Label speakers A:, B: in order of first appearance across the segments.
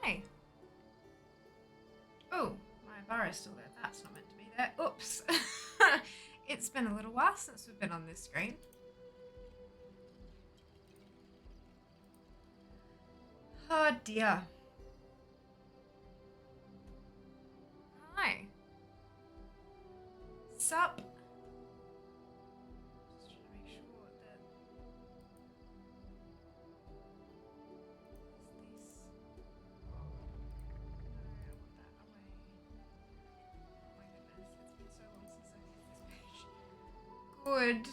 A: Hey. Oh, my bar is still there. That's not meant to be there. Oops. It's been a little while since we've been on this screen. Oh dear. Hi. Sup? Just trying to make sure that is this. No, I want that away. Oh my goodness, it's been so long since I've used this page. Good.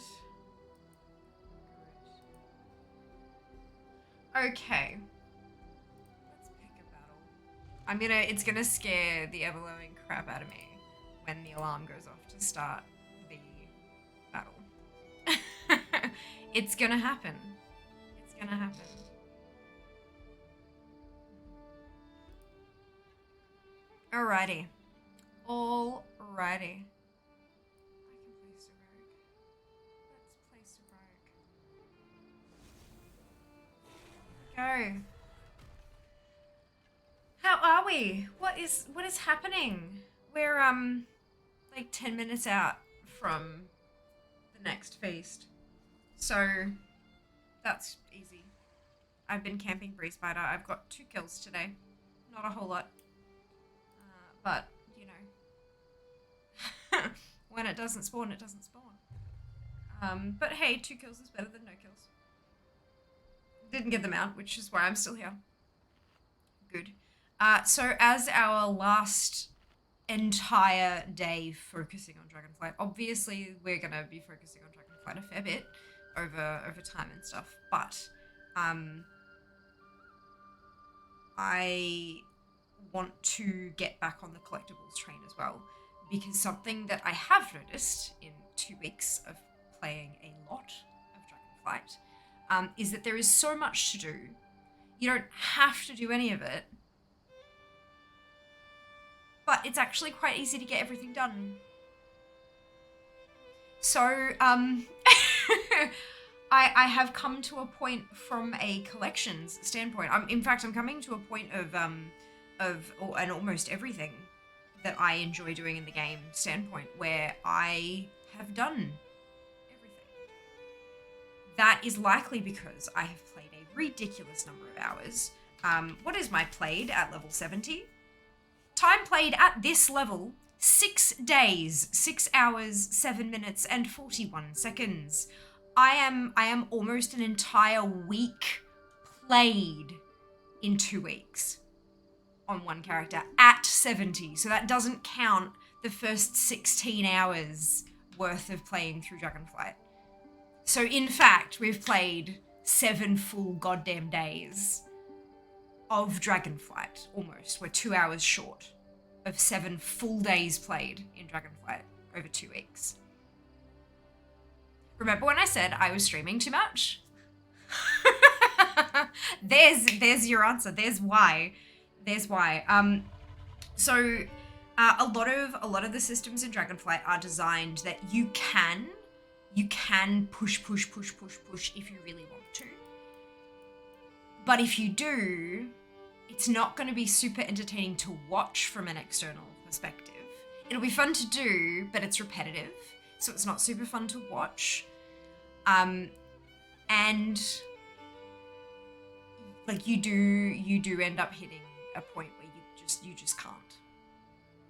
A: Okay. Let's pick a battle. It's gonna scare the ever-loving crap out of me when the alarm goes off to start the battle. It's gonna happen. It's gonna happen. Alrighty. Alrighty. I can play Sirok. Let's play Sirok. Go. How are we? What is happening? We're like 10 minutes out from the next feast. So that's easy. I've been camping Breeze Spider. I've got 2 kills today. Not a whole lot. But, you know. When it doesn't spawn, it doesn't spawn. But hey, 2 kills is better than no kills. Didn't get them out, which is why I'm still here. Good. So as our last entire day focusing on Dragonflight, obviously we're going to be focusing on Dragonflight a fair bit over time and stuff, but I want to get back on the collectibles train as well, because something that I have noticed in 2 weeks of playing a lot of Dragonflight is that there is so much to do. You don't have to do any of it, but it's actually quite easy to get everything done. So, I have come to a point from a collections standpoint. In fact, I'm coming to a point of almost everything that I enjoy doing in the game standpoint where I have done everything. That is likely because I have played a ridiculous number of hours. What is my played at level 70? Time played at this level, 6 days, 6 hours, 7 minutes, and 41 seconds. I am almost an entire week played in 2 weeks on one character at 70. So that doesn't count the first 16 hours worth of playing through Dragonflight. So in fact, we've played 7 full goddamn days of Dragonflight, almost. We're 2 hours short of 7 full days played in Dragonflight over 2 weeks. Remember when I said I was streaming too much? There's your answer. There's why. So a lot of the systems in Dragonflight are designed that you can push if you really want to. But if you do, it's not going to be super entertaining to watch from an external perspective. It'll be fun to do, but it's repetitive, so it's not super fun to watch. And like you do end up hitting a point where you just can't.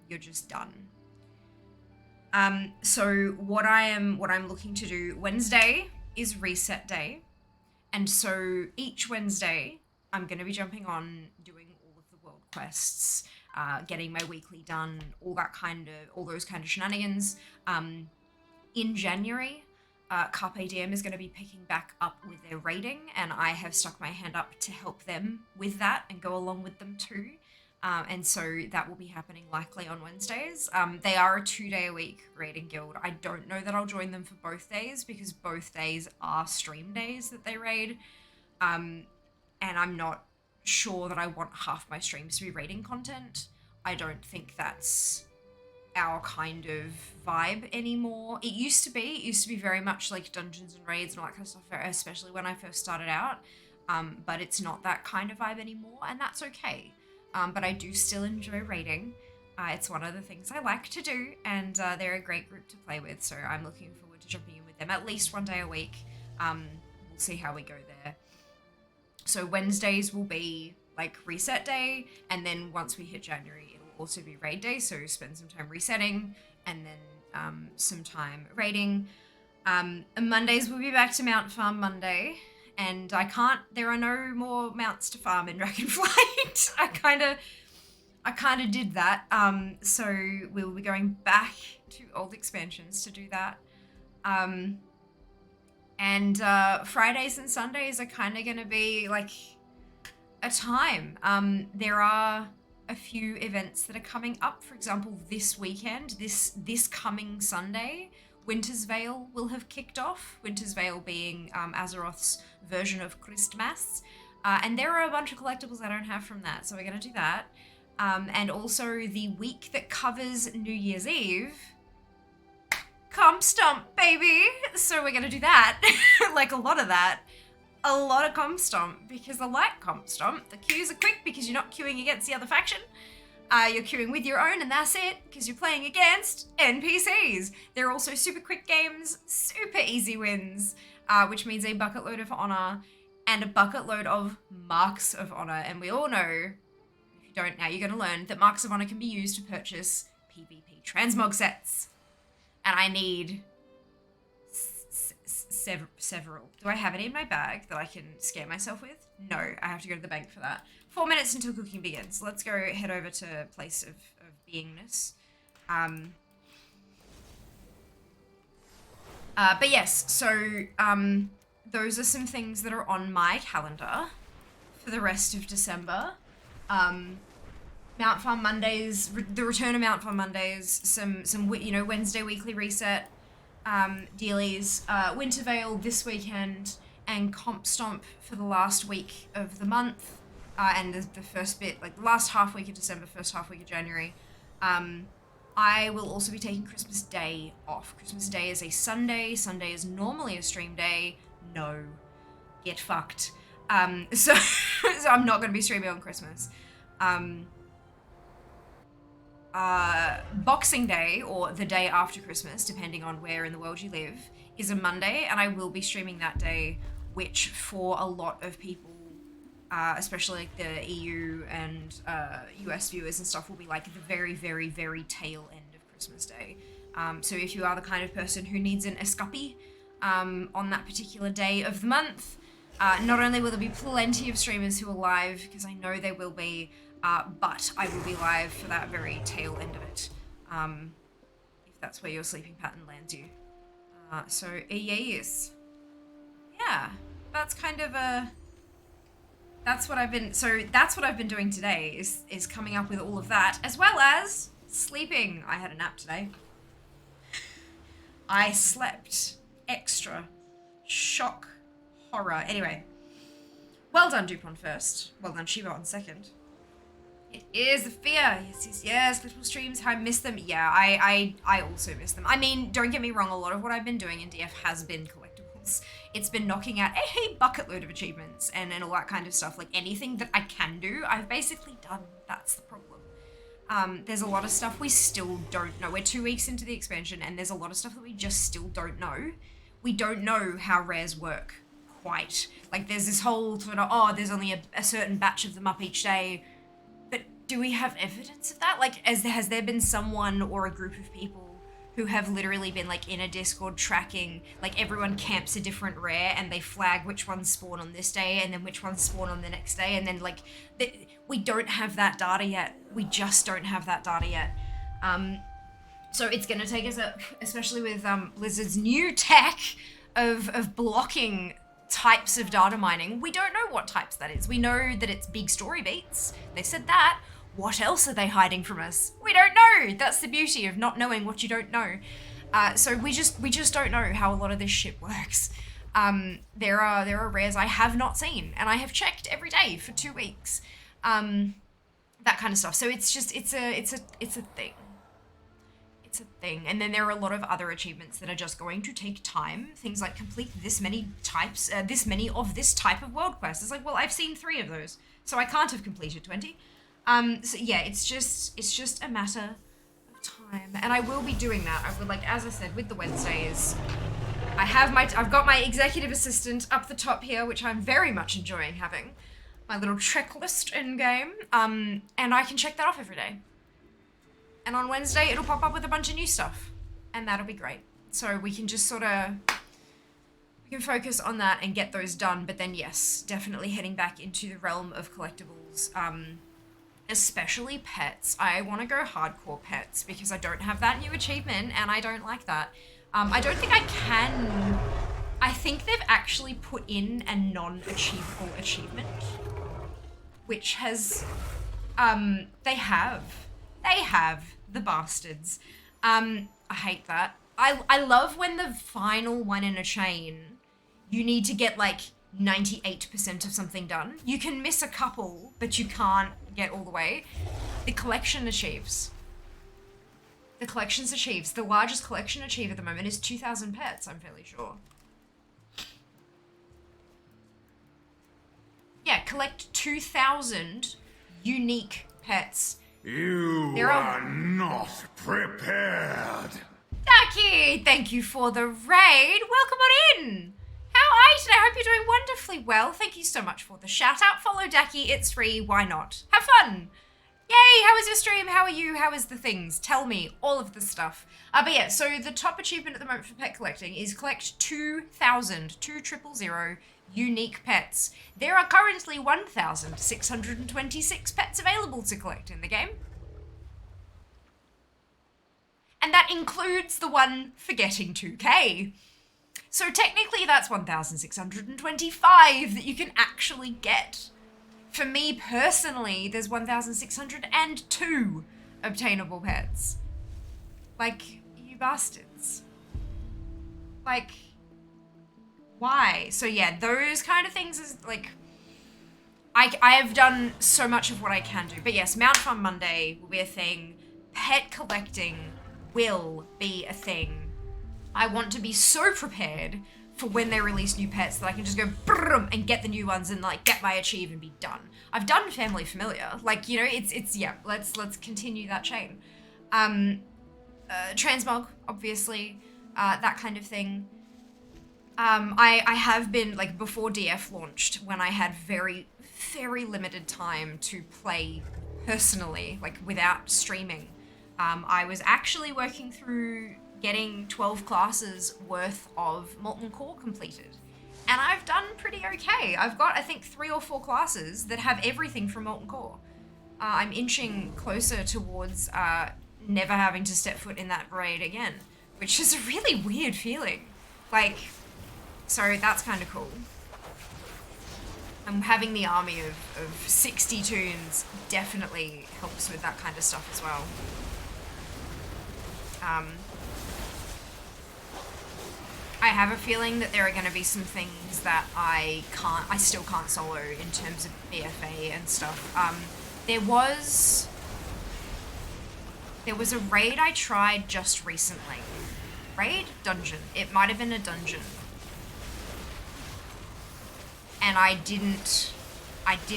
A: You're just done. So what I'm looking to do, Wednesday is reset day. And so each Wednesday, I'm going to be jumping on, doing all of the world quests, getting my weekly done, all those kind of shenanigans. In January, Carpe Diem is going to be picking back up with their raiding, and I have stuck my hand up to help them with that and go along with them too. And so that will be happening likely on Wednesdays. They are a 2-day-a-week raiding guild. I don't know that I'll join them for both days because both days are stream days that they raid. And I'm not sure that I want half my streams to be raiding content. I don't think that's our kind of vibe anymore. It used to be very much like dungeons and raids and all that kind of stuff, especially when I first started out. But it's not that kind of vibe anymore, and that's okay. But I do still enjoy raiding. It's one of the things I like to do, and they're a great group to play with, so I'm looking forward to jumping in with them at least one day a week. We'll see how we go there. So Wednesdays will be like reset day, and then once we hit January, it'll also be raid day, so spend some time resetting, and then some time raiding. Mondays will be back to Mount Farm Monday, and there are no more mounts to farm in Dragonflight. I kind of did that. So we'll be going back to old expansions to do that. And Fridays and Sundays are kind of going to be like a time. There are a few events that are coming up. For example, this weekend, this coming Sunday, Winter's Veil will have kicked off. Winter's Veil being Azeroth's version of Christmas. And there are a bunch of collectibles I don't have from that, so we're going to do that. And also the week that covers New Year's Eve, Comp Stomp, baby! So we're going to do that. Like a lot of that. A lot of Comp Stomp, because I like Comp Stomp. The queues are quick because you're not queuing against the other faction. You're queuing with your own, and that's it, because you're playing against NPCs. They're also super quick games, super easy wins, which means a bucket load of honor and a bucket load of marks of honor. And we all know, if you don't now, you're going to learn that marks of honor can be used to purchase PvP transmog sets. And I need several. Do I have any in my bag that I can scare myself with? No, I have to go to the bank for that. 4 minutes until cooking begins. Let's go head over to Place of Beingness. But yes, so those are some things that are on my calendar for the rest of December. Mount Farm Mondays, the return of Mount Farm Mondays, some Wednesday weekly reset dealies, Winter Veil this weekend, and Comp Stomp for the last week of the month, and the first bit, like the last half week of December, first half week of January. I will also be taking Christmas Day off. Christmas Day is a Sunday. Sunday is normally a stream day. No. Get fucked. So I'm not going to be streaming on Christmas. Boxing Day, or the day after Christmas, depending on where in the world you live, is a Monday, and I will be streaming that day, which for a lot of people, especially like the EU and US viewers and stuff, will be like the very, very, very tail end of Christmas Day. So if you are the kind of person who needs an escape on that particular day of the month, not only will there be plenty of streamers who are live, because I know there will be, but I will be live for that very tail end of it, if that's where your sleeping pattern lands you. So yes. Yeah, that's kind of that's what I've been doing today, is coming up with all of that, as well as sleeping. I had a nap today. I slept extra. Shock. Horror. Anyway. Well done, Dupont first. Well done, Shiva on second. It is the fear. Yes. Little streams, I miss them. Yeah, I also miss them. I mean, don't get me wrong, a lot of what I've been doing in DF has been collectibles. It's been knocking out a bucket load of achievements and all that kind of stuff. Like, anything that I can do, I've basically done. That's the problem. There's a lot of stuff we still don't know. We're 2 weeks into the expansion, and there's a lot of stuff that we just still don't know. We don't know how rares work quite. Like, there's this whole sort of, there's only a certain batch of them up each day. But do we have evidence of that? Like, has there been someone or a group of people who have literally been, like, in a Discord tracking, like, everyone camps a different rare and they flag which ones spawn on this day and then which ones spawn on the next day, and then, like, we don't have that data yet. We just don't have that data yet. So it's going to take us, especially with Blizzard's new tech of blocking types of data mining. We don't know what types that is. We know that it's big story beats. They said that. What else are they hiding from us? We don't know. That's the beauty of not knowing what you don't know. So we just don't know how a lot of this shit works. There are rares I have not seen, and I have checked every day for 2 weeks. That kind of stuff. So it's a thing. It's a thing. And then there are a lot of other achievements that are just going to take time. Things like complete this many of this type of world quest. It's like, well, I've seen 3 of those, so I can't have completed 20. So yeah, it's just a matter of time, and I will be doing that. I would, like, as I said, with the Wednesdays, I've got my executive assistant up the top here, which I'm very much enjoying having. My little checklist in game, and I can check that off every day. And on Wednesday, it'll pop up with a bunch of new stuff, and that'll be great. So we can just sort of, we can focus on that and get those done. But then yes, definitely heading back into the realm of collectibles, especially pets. I want to go hardcore pets because I don't have that new achievement, and I don't like that. I don't think I can. I think they've actually put in a non-achievable achievement, which has, they have, the bastards. I hate that. I love when the final one in a chain, you need to get like 98% of something done. You can miss a couple, but you can't get all the way. The collection achieves. The collections achieves. The largest collection achieve at the moment is 2,000 pets, I'm fairly sure. Yeah, collect 2,000 unique pets.
B: You are not prepared.
A: Ducky, thank you for the raid. Welcome on in. How are you today? I hope you're doing wonderfully well. Thank you so much for the shout out. Follow Ducky, it's free, why not? Have fun. Yay, how was your stream? How are you? How is the things? Tell me all of the stuff. But yeah, so the top achievement at the moment for pet collecting is collect 2,000, 2,000 unique pets. There are currently 1,626 pets available to collect in the game. And that includes the one for getting 2k. So technically that's 1,625 that you can actually get. For me personally, there's 1,602 obtainable pets. Like, you bastards. Like, why? So yeah, those kind of things is like, I have done so much of what I can do. But yes, Mount Fun Monday will be a thing. Pet collecting will be a thing. I want to be so prepared for when they release new pets that I can just go brrrm and get the new ones and like get my achieve and be done. I've done Family Familiar, like, you know, it's yeah, let's continue that chain. Transmog, obviously, that kind of thing. I have been, like, before DF launched, when I had very, very limited time to play personally, like without streaming, I was actually working through getting 12 classes worth of Molten Core completed. And I've done pretty okay. I've got, I think, 3 or 4 classes that have everything from Molten Core. I'm inching closer towards never having to step foot in that raid again, which is a really weird feeling. Like, so that's kind of cool. And having the army of 60 tunes definitely helps with that kind of stuff as well. I have a feeling that there are going to be some things that I still can't solo in terms of BFA and stuff. There was a raid I tried just recently. Raid? Dungeon. It might have been a dungeon. And I did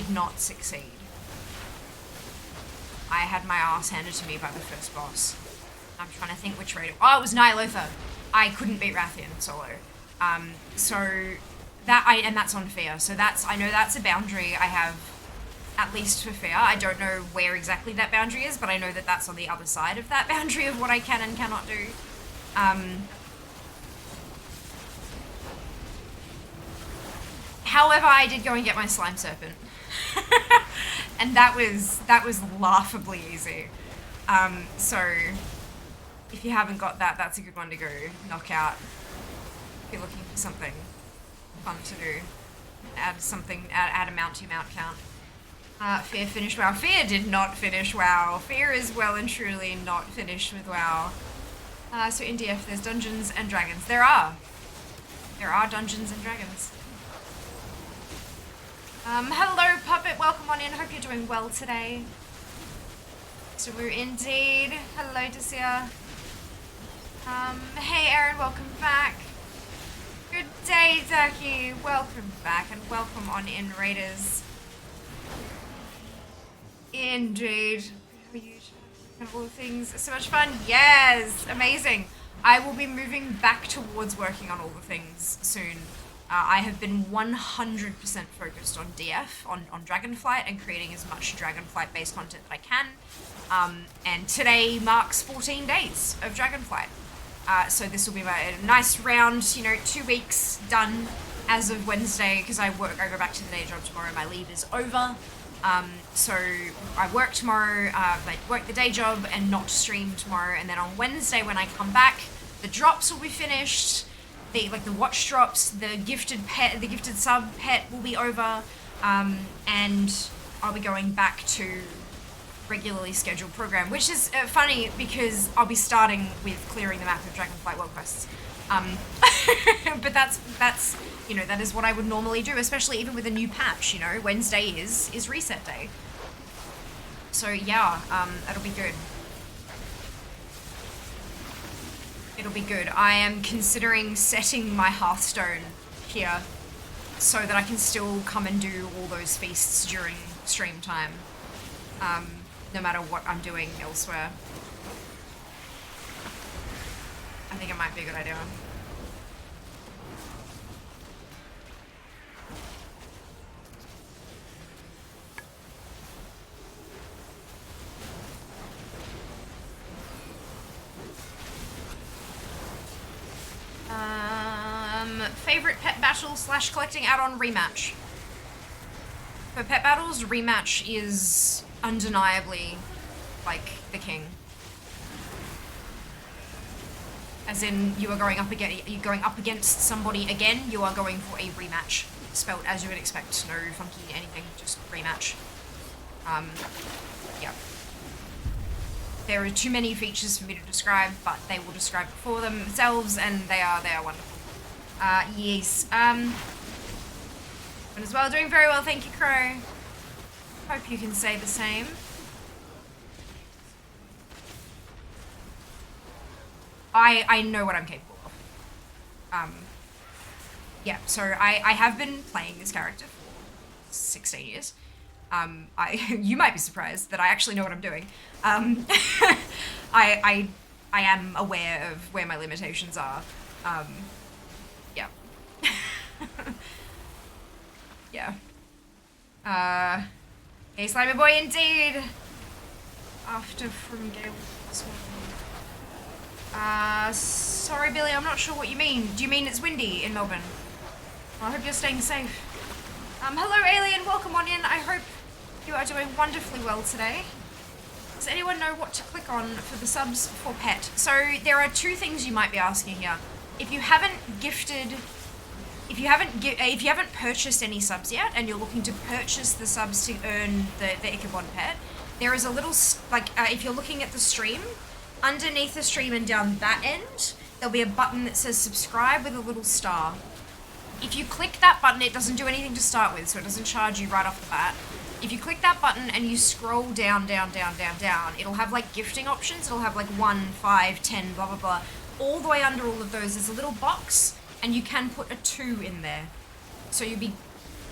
A: not succeed. I had my ass handed to me by the first boss. I'm trying to think which raid. Oh, it was Nihilotha. I couldn't beat Rathian solo. So and that's on Fear. So I know that's a boundary I have, at least for Fear. I don't know where exactly that boundary is, but I know that that's on the other side of that boundary of what I can and cannot do. However, I did go and get my Slime Serpent. And that was laughably easy. So if you haven't got that, that's a good one to go knock out. If you're looking for something fun to do. Add a mount to your mount count. Fear finished WoW. Fear did not finish WoW. Fear is well and truly not finished with WoW. So in DF, there's Dungeons and Dragons. There are Dungeons and Dragons. Hello, Puppet. Welcome on in. Hope you're doing well today. So we're indeed. Hello, Dacia. Hey, Aaron. Welcome back. Good day, Ducky. Welcome back and welcome on in, Raiders. Indeed. And all the things. So much fun. Yes. Amazing. I will be moving back towards working on all the things soon. I have been 100% focused on DF, on Dragonflight, and creating as much Dragonflight-based content that I can. And today marks 14 days of Dragonflight. So this will be a nice round, 2 weeks done as of Wednesday, because I go back to the day job tomorrow. My leave is over. So I work tomorrow, I work the day job and not stream tomorrow. And then on Wednesday when I come back, the drops will be finished. The watch drops, the gifted sub pet will be over. And I'll be going back to regularly scheduled program, which is funny because I'll be starting with clearing the map of Dragonflight World Quests. But that's that is what I would normally do, especially even with a new patch. Wednesday is reset day. So yeah, that'll be good. It'll be good. I am considering setting my Hearthstone here so that I can still come and do all those feasts during stream time, no matter what I'm doing elsewhere. I think it might be a good idea. Favorite pet battle / collecting add-on rematch. For pet battles, rematch is undeniably the king. As in, you are going up against somebody again. You are going for a rematch, spelled as you would expect. No funky anything, just rematch. Yeah. There are too many features for me to describe, but they will describe it for themselves, and they are wonderful. Yes. But as well, doing very well, thank you, Crow. Hope you can say the same. I know what I'm capable of. Yeah, so I have been playing this character for 16 years. You might be surprised that I actually know what I'm doing. I am aware of where my limitations are. Yeah. Yeah. Hey, Slimy Boy, indeed! After from Gale. Sorry, Billy, I'm not sure what you mean. Do you mean it's windy in Melbourne? Well, I hope you're staying safe. Hello, Alien, welcome on in. I hope you are doing wonderfully well today. Does anyone know what to click on for the subs for pet? So there are two things you might be asking here. If you haven't purchased any subs yet, and you're looking to purchase the subs to earn the Ichabod pet, there is a little, if you're looking at the stream, underneath the stream and down that end, there'll be a button that says subscribe with a little star. If you click that button, it doesn't do anything to start with, so it doesn't charge you right off the bat. If you click that button and you scroll down, it'll have gifting options. It'll have 1, 5, 10, blah, blah, blah. All the way under all of those is a little box, and you can put a 2 in there. So you'll be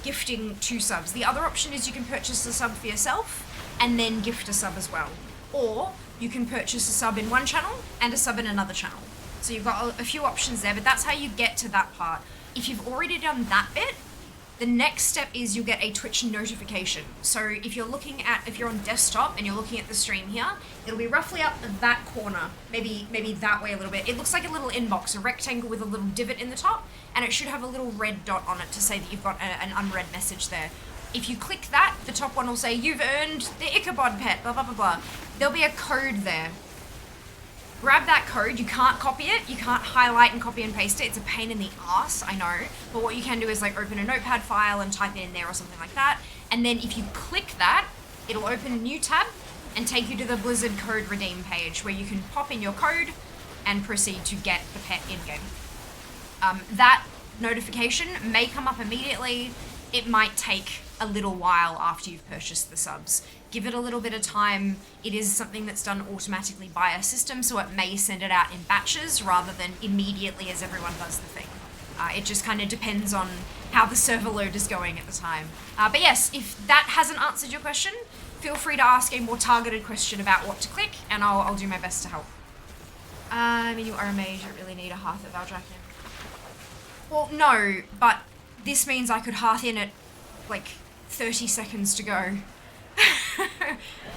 A: gifting 2 subs. The other option is you can purchase a sub for yourself and then gift a sub as well. Or you can purchase a sub in one channel and a sub in another channel. So you've got a few options there, but that's how you get to that part. If you've already done that bit, the next step is you'll get a Twitch notification. So if you're on desktop and you're looking at the stream here, it'll be roughly up that corner, maybe that way a little bit. It looks like a little inbox, a rectangle with a little divot in the top, and it should have a little red dot on it to say that you've got an unread message there. If you click that, the top one will say, you've earned the Ichabod pet, blah, blah, blah, blah. There'll be a code there. Grab that code, you can't copy it, you can't highlight and copy and paste it, it's a pain in the ass, I know, but what you can do is open a notepad file and type it in there or something like that, and then if you click that, it'll open a new tab and take you to the Blizzard code redeem page where you can pop in your code and proceed to get the pet in-game. That notification may come up immediately, it might take a little while after you've purchased the subs. Give it a little bit of time. It is something that's done automatically by a system, so it may send it out in batches rather than immediately as everyone does the thing. It just kind of depends on how the server load is going at the time. But yes, if that hasn't answered your question, feel free to ask a more targeted question about what to click, and I'll do my best to help. I mean, you are a mage, you don't really need a hearth at Valdrakken. Well, no, but this means I could hearth in at, like, 30 seconds to go.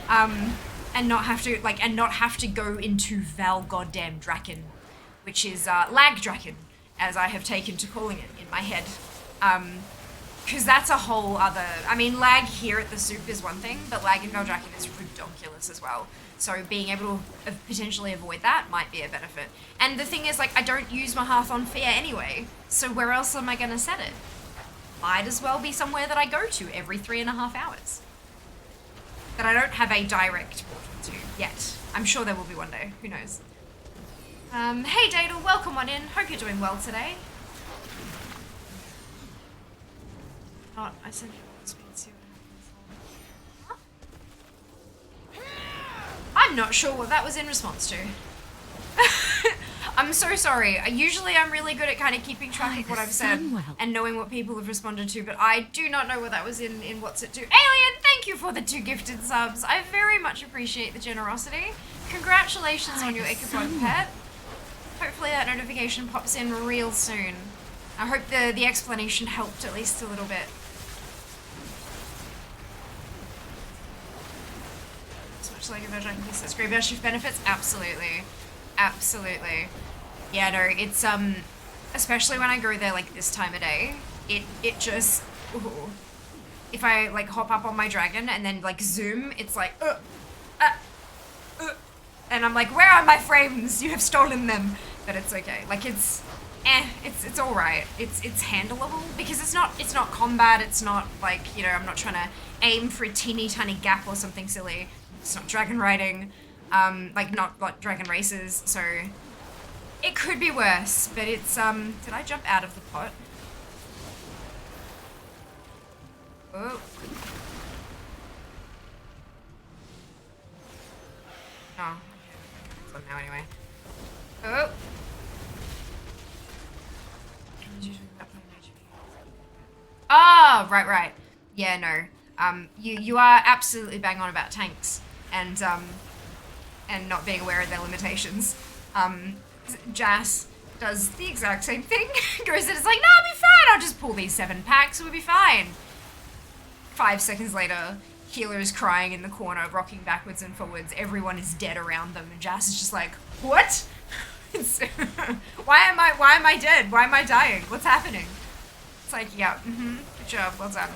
A: And not have to go into Val Goddamn Draken, which is Lag Draken, as I have taken to calling it in my head. Because that's a whole other... I mean, lag here at the soup is one thing, but lag in Val Draken is ridiculous as well. So being able to potentially avoid that might be a benefit. And the thing is, like, I don't use my hearth on Fear anyway, so where else am I going to set it? Might as well be somewhere that I go to every 3.5 hours. That I don't have a direct portal to yet. I'm sure there will be one day. Who knows? Hey Dadle, welcome on in. Hope you're doing well today. Oh, I sent you on speed, see what happens. Huh? I'm not sure what that was in response to. I'm so sorry. Usually I'm really good at kind of keeping track of what I've said and knowing what people have responded to, but I do not know what that was in what's it to. Alien, thank you for the 2 gifted subs. I very much appreciate the generosity. Congratulations on your Ichabod pet. Hopefully that notification pops in real soon. I hope the explanation helped at least a little bit. So much like a Dragon piece that's graveyard shift benefits? Absolutely. Absolutely. Yeah, no, it's, especially when I go there, like, this time of day, it just, ooh. If I, like, hop up on my dragon and then, like, zoom, it's like, and I'm like, where are my frames? You have stolen them. But it's okay. Like, it's alright. It's handleable, because it's not combat, it's not, like, you know, I'm not trying to aim for a teeny tiny gap or something silly. It's not dragon riding. Like, not like dragon races, so it could be worse, but it's, did I jump out of the pot? Oh. Oh, okay. So now anyway. Oh. Oh, right. Yeah, no. You are absolutely bang on about tanks, and not being aware of their limitations. Jas does the exact same thing. Goes in, it's like, no, I'll be fine. I'll just pull these 7 packs. We'll be fine. 5 seconds later, Healer is crying in the corner, rocking backwards and forwards. Everyone is dead around them, and Jas is just like, what? Why am I dead? Why am I dying? What's happening? It's like, yeah, good job, well done.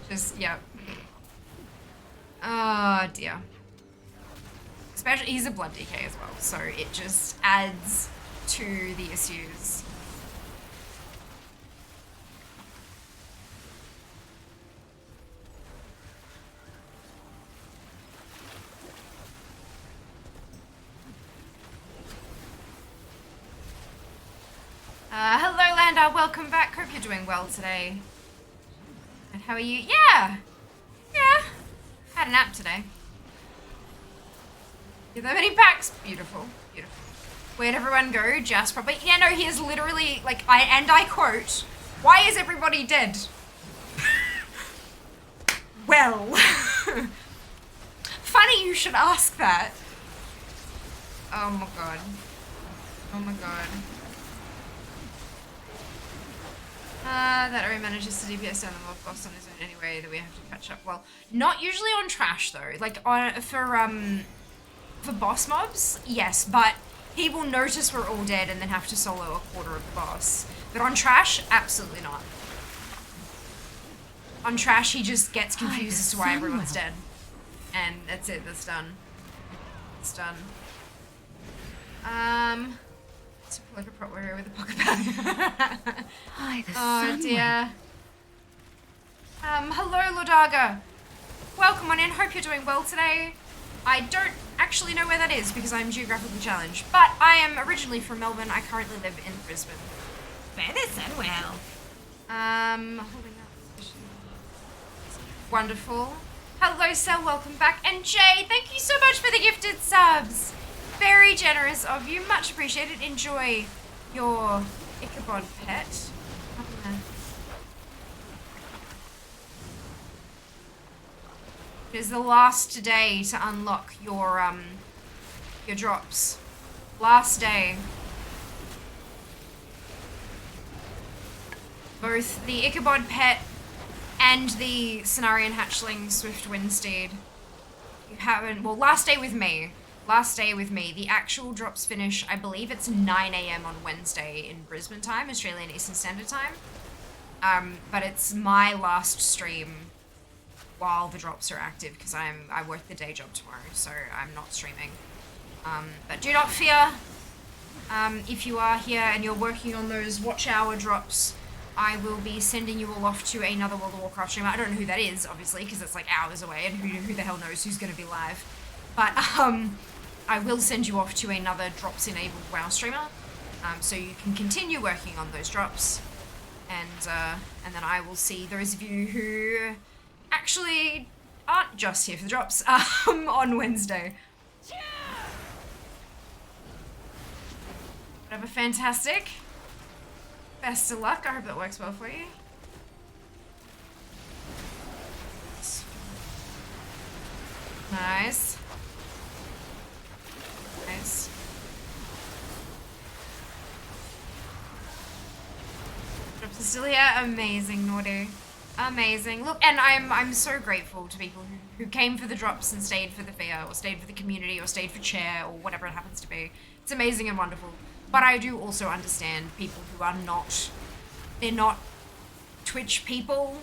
A: Just, yeah. Oh dear. Especially, he's a blood DK as well, so it just adds to the issues. Hello Landa, welcome back. Hope you're doing well today. And how are you? Yeah! Had a nap today. Get that many packs? Beautiful. Where'd everyone go? Jas probably. Yeah, no, he is literally, like, I quote, why is everybody dead? Well. Funny you should ask that. Oh my god. That Ari manages to DPS down the mob boss on his own anyway, that we have to catch up. Well, not usually on trash though. Like for boss mobs, yes, but he will notice we're all dead and then have to solo a quarter of the boss. But on trash, absolutely not. On trash, he just gets confused as to why everyone's dead. And that's it, that's done. It's done. To pull like a prop warrior with a pocket bag. Oh dear. Hello Lodaga. Welcome on in, hope you're doing well today. I don't actually know where that is because I'm geographically challenged, but I am originally from Melbourne. I currently live in Brisbane. Fair this and well. Holding up. Wonderful. Hello Cell, welcome back. And Jay, thank you so much for the gifted subs. Very generous of you, much appreciated. Enjoy your Ichabod pet. It is the last day to unlock your drops. Last day. Both the Ichabod Pet and the Cenarian Hatchling Swift Windsteed. You haven't, well, last day with me. Last day with me. The actual drops finish, I believe it's 9 AM on Wednesday in Brisbane time, Australian Eastern Standard Time. But it's my last stream while the drops are active because I work the day job tomorrow, so I'm not streaming. But do not fear. If you are here and you're working on those watch hour drops, I will be sending you all off to another World of Warcraft streamer. I don't know who that is, obviously, because it's like hours away, and who the hell knows who's going to be live. But I will send you off to another drops-enabled WoW streamer, so you can continue working on those drops, and then I will see those of you who actually aren't just here for the drops on Wednesday. Have a fantastic. Best of luck. I hope that works well for you. Nice. Nice. Drops are still here. Amazing, Naughty. Amazing. Look, and I'm so grateful to people who came for the drops and stayed for the fair, or stayed for the community, or stayed for chair, or whatever it happens to be. It's amazing and wonderful. But I do also understand people who are not, they're not Twitch people,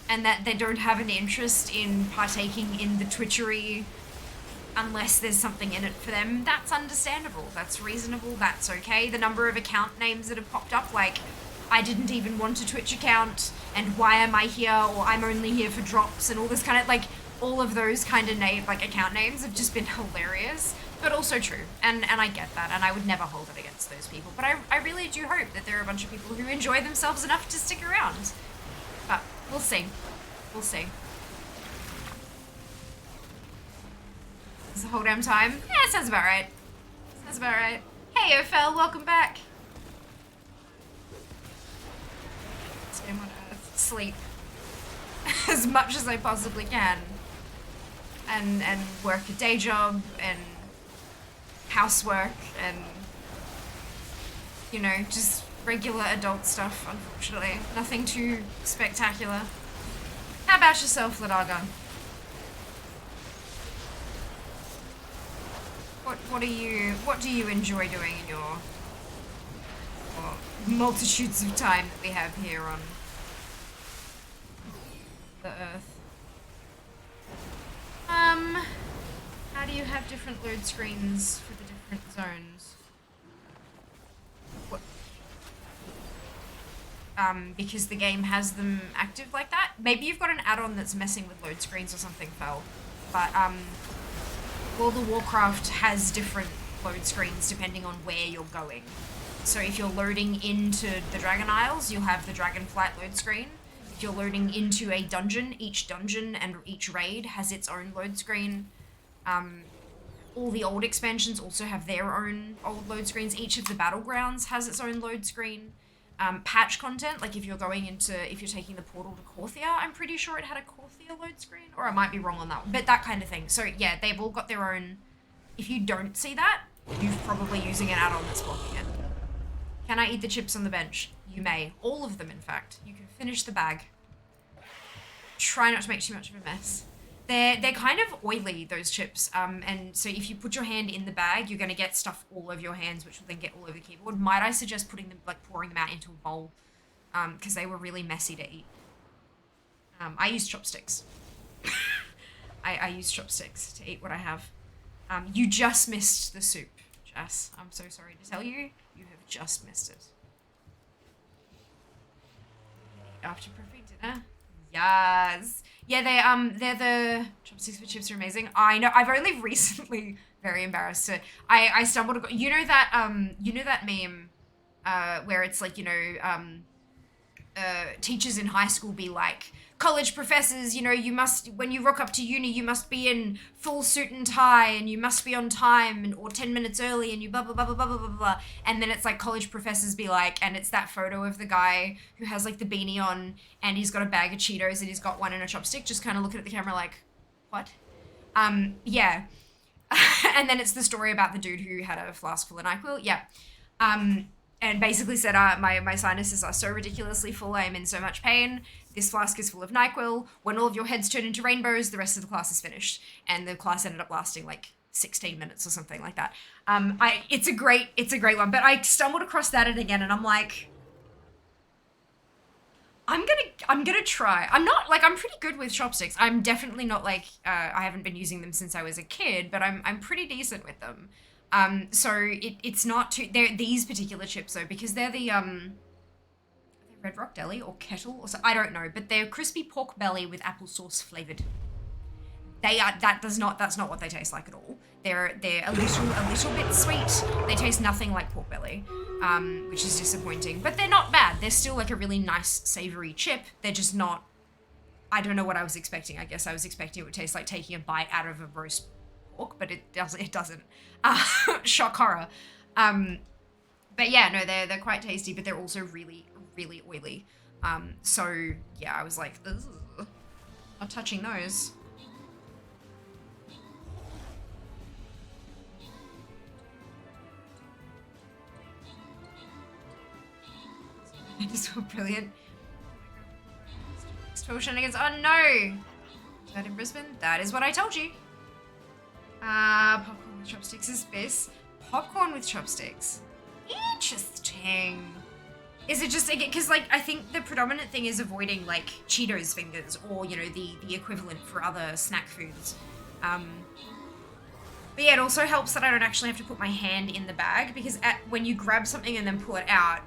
A: and that they don't have an interest in partaking in the Twitchery unless there's something in it for them. That's understandable. That's reasonable. That's okay. The number of account names that have popped up, like, I didn't even want a Twitch account, and why am I here, or I'm only here for drops, and all this kind of, like, all of those kind of account names have just been hilarious. But also true, and I get that, and I would never hold it against those people. But I really do hope that there are a bunch of people who enjoy themselves enough to stick around. But we'll see. We'll see. Is the whole damn time? Yeah, sounds about right. Sounds about right. Hey, Ophel, welcome back. Spend on Earth. Sleep. As much as I possibly can. And work a day job, and housework, and, you know, just regular adult stuff, unfortunately. Nothing too spectacular. How about yourself, Ladaga? What do you enjoy doing in your multitudes of time that we have here on the Earth? How do you have different load screens for the different zones? What? Because the game has them active like that? Maybe you've got an add-on that's messing with load screens or something, Fel. But, World of Warcraft has different load screens depending on where you're going. So if you're loading into the Dragon Isles, you'll have the Dragonflight load screen. If you're loading into a dungeon, each dungeon and each raid has its own load screen. All the old expansions also have their own old load screens. Each of the battlegrounds has its own load screen. Patch content, like if you're taking the portal to Corthia, I'm pretty sure it had a Corthia load screen, or I might be wrong on that one, but that kind of thing. So yeah, they've all got their own. If you don't see that, you're probably using an add-on that's blocking it. Can I eat the chips on the bench? You may. All of them, in fact. You can finish the bag. Try not to make too much of a mess. They're kind of oily, those chips, and so if you put your hand in the bag, you're going to get stuff all over your hands, which will then get all over the keyboard. Might I suggest pouring them out into a bowl, because they were really messy to eat. I use chopsticks. I use chopsticks to eat what I have. You just missed the soup, Jess. I'm so sorry to tell you, you have just missed it. After perfect dinner. Yes. Yeah, they're the chopsticks for chips are amazing. I know. I've only recently, very embarrassed to, I stumbled across, you know that meme, where it's like, teachers in high school be like, college professors, you must, when you rock up to uni, you must be in full suit and tie, and you must be on time, or 10 minutes early, and you blah, blah, blah, blah, blah, blah, blah, blah. And then it's like college professors be like, and it's that photo of the guy who has like the beanie on, and he's got a bag of Cheetos, and he's got one in a chopstick, just kind of looking at the camera like, what? Yeah. And then it's the story about the dude who had a flask full of NyQuil. Yeah. And basically said, my sinuses are so ridiculously full, I am in so much pain. This flask is full of NyQuil. When all of your heads turn into rainbows, the rest of the class is finished. And the class ended up lasting like 16 minutes or something like that. It's a great one, but I stumbled across that again, and I'm like, I'm gonna try. I'm pretty good with chopsticks. I'm definitely not like, I haven't been using them since I was a kid, but I'm pretty decent with them. So it's not too, they're these particular chips though, because they're the, are they Red Rock Deli or Kettle or so, I don't know, but they're crispy pork belly with applesauce flavored. That's not what they taste like at all. They're a little bit sweet. They taste nothing like pork belly, which is disappointing. But they're not bad. They're still like a really nice savory chip. They're just not. I don't know what I was expecting. I guess I was expecting it would taste like taking a bite out of a roast pork, but it doesn't. It doesn't. Shock horror. But yeah, no, they're quite tasty, but they're also really really oily. So yeah, I was like, ugh, not touching those. I just feel brilliant. 12 shenanigans. Oh no! Is that in Brisbane? That is what I told you. Popcorn with chopsticks is this. Popcorn with chopsticks. Interesting. Is it just, because like, I think the predominant thing is avoiding like Cheetos fingers or, you know, the equivalent for other snack foods. But yeah, it also helps that I don't actually have to put my hand in the bag, because when you grab something and then pull it out,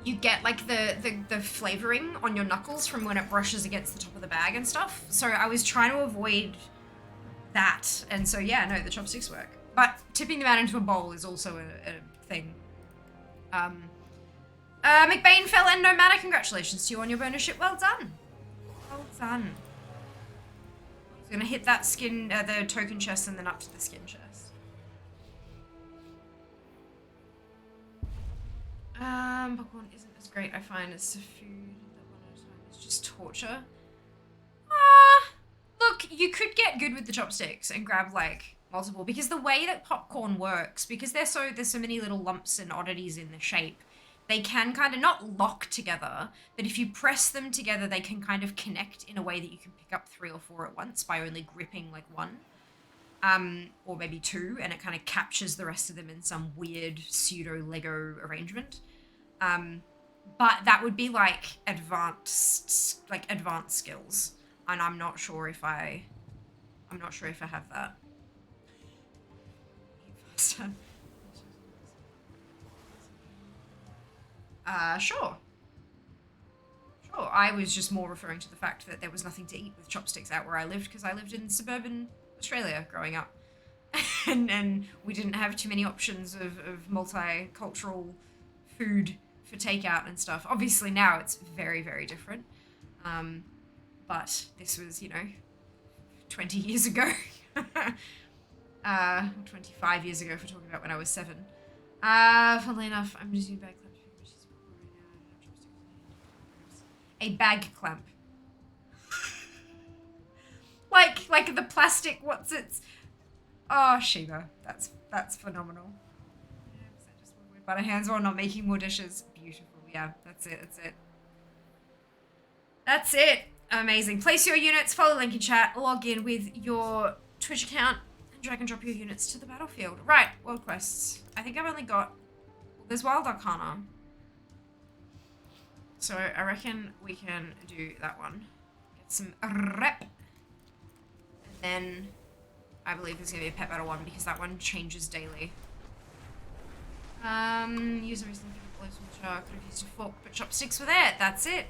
A: you get like the flavoring on your knuckles from when it brushes against the top of the bag and stuff. So I was trying to avoid that. And so yeah, no, the chopsticks work. But tipping them out into a bowl is also a thing. McBain fell and no matter. Congratulations to you on your bonus ship. Well done. Well done. I'm gonna hit that skin, the token chest, and then up to the skin chest. Popcorn isn't as great, I find, as food. That one at a time is just torture. Look, you could get good with the chopsticks and grab like multiple, because the way that popcorn works, because there's so many little lumps and oddities in the shape, they can kind of not lock together, but if you press them together, they can kind of connect in a way that you can pick up 3 or 4 at once by only gripping like one. Or maybe 2, and it kind of captures the rest of them in some weird pseudo Lego arrangement. But that would be like advanced skills, and I'm not sure if I have that. Sure. I was just more referring to the fact that there was nothing to eat with chopsticks out where I lived, because I lived in suburban Australia growing up. and we didn't have too many options of multicultural food for takeout and stuff. Obviously now it's very, very different. But this was, 20 years ago. 25 years ago if we're talking about when I was 7. Funnily enough, I'm just using bag clamp to figure she's right now. A bag clamp. like the plastic, what's its... Oh, Shiva. That's phenomenal. Just with butter hands while not making more dishes. Beautiful. Yeah, that's it. Amazing. Place your units, follow the link in chat, log in with your Twitch account, and drag and drop your units to the battlefield. Right, world quests. I think I've only got... Well, there's Wild Arcana. So I reckon we can do that one. Get some rep. And then I believe there's going to be a pet battle one, because that one changes daily. Use a recently given blows from the jar. Could have used a fork, but chopsticks were there. That's it.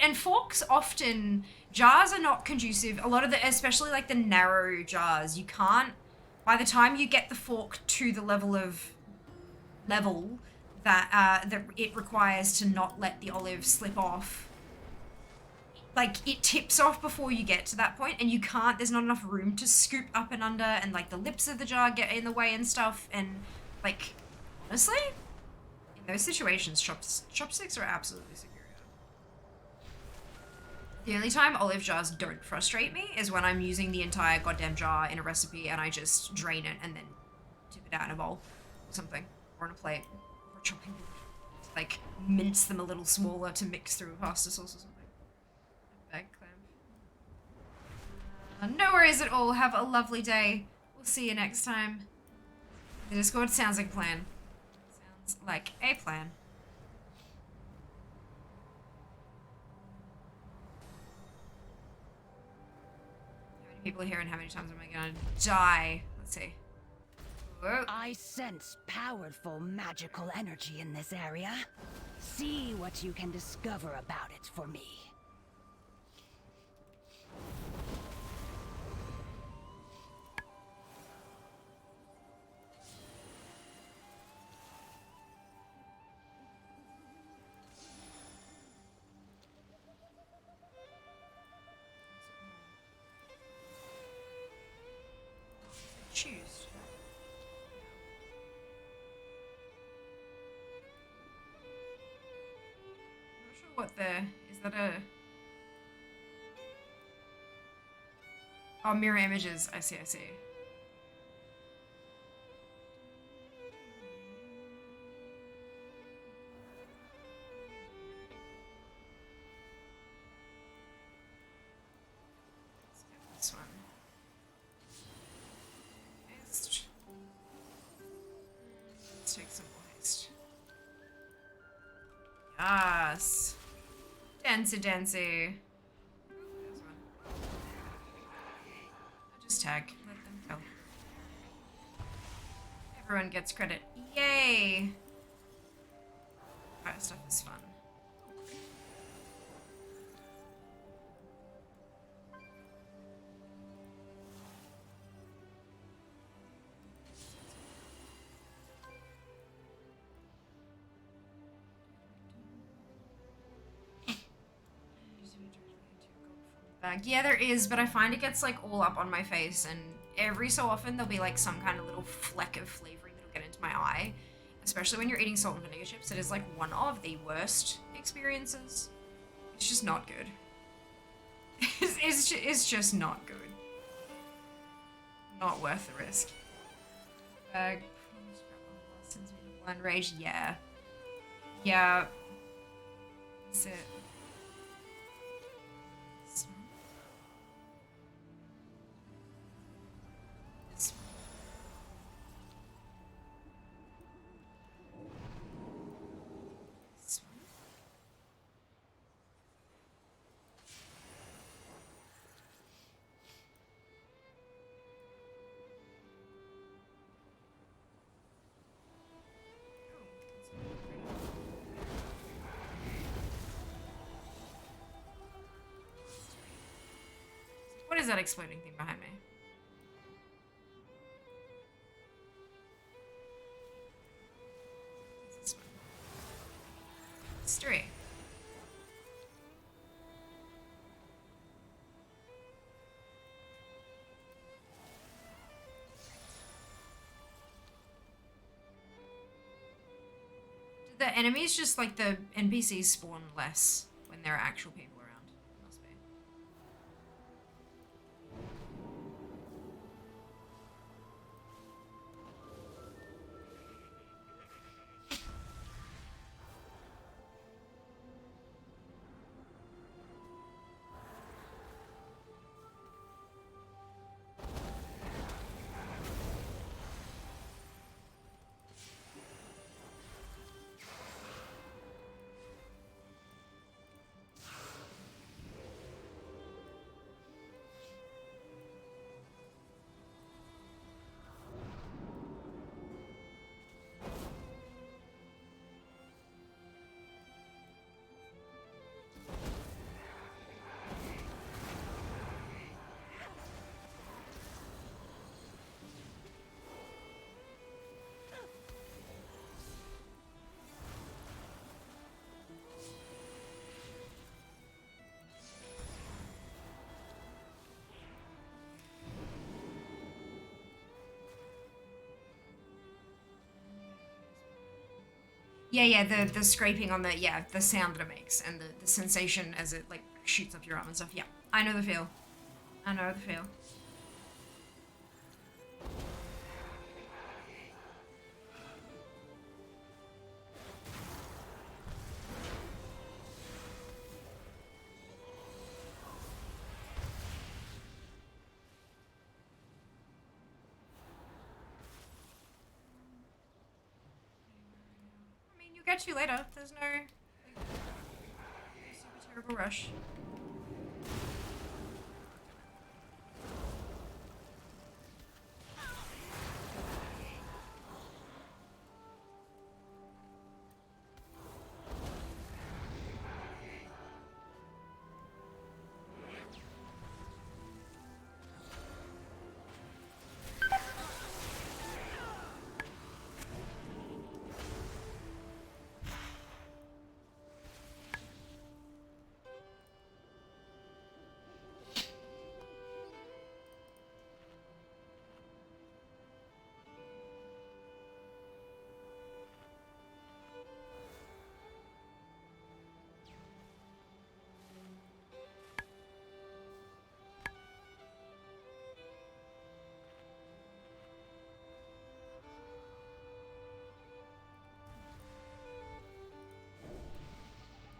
A: And forks often, jars are not conducive. A lot of especially like the narrow jars, you can't, by the time you get the fork to the level that it requires to not let the olive slip off, like it tips off before you get to that point, and you can't, there's not enough room to scoop up and under, and like the lips of the jar get in the way and stuff, and like, honestly, in those situations, chopsticks are absolutely superior. The only time olive jars don't frustrate me is when I'm using the entire goddamn jar in a recipe and I just drain it and then tip it out in a bowl or something, or on a plate, or a chopping board. To, like, mince them a little smaller to mix through a pasta sauce or something. Bag clamp. No worries at all. Have a lovely day. We'll see you next time. The Discord sounds like a plan. Sounds like a plan. People here and how many times am I gonna die? Let's see. Whoa.
C: I sense powerful magical energy in this area. See what you can discover about it for me.
A: Choose. I'm not sure what is that a... Oh, mirror images. I see, I see. Let's get this one. Haste. Let's take some more haste. Yes. Dancy, dancy. There's one. I'll just tag. Let them go. Everyone gets credit. Yay! Fire stuff is fun. Bag. Yeah, there is, but I find it gets like all up on my face, and every so often there'll be like some kind of little fleck of flavoring that'll get into my eye, especially when you're eating salt and vinegar chips. It is like one of the worst experiences. It's just not good. It's just not good. Not worth the risk. Bag. Blind rage. Yeah. Yeah. That's it. What is that exploding thing behind me? This one. Mystery. Do the enemies just like the NPCs spawn less when there are actual people around? Must be. Yeah, the scraping on the sound that it makes and the sensation as it like shoots up your arm and stuff. Yeah, I know the feel. I know the feel. I mean, you'll get to later. There's no super terrible rush.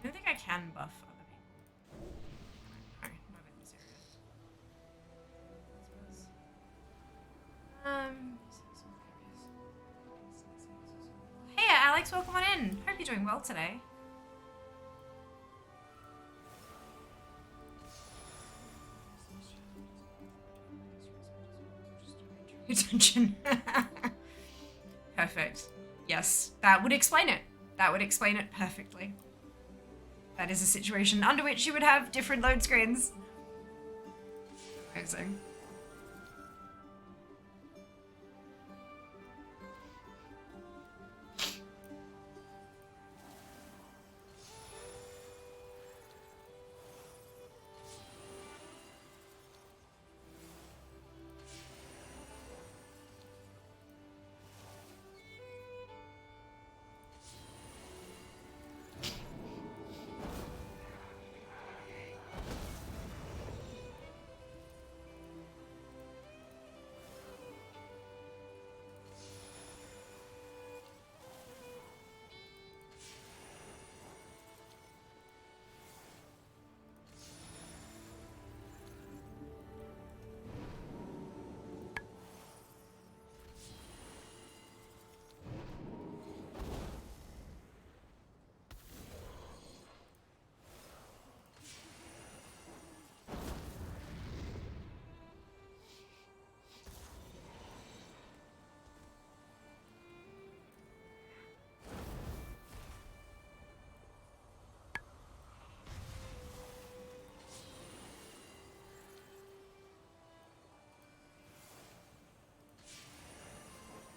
A: I don't think I can buff other people. No, not in this area. Hey Alex, welcome on in. Hope you're doing well today. Attention. Perfect. Yes, that would explain it. That would explain it perfectly. That is a situation under which you would have different load screens. Amazing.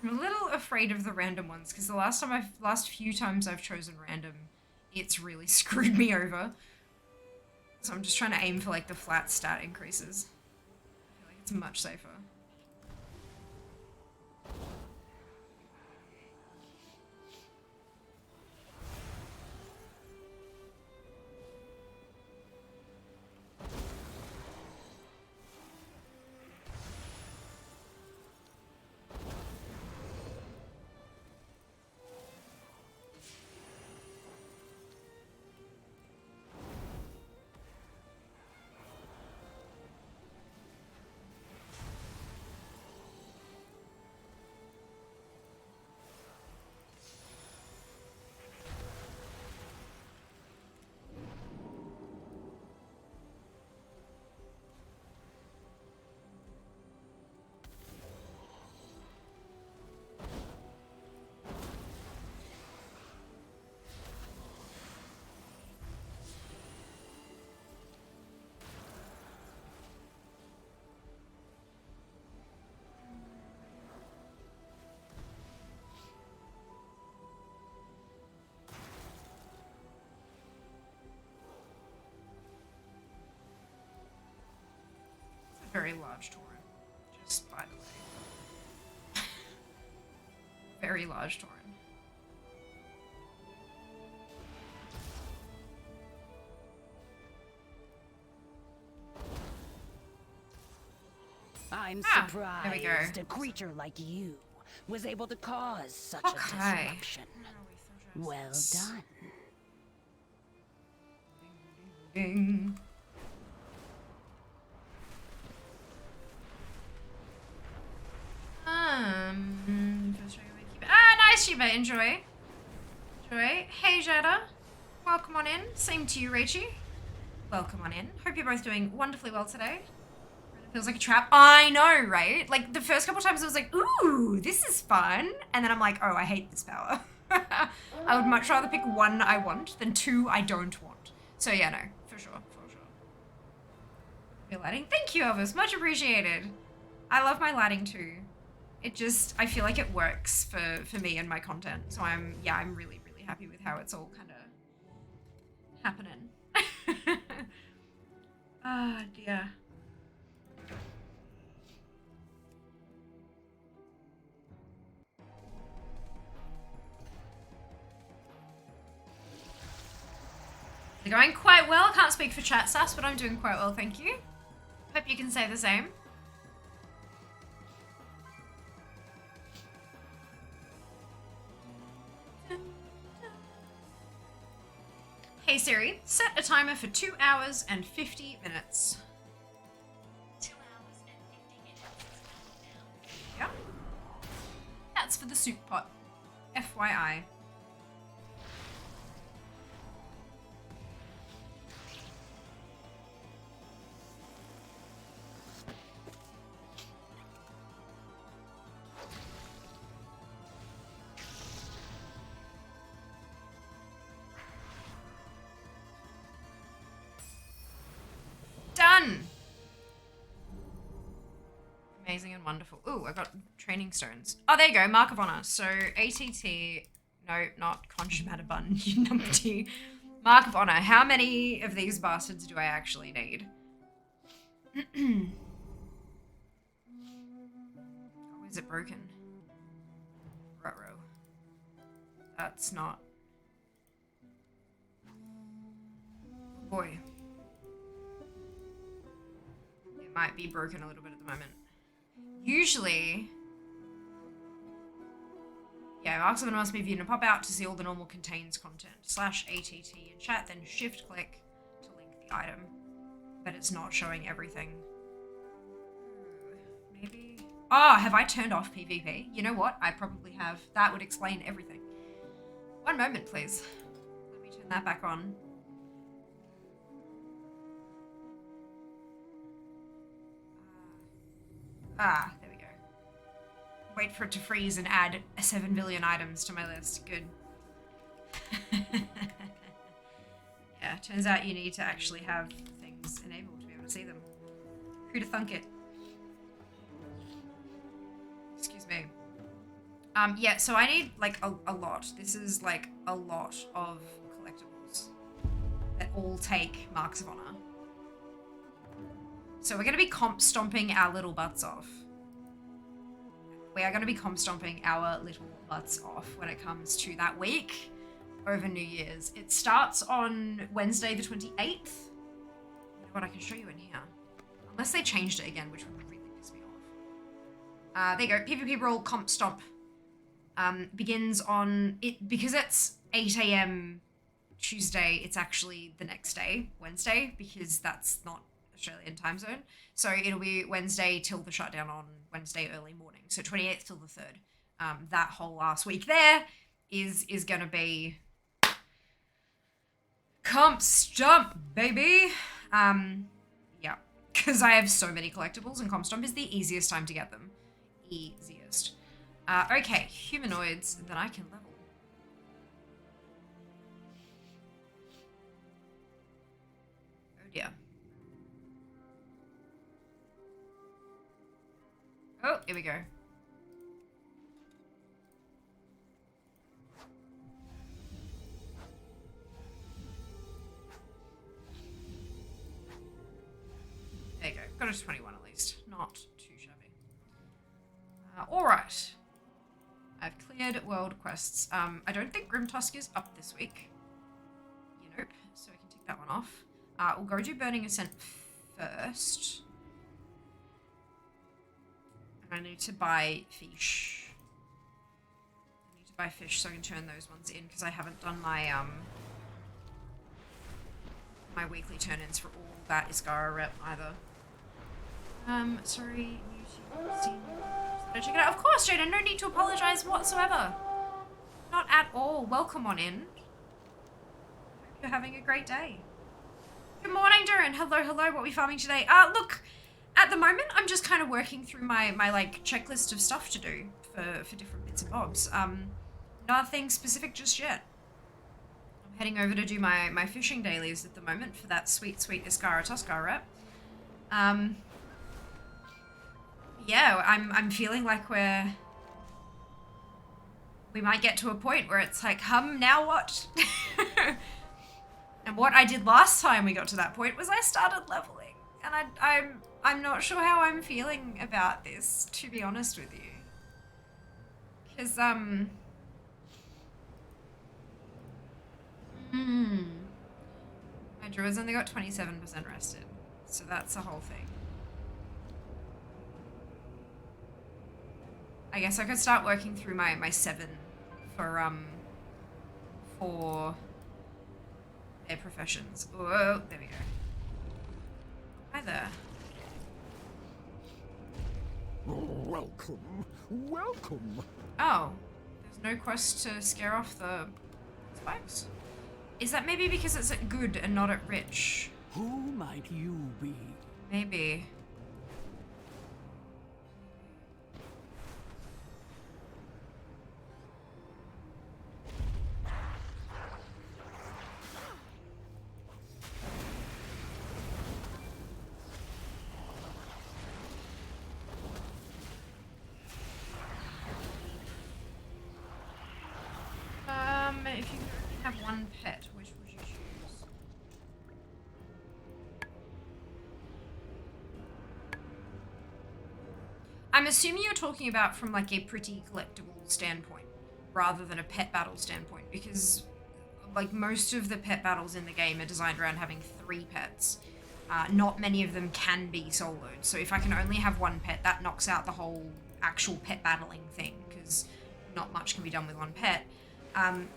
A: I'm a little afraid of the random ones because the last few times I've chosen random, it's really screwed me over. So I'm just trying to aim for like the flat stat increases. I feel like it's much safer. Very large torrent, just by the way. Very large torrent.
C: I'm
A: Ah, there we go.
C: surprised a creature like you was able to cause such
A: Okay.
C: a disruption. Well done.
A: Ding. Nice, Shiba. Enjoy. Hey, Jada. Welcome on in. Same to you, Rachie. Welcome on in. Hope you're both doing wonderfully well today. Feels like a trap. I know, right? Like, the first couple times I was like, ooh, this is fun. And then I'm like, oh, I hate this power. I would much rather pick one I want than two I don't want. So yeah, no, for sure. Your lighting. Thank you, Elvis. Much appreciated. I love my lighting too. It just, I feel like it works for me and my content. So I'm really, really happy with how it's all kind of happening. Ah, dear. They're going quite well. I can't speak for chat sass, but I'm doing quite well, thank you. Hope you can say the same. Hey Siri, set a timer for 2 hours and 50 minutes. 2 hours and 50 minutes. Yeah. That's for the soup pot. FYI. Done! Amazing and wonderful. Ooh, I got training stones. Oh, there you go, Mark of Honor. So, ATT, no, not conscious matter bun, you numpty. Mark of Honor. How many of these bastards do I actually need? Oh, is it broken? Ruh-roh. That's not... Boy. It might be broken a little bit at the moment. Usually... Yeah, Marks of Honor must be viewed and pop out to see all the normal contains content. /ATT in chat, then shift click to link the item. But it's not showing everything. Maybe... Oh, have I turned off PvP? You know what? I probably have. That would explain everything. One moment, please. Let me turn that back on. There we go. Wait for it to freeze and add 7 billion items to my list. Good. Yeah, turns out you need to actually have things enabled to be able to see them. Who'da thunk it? Excuse me. Yeah, so I need, like, a lot. This is, like, a lot of collectibles that all take Marks of Honor. So we're going to be comp stomping our little butts off. We are going to be comp stomping our little butts off when it comes to that week over New Year's. It starts on Wednesday the 28th. You know what, I can show you in here. Unless they changed it again, which would really piss me off. There you go, PvP Brawl Comp Stomp. Begins on, because it's 8 AM Tuesday, it's actually the next day, Wednesday, because that's not Australian time zone. So it'll be Wednesday till the shutdown on Wednesday early morning. So 28th till the 3rd. That whole last week there is going to be Comp Stomp, baby. Yeah, because I have so many collectibles and Comp Stomp is the easiest time to get them. Easiest. Okay, humanoids that I can level. Oh dear. Oh, here we go. There you go. Got a 21 at least. Not too shabby. Alright. I've cleared world quests. I don't think Grimtusk is up this week. Nope. So we can tick that one off. We'll go do Burning Ascent first. I need to buy fish. I need to buy fish so I can turn those ones in because I haven't done my my weekly turn-ins for all that Iskara rep either. Sorry, YouTube seen. Did I check it out? Of course, Jada, no need to apologize whatsoever. Not at all. Welcome on in. Hope you're having a great day. Good morning, Durin. Hello, hello. What are we farming today? Look, at the moment, I'm just kind of working through my like checklist of stuff to do for different bits and bobs. Nothing specific just yet. I'm heading over to do my fishing dailies at the moment for that sweet Iskara Tuskar rep. Yeah, I'm feeling like we might get to a point where it's like, now what? And what I did last time we got to that point was I started leveling, and I'm not sure how I'm feeling about this, to be honest with you. Because my druid's only got 27% rested, so that's the whole thing. I guess I could start working through my 7 for their professions. Whoa, there we go. Hi there.
B: Welcome, welcome.
A: Oh, there's no quest to scare off the spikes? Is that maybe because it's at good and not at rich?
D: Who might you be?
A: Maybe. If you could only have one pet, which would you choose? I'm assuming you're talking about from like a pretty collectible standpoint, rather than a pet battle standpoint, because like most of the pet battles in the game are designed around having 3 pets. Not many of them can be soloed, so if I can only have one pet, that knocks out the whole actual pet battling thing, because not much can be done with one pet.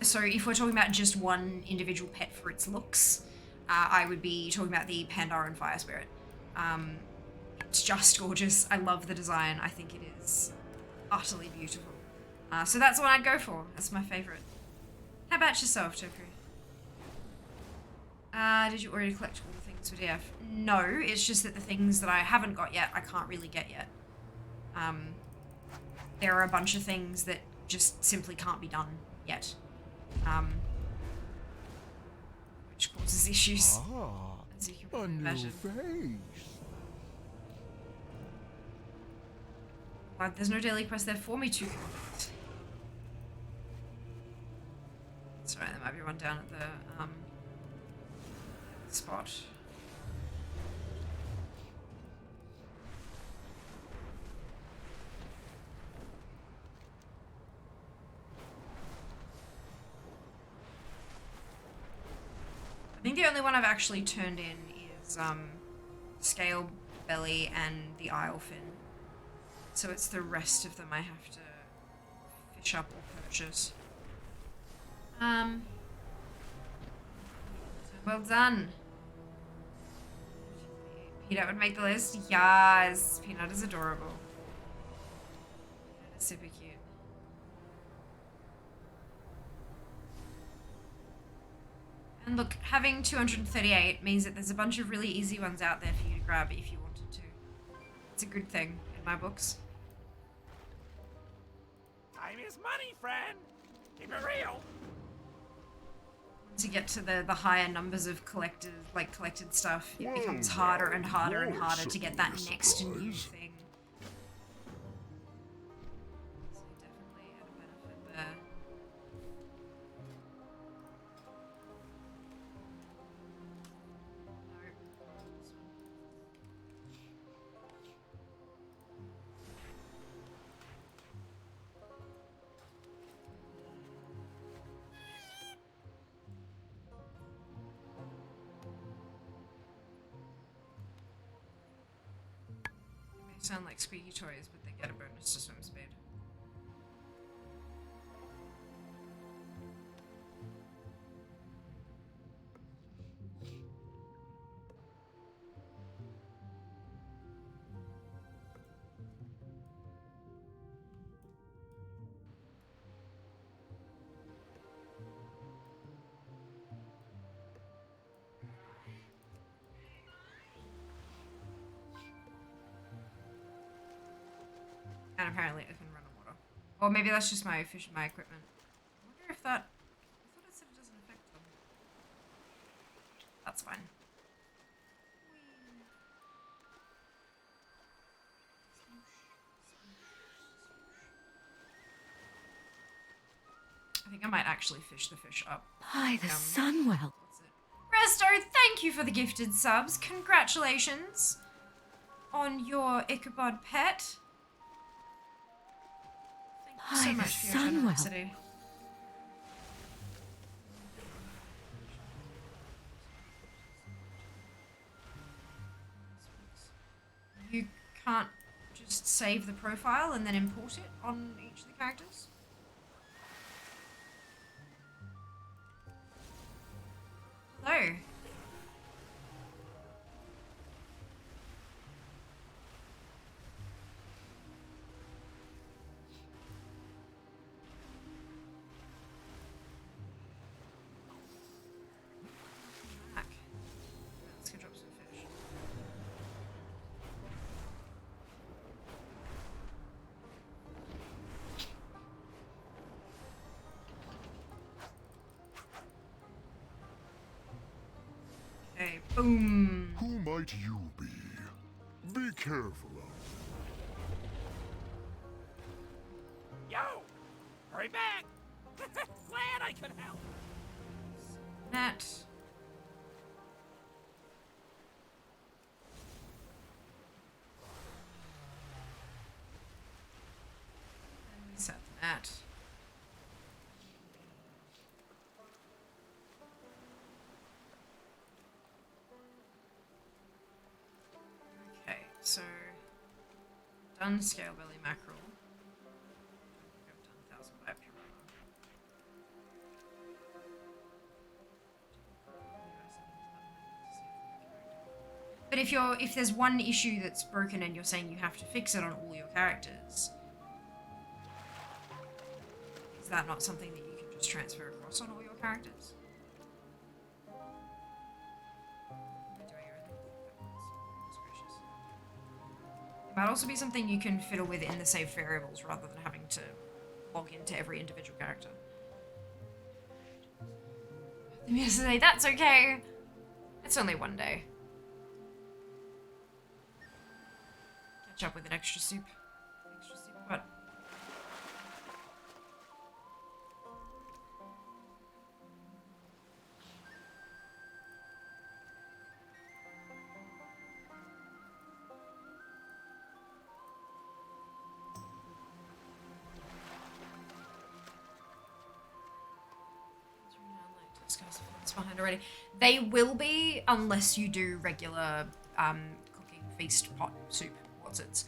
A: So if we're talking about just one individual pet for its looks, I would be talking about the Pandaren Fire Spirit. It's just gorgeous. I love the design. I think it is utterly beautiful. So that's what I'd go for. That's my favorite. How about yourself, Toku? Did you already collect all the things for DF? No, it's just that the things that I haven't got yet, I can't really get yet. There are a bunch of things that just simply can't be done yet, which causes issues, as you can probably imagine. Well, there's no daily quest there for me to complete. Sorry, there might be one down at the spot. I think the only one I've actually turned in is Scale Belly and the Isle-fin. So it's the rest of them I have to fish up or purchase. Well done. Peanut would make the list. Yes, Peanut is adorable. Peanut is super cute. And look, having 238 means that there's a bunch of really easy ones out there for you to grab if you wanted to. It's a good thing in my books.
D: Time is money, friend. Keep it real.
A: Once you get to the higher numbers of collected stuff, it becomes harder and harder and harder to get that next new thing. So definitely had a benefit there. Sound like squeaky toys, but they get a bonus. Just a swim speed. And apparently it can run on water. Or maybe that's just my fish and my equipment. I wonder if that... I thought it said it doesn't affect them. That's fine. I think I might actually fish the fish up.
C: By the Sunwell.
A: What's it? Resto, thank you for the gifted subs. Congratulations on your Ichabod pet. So much for your generosity. You can't just save the profile and then import it on each of the characters? Hello. Let's go drop some fish. Okay, boom.
B: Who might you be? Be careful of.
D: Yo! Hurry back! Glad I could help!
A: That. And we set that. Okay, so done scale belly mackerel. I've done 1,000 by Purina. But if there's one issue that's broken and you're saying you have to fix it on all your characters, is that not something that you can just transfer across on all your characters? It might also be something you can fiddle with in the saved variables rather than having to log into every individual character. Yesterday, that's okay. It's only one day. Catch up with an extra soup. Extra soup, what? It's behind already. They will be unless you do regular cooking feast pot soup whatsits,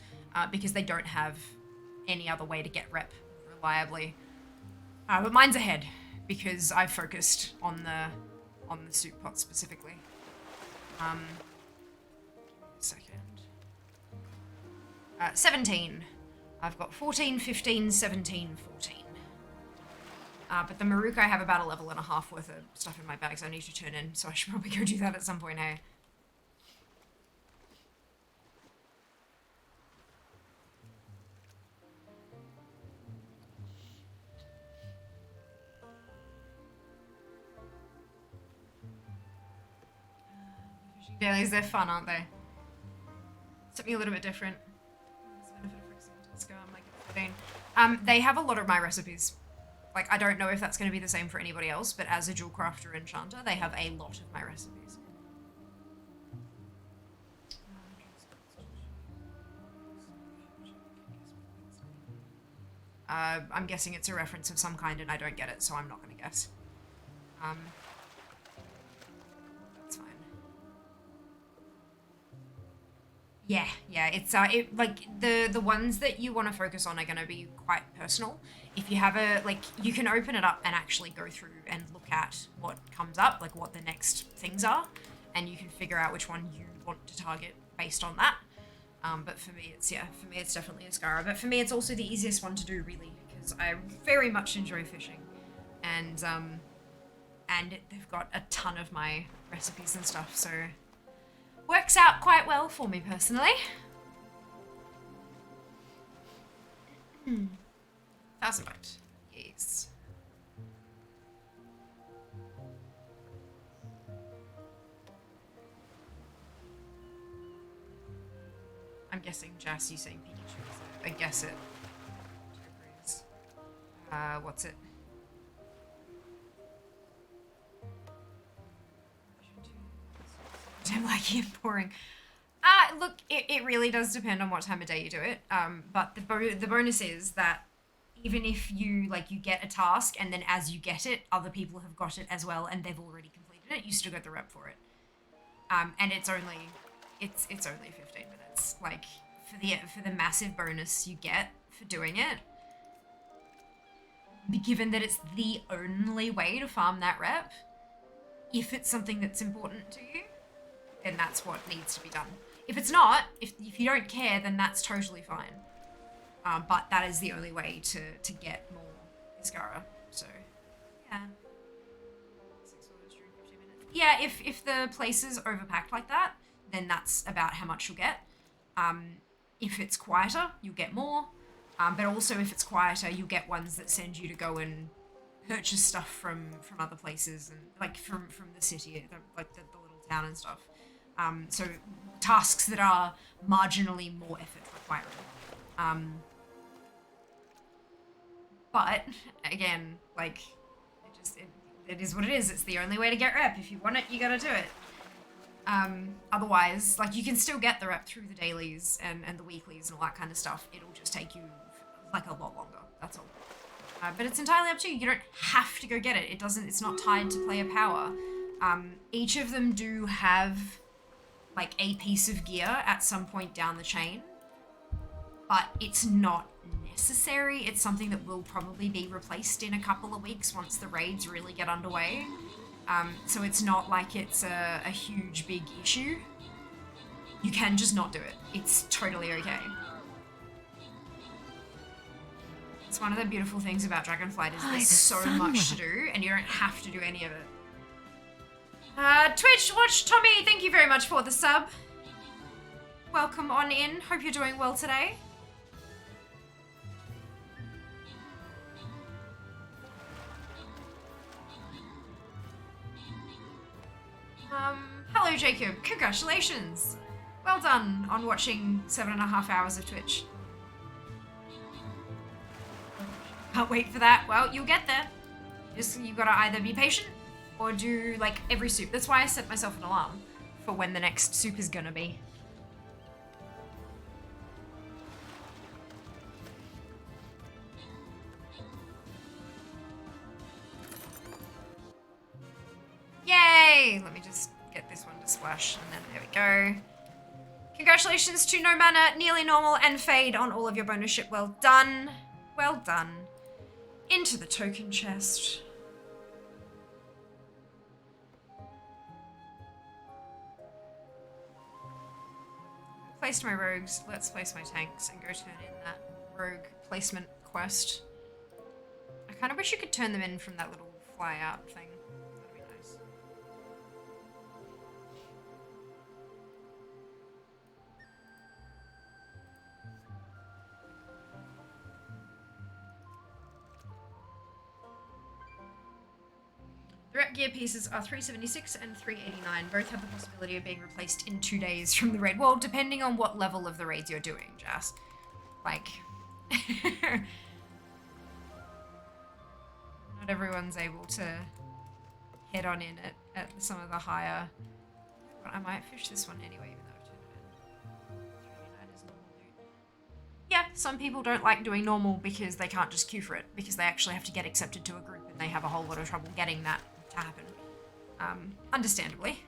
A: because they don't have any other way to get rep reliably. But mine's ahead because I've focused on the soup pot specifically. Second. 17. I've got 14, 15, 17, 14. But the Maruk, I have about 1.5 levels worth of stuff in my bags I need to turn in, so I should probably go do that at some point, hey? Dailies, they're fun, aren't they? Something a little bit different. They have a lot of my recipes. Like, I don't know if that's going to be the same for anybody else, but as a dual crafter enchanter, they have a lot of my recipes. I'm guessing it's a reference of some kind and I don't get it, so I'm not going to guess. That's fine. Yeah, it's like the ones that you want to focus on are going to be quite personal. If you have you can open it up and actually go through and look at what comes up, like what the next things are, and you can figure out which one you want to target based on that. But for me, it's definitely Ascara. But for me, it's also the easiest one to do, really, because I very much enjoy fishing, and they've got a ton of my recipes and stuff, so works out quite well for me personally. 1,000 byte, yes. I'm guessing Jas, you saying Pikachu. I guess it. What's it? I'm liking it boring. Look, it really does depend on what time of day you do it. But the bonus is that even if you get a task and then as you get it, other people have got it as well and they've already completed it, you still get the rep for it. And it's only 15 minutes. Like for the massive bonus you get for doing it, given that it's the only way to farm that rep, if it's something that's important to you, then that's what needs to be done. If it's not, if you don't care, then that's totally fine. But that is the only way to get more Ascara. So, yeah. 6 orders during 15 minutes. Yeah, if the place is overpacked like that, then that's about how much you'll get. If it's quieter, you'll get more. But also if it's quieter, you'll get ones that send you to go and purchase stuff from other places and like from the city, the little town and stuff. So tasks that are marginally more effort requiring. But again, like it is what it is. It's the only way to get rep. If you want it, you gotta do it. Otherwise, like you can still get the rep through the dailies and the weeklies and all that kind of stuff. It'll just take you like a lot longer. That's all. But it's entirely up to you. You don't have to go get it. It's not tied to player power. Each of them do have like a piece of gear at some point down the chain, but it's not necessary. It's something that will probably be replaced in a couple of weeks once the raids really get underway. So it's not like it's a huge, big issue. You can just not do it. It's totally okay. It's one of the beautiful things about Dragonflight is there's so much to do and you don't have to do any of it. Twitch Watch Tommy, thank you very much for the sub. Welcome on in. Hope you're doing well today. Hello Jacob, congratulations. Well done on watching 7.5 hours of Twitch. Can't wait for that. Well, you'll get there. You gotta either be patient or do like every soup. That's why I set myself an alarm for when the next soup is gonna be. Yay! Let me just get this one to splash, and then there we go. Congratulations to No Mana, Nearly Normal, and Fade on all of your bonus ship. Well done. Well done. Into the token chest. Placed my rogues. Let's place my tanks and go turn in that rogue placement quest. I kind of wish you could turn them in from that little fly out thing. That'd be nice. The rep gear pieces are 376 and 389. Both have the possibility of being replaced in 2 days from the raid. Well, depending on what level of the raids you're doing, Jas. Like... Not everyone's able to head on in at some of the higher... But I might fish this one anyway, even though I've turned it in. 389 is normal loot. Yeah, some people don't like doing normal because they can't just queue for it, because they actually have to get accepted to a group and they have a whole lot of trouble getting that to happen. Understandably.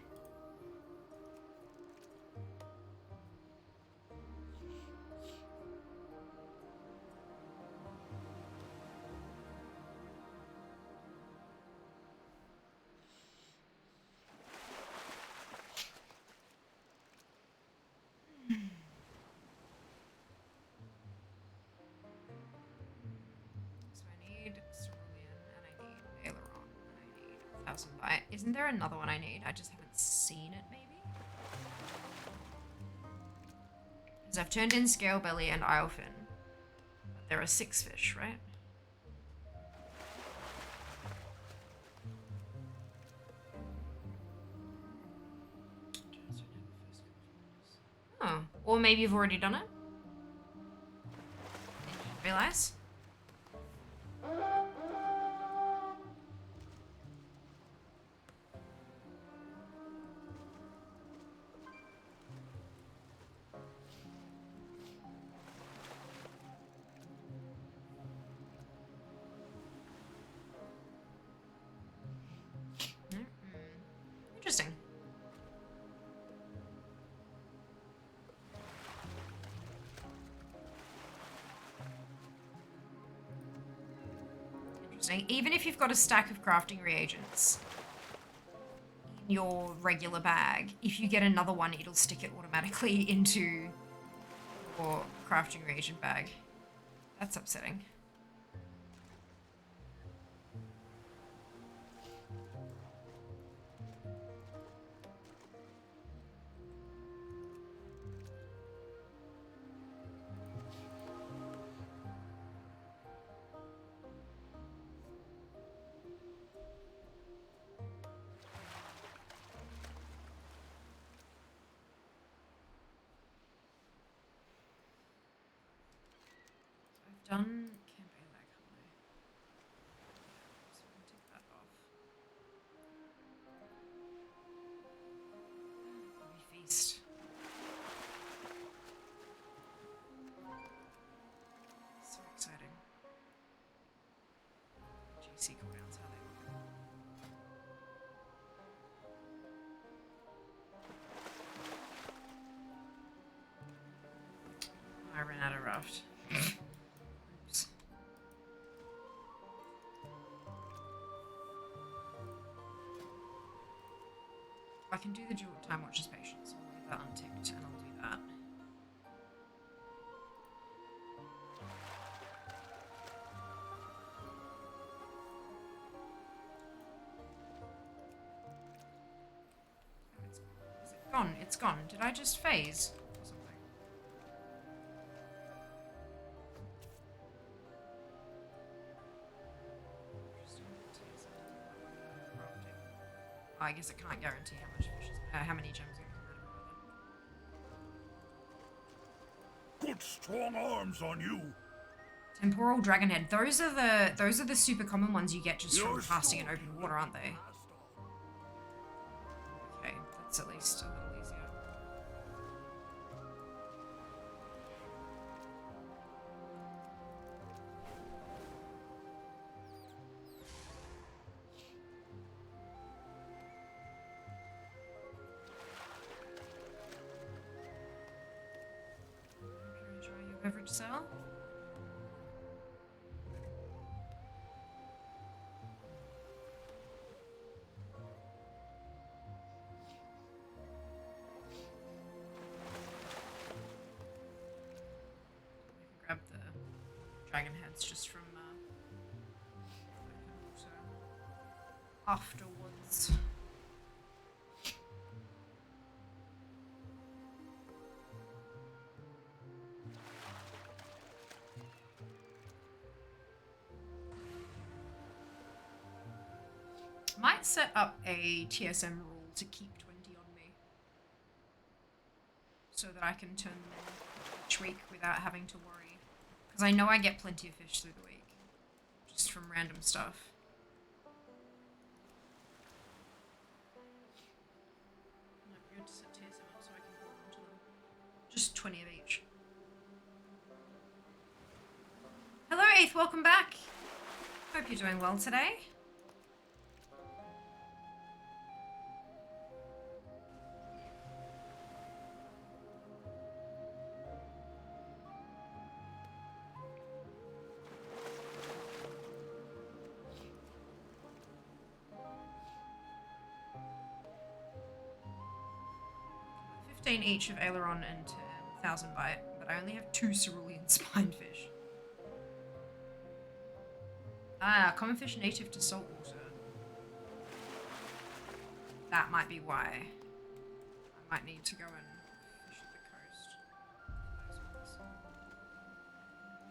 A: 10,000 byte. Isn't there another one I need? I just haven't seen it, maybe? Because I've turned in Scale Belly and Islefin. But there are 6 fish, right? Oh, or maybe you've already done it? Didn't realize? Interesting. Interesting. Even if you've got a stack of crafting reagents in your regular bag, if you get another one, it'll stick it automatically into your crafting reagent bag. That's upsetting. Done campaign lag, haven't I? So we can take that off. We feast. So exciting. GC cooldowns, how they look. I ran out of raft. Oops. I can do the dual time watches patience. I'll leave that unticked and I'll do that. Is it gone? It's gone. Did I just phase or something? Oh, I guess it can't guarantee how much fish is, how many gems are going to come out of it.
B: Put strong arms on you.
A: Temporal Dragonhead. Those are the super common ones you get just from casting in open water, aren't they? Okay, that's at least a little easier. Enjoy your beverage sale. I can grab the dragon heads just from so afterwards. Might set up a TSM rule to keep 20 on me so that I can turn them in each week without having to worry. Because I know I get plenty of fish through the week, just from random stuff. Might be good to set TSM up so I can hold on to them. Just 20 of each. Hello, Eighth, welcome back. Hope you're doing well today. Each of aileron and 10,000 byte, but I only have 2 cerulean spinefish. Ah, common fish native to saltwater. that might be why. I might need to go and fish at the coast.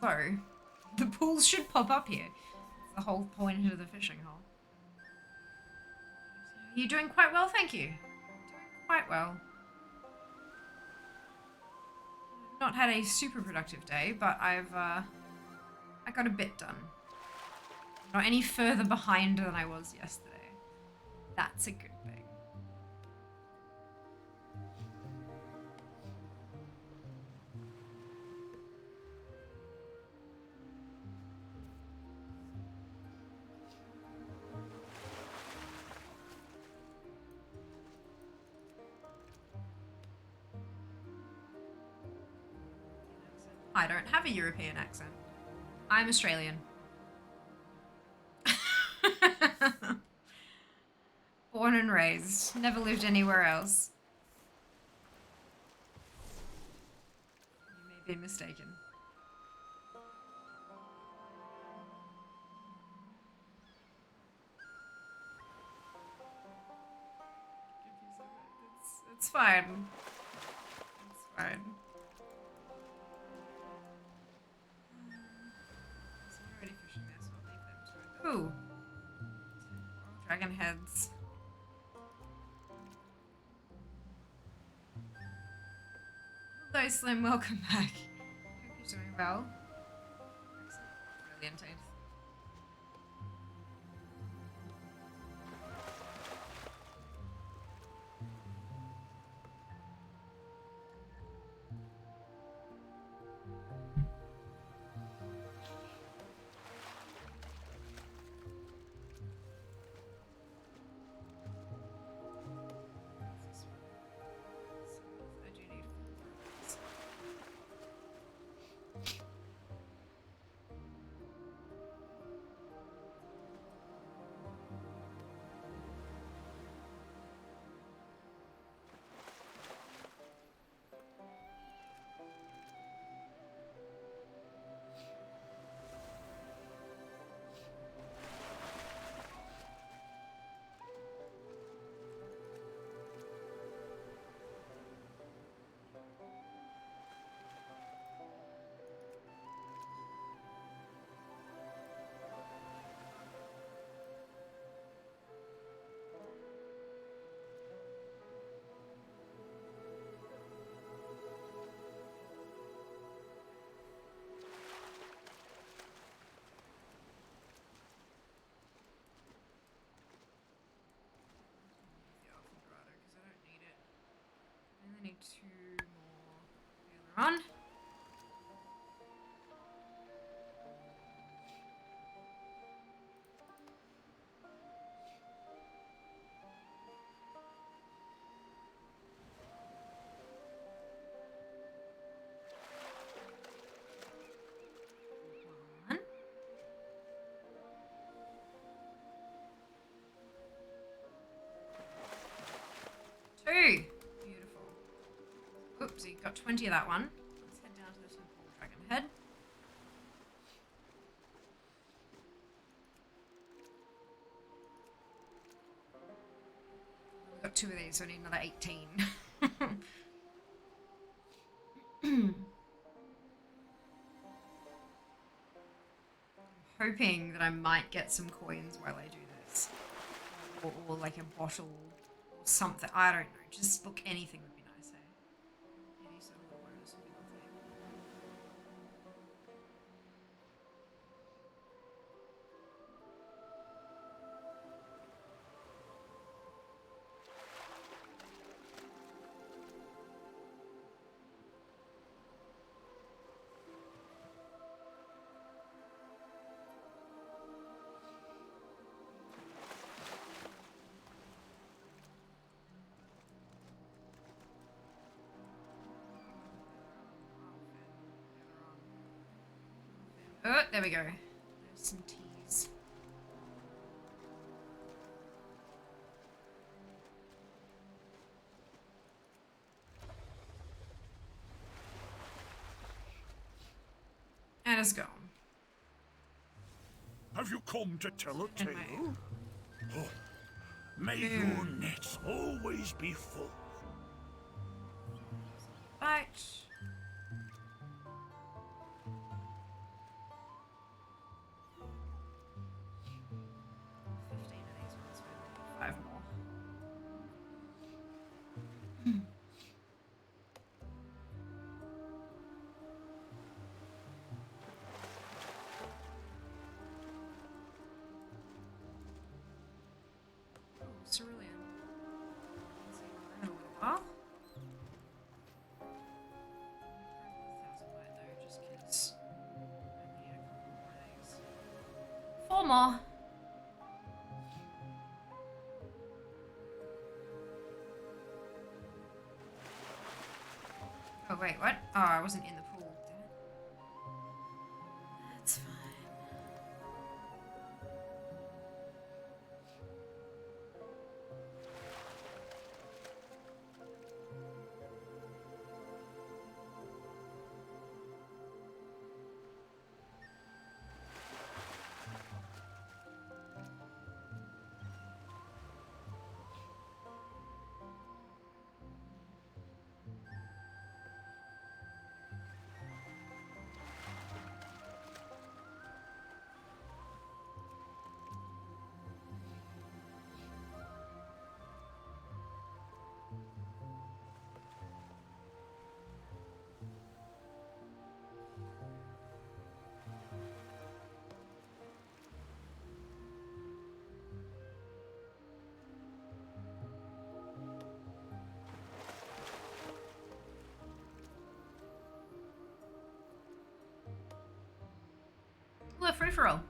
A: So, the pools should pop up here. That's the whole point of the fishing hole. You're doing quite well, thank you. Doing quite well. Not had a super productive day, but I got a bit done. Not any further behind than I was yesterday. That's a good thing. I don't have a European accent. I'm Australian. Born and raised. Never lived anywhere else. You may be mistaken. It's fine. It's fine. Already fishing there, so I'll leave them to it. Ooh. Dragon heads. Hello, Slim. Welcome back. Hope you're doing well. Brilliant, Ace. I need 2 more on. One. 2. Oopsie, got 20 of that one. Let's head down to the temple dragon head. We've got 2 of these, so I need another 18. I'm hoping that I might get some coins while I do this. Or like a bottle or something. I don't know. Just look, anything would be nice, eh? Any sort of bonus would be lovely. Oh, there we go. There's some teas. And it's gone.
B: Have you come to tell a tale? Oh,
D: May your nets always be full.
A: Right. Five more. Cerulean. Let's see in a little while. 1,000 light though, just because I need a couple more of these. 4 more. Oh wait, what? Oh, I wasn't in the pool. Damn it. That's fine. Well, free for all.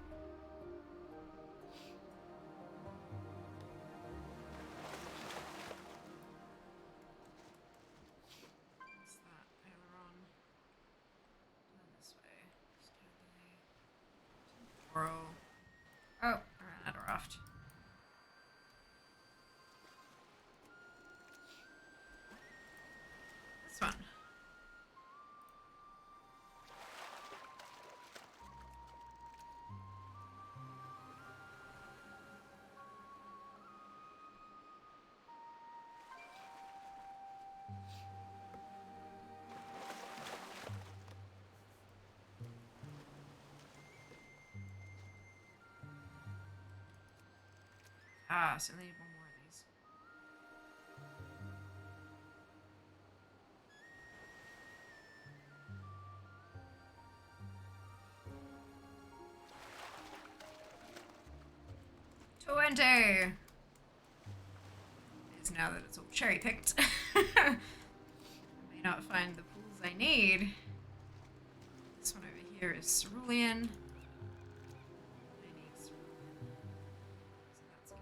A: What's that? Aileron. Down this way. Steadily. Temporal. Oh, I ran out of raft. This one. Ah, so I need one more of these. Twenty. It's now that it's all cherry picked. I may not find the pools I need. This one over here is cerulean. I need cerulean. So that's good.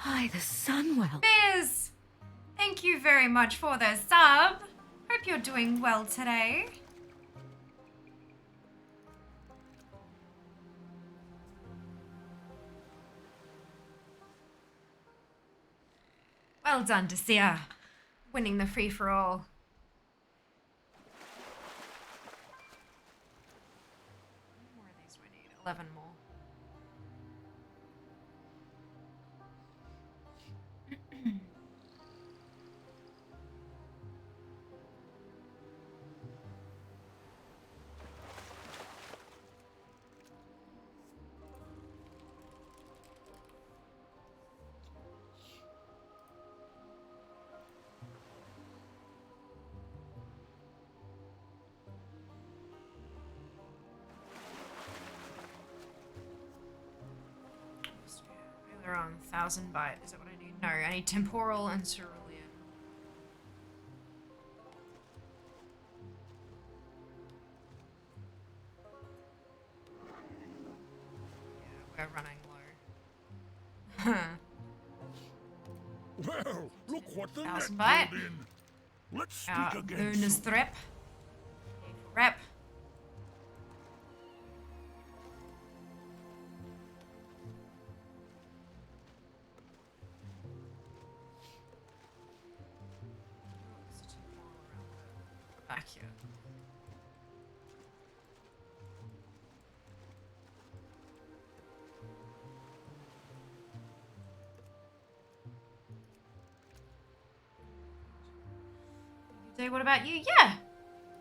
C: By the Sunwell.
A: Biz! Thank you very much for the sub. Hope you're doing well today. Well done, Desir. Winning the free-for-all. How many more of these do I need? 11 more. Around 1,000 byte. Is that what I need? No, I need temporal and cerulean. Yeah, we're running low.
D: Well, look what the net
A: 1,000 byte.
D: pulled in. Let's speak again
A: Luna's
D: soon.
A: threp. Rep. back here. Good day, what about you? Yeah,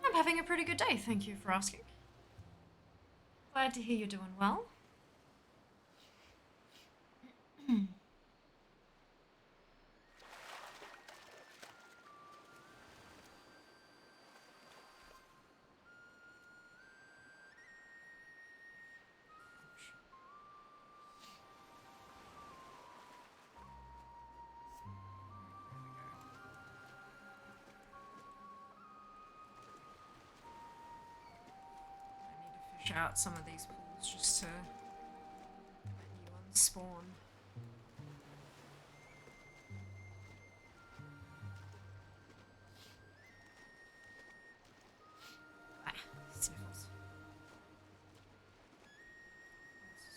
A: I'm having a pretty good day, thank you for asking. Glad to hear you're doing well. I need to fish out some of these pools just to let new ones spawn. Ah, sniffles.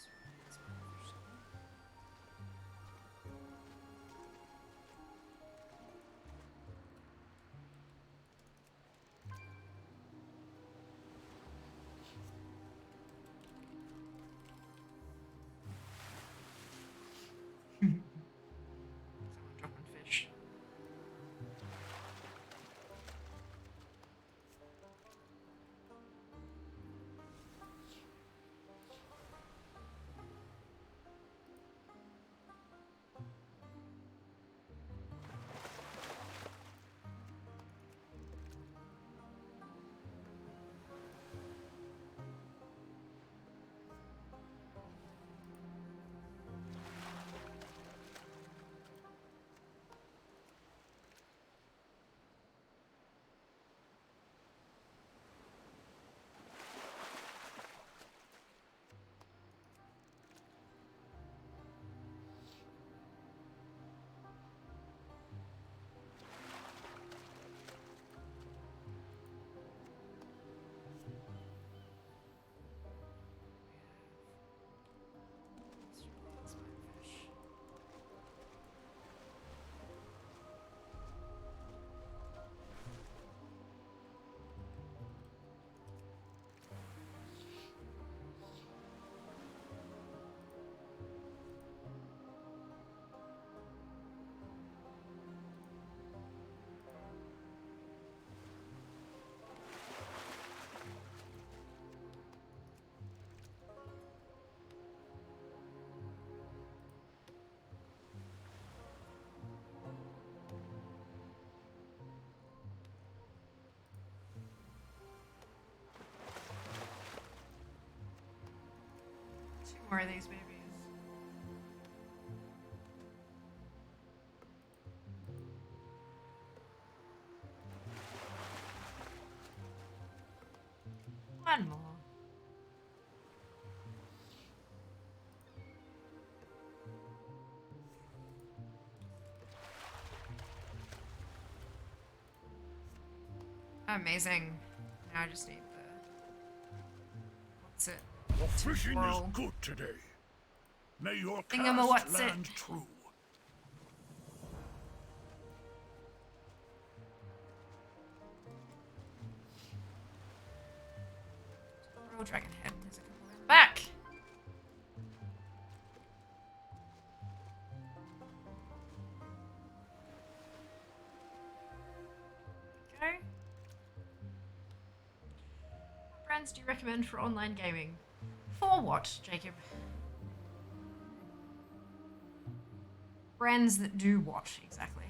A: Someone dropping fish. Two more of these babies. One more. Amazing. Now I just need the... What's it?
B: The fishing is
A: Roll.
B: good today. May your
A: Thingamawhat's
B: cast
A: it?
B: land true.
A: Royal Dragon Head. There's a couple in the back. Okay. What brands do you recommend for online gaming? For what, Jacob? Brands that do what, exactly?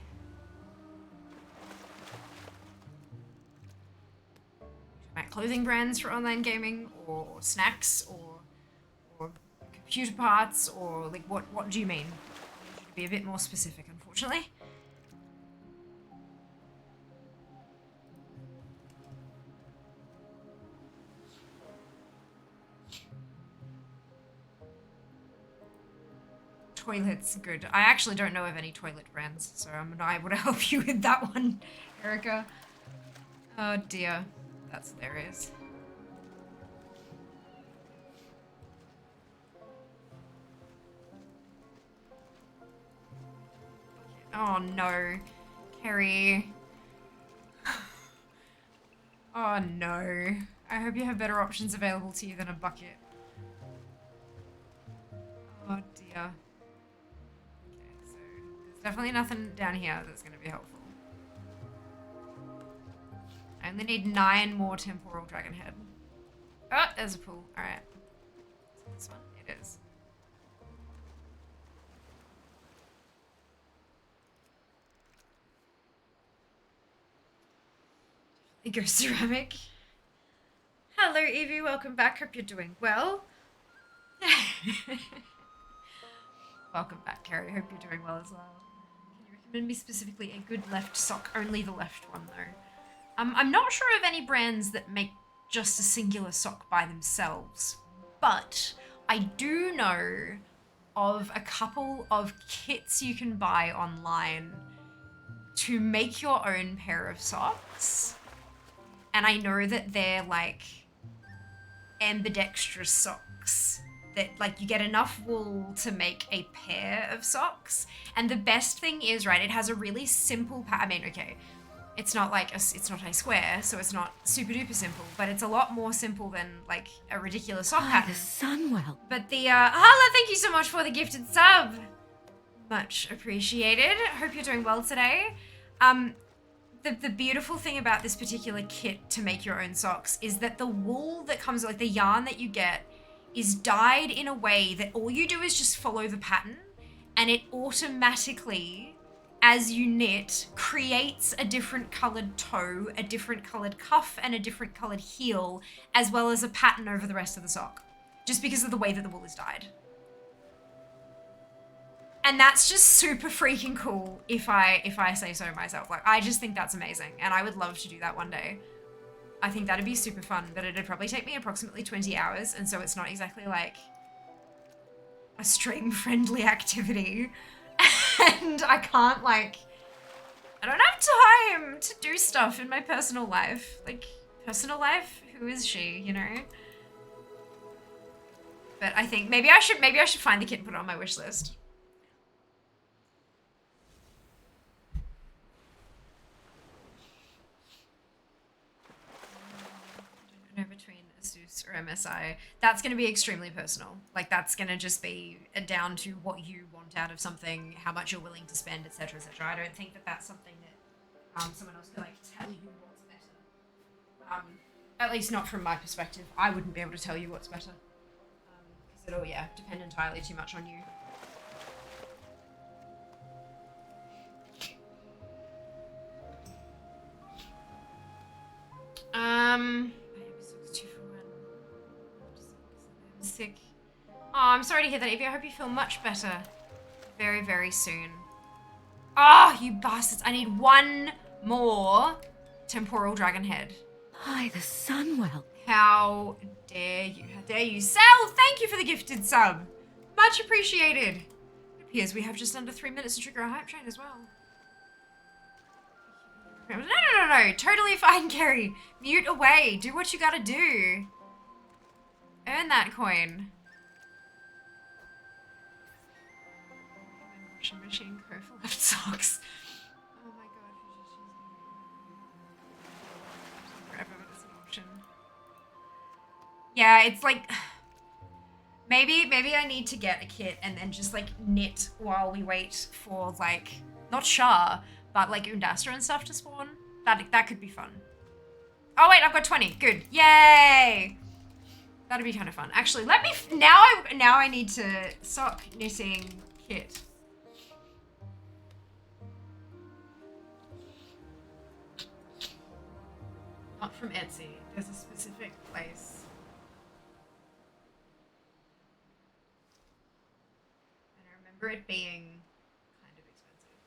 A: About clothing brands for online gaming, or snacks, or computer parts, or like what do you mean? I need you to be a bit more specific, unfortunately. Toilets, good. I actually don't know of any toilet brands, so I'm not able to help you with that one, Erica. Oh dear, that's hilarious. Oh no, Carrie. Oh no. I hope you have better options available to you than a bucket. Oh dear. Okay, so there's definitely nothing down here that's going to be helpful. I only need 9 more temporal dragon head. Oh, there's a pool. Alright. Is it this one? It is. It goes ceramic. Hello, Evie. Welcome back. Hope you're doing well. Welcome back, Carrie. Hope you're doing well as well. Can you recommend me specifically a good left sock? Only the left one, though. I'm not sure of any brands that make just a singular sock by themselves, but I do know of a couple of kits you can buy online to make your own pair of socks. And I know that they're like ambidextrous socks that like you get enough wool to make a pair of socks. And the best thing is, right, it has a really simple I mean, okay, it's not like it's not a square, so it's not super duper simple, but it's a lot more simple than like a ridiculous sock pattern.
C: The Sunwell.
A: But the Hala, thank you so much for the gifted sub. Much appreciated. Hope you're doing well today. The beautiful thing about this particular kit to make your own socks is that the wool that comes, like the yarn that you get, is dyed in a way that all you do is just follow the pattern, and it automatically, as you knit, creates a different colored toe, a different colored cuff, and a different colored heel, as well as a pattern over the rest of the sock, just because of the way that the wool is dyed. And that's just super freaking cool if I say so myself. Like, I just think that's amazing, and I would love to do that one day. I think that'd be super fun, but it'd probably take me approximately 20 hours, and so it's not exactly like a stream-friendly activity. And I can't, like, I don't have time to do stuff in my personal life. Like, personal life? Who is she, you know? But I think maybe I should find the kit and put it on my wish list. Between Asus or MSI, that's going to be extremely personal. Like, that's going to just be down to what you want out of something, how much you're willing to spend, etc., etc. I don't think that that's something that someone else can like tell you what's better. At least not from my perspective. I wouldn't be able to tell you what's better, because it'll depend entirely too much on you. Sick. Oh, I'm sorry to hear that, Evie. I hope you feel much better very, very soon. Oh, you bastards. I need 1 more temporal dragon head.
C: By the Sunwell.
A: How dare you? How dare you? Sal, thank you for the gifted sub. Much appreciated. It appears we have just under 3 minutes to trigger a hype train as well. No. Totally fine, Kerry. Mute away. Do what you gotta do. Earn that coin. Washing machine, crow for left socks. Oh my god, who's just using forever, but it's an option. Yeah, it's like maybe I need to get a kit and then just like knit while we wait for like not Shah, but like Undasta and stuff to spawn. That could be fun. Oh wait, I've got 20. Good. Yay! That'd be kind of fun. Actually, let me now I need to sock knitting kit. Not from Etsy. There's a specific place. And I remember it being kind of expensive.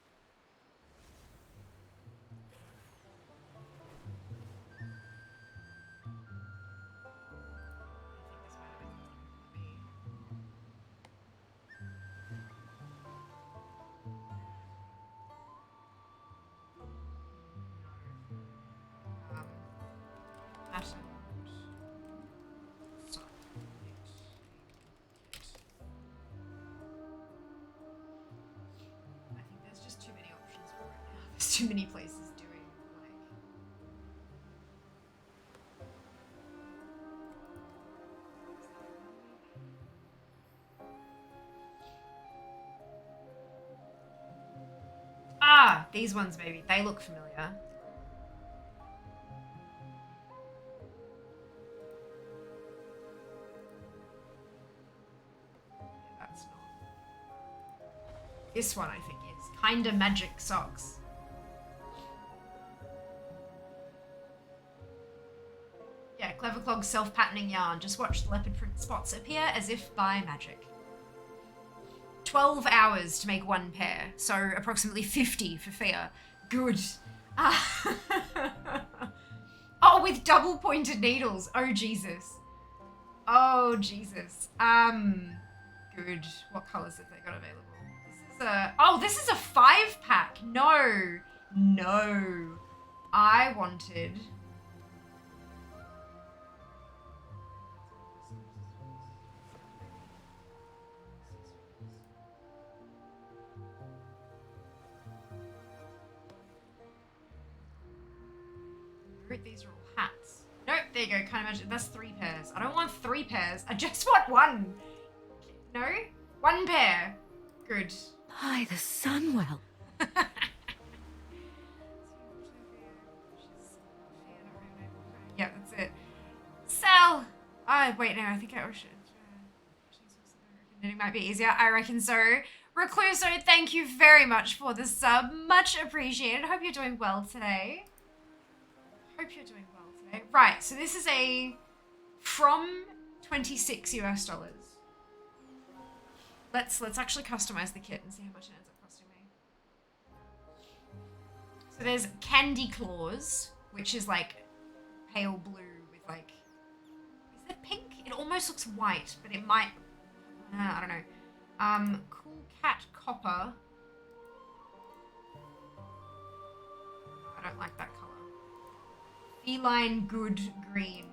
A: I think there's just too many options for it now. There's too many places doing like Ah, these ones maybe. They look familiar. Yeah, that's not. This one I think is. Kinda magic socks. Yeah, Clever Clog's self-patterning yarn. Just watch the leopard print spots appear as if by magic. 12 hours to make one pair, so approximately 50 for Fia. Good. Oh, with double pointed needles. Oh, Jesus. Oh, Jesus. Good. What colors have they got available? This is a 5-pack. No. No. I wanted... These are all hats. Nope, there you go. Kind of magic. That's 3 pairs. I don't want 3 pairs. I just want 1. No? 1 pair. Good.
C: By the Sunwell.
A: Yeah, that's it. Sell! Oh, wait, no, I think I should. Knitting might be easier. I reckon so. Recluso, thank you very much for the sub. Much appreciated. Hope you're doing well today. Hope you're doing well today. Right, so this is a from 26 US dollars. Let's actually customize the kit and see how much it ends up costing me. So there's Candy Claws, which is like pale blue with like, is it pink? It almost looks white, but it might, I don't know. Cool Cat Copper. I don't like that color. Feline Good Green.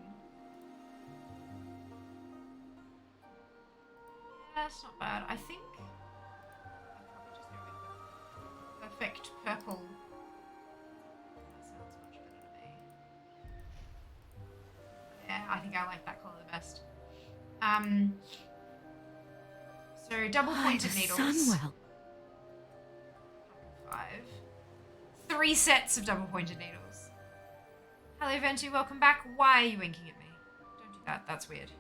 A: Yeah, that's not bad. I think I'll probably just go with the Perfect Purple. That sounds much better to me. Yeah, I think I like that color the best. So double pointed needles.
C: Sunwell.
A: 5. 3 sets of double pointed needles. Hello, Ventu, welcome back. Why are you winking at me? Don't do that, that's weird.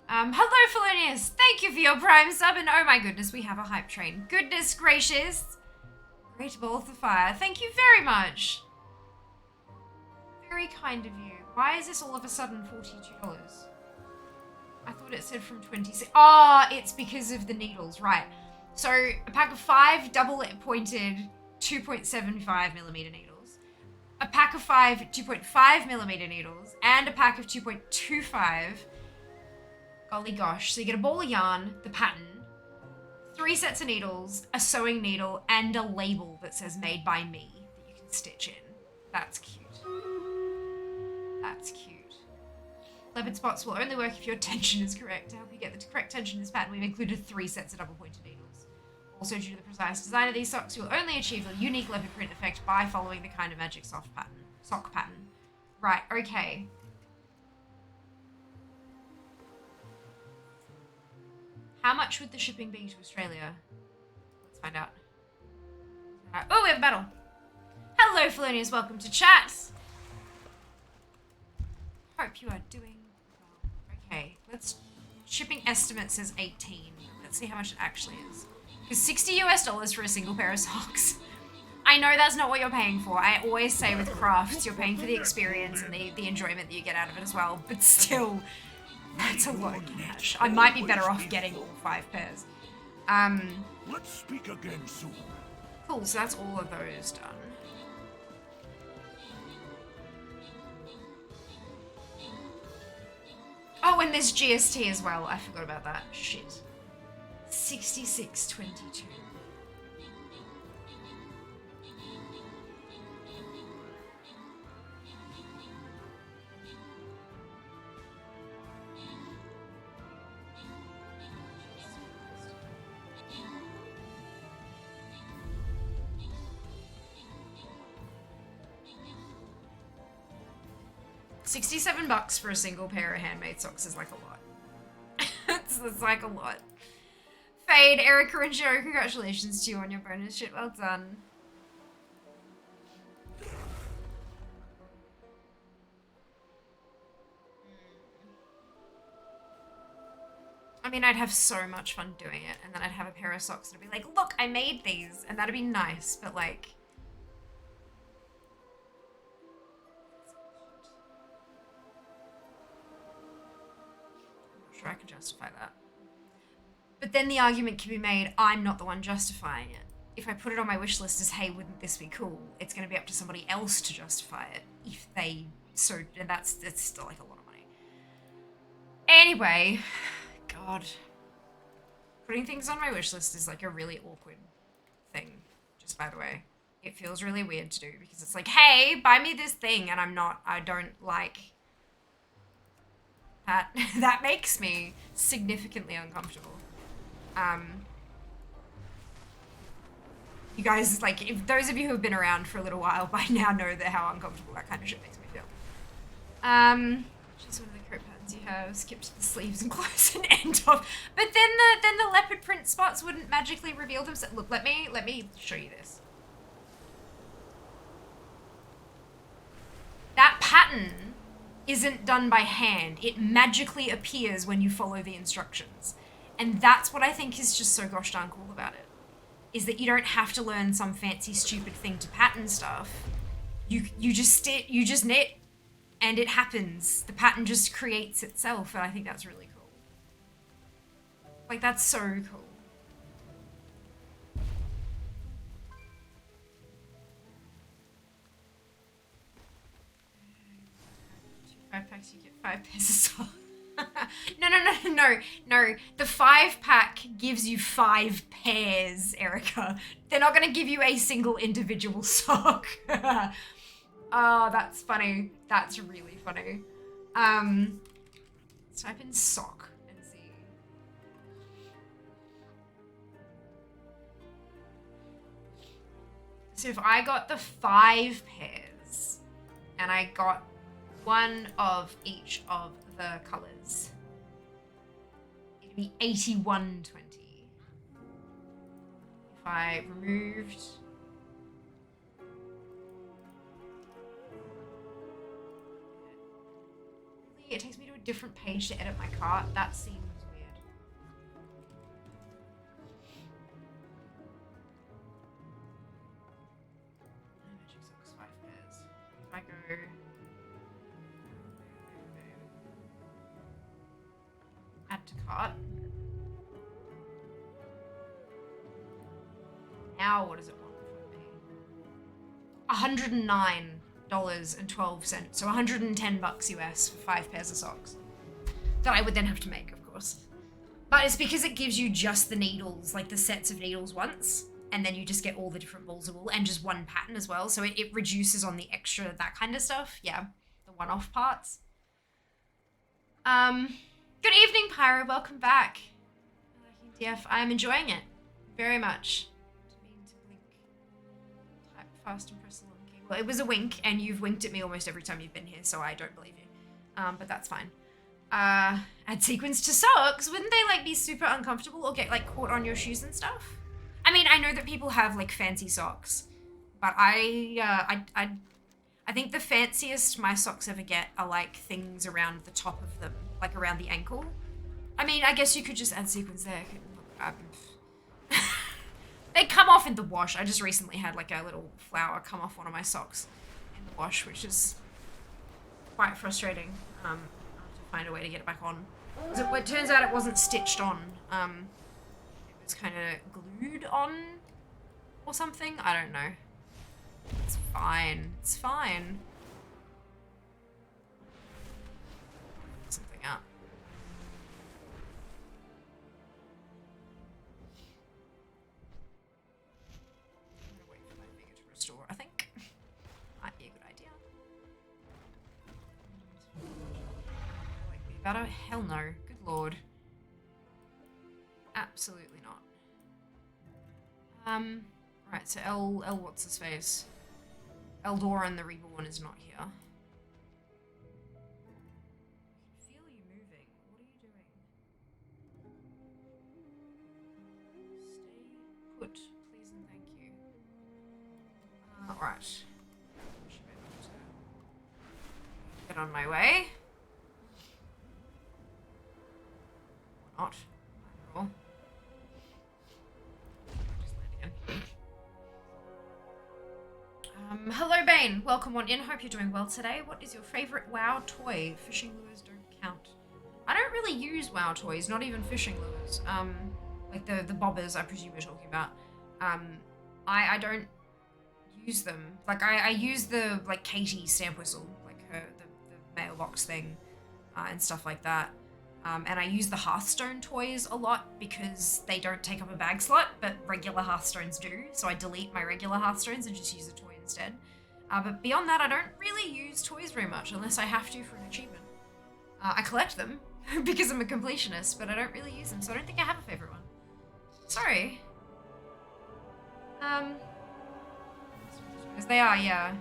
A: Hello, Felonius. Thank you for your prime sub, and oh my goodness, we have a hype train. Goodness gracious. Great ball of the fire. Thank you very much. Very kind of you. Why is this all of a sudden $42? I thought it said from 26. Oh, it's because of the needles, right. So, a pack of 5 double pointed 2.75 millimeter needles. A pack of 5 2.5 millimeter needles, and a pack of 2.25. Golly gosh. So you get a ball of yarn, the pattern, 3 sets of needles, a sewing needle, and a label that says made by me that you can stitch in. That's cute. That's cute. Leopard spots will only work if your tension is correct. To help you get the correct tension in this pattern, we've included 3 sets of double pointed needles. Also, due to the precise design of these socks, you'll only achieve a unique leopard print effect by following the kind of magic sock pattern. Right, okay. How much would the shipping be to Australia? Let's find out. Oh, we have a battle. Hello, Felonius. Welcome to chat. Hope you are doing well. Okay, let's... Shipping estimate says 18. Let's see how much it actually is. Because $60 for a single pair of socks. I know that's not what you're paying for. I always say with crafts, you're paying for the experience and the enjoyment that you get out of it as well. But still, that's a lot of cash. I might be better off getting all 5 pairs.
B: Let's speak again soon.
A: Cool, so that's all of those done. Oh, and there's GST as well. I forgot about that. Shit. 66.22. $67 for a single pair of handmade socks is like a lot. it's like a lot. Fade, Erica and Joe, congratulations to you on your bonus shit. Well done. I mean, I'd have so much fun doing it, and then I'd have a pair of socks and I'd be like, look, I made these, and that'd be nice, but like... I'm not sure I can justify that. But then the argument can be made, I'm not the one justifying it. If I put it on my wish list as, hey, wouldn't this be cool? It's going to be up to somebody else to justify it. If they so, and that's still like a lot of money. Anyway, God. Putting things on my wish list is like a really awkward thing, just by the way. It feels really weird to do because it's like, hey, buy me this thing, and I don't like that. That makes me significantly uncomfortable. You guys, like, if those of you who have been around for a little while by now know that how uncomfortable that kind of shit makes me feel. Just one of the coat patterns you have, skip to the sleeves and close and end off. But then the leopard print spots wouldn't magically reveal themselves. Look, let me show you this. That pattern isn't done by hand. It magically appears when you follow the instructions. And that's what I think is just so gosh darn cool about it. Is that you don't have to learn some fancy stupid thing to pattern stuff. You just knit and it happens. The pattern just creates itself, and I think that's really cool. Like, that's so cool. Five packs, you get 5 pairs of socks. No. The 5-pack gives you 5 pairs, Erica. They're not going to give you a single individual sock. Oh, that's funny. That's really funny. Let's type in sock and see. So if I got the 5 pairs and I got one of each of the colors, it'd be 81.20. If I removed it takes me to a different page to edit my cart. That seems weird. Magic socks, 5 pairs. If I go add to cart. Now what does it want from me? $109.12. So $110 US for 5 pairs of socks. That I would then have to make, of course. But it's because it gives you just the needles, like the sets of needles once, and then you just get all the different balls of wool and just one pattern as well. So it reduces on the extra, that kind of stuff. Yeah, the one-off parts. Good evening, Pyro. Welcome back. DF, I am enjoying it very much. Didn't mean to blink. Type fast and press the long key. Well, it was a wink, and you've winked at me almost every time you've been here, so I don't believe you. But that's fine. Add sequins to socks. Wouldn't they like be super uncomfortable or get like caught on your shoes and stuff? I mean, I know that people have like fancy socks, but I think the fanciest my socks ever get are like things around the top of them, like around the ankle. I mean, I guess you could just add sequins there. They come off in the wash. I just recently had like a little flower come off one of my socks in the wash, which is quite frustrating. I'll have to find a way to get it back on. It turns out it wasn't stitched on. It was kind of glued on or something. I don't know. It's fine. It's fine. Something up. I'm gonna wait for my finger to restore, I think. Might be a good idea. Like me better? Hell no. Good lord. Absolutely not. Right, so L what's his face? Eldoran the Reborn is not here. I can feel you moving. What are you doing? Stay put, please and thank you. Alright. Should be able to get on my way. Or not. Hello, Bane. Welcome on in. Hope you're doing well today. What is your favorite WoW toy? Fishing lures don't count. I don't really use WoW toys, not even fishing lures. Like the bobbers, I presume you're talking about. I don't use them. Like I use the like Katie stamp whistle, like the mailbox thing, and stuff like that. And I use the Hearthstone toys a lot because they don't take up a bag slot, but regular Hearthstones do. So I delete my regular Hearthstones and just use a toy instead. But beyond that, I don't really use toys very much unless I have to for an achievement. I collect them because I'm a completionist, but I don't really use them, so I don't think I have a favorite one. Sorry. They are, yeah.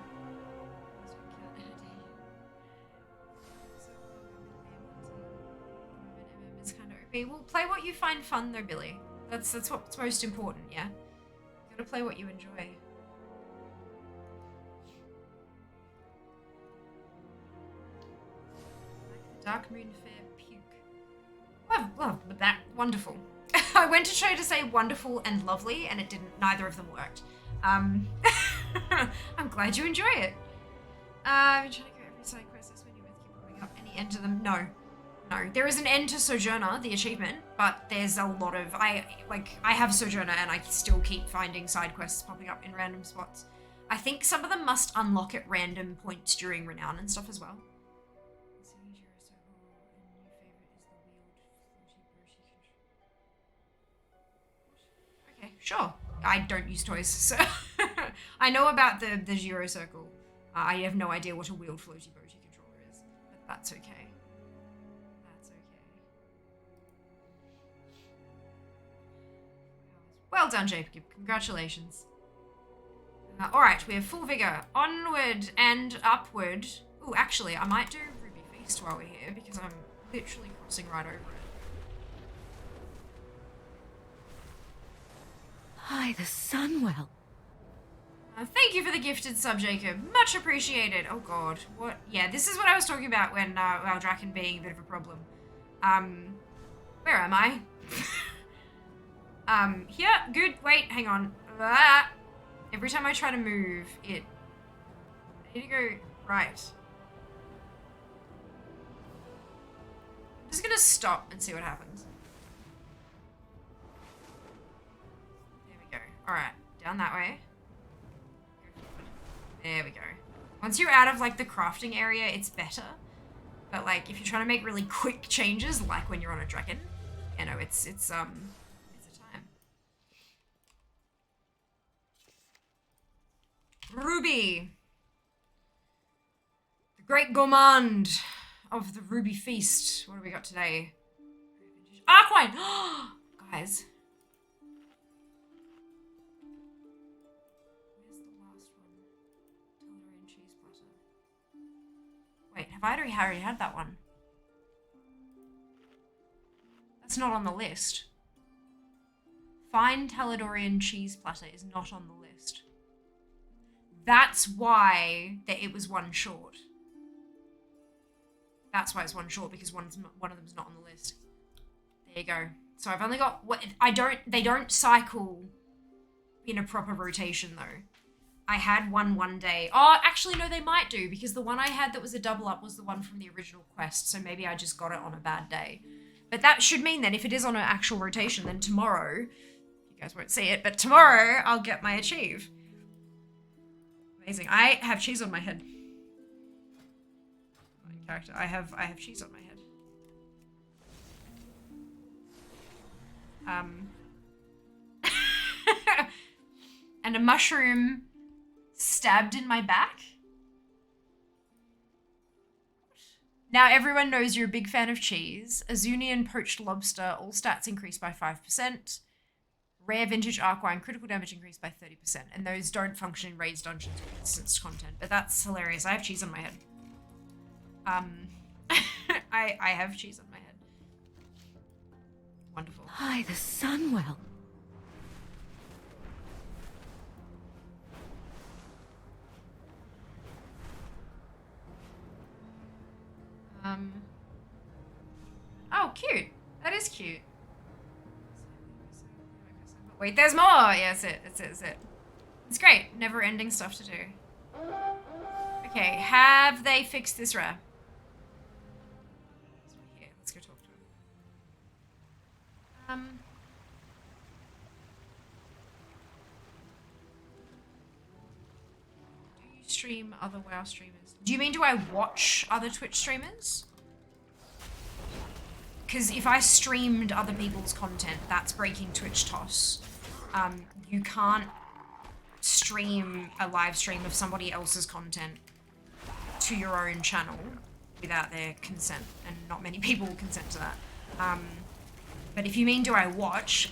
A: Well, play what you find fun though, Billy. That's what's most important, yeah? You gotta play what you enjoy. Dark Moon Fair puke. Well, but that wonderful. I went to try to say wonderful and lovely, and it didn't. Neither of them worked. I'm glad you enjoy it. I've been trying to go every side quest. That's when you both keep popping up. Any end to them? No. There is an end to Sojourner, the achievement, but there's a lot of I have Sojourner and I still keep finding side quests popping up in random spots. I think some of them must unlock at random points during Renown and stuff as well. Okay, sure. I don't use toys, so I know about the Zero Circle. I have no idea what a wheeled floaty boaty controller is, but that's okay. Well done, Jacob. Congratulations. Alright, we have full vigor. Onward and upward. Ooh, actually, I might do Ruby Feast while we're here because I'm literally crossing right over it.
C: Hi, the Sunwell.
A: Thank you for the gifted sub, Jacob. Much appreciated. Oh god, what? Yeah, this is what I was talking about when Draken being a bit of a problem. Where am I? Here, good, wait, hang on. Every time I try to move, I need to go right. I'm just gonna stop and see what happens. There we go. Alright, down that way. There we go. Once you're out of, like, the crafting area, it's better. But, like, if you're trying to make really quick changes, like when you're on a dragon, you know, it's a time. Ruby. The great gourmand of the Ruby Feast. What do we got today? Arkwine! Guys. Where's the last one? Tellurian cheese platter. Wait, have I already had that one? That's not on the list. Fine Taladorian cheese platter is not on the list. That's why it was one short. That's why it's one short, because one of them's not on the list. There you go. So I've only got they don't cycle in a proper rotation though. I had one day. Oh, actually no, they might do, because the one I had that was a double up was the one from the original quest, so maybe I just got it on a bad day. But that should mean then if it is on an actual rotation, then tomorrow, you guys won't see it, but tomorrow I'll get my achieve. Amazing. I have cheese on my head. My character. I have cheese on my head. And a mushroom stabbed in my back. Now everyone knows you're a big fan of cheese. Azunian poached lobster, all stats increased by 5%. Rare vintage arkwine, critical damage increased by 30%. And those don't function in raids, dungeons, or instance content. But that's hilarious. I have cheese on my head. I have cheese on my head. Wonderful.
C: Hi, the Sunwell.
A: Oh, cute. That is cute. Wait, there's more! Yeah, that's it. It's great. Never-ending stuff to do. Okay, have they fixed this rare? Here, let's go talk to him. Do you stream other WoW streamers? Do you mean do I watch other Twitch streamers? Because if I streamed other people's content, that's breaking Twitch toss. You can't stream a live stream of somebody else's content to your own channel without their consent, and not many people will consent to that. But if you mean do I watch,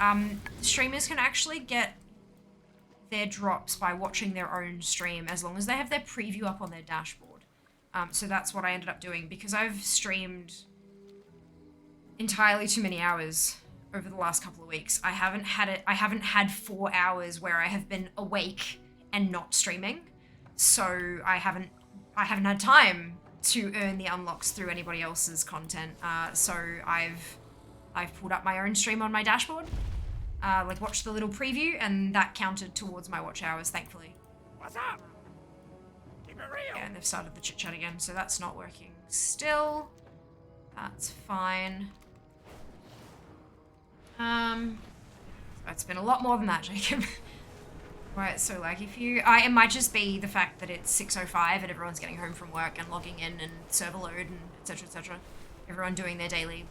A: streamers can actually get their drops by watching their own stream as long as they have their preview up on their dashboard. So that's what I ended up doing because I've streamed entirely too many hours over the last couple of weeks. I haven't had 4 hours where I have been awake and not streaming. So I haven't had time to earn the unlocks through anybody else's content. So I've pulled up my own stream on my dashboard, like watched the little preview, and that counted towards my watch hours, thankfully.
D: What's up? Keep it real.
A: Yeah, and they've started the chit chat again, so that's not working still. That's fine. It's been a lot more than that, Jacob. Right, so like if you, it might just be the fact that it's 6:05 and everyone's getting home from work and logging in and server load and etc, etc. Everyone doing their daily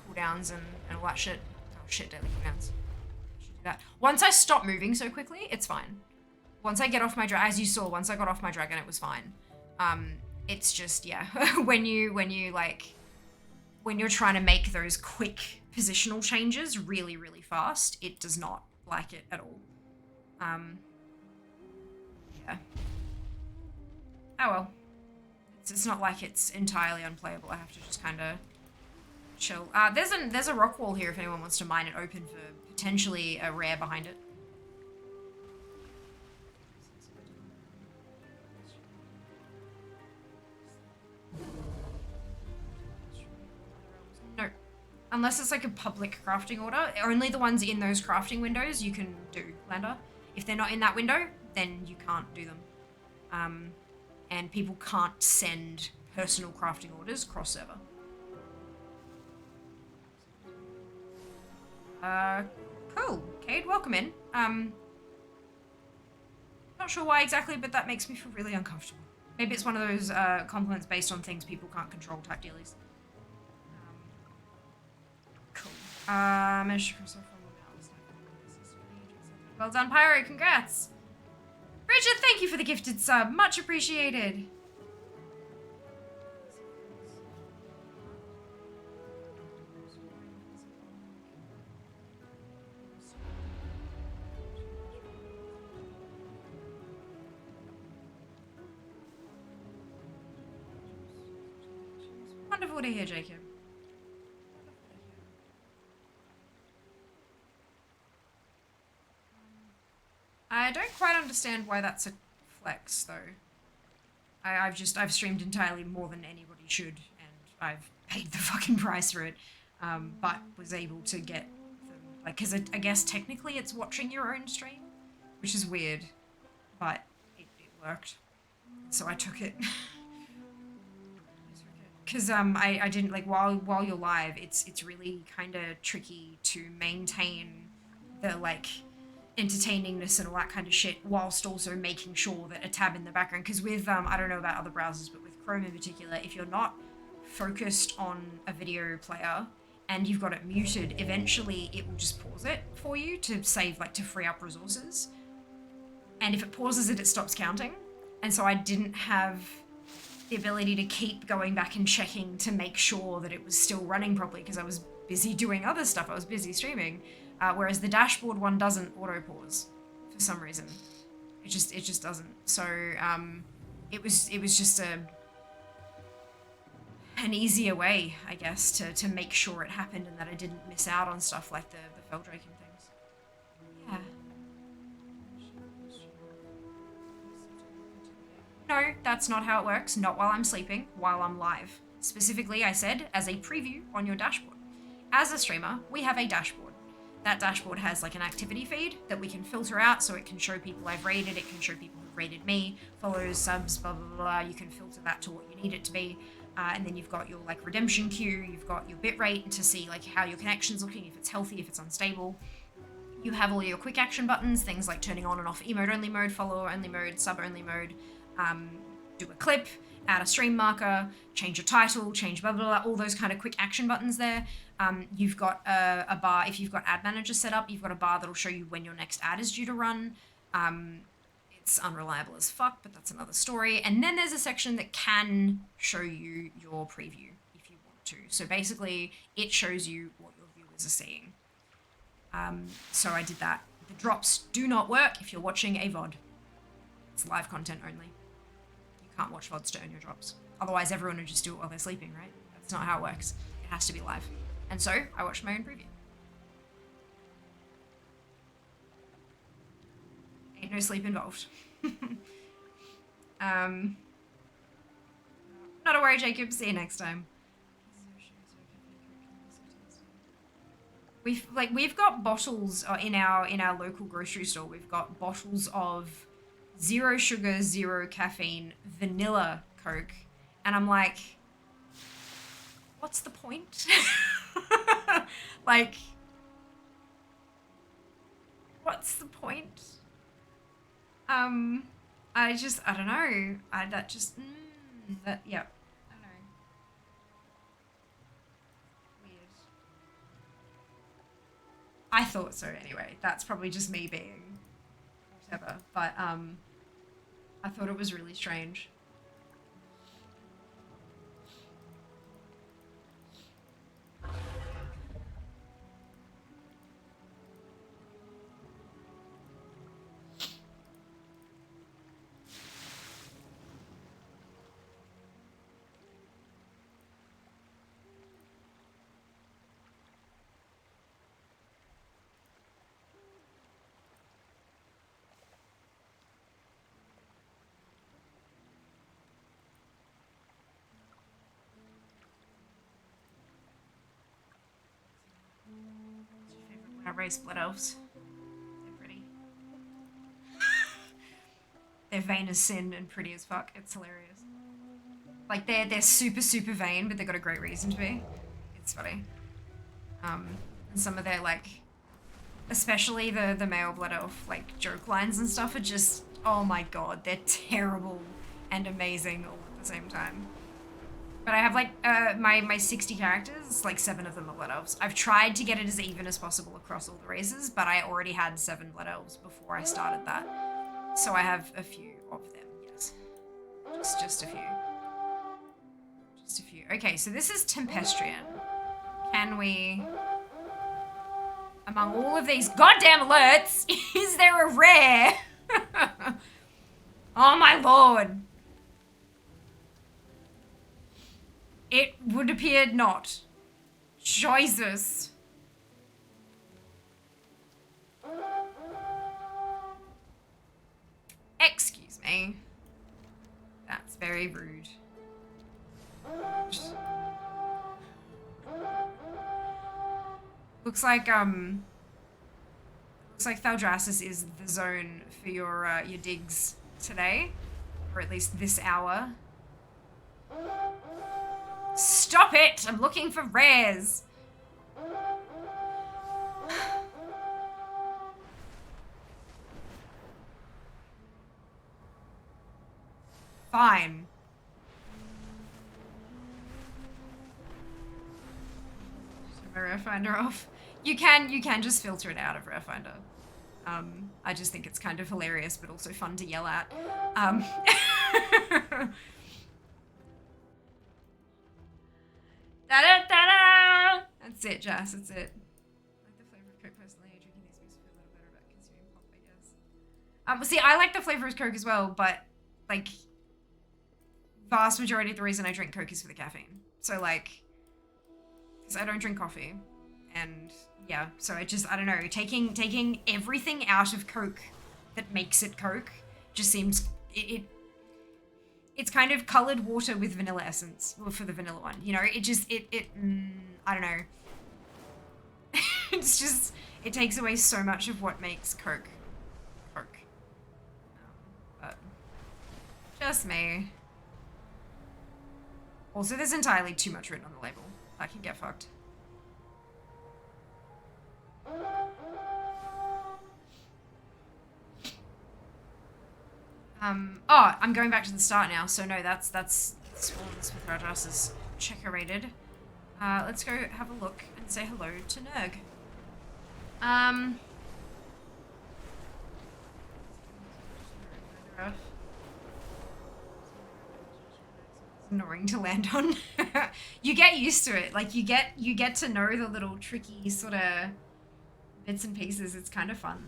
A: cooldowns and all that shit. Oh shit, daily cooldowns. I should do that. Once I stop moving so quickly, it's fine. Once I get off my as you saw, once I got off my dragon, it was fine. It's just, yeah, when you're trying to make those quick positional changes really, really fast, it does not like it at all. Yeah. Oh well. It's not like it's entirely unplayable. I have to just kind of chill. There's a rock wall here if anyone wants to mine it open for potentially a rare behind it. No. Unless it's like a public crafting order. Only the ones in those crafting windows you can do, Lander. If they're not in that window, then you can't do them. And people can't send personal crafting orders cross server. Cool. Cade, welcome in. Not sure why exactly, but that makes me feel really uncomfortable. Maybe it's one of those compliments based on things people can't control type dealies. Cool. Well done, Pyro. Congrats. Bridget, thank you for the gifted sub. Much appreciated. Wonderful to hear, Jacob. I don't quite understand why that's a flex, though. I've streamed entirely more than anybody should, and I've paid the fucking price for it, but was able to get them, like, because I guess technically it's watching your own stream, which is weird, but it worked, so I took it. Because I didn't, like, while you're live, it's really kind of tricky to maintain the, like, entertainingness and all that kind of shit, whilst also making sure that a tab in the background, because with, I don't know about other browsers, but with Chrome in particular, if you're not focused on a video player and you've got it muted, eventually it will just pause it for you to save, like, to free up resources. And if it pauses it, it stops counting. And so I didn't have the ability to keep going back and checking to make sure that it was still running properly because I was busy doing other stuff. I was busy streaming. Whereas the dashboard one doesn't auto pause for some reason. It just doesn't. So it was just an easier way, I guess, to make sure it happened and that I didn't miss out on stuff like the Feldrake and things. Yeah. No, that's not how it works. Not while I'm sleeping, while I'm live. Specifically, I said, as a preview on your dashboard. As a streamer, we have a dashboard. That dashboard has like an activity feed that we can filter out so it can show people I've raided, it can show people who've rated me, follows, subs, blah, blah, blah. You can filter that to what you need it to be. And then you've got your like redemption queue, you've got your bitrate to see like how your connection's looking, if it's healthy, if it's unstable. You have all your quick action buttons, things like turning on and off emote only mode, follower only mode, sub only mode, do a clip, add a stream marker, change your title, change blah, blah, blah, all those kind of quick action buttons there. You've got a bar, if you've got ad manager set up, you've got a bar that'll show you when your next ad is due to run. It's unreliable as fuck, but that's another story. And then there's a section that can show you your preview if you want to. So basically, it shows you what your viewers are seeing. So I did that. The drops do not work if you're watching a VOD. It's live content only. You can't watch VODs to earn your drops. Otherwise, everyone would just do it while they're sleeping, right? That's not how it works. It has to be live. And so, I watched my own preview. Ain't no sleep involved. Not a worry, Jacob. See you next time. We've got bottles in our local grocery store. We've got bottles of 0 sugar, 0 caffeine, vanilla Coke, and I'm like, what's the point? Like, what's the point? I don't know. Yeah, I don't know. Weird. I thought so anyway. That's probably just me being whatever. But, I thought it was really strange. I race blood elves. They're pretty. They're vain as sin and pretty as fuck. It's hilarious. Like they're super super vain, but they got a great reason to be. It's funny. And some of their like, especially the male blood elf like joke lines and stuff are just, oh my god, they're terrible and amazing all at the same time. But I have like my 60 characters, like 7 of them are blood elves. I've tried to get it as even as possible across all the races, but I already had 7 blood elves before I started that. So I have a few of them, yes. Just a few. Just a few. Okay, so this is Tempestrian. Can we, among all of these goddamn alerts, is there a rare? Oh my lord. It would appear not. Jesus. Excuse me. That's very rude. Looks like Thaldrassus is the zone for your digs today, or at least this hour. Stop it! I'm looking for rares. Fine. Turn my rare finder off. You can just filter it out of rare finder. I just think it's kind of hilarious, but also fun to yell at. Da-da-da-da! That's it, Jess. That's it. I like the flavor of Coke personally. Drinking these makes me feel a little better about consuming pop, I guess. See, I like the flavor of Coke as well, but like, vast majority of the reason I drink Coke is for the caffeine. So like, because I don't drink coffee, and yeah, so I don't know. Taking everything out of Coke that makes it Coke just seems it's kind of colored water with vanilla essence, well, for the vanilla one, you know, I don't know. It's just, it takes away so much of what makes Coke. But just me. Also, there's entirely too much written on the label. I can get fucked. Oh, I'm going back to the start now, so no, that's Swans with Rajas is checker-rated. Let's go have a look and say hello to Nerg. Annoying to land on. You get used to it. Like you get to know the little tricky sort of bits and pieces. It's kind of fun.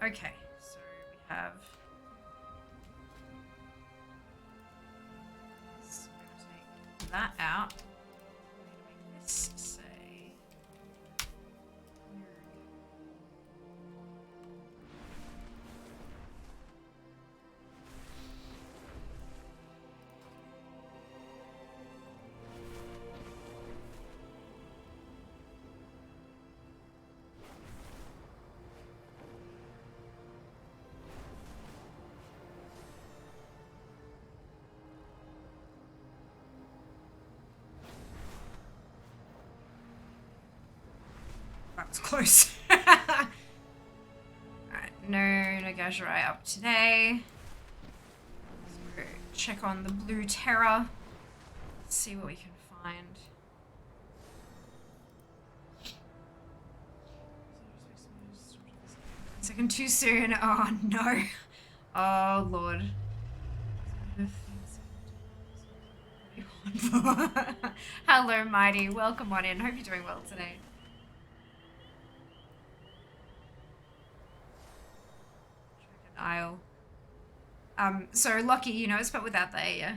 A: Okay, so we have. So we're gonna take that out. We're gonna make this say. That was close. Alright, no Nagajirai up today. So check on the Blue Terror. Let's see what we can find. Second too soon. Oh no. Oh lord. Hello, Mighty. Welcome on in. Hope you're doing well today. Isle. So Lucky, you know, spelled without the A, yeah?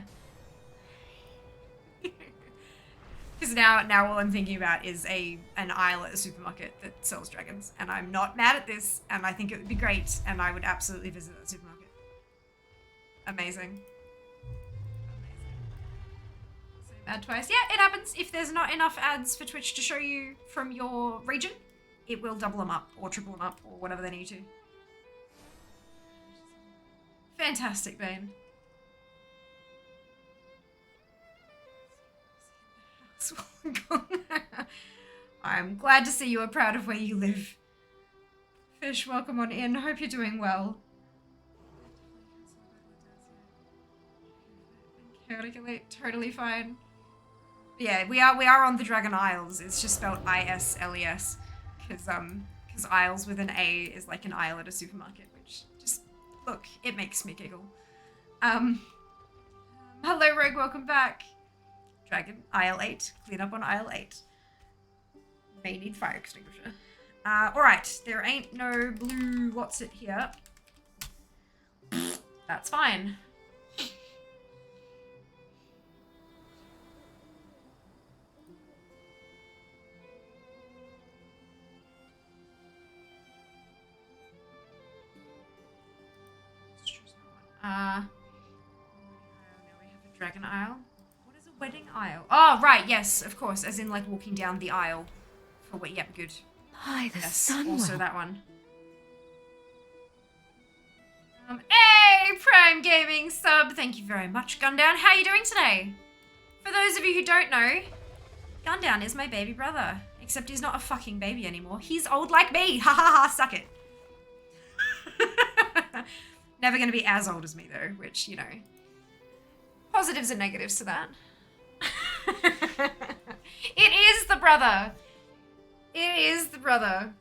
A: Because now all I'm thinking about is an aisle at a supermarket that sells dragons, and I'm not mad at this, and I think it would be great, and I would absolutely visit that supermarket. Amazing. So ad twice. Yeah, it happens. If there's not enough ads for Twitch to show you from your region, it will double them up, or triple them up, or whatever they need to. Fantastic, Bane. I'm glad to see you are proud of where you live. Fish, welcome on in. Hope you're doing well. Totally fine. Yeah, we are on the Dragon Isles. It's just spelled I-S-L-E-S. Because Isles with an A is like an aisle at a supermarket, which just, look, it makes me giggle. Hello, Rogue, welcome back. Dragon, aisle 8. Clean up on aisle 8. May need fire extinguisher. Alright, there ain't no blue what's it here. That's fine. Now we have a dragon aisle. What is a wedding aisle? Oh, right, yes, of course, as in like walking down the aisle. For what? Yep, good.
C: By the sun.
A: Also that one. Hey, Prime Gaming sub. Thank you very much, Gundown. How are you doing today? For those of you who don't know, Gundown is my baby brother. Except he's not a fucking baby anymore. He's old like me. Ha ha ha, suck it. Never gonna be as old as me though, which, you know. Positives and negatives to that. It is the brother. It is the brother.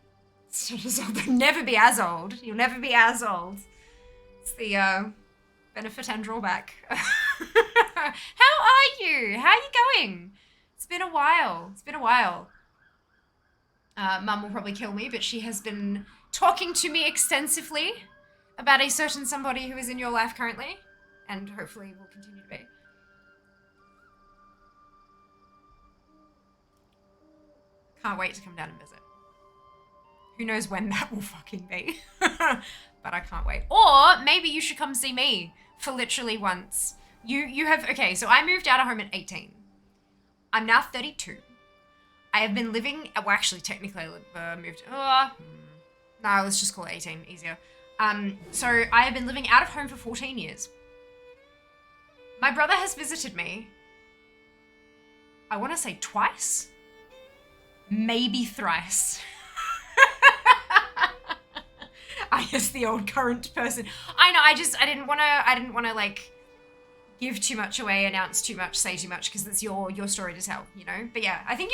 A: It's not as old, but never be as old. You'll never be as old. It's the benefit and drawback. How are you? How are you going? It's been a while. It's been a while. Mum will probably kill me, but she has been talking to me extensively about a certain somebody who is in your life currently, and hopefully will continue to be. Can't wait to come down and visit. Who knows when that will fucking be. But I can't wait. Or maybe you should come see me for literally once. You have, okay, so I moved out of home at 18. I'm now 32. I have been living, well actually technically I moved, no, let's just call it 18, easier. So I have been living out of home for 14 years. My brother has visited me, I want to say twice, maybe thrice. I guess the old current person. I know, I didn't want to like give too much away, announce too much, say too much, because it's your story to tell, you know? But yeah, I think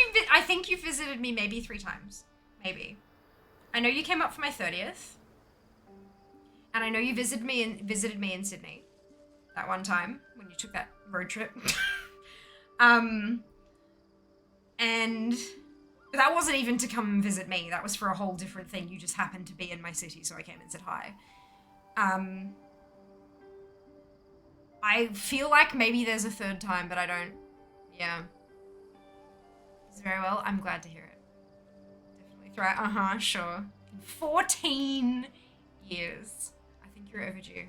A: you visited me maybe 3 times. Maybe. I know you came up for my 30th. And I know you visited me in Sydney. That one time when you took that road trip. And that wasn't even to come visit me. That was for a whole different thing. You just happened to be in my city, so I came and said hi. I feel like maybe there's a 3rd time, but I don't. Yeah. It's very well. I'm glad to hear it. Definitely throw. Sure. 14 years. I think you're overdue.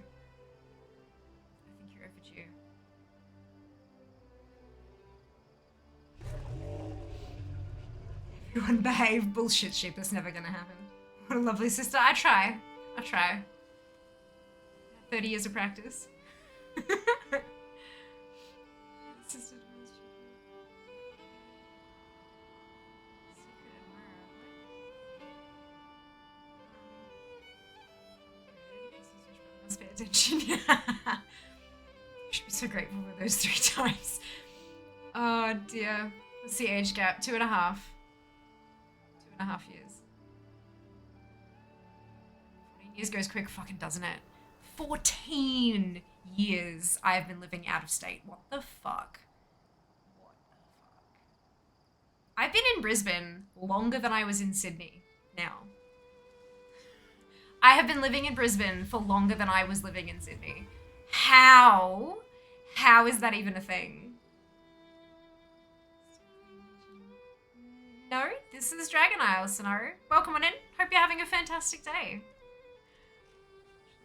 A: Everyone behave. Bullshit sheep. That's never gonna happen. What a lovely sister. I try. 30 years of practice. Must pay attention. Should be so grateful for those 3 times. Oh dear. What's the age gap? 2.5. 2.5 years. 14 years goes quick, fucking doesn't it? 14 years I've been living out of state. What the fuck? I've been in Brisbane longer than I was in Sydney now. I have been living in Brisbane for longer than I was living in Sydney. How? How is that even a thing? No, this is Dragon Isle, Sonaro. Welcome on in. Hope you're having a fantastic day.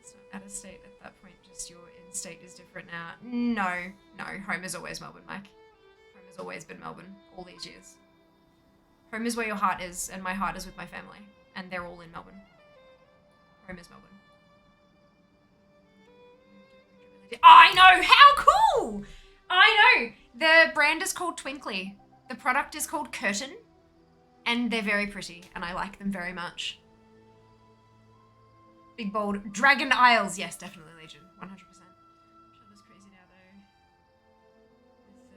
A: It's not out of state at that point, just your in-state is different now. No, home is always Melbourne, Mike. Home has always been Melbourne, all these years. Home is where your heart is, and my heart is with my family, and they're all in Melbourne. Home is Melbourne. Oh, I know! How cool! I know! The brand is called Twinkly. The product is called Curtain. And they're very pretty, and I like them very much. Big, bold Dragon Isles. Yes, definitely Legion. 100%. Shadow's crazy now, though. With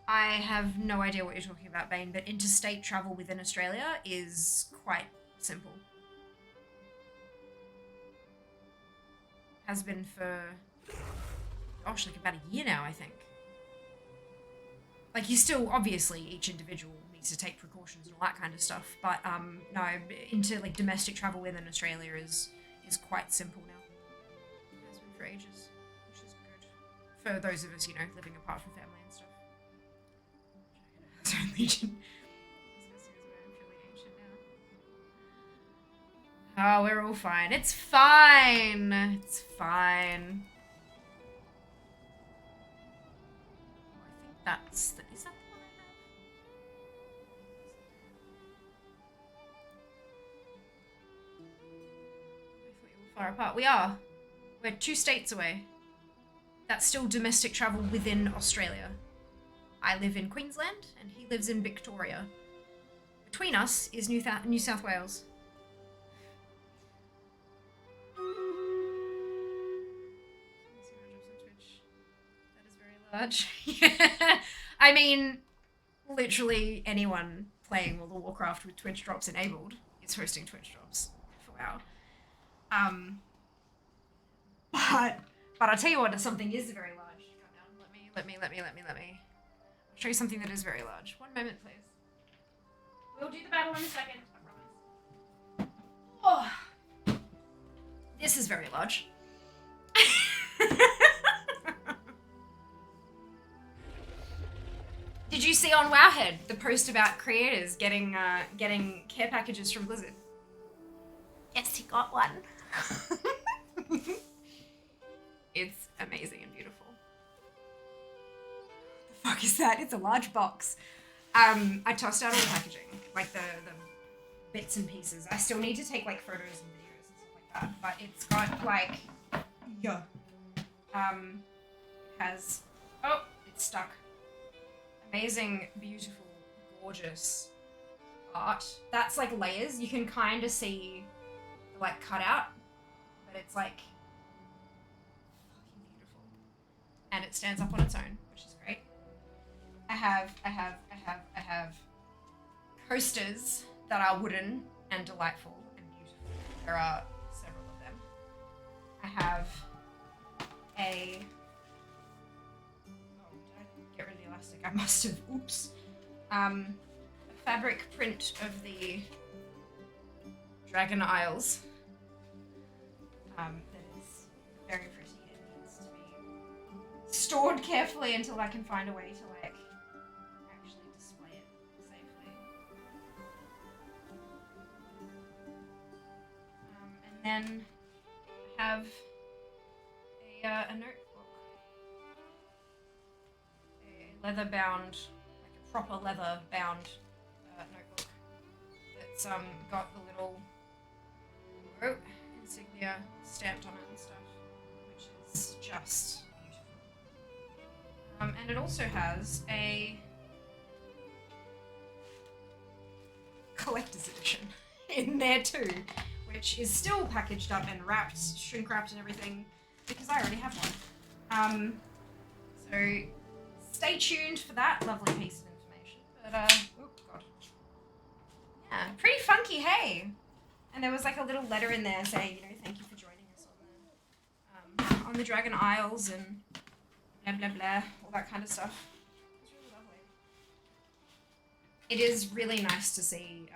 A: I have no idea what you're talking about, Bane, but interstate travel within Australia is quite simple. Has been for, gosh, like about a year now, I think. Like, you still, obviously, each individual needs to take precautions and all that kind of stuff, but no, into like domestic travel within Australia is quite simple now. It has been for ages, which is good for those of us, you know, living apart from family and stuff. Legion. Oh, we're all fine. It's fine. It's fine. I think is that the one I have? I thought you were far apart. We are. We're 2 states away. That's still domestic travel within Australia. I live in Queensland, and he lives in Victoria. Between us is New South Wales. large. Yeah. I mean, literally anyone playing World of Warcraft with Twitch drops enabled is hosting Twitch drops for WoW. But I'll tell you what, something is very large. Let me. I'll show you something that is very large. One moment, please. We'll do the battle in a second, I promise. Oh, this is very large. Did you see on Wowhead the post about creators getting care packages from Blizzard? Yes, he got one. It's amazing and beautiful. The fuck is that? It's a large box. I tossed out all the packaging, like the bits and pieces. I still need to take like photos and videos and stuff like that, but it's got like, yeah. Has, oh, it's stuck. Amazing, beautiful, gorgeous art. That's like layers. You can kind of see the like cutout, but it's like fucking beautiful. And it stands up on its own, which is great. I have coasters that are wooden and delightful and beautiful. There are several of them. I have a, oh, did I get rid of the elastic? I must have, oops. A fabric print of the Dragon Isles. That is very pretty. It needs to be stored carefully until I can find a way to like actually display it safely. And then I have a notebook, a leather-bound, like a proper leather-bound notebook that's got the little logo insignia stamped on it and stuff, which is just beautiful. And it also has a collector's edition in there too, which is still packaged up and wrapped, shrink wrapped and everything, because I already have one. So stay tuned for that lovely piece of information. But oh god, yeah, pretty funky, hey. And there was like a little letter in there saying, you know, thank you for joining us on the Dragon Isles and blah blah blah, all that kind of stuff. It's really lovely. It is really nice to see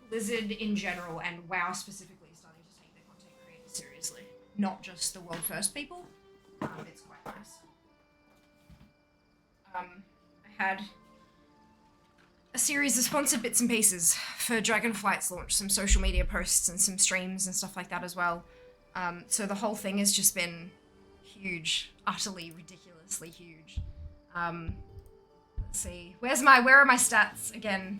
A: Blizzard in general and WoW specifically starting to take their content creators seriously, not just the world first people. It's quite nice. I had a series of sponsored bits and pieces for Dragonflight's launch, some social media posts and some streams and stuff like that as well. So the whole thing has just been huge, utterly ridiculously huge. Let's see, where are my stats again?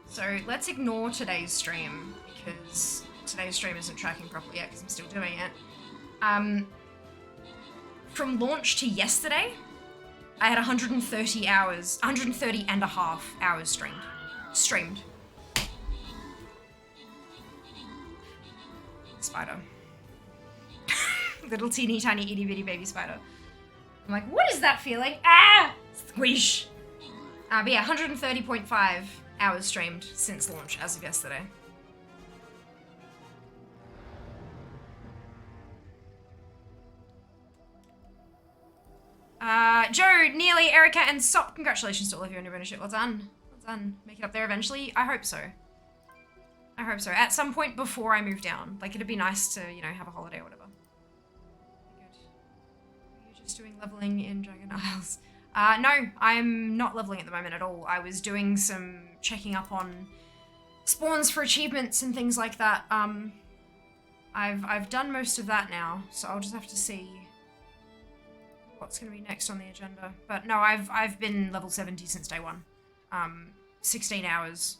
A: So let's ignore today's stream because today's stream isn't tracking properly yet because I'm still doing it. From launch to yesterday, I had 130 hours, 130 and a half hours streamed. Spider. Little teeny tiny itty bitty baby spider. I'm like, what is that feeling? Ah! Squish! But yeah, 130.5 hours streamed since launch as of yesterday. Joe, Neely, Erica, and Sop, congratulations to all of you on your ownership. Well done. Well done. Make it up there eventually. I hope so. I hope so. At some point before I move down. Like, it'd be nice to, you know, have a holiday or whatever. Good. Are you just doing leveling in Dragon Isles? No, I'm not leveling at the moment at all. I was doing some checking up on spawns for achievements and things like that. I've done most of that now, so I'll just have to see what's going to be next on the agenda. But no, I've been level 70 since day one. 16 hours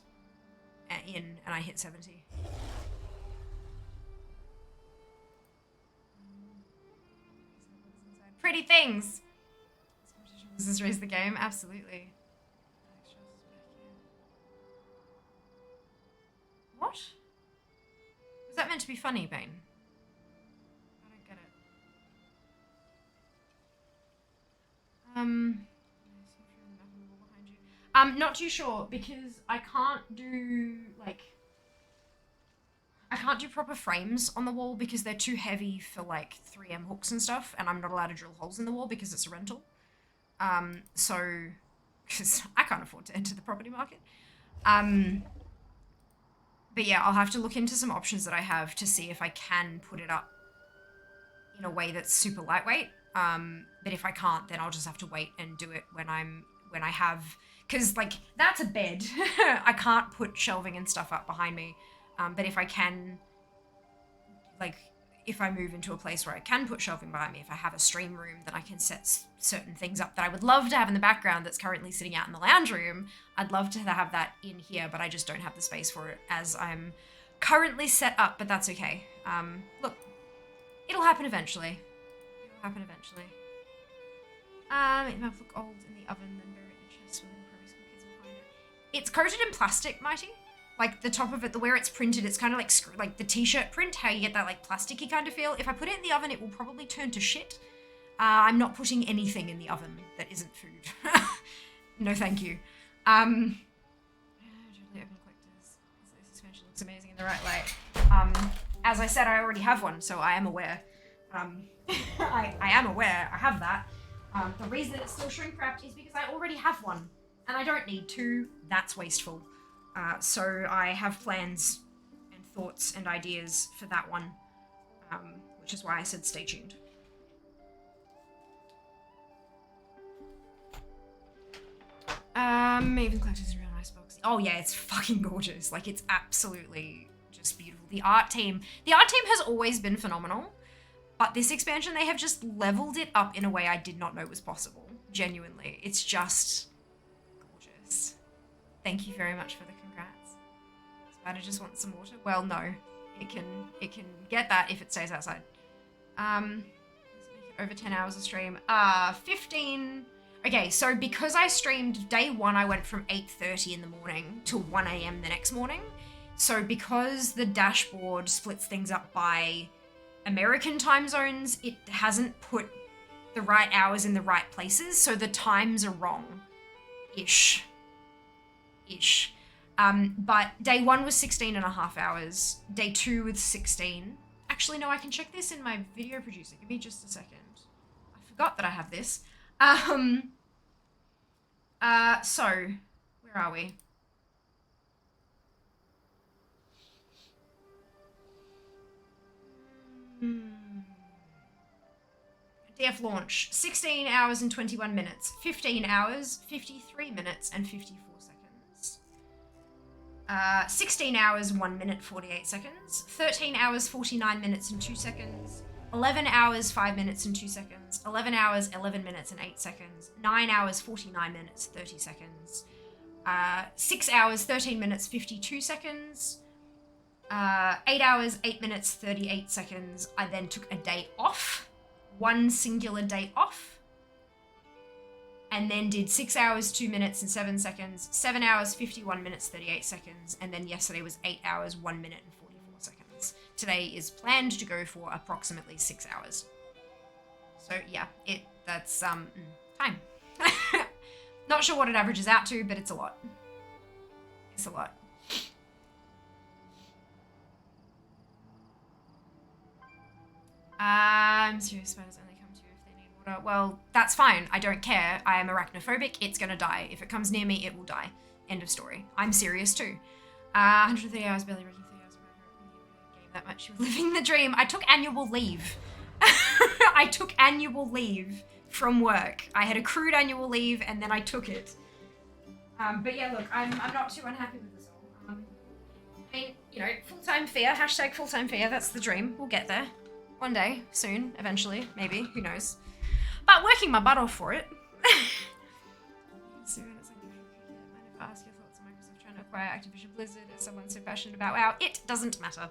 A: in, and I hit 70. Pretty things! Does this raise the game? Absolutely. What? Was that meant to be funny, Bane? I don't get it. Not too sure because I can't do I can't do proper frames on the wall because they're too heavy for like 3M hooks and stuff, and I'm not allowed to drill holes in the wall because it's a rental. So because I can't afford to enter the property market. But yeah, I'll have to look into some options that I have to see if I can put it up in a way that's super lightweight. But if I can't, then I'll just have to wait and do it when I have, because like that's a bed. I can't put shelving and stuff up behind me. But if I can, like, if I move into a place where I can put shelving behind me, if I have a stream room, then I can set certain things up that I would love to have in the background that's currently sitting out in the lounge room. I'd love to have that in here, but I just don't have the space for it as I'm currently set up, but that's okay. Look, it'll happen eventually. It'll happen eventually. It might look old in the oven, then bury it in a chest within progress kids will find it. It's coated in plastic, Mighty. Like the top of it, where it's printed, it's kind of like the t-shirt print, how you get that like plasticky kind of feel. If I put it in the oven, it will probably turn to shit. I'm not putting anything in the oven that isn't food. No, thank you. Totally open collectors. This suspension looks amazing in the right light. As I said, I already have one, so I am aware. I am aware I have that. The reason it's still shrink wrapped is because I already have one, and I don't need to. That's wasteful. So I have plans and thoughts and ideas for that one, which is why I said stay tuned. Maven Collectors is a real nice box. Oh yeah, it's fucking gorgeous. Like, it's absolutely just beautiful. The art team has always been phenomenal, but this expansion, they have just leveled it up in a way I did not know was possible. Genuinely. It's just gorgeous. Thank you very much for the congrats. Spider just wants some water. Well, no. It can get that if it stays outside. Does it make it over 10 hours of stream? 15. Okay, so because I streamed day one, I went from 8:30 in the morning to 1 a.m. the next morning. So because the dashboard splits things up by American time zones, it hasn't put the right hours in the right places, so the times are wrong. Ish. But day one was 16 and a half hours. Day two was 16. Actually, no, I can check this in my video producer. Give me just a second. I forgot that I have this. So, where are we? DF launch, 16 hours and 21 minutes, 15 hours, 53 minutes, and 54 seconds. 16 hours, 1 minute, 48 seconds, 13 hours, 49 minutes, and 2 seconds, 11 hours, 5 minutes, and 2 seconds, 11 hours, 11 minutes, and 8 seconds, 9 hours, 49 minutes, 30 seconds, 6 hours, 13 minutes, 52 seconds, 8 hours, 8 minutes, 38 seconds. I then took a day off. One singular day off, and then did 6 hours, 2 minutes, and 7 seconds, 7 hours, 51 minutes, 38 seconds, and then yesterday was 8 hours, 1 minute, and 44 seconds. Today is planned to go for approximately 6 hours. So yeah, that's time. Not sure what it averages out to, but it's a lot. It's a lot. I'm serious, spiders only come to you if they need water. Well, that's fine. I don't care. I am arachnophobic. It's gonna die. If it comes near me, it will die. End of story. I'm serious too. 130 hours, barely breaking 30 hours. Game that much. You're living the dream. I took annual leave. I took annual leave from work. I had accrued annual leave and then I took it. But yeah, look, I'm not too unhappy with this all. I mean, you know, full-time fair. Hashtag full-time fair. That's the dream. We'll get there. One day, soon, eventually, maybe, who knows. But working my butt off for it. Soon, it's like, mind if I ask your thoughts on Microsoft trying to acquire Activision Blizzard as someone so passionate about WoW? It doesn't matter.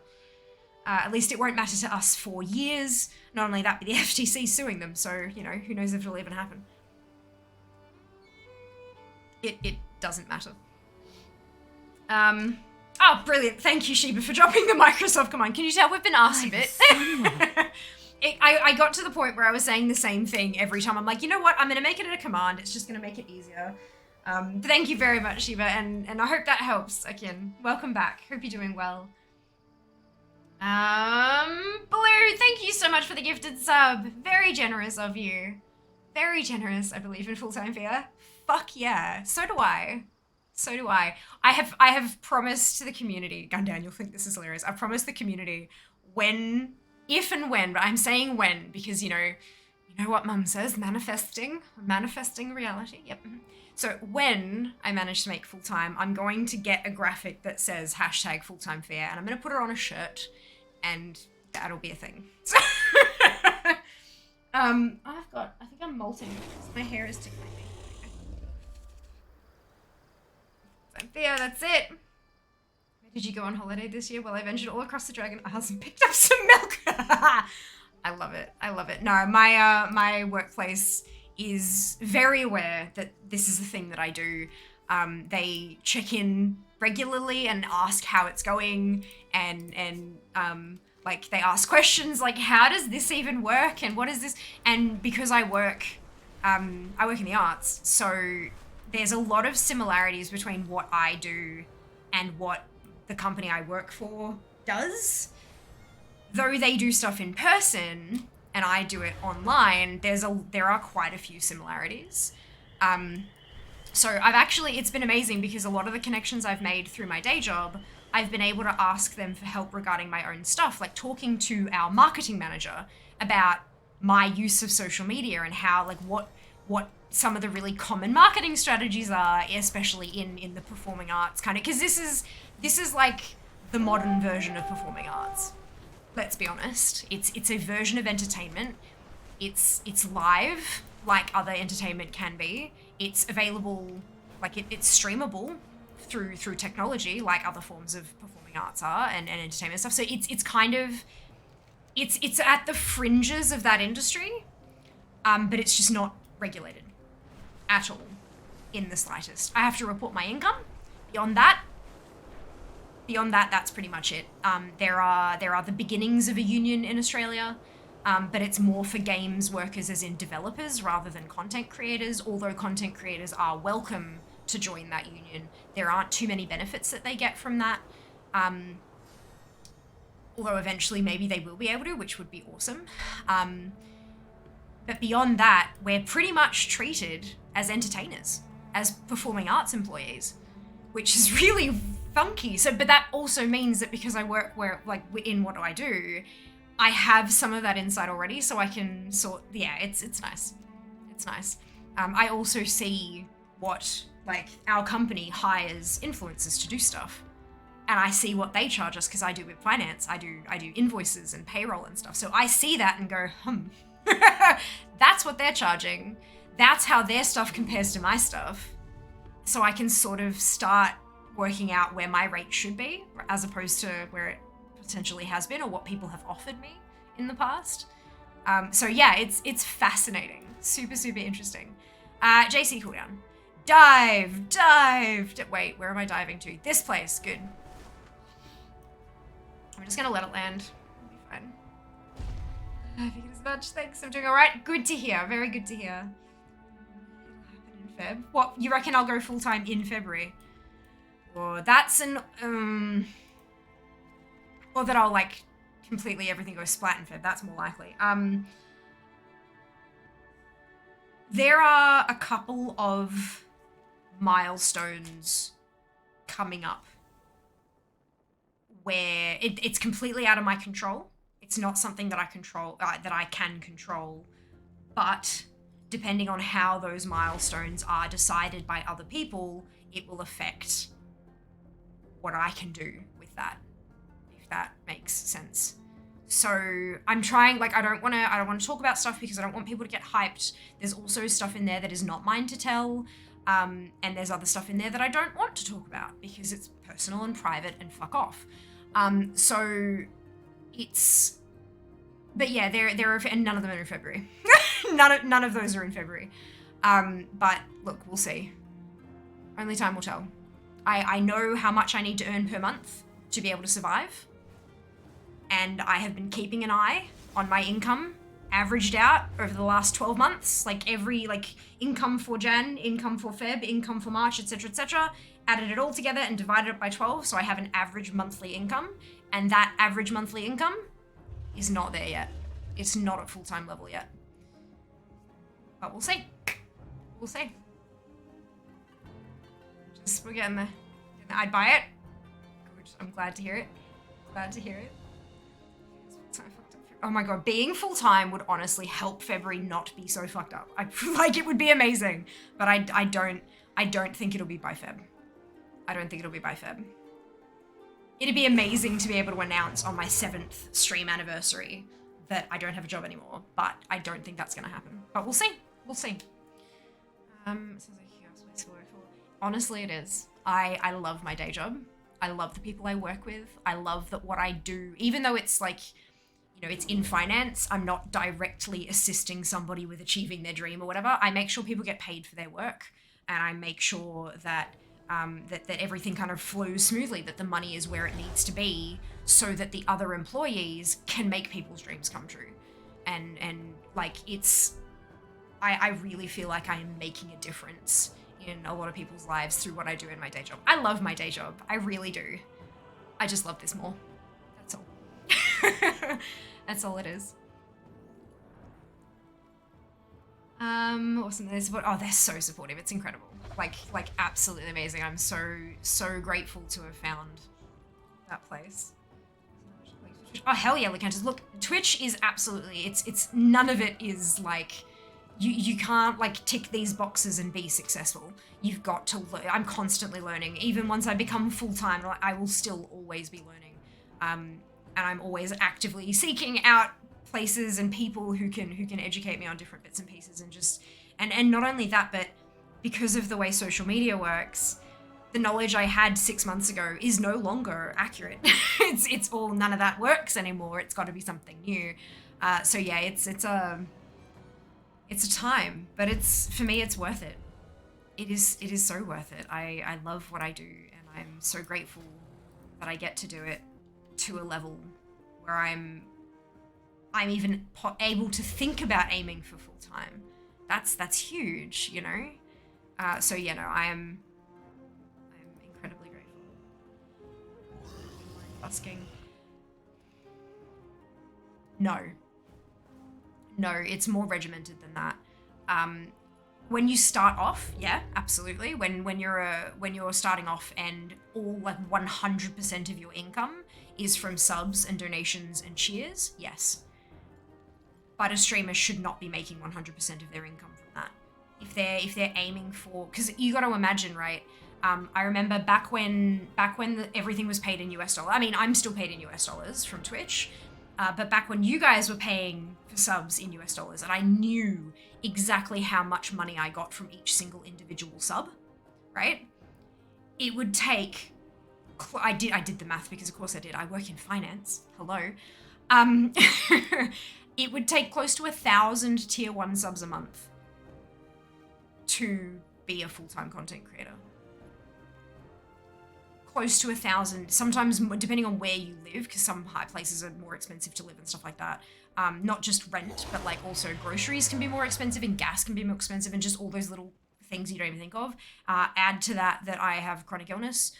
A: At least it won't matter to us for years. Not only that, but the FTC suing them, so, you know, who knows if it'll even happen. It doesn't matter. Oh, brilliant. Thank you, Sheba, for dropping the Microsoft command. Can you tell we've been asked a bit? I got to the point where I was saying the same thing every time. I'm like, you know what? I'm going to make it a command. It's just going to make it easier. Thank you very much, Sheba, and I hope that helps. Again, welcome back. Hope you're doing well. Blue, thank you so much for the gifted sub. Very generous of you. Very generous, I believe, in full-time fear. Fuck yeah. So do I. So do I. I have promised to the community, Gundan, you'll think this is hilarious. I've promised the community if and when, but I'm saying when, because you know what mum says, manifesting reality. Yep. So when I manage to make full-time, I'm going to get a graphic that says hashtag full-time fair, and I'm going to put it on a shirt, and that'll be a thing. I think I'm molting. My hair is tickling me. Full-time fair, that's it. Where did you go on holiday this year? Well, I ventured all across the Dragon Isles and picked up some milk. I love it. I love it. No, my workplace is very aware that this is the thing that I do. They check in regularly and ask how it's going, and like they ask questions like, how does this even work, and what is this? And because I work in the arts, so there's a lot of similarities between what I do and what the company I work for does. Though they do stuff in person and I do it online, there are quite a few similarities. So it's been amazing because a lot of the connections I've made through my day job, I've been able to ask them for help regarding my own stuff, like talking to our marketing manager about my use of social media and how, like, what some of the really common marketing strategies are, especially in the performing arts kind of, because this is like the modern version of performing arts. Let's be honest. It's a version of entertainment. It's live, like other entertainment can be. It's available, like it's streamable through technology, like other forms of performing arts are and entertainment stuff. So it's kind of it's at the fringes of that industry, but it's just not regulated at all in the slightest. I have to report my income. Beyond that, that's pretty much it. There are the beginnings of a union in Australia, but it's more for games workers as in developers rather than content creators, although content creators are welcome to join that union. There aren't too many benefits that they get from that, although eventually maybe they will be able to, which would be awesome. But beyond that, we're pretty much treated as entertainers, as performing arts employees, which is really funky. So, but that also means that because I work in what I do, I have some of that insight already, so I can it's nice. It's nice. I also see what, like, our company hires influencers to do stuff, and I see what they charge us because I do with finance. I do invoices and payroll and stuff. So I see that and go, that's what they're charging. That's how their stuff compares to my stuff. So I can sort of start working out where my rate should be as opposed to where it potentially has been or what people have offered me in the past. So yeah, it's fascinating. Super, super interesting. JC cooldown. Dive. Wait, where am I diving to? This place. Good. I'm just gonna let it land. It'll be fine. I think it is much. Thanks. I'm doing all right. Good to hear. Very good to hear. It'll happen in Feb. What? You reckon I'll go full time in February? Or that's an or that I'll like completely everything goes splat in Feb. That's more likely. There are a couple of milestones coming up where it's completely out of my control. It's not something that I can control, but depending on how those milestones are decided by other people, it will affect what I can do with that, if that makes sense. So I'm trying, like, I don't want to talk about stuff because I don't want people to get hyped. There's also stuff in there that is not mine to tell, and there's other stuff in there that I don't want to talk about because it's personal and private and fuck off. So it's, but yeah, there are, and none of them are in February. none of those are in February. But look, we'll see. Only time will tell. I know how much I need to earn per month to be able to survive. And I have been keeping an eye on my income, averaged out over the last 12 months, like every income for Jan, income for Feb, income for March, etc., added it all together and divided it by 12, so I have an average monthly income, and that average monthly income is not there yet. It's not at full-time level yet. But we'll see. We'll see. We're getting there. I'd buy it. Good. I'm glad to hear it. Glad to hear it. Oh my god, being full-time would honestly help February not be so fucked up. I like it would be amazing, but I don't think it'll be by Feb. I don't think it'll be by Feb. It'd be amazing to be able to announce on my 7th stream anniversary that I don't have a job anymore, but I don't think that's gonna happen. But we'll see. We'll see. Sounds like a chaos place to work for. Honestly, it is. I love my day job. I love the people I work with. I love that what I do, even though it's like, you know, it's in finance, I'm not directly assisting somebody with achieving their dream or whatever. I make sure people get paid for their work, and I make sure that that everything kind of flows smoothly, that the money is where it needs to be, so that the other employees can make people's dreams come true. And like I really feel like I am making a difference in a lot of people's lives through what I do in my day job. I love my day job. I really do. I just love this more. That's all. That's all it is. Awesome. Oh, they're so supportive. It's incredible. Like absolutely amazing. I'm so grateful to have found that place. Oh hell yeah, Lycanthus. Look, Twitch is absolutely, it's none of it is like, you can't like tick these boxes and be successful. You've got to learn. I'm constantly learning. Even once I become full-time, I will still always be learning. And I'm always actively seeking out places and people who can educate me on different bits and pieces, and just, and not only that, but because of the way social media works, the knowledge I had 6 months ago is no longer accurate. it's all, none of that works anymore. It's got to be something new. So yeah, it's a time, but for me, it's worth it. It is so worth it. I love what I do, and I'm so grateful that I get to do it to a level where I'm even able to think about aiming for full time. That's huge, you know? So yeah, no, I'm incredibly grateful. Asking. No, it's more regimented than that. When you start off, yeah, absolutely. When you're starting off and all like 100% of your income is from subs and donations and cheers, yes. But a streamer should not be making 100% of their income from that. If they're aiming for, because you got to imagine, right? I remember back when everything was paid in US dollar. I mean, I'm still paid in US dollars from Twitch, but back when you guys were paying for subs in US dollars, and I knew exactly how much money I got from each single individual sub, right? It would take, I did the math because of course I did. I work in finance. Hello. It would take close to 1,000 tier 1 subs a month to be a full-time content creator. Close to 1,000, sometimes depending on where you live, because some high places are more expensive to live and stuff like that. Not just rent, but like also groceries can be more expensive, and gas can be more expensive, and just all those little things you don't even think of. Add to that I have chronic illness,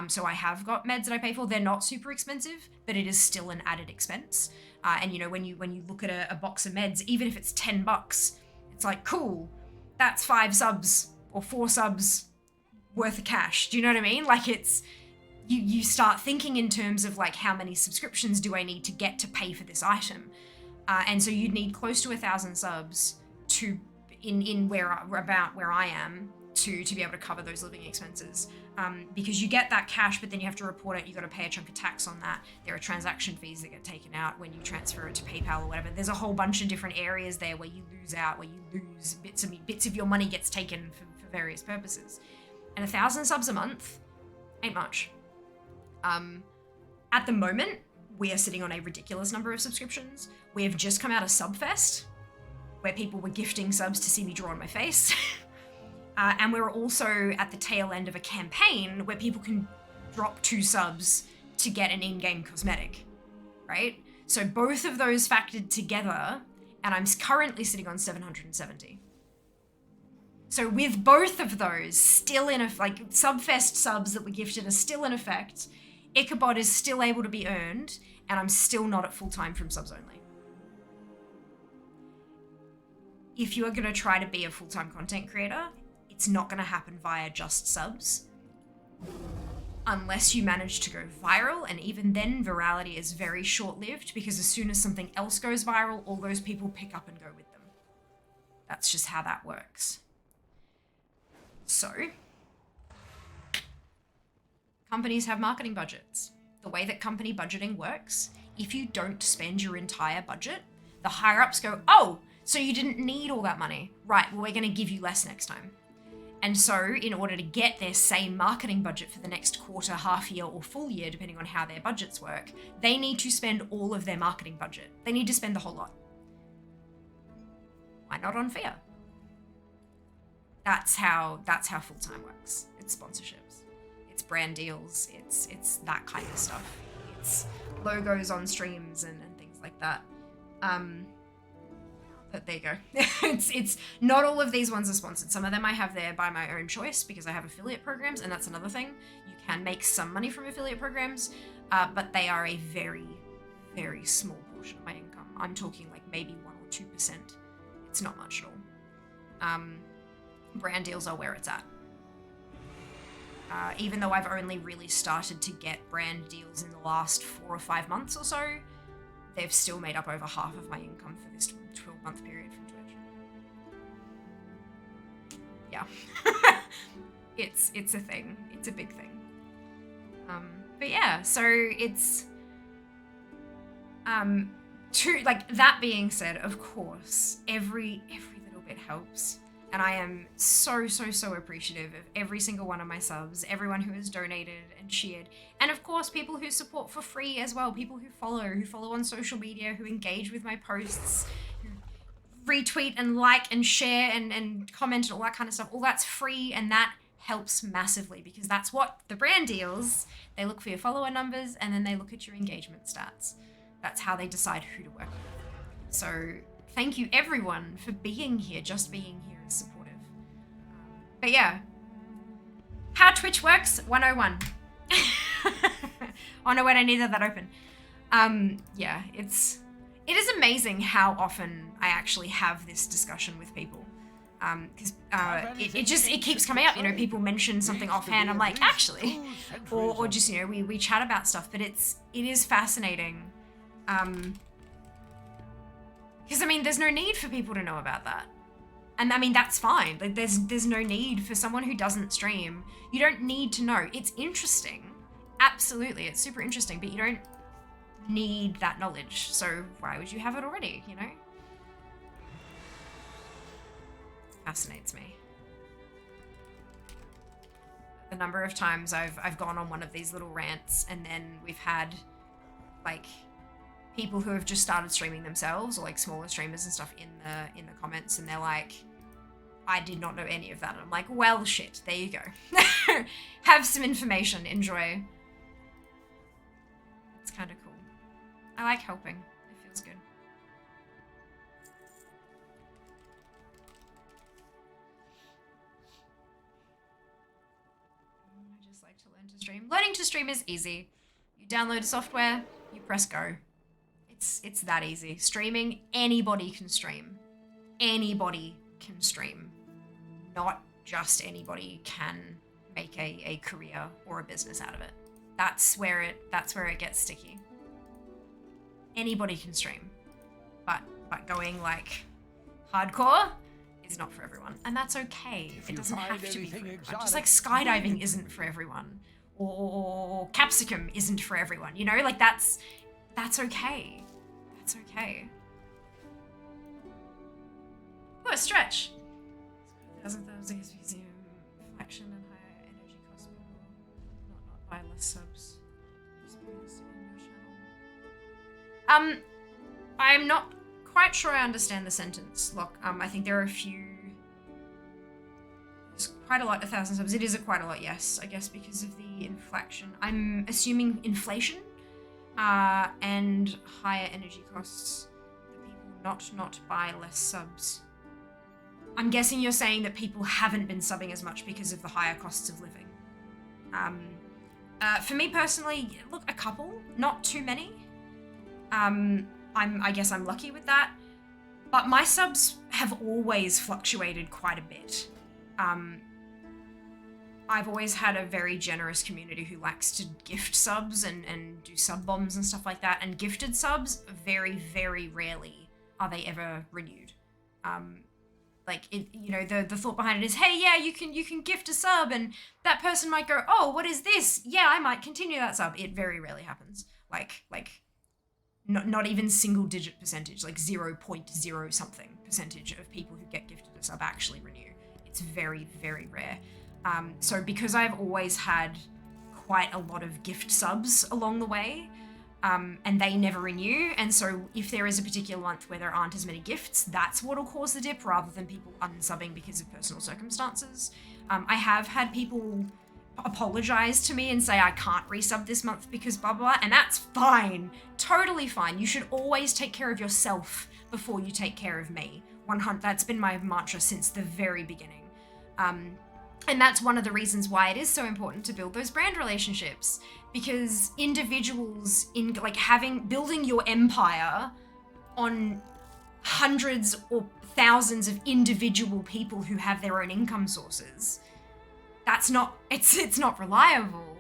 A: so I have got meds that I pay for. They're not super expensive, but it is still an added expense. And you know, when you look at a box of meds, even if it's $10, it's like, cool, that's 5 subs or 4 subs worth of cash. Do you know what I mean? Like, it's, you start thinking in terms of like, how many subscriptions do I need to get to pay for this item? And so you'd need close to 1,000 subs to in where I am to be able to cover those living expenses. Because you get that cash, but then you have to report it. You got to pay a chunk of tax on that. There are transaction fees that get taken out when you transfer it to PayPal or whatever. There's a whole bunch of different areas there where you lose out, where you lose bits of your money gets taken for various purposes. And 1,000 subs a month ain't much. At the moment, we are sitting on a ridiculous number of subscriptions. We have just come out of Subfest, where people were gifting subs to see me draw on my face. And we're also at the tail end of a campaign where people can drop 2 subs to get an in-game cosmetic, right? So both of those factored together, and I'm currently sitting on 770. So with both of those still in like Subfest subs that were gifted are still in effect, Ichabod is still able to be earned, and I'm still not at full time from subs only. If you are going to try to be a full-time content creator, it's not going to happen via just subs. Unless you manage to go viral, and even then virality is very short-lived because as soon as something else goes viral, all those people pick up and go with them. That's just how that works. So, companies have marketing budgets. The way that company budgeting works, if you don't spend your entire budget, the higher-ups go, oh, so you didn't need all that money. Right, well, we're going to give you less next time. And so in order to get their same marketing budget for the next quarter, half year, or full year, depending on how their budgets work, they need to spend all of their marketing budget. They need to spend the whole lot. Why not on fear? That's how full-time works. It's sponsorships. It's brand deals. It's that kind of stuff. It's logos on streams and things like that. But there you go. It's not all of these ones are sponsored. Some of them I have there by my own choice because I have affiliate programs, and that's another thing. You can make some money from affiliate programs, but they are a very, very small portion of my income. I'm talking like maybe 1 or 2%. It's not much at all. Brand deals are where it's at. Even though I've only really started to get brand deals in the last 4 or 5 months or so, they've still made up over half of my income for this 12-month period from Twitch. Yeah. It's a thing. It's a big thing. But yeah, so it's like that being said, of course, every little bit helps. And I am so appreciative of every single one of my subs, everyone who has donated and cheered. And of course, people who support for free as well, people who follow on social media, who engage with my posts, who retweet and like and share and comment and all that kind of stuff. All that's free, and that helps massively because that's what the brand deals. They look for your follower numbers and then they look at your engagement stats. That's how they decide who to work with. So thank you everyone for being here, just being here. Supportive. But yeah, how Twitch works 101. Oh no, wait, I needed that open. Yeah, it is amazing how often I actually have this discussion with people. Because it keeps coming up, you know, people mention something offhand, I'm like, actually, or just, you know, we chat about stuff, but it is fascinating. Because I mean, there's no need for people to know about that. And I mean, that's fine. Like, there's no need for someone who doesn't stream. You don't need to know. It's interesting. Absolutely. It's super interesting, but you don't need that knowledge. So why would you have it already, you know? Fascinates me. The number of times I've gone on one of these little rants and then we've had like people who have just started streaming themselves or like smaller streamers and stuff in the comments, and they're like, I did not know any of that. And I'm like, well, shit, there you go. Have some information, enjoy. It's kind of cool. I like helping. It feels good. I just like to learn to stream. Learning to stream is easy. You download a software, you press go. It's that easy. Streaming, anybody can stream. Anybody can stream. Not just anybody can make a career or a business out of it. That's where it gets sticky. Anybody can stream. But going like hardcore is not for everyone. And that's okay. It doesn't have to be for everyone. Just like skydiving isn't for everyone. Or capsicum isn't for everyone. You know, like that's okay. That's okay. Oh, a stretch. 1,000 reflection and higher energy cost people. Not buy less subs. I'm not quite sure I understand the sentence. Look, I think there are a few. There's quite a lot, 1,000 subs. It is quite a lot, yes. I guess because of the inflation. I'm assuming inflation and higher energy costs. That people not buy less subs. I'm guessing you're saying that people haven't been subbing as much because of the higher costs of living. For me personally, look, a couple, not too many. I guess I'm lucky with that. But my subs have always fluctuated quite a bit. I've always had a very generous community who likes to gift subs and do sub bombs and stuff like that. And gifted subs, very, very rarely are they ever renewed. Like, it, you know, the thought behind it is, hey, yeah, you can gift a sub, and that person might go, oh, what is this? Yeah, I might continue that sub. It very rarely happens. Like not even single digit percentage, like 0.0 something percentage of people who get gifted a sub actually renew. It's very, very rare. So because I've always had quite a lot of gift subs along the way, and they never renew, and so if there is a particular month where there aren't as many gifts, that's what'll cause the dip rather than people unsubbing because of personal circumstances. I have had people apologize to me and say I can't resub this month because blah blah, and that's fine, totally fine. You should always take care of yourself before you take care of me. That's been my mantra since the very beginning. And that's one of the reasons why it is so important to build those brand relationships, because individuals in like building your empire on hundreds or thousands of individual people who have their own income sources, it's not reliable.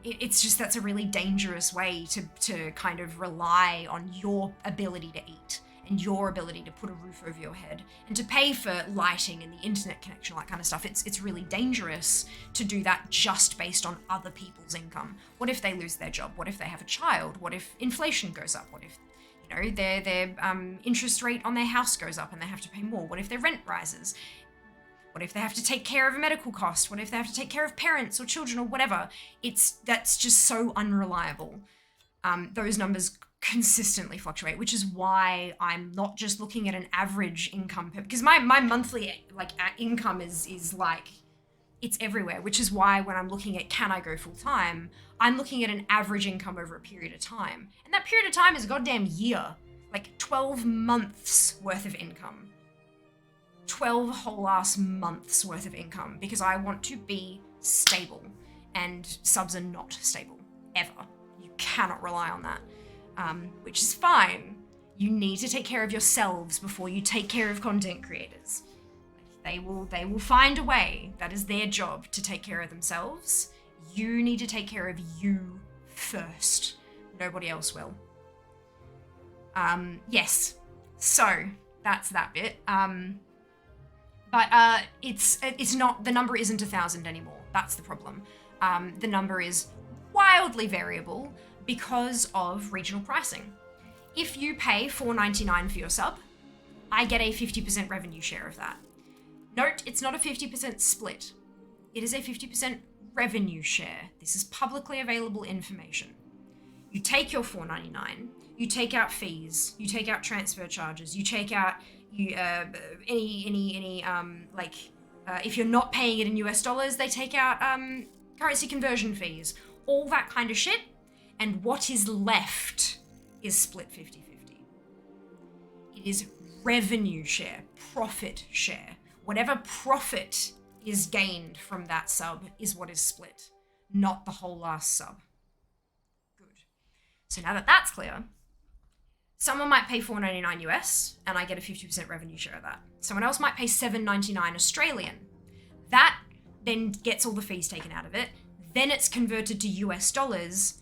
A: It's just, that's a really dangerous way to kind of rely on your ability to eat and your ability to put a roof over your head and to pay for lighting and the internet connection, all that kind of stuff. It's really dangerous to do that just based on other people's income. What if they lose their job? What if they have a child? What if inflation goes up? What if, you know, their interest rate on their house goes up and they have to pay more? What if their rent rises? What if they have to take care of a medical cost? What if they have to take care of parents or children or whatever? That's just so unreliable. Those numbers consistently fluctuate, which is why I'm not just looking at an average income because my monthly income is like, it's everywhere, which is why when I'm looking at can I go full time, I'm looking at an average income over a period of time. And that period of time is a goddamn year, like 12 months worth of income. 12 whole ass months worth of income, because I want to be stable, and subs are not stable, ever. You cannot rely on that. Which is fine. You need to take care of yourselves before you take care of content creators. They will find a way. That is their job, to take care of themselves. You need to take care of you first. Nobody else will. Yes. So that's that bit. But it's not, the number isn't 1,000 anymore. That's the problem. The number is wildly variable because of regional pricing. If you pay $4.99 for your sub, I get a 50% revenue share of that. Note, it's not a 50% split. It is a 50% revenue share. This is publicly available information. You take your $4.99, you take out fees, you take out transfer charges, you take out if you're not paying it in US dollars, they take out currency conversion fees, all that kind of shit. And what is left is split 50-50. It is revenue share, profit share. Whatever profit is gained from that sub is what is split, not the whole last sub. Good. So now that that's clear, someone might pay $4.99 US and I get a 50% revenue share of that. Someone else might pay $7.99 Australian. That then gets all the fees taken out of it. Then it's converted to US dollars.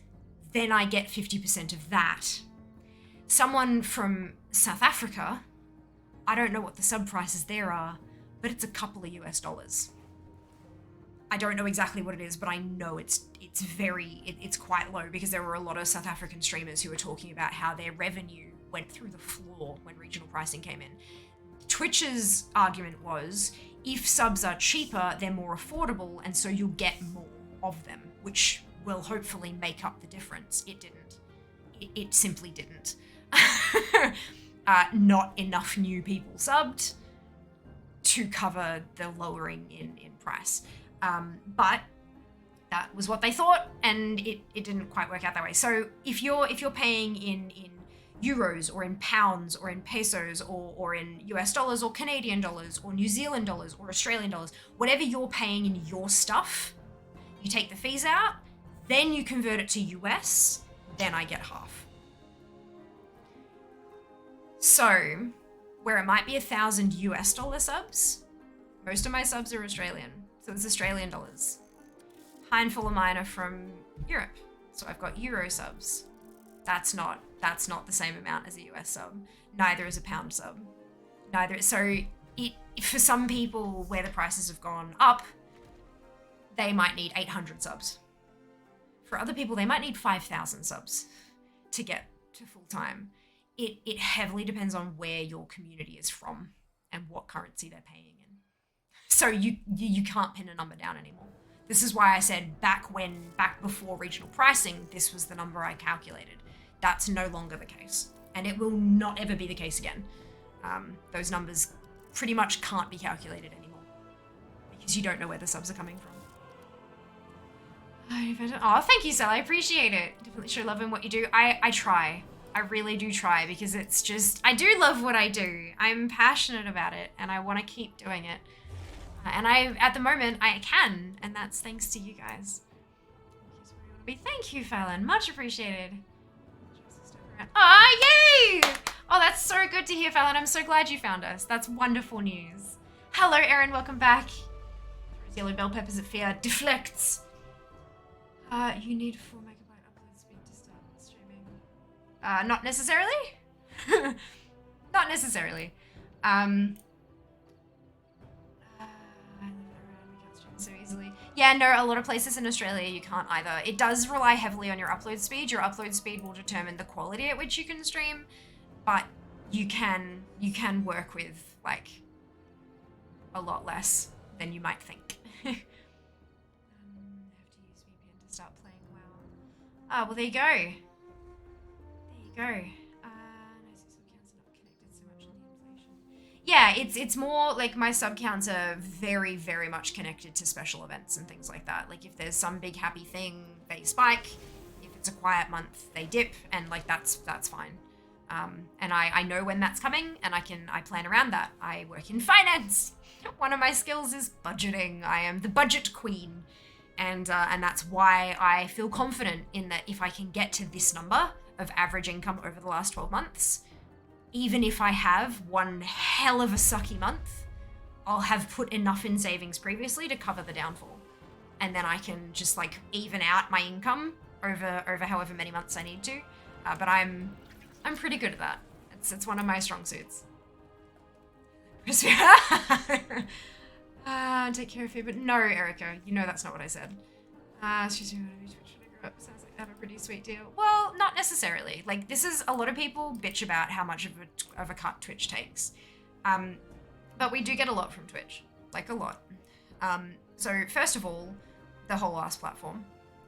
A: Then I get 50% of that. Someone from South Africa, I don't know what the sub prices there are, but it's a couple of US dollars. I don't know exactly what it is, but I know it's quite low, because there were a lot of South African streamers who were talking about how their revenue went through the floor when regional pricing came in. Twitch's argument was, if subs are cheaper, they're more affordable, and so you'll get more of them, which will hopefully make up the difference. It didn't. It simply didn't. Not enough new people subbed to cover the lowering in price. But that was what they thought, and it didn't quite work out that way. So if you're paying in euros or in pounds or in pesos or in US dollars or Canadian dollars or New Zealand dollars or Australian dollars, whatever you're paying in your stuff, you take the fees out, then you convert it to US, then I get half. So where it might be 1,000 US dollar subs, most of my subs are Australian. So it's Australian dollars. Handful of mine are from Europe. So I've got Euro subs. That's not the same amount as a US sub. Neither is a pound sub. So for some people where the prices have gone up, they might need 800 subs. For other people, they might need 5,000 subs to get to full time. It heavily depends on where your community is from and what currency they're paying in. So you can't pin a number down anymore. This is why I said back before regional pricing, this was the number I calculated. That's no longer the case. And it will not ever be the case again. Those numbers pretty much can't be calculated anymore because you don't know where the subs are coming from. Oh, thank you, Sal. I appreciate it. Definitely show love in what you do. I try. I really do try because it's just, I do love what I do. I'm passionate about it and I want to keep doing it. And at the moment, I can, and that's thanks to you guys. Thank you, Fallon. Much appreciated. Oh, yay! Oh, that's so good to hear, Fallon. I'm so glad you found us. That's wonderful news. Hello, Erin. Welcome back. Yellow bell peppers at fear. Deflects. You need 4 megabyte upload speed to start streaming. Not necessarily. Not necessarily. So easily. Yeah, no, a lot of places in Australia you can't either. It does rely heavily on your upload speed. Your upload speed will determine the quality at which you can stream, but you can work with like a lot less than you might think. Have to use VPN to start playing WoW. Oh, well there you go. There you go. Yeah, it's more like my sub counts are very, very much connected to special events and things like that. Like if there's some big happy thing, they spike. If it's a quiet month, they dip, and like that's fine. And I know when that's coming, and I plan around that. I work in finance. One of my skills is budgeting. I am the budget queen, and that's why I feel confident in that if I can get to this number of average income over the last 12 months. Even if I have one hell of a sucky month, I'll have put enough in savings previously to cover the downfall. And then I can just like even out my income over however many months I need to. But I'm pretty good at that. It's one of my strong suits. Take care of you, but no, Erica, you know that's not what I said. Excuse me, sounds like they have a pretty sweet deal. Well, not necessarily. Like, this is, a lot of people bitch about how much of a cut Twitch takes. But we do get a lot from Twitch. Like, a lot. So, first of all, the whole ass platform.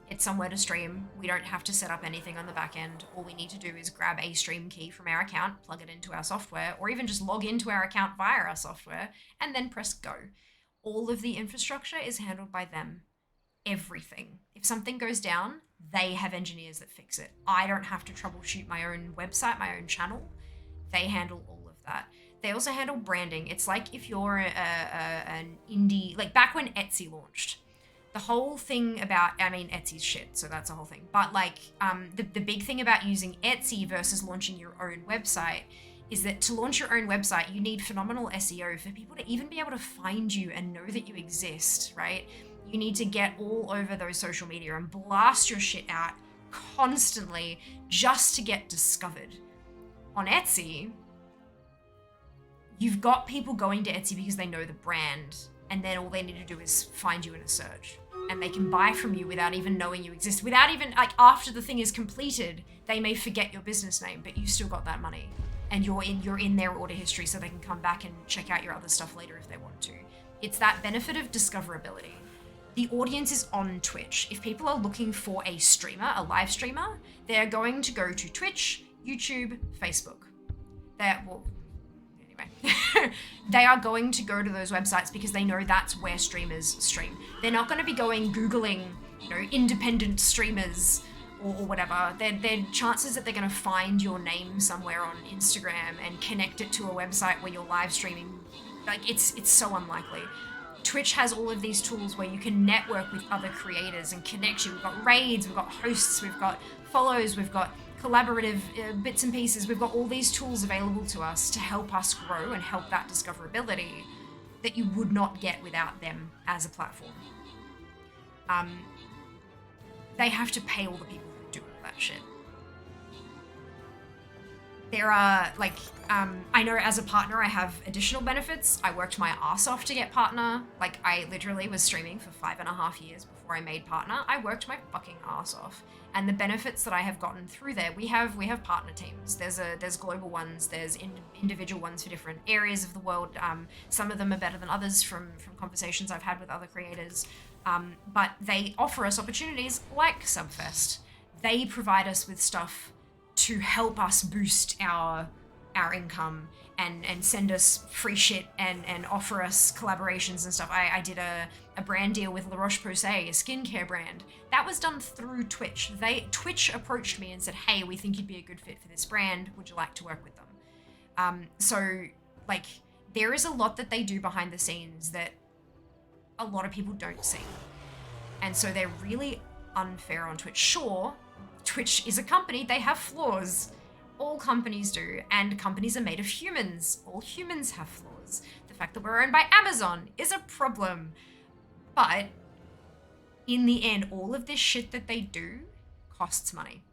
A: It's somewhere to stream. We don't have to set up anything on the back end. All we need to do is grab a stream key from our account, plug it into our software, or even just log into our account via our software, and then press go. All of the infrastructure is handled by them. Everything. If something goes down, they have engineers that fix it. I don't have to troubleshoot my own website, my own channel. They handle all of that. They also handle branding. It's like if you're an indie, like back when Etsy launched, the whole thing about, I mean, Etsy's shit, so that's a whole thing. But like the big thing about using Etsy versus launching your own website is that to launch your own website, you need phenomenal SEO for people to even be able to find you and know that you exist, right? You need to get all over those social media and blast your shit out constantly just to get discovered. On Etsy, you've got people going to Etsy because they know the brand, and then all they need to do is find you in a search. And they can buy from you without even knowing you exist. Without even, like, after the thing is completed, they may forget your business name, but you still got that money. And you're in their order history, so they can come back and check out your other stuff later if they want to. It's that benefit of discoverability. The audience is on Twitch. If people are looking for a streamer, a live streamer, they're going to go to Twitch, YouTube, Facebook. Well, anyway, anyway, they are going to go to those websites because they know that's where streamers stream. They're not going to be going Googling, you know, independent streamers or whatever. Their chances that they're going to find your name somewhere on Instagram and connect it to a website where you're live streaming, like it's so unlikely. Twitch has all of these tools where you can network with other creators and connect you. We've got raids, we've got hosts, we've got follows, we've got collaborative bits and pieces. We've got all these tools available to us to help us grow and help that discoverability that you would not get without them as a platform. They have to pay all the people who do all that shit. There are, like, I know as a partner I have additional benefits. I worked my ass off to get partner. Like, I literally was streaming for 5.5 years before I made partner. I worked my fucking ass off. And the benefits that I have gotten through there, we have partner teams. There's global ones, there's individual ones for different areas of the world. Some of them are better than others from conversations I've had with other creators. But they offer us opportunities like Subfest. They provide us with stuff to help us boost our income and send us free shit and offer us collaborations and stuff. I did a brand deal with La Roche-Posay, a skincare brand. That was done through Twitch. Twitch approached me and said, hey, we think you'd be a good fit for this brand. Would you like to work with them? So, like, there is a lot that they do behind the scenes that a lot of people don't see. And so they're really unfair on Twitch. Sure, Twitch is a company, they have flaws. All companies do, and companies are made of humans. All humans have flaws. The fact that we're owned by Amazon is a problem. But in the end, all of this shit that they do costs money.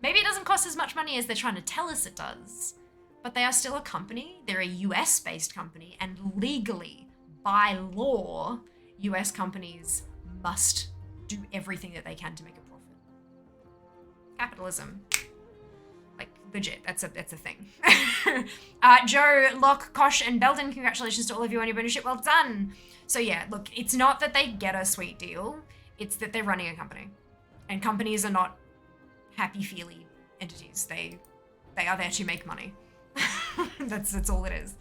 A: Maybe it doesn't cost as much money as they're trying to tell us it does, but they are still a company. They're a US-based company, and legally, by law, US companies must do everything that they can to make a profit. Capitalism. Like, legit, that's a thing. Joe, Locke, Kosh, and Belden, congratulations to all of you on your bonus. Well done. So yeah, look, it's not that they get a sweet deal, it's that they're running a company. And companies are not happy-feely entities. They are there to make money. That's all it is.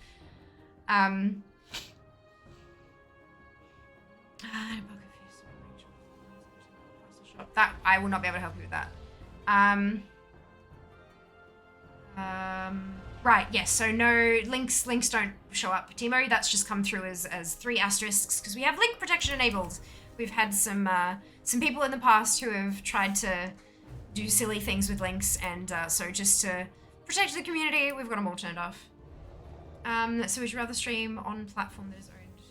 A: That I will not be able to help you with that. Right, yes, so no links don't show up. Timo, that's just come through as 3 asterisks because we have link protection enabled. We've had some people in the past who have tried to do silly things with links, and so just to protect the community, we've got them all turned off. So would you rather stream on platform that is owned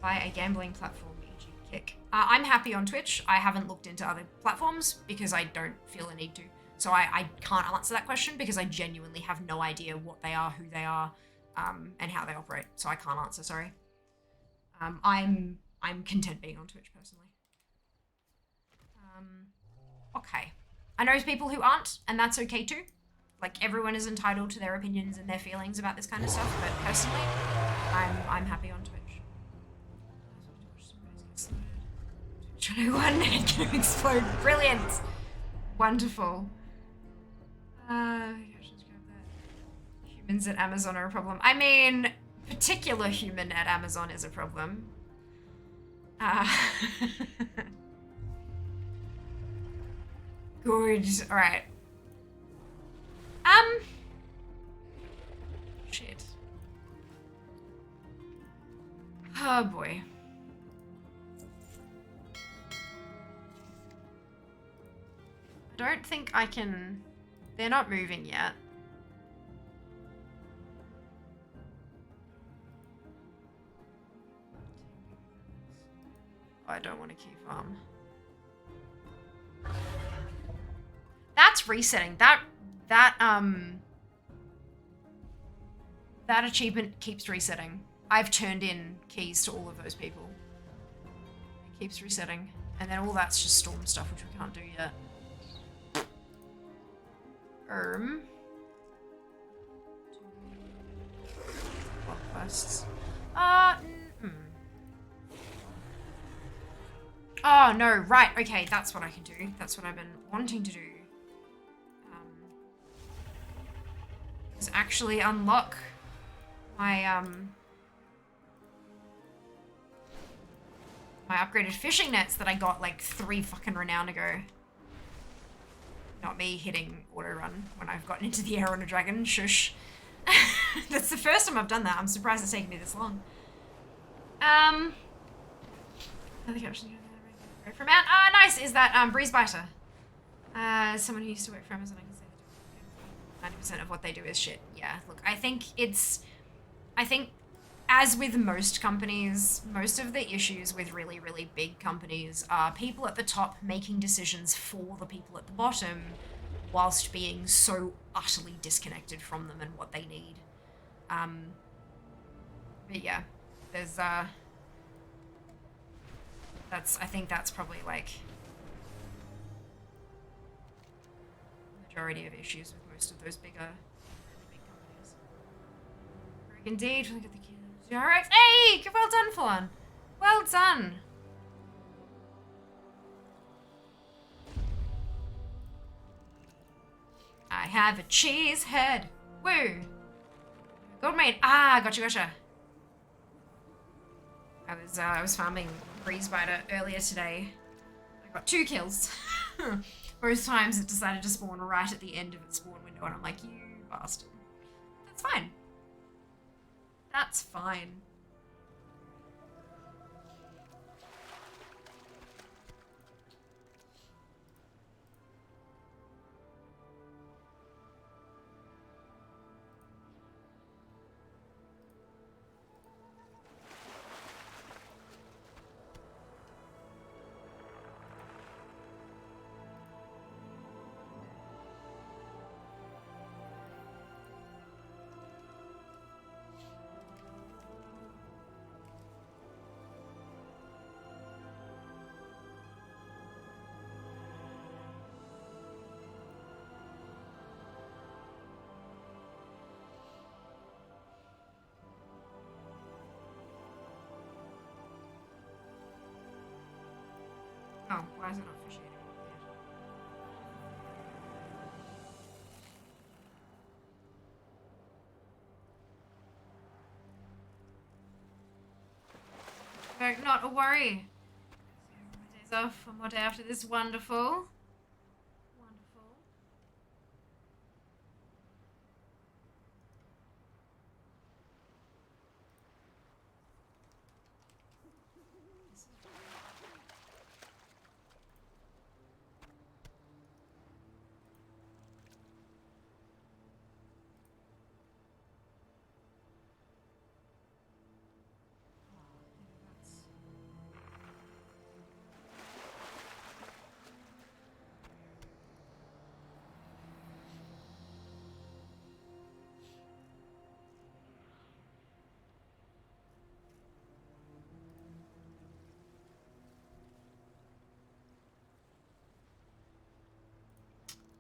A: by a gambling platform, e.g. Kick? I'm happy on Twitch. I haven't looked into other platforms because I don't feel a need to. So I can't answer that question because I genuinely have no idea what they are, who they are, and how they operate. So I can't answer, sorry. I'm content being on Twitch personally. Okay. I know people who aren't, and that's okay too. Like, everyone is entitled to their opinions and their feelings about this kind of stuff, but personally, I'm happy on Twitch. Twitch 101 head gonna explode. Brilliant. Wonderful. Humans at Amazon are a problem. I mean, particular human at Amazon is a problem. Good. All right. Shit. Oh boy. I don't think I can... They're not moving yet. I don't want to key farm. That's resetting. That achievement keeps resetting. I've turned in keys to all of those people. It keeps resetting. And then all that's just storm stuff, which we can't do yet. What quests? Oh, no, right, okay, that's what I can do. That's what I've been wanting to do. Is actually unlock my upgraded fishing nets that I got like 3 fucking renown ago. Not me hitting auto run when I've gotten into the air on a dragon. Shush. That's the first time I've done that. I'm surprised it's taken me this long. Another caption from Mount. Ah, nice. Is that Breeze Biter? Someone who used to work for Amazon, I can say 90% of what they do is shit. Yeah. Look, I think as with most companies, most of the issues with really, really big companies are people at the top making decisions for the people at the bottom whilst being so utterly disconnected from them and what they need. But yeah, there's, I think that's probably like the majority of issues with most of those bigger, really big companies. Indeed, look at the kids. Alright, hey, well done, Fawn. Well done. I have a cheese head. Woo. Gold main. Ah, gotcha. I was farming Breeze Biter earlier today. I got 2 kills. Both times it decided to spawn right at the end of its spawn window, and I'm like, you bastard. That's fine. That's fine. Oh, why is it not fishy anymore? Weird. Not a worry. Days off, one more day after this. Wonderful. Wonderful.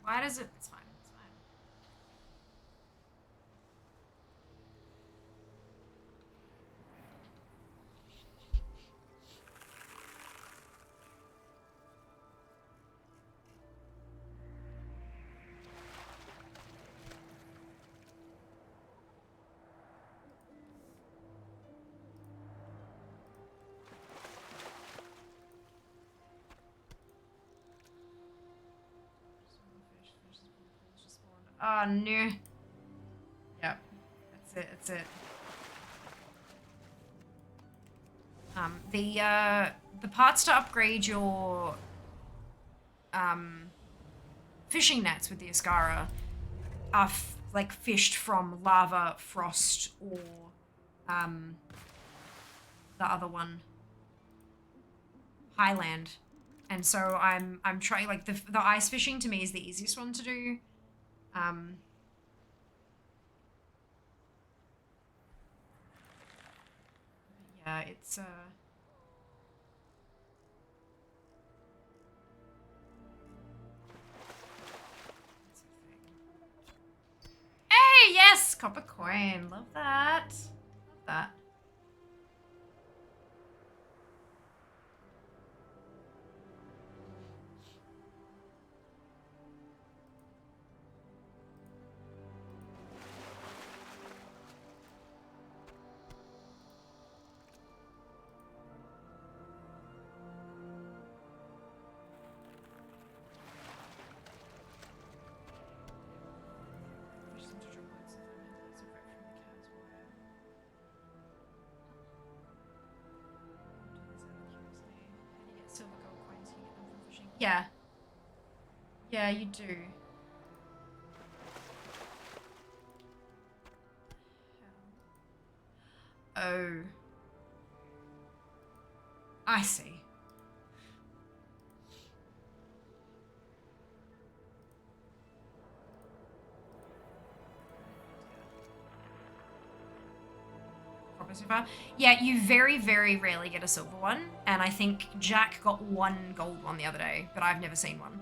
A: Why does it? It's fine. It's fine. Oh no. Yep. That's it. The parts to upgrade your fishing nets with the Ascara are like fished from lava, frost, or the other one, highland. And so I'm trying, like, the ice fishing to me is the easiest one to do. Yeah, it's hey, yes, copper coin. Love that. Love that. Yeah. Yeah, you do. Oh. I see. Copper so far. Yeah, you very, very rarely get a silver one, and I think Jack got one gold one the other day, but I've never seen one.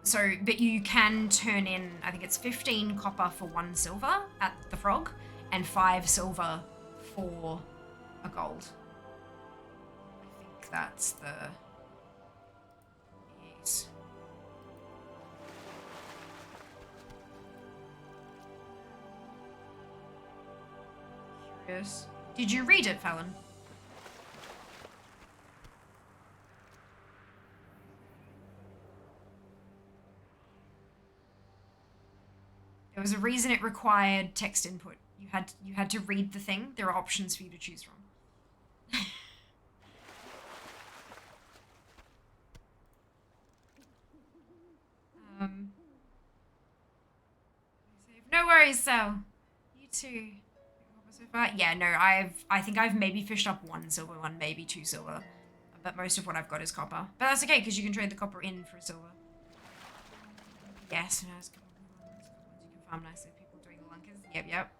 A: So, but you can turn in, I think it's 15 copper for 1 silver at the Frog, and 5 silver for a gold. I think that's the... Yes. Curious. Did you read it, Fallon? There was a reason it required text input. You had to read the thing. There are options for you to choose from. No worries, Sal. You too. So far, yeah, no, I think I've maybe fished up 1 silver one, maybe 2 silver, but most of what I've got is copper. But that's okay because you can trade the copper in for silver. Yes, no, it's good. You can farm nicely. People doing the lunkers. Yep.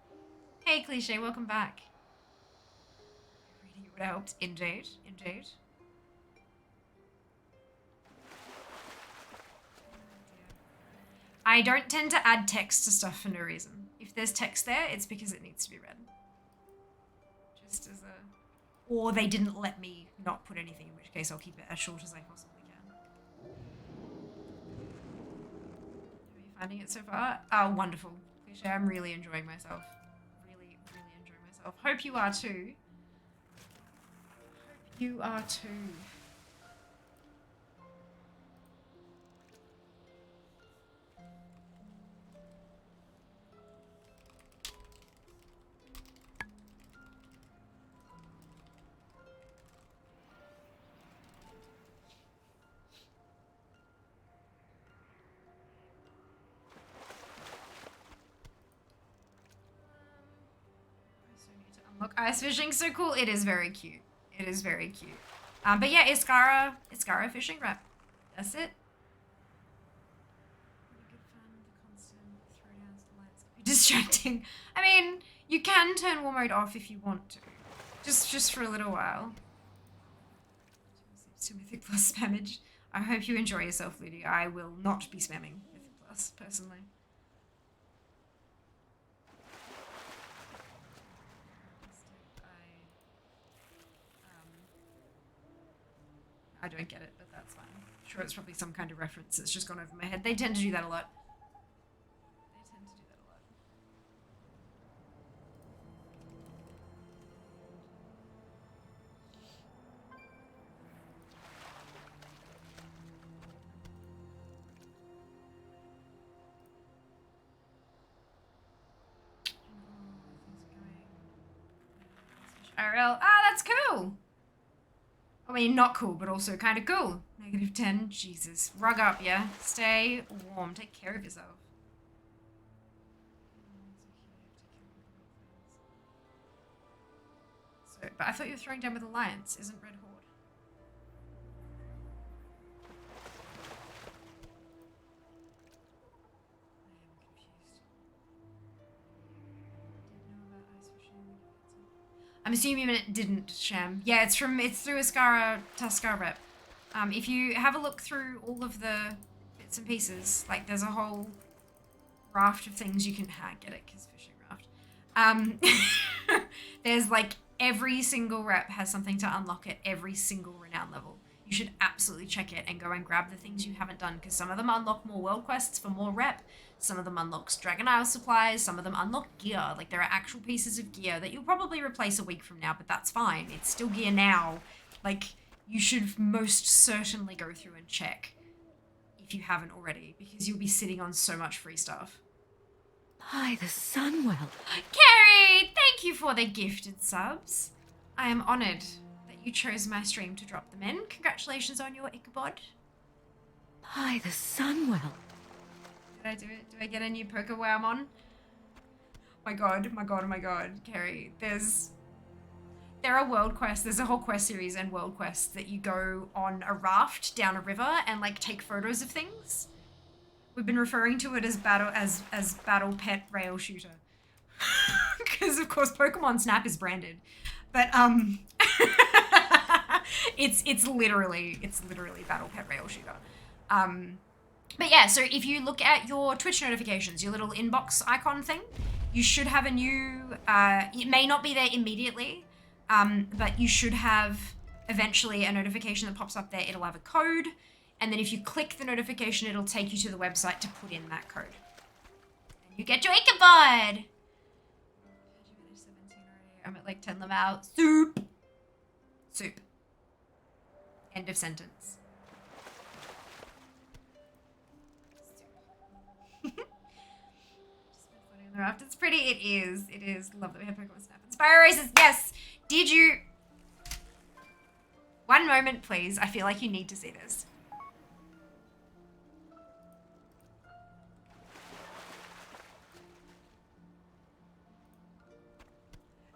A: Hey, Cliche, welcome back. Reading it would have helped. Indeed. I don't tend to add text to stuff for no reason. If there's text there, it's because it needs to be read. Just as a... Or they didn't let me not put anything, in which case I'll keep it as short as I possibly can. Are you finding it so far? Oh, wonderful. Cliche, I'm really enjoying myself. Really enjoying myself. Hope you are too. Hope you are too. Look, ice fishing, so cool. It is very cute. It is very cute. But yeah, Iskara fishing wrap. That's it. Good fun. The constant throwdowns to lights can be distracting. I mean, you can turn war mode off if you want to. Just for a little while. To Mythic Plus spammage. I hope you enjoy yourself, Ludi. I will not be spamming Mythic Plus, personally. I don't get it, but that's fine. I'm sure it's probably some kind of reference that's just gone over my head. They tend to do that a lot. IRL. Ah, that's cool! I mean, not cool, but also kind of cool. -10. Jesus. Rug up, yeah? Stay warm. Take care of yourself. So, but I thought you were throwing down with Alliance. Isn't Red Horde? I'm assuming it didn't, Sham. Yeah, it's through Tuskar rep. If you have a look through all of the bits and pieces, like there's a whole raft of things you can get it, because fishing raft. There's like every single rep has something to unlock at every single renown level. You should absolutely check it and go and grab the things you haven't done, because some of them unlock more world quests for more rep. Some of them unlock Dragon Isle supplies. Some of them unlock gear. Like, there are actual pieces of gear that you'll probably replace a week from now, but that's fine. It's still gear now. Like, you should most certainly go through and check if you haven't already, because you'll be sitting on so much free stuff.
C: By the Sunwell.
A: Carrie, thank you for the gifted subs. I am honoured that you chose my stream to drop them in. Congratulations on your Ichabod.
C: By the Sunwell.
A: Did I do it? Do I get a new poker where I'm on? My god, my god, my god, Carrie. There are world quests. There's a whole quest series and world quests that you go on a raft down a river and like take photos of things. We've been referring to it as battle pet rail shooter. Because of course Pokemon Snap is branded. But it's literally battle pet rail shooter. But yeah, so if you look at your Twitch notifications, your little inbox icon thing, you should have a new, it may not be there immediately, but you should have eventually a notification that pops up there. It'll have a code. And then if you click the notification, it'll take you to the website to put in that code. And you get your Ichabod! I'm at like 10 them out. Soup! Soup. End of sentence. It's pretty. It is. It is. Love that we have Pokemon Snap. Spyro Races. Yes. Did you? One moment, please. I feel like you need to see this.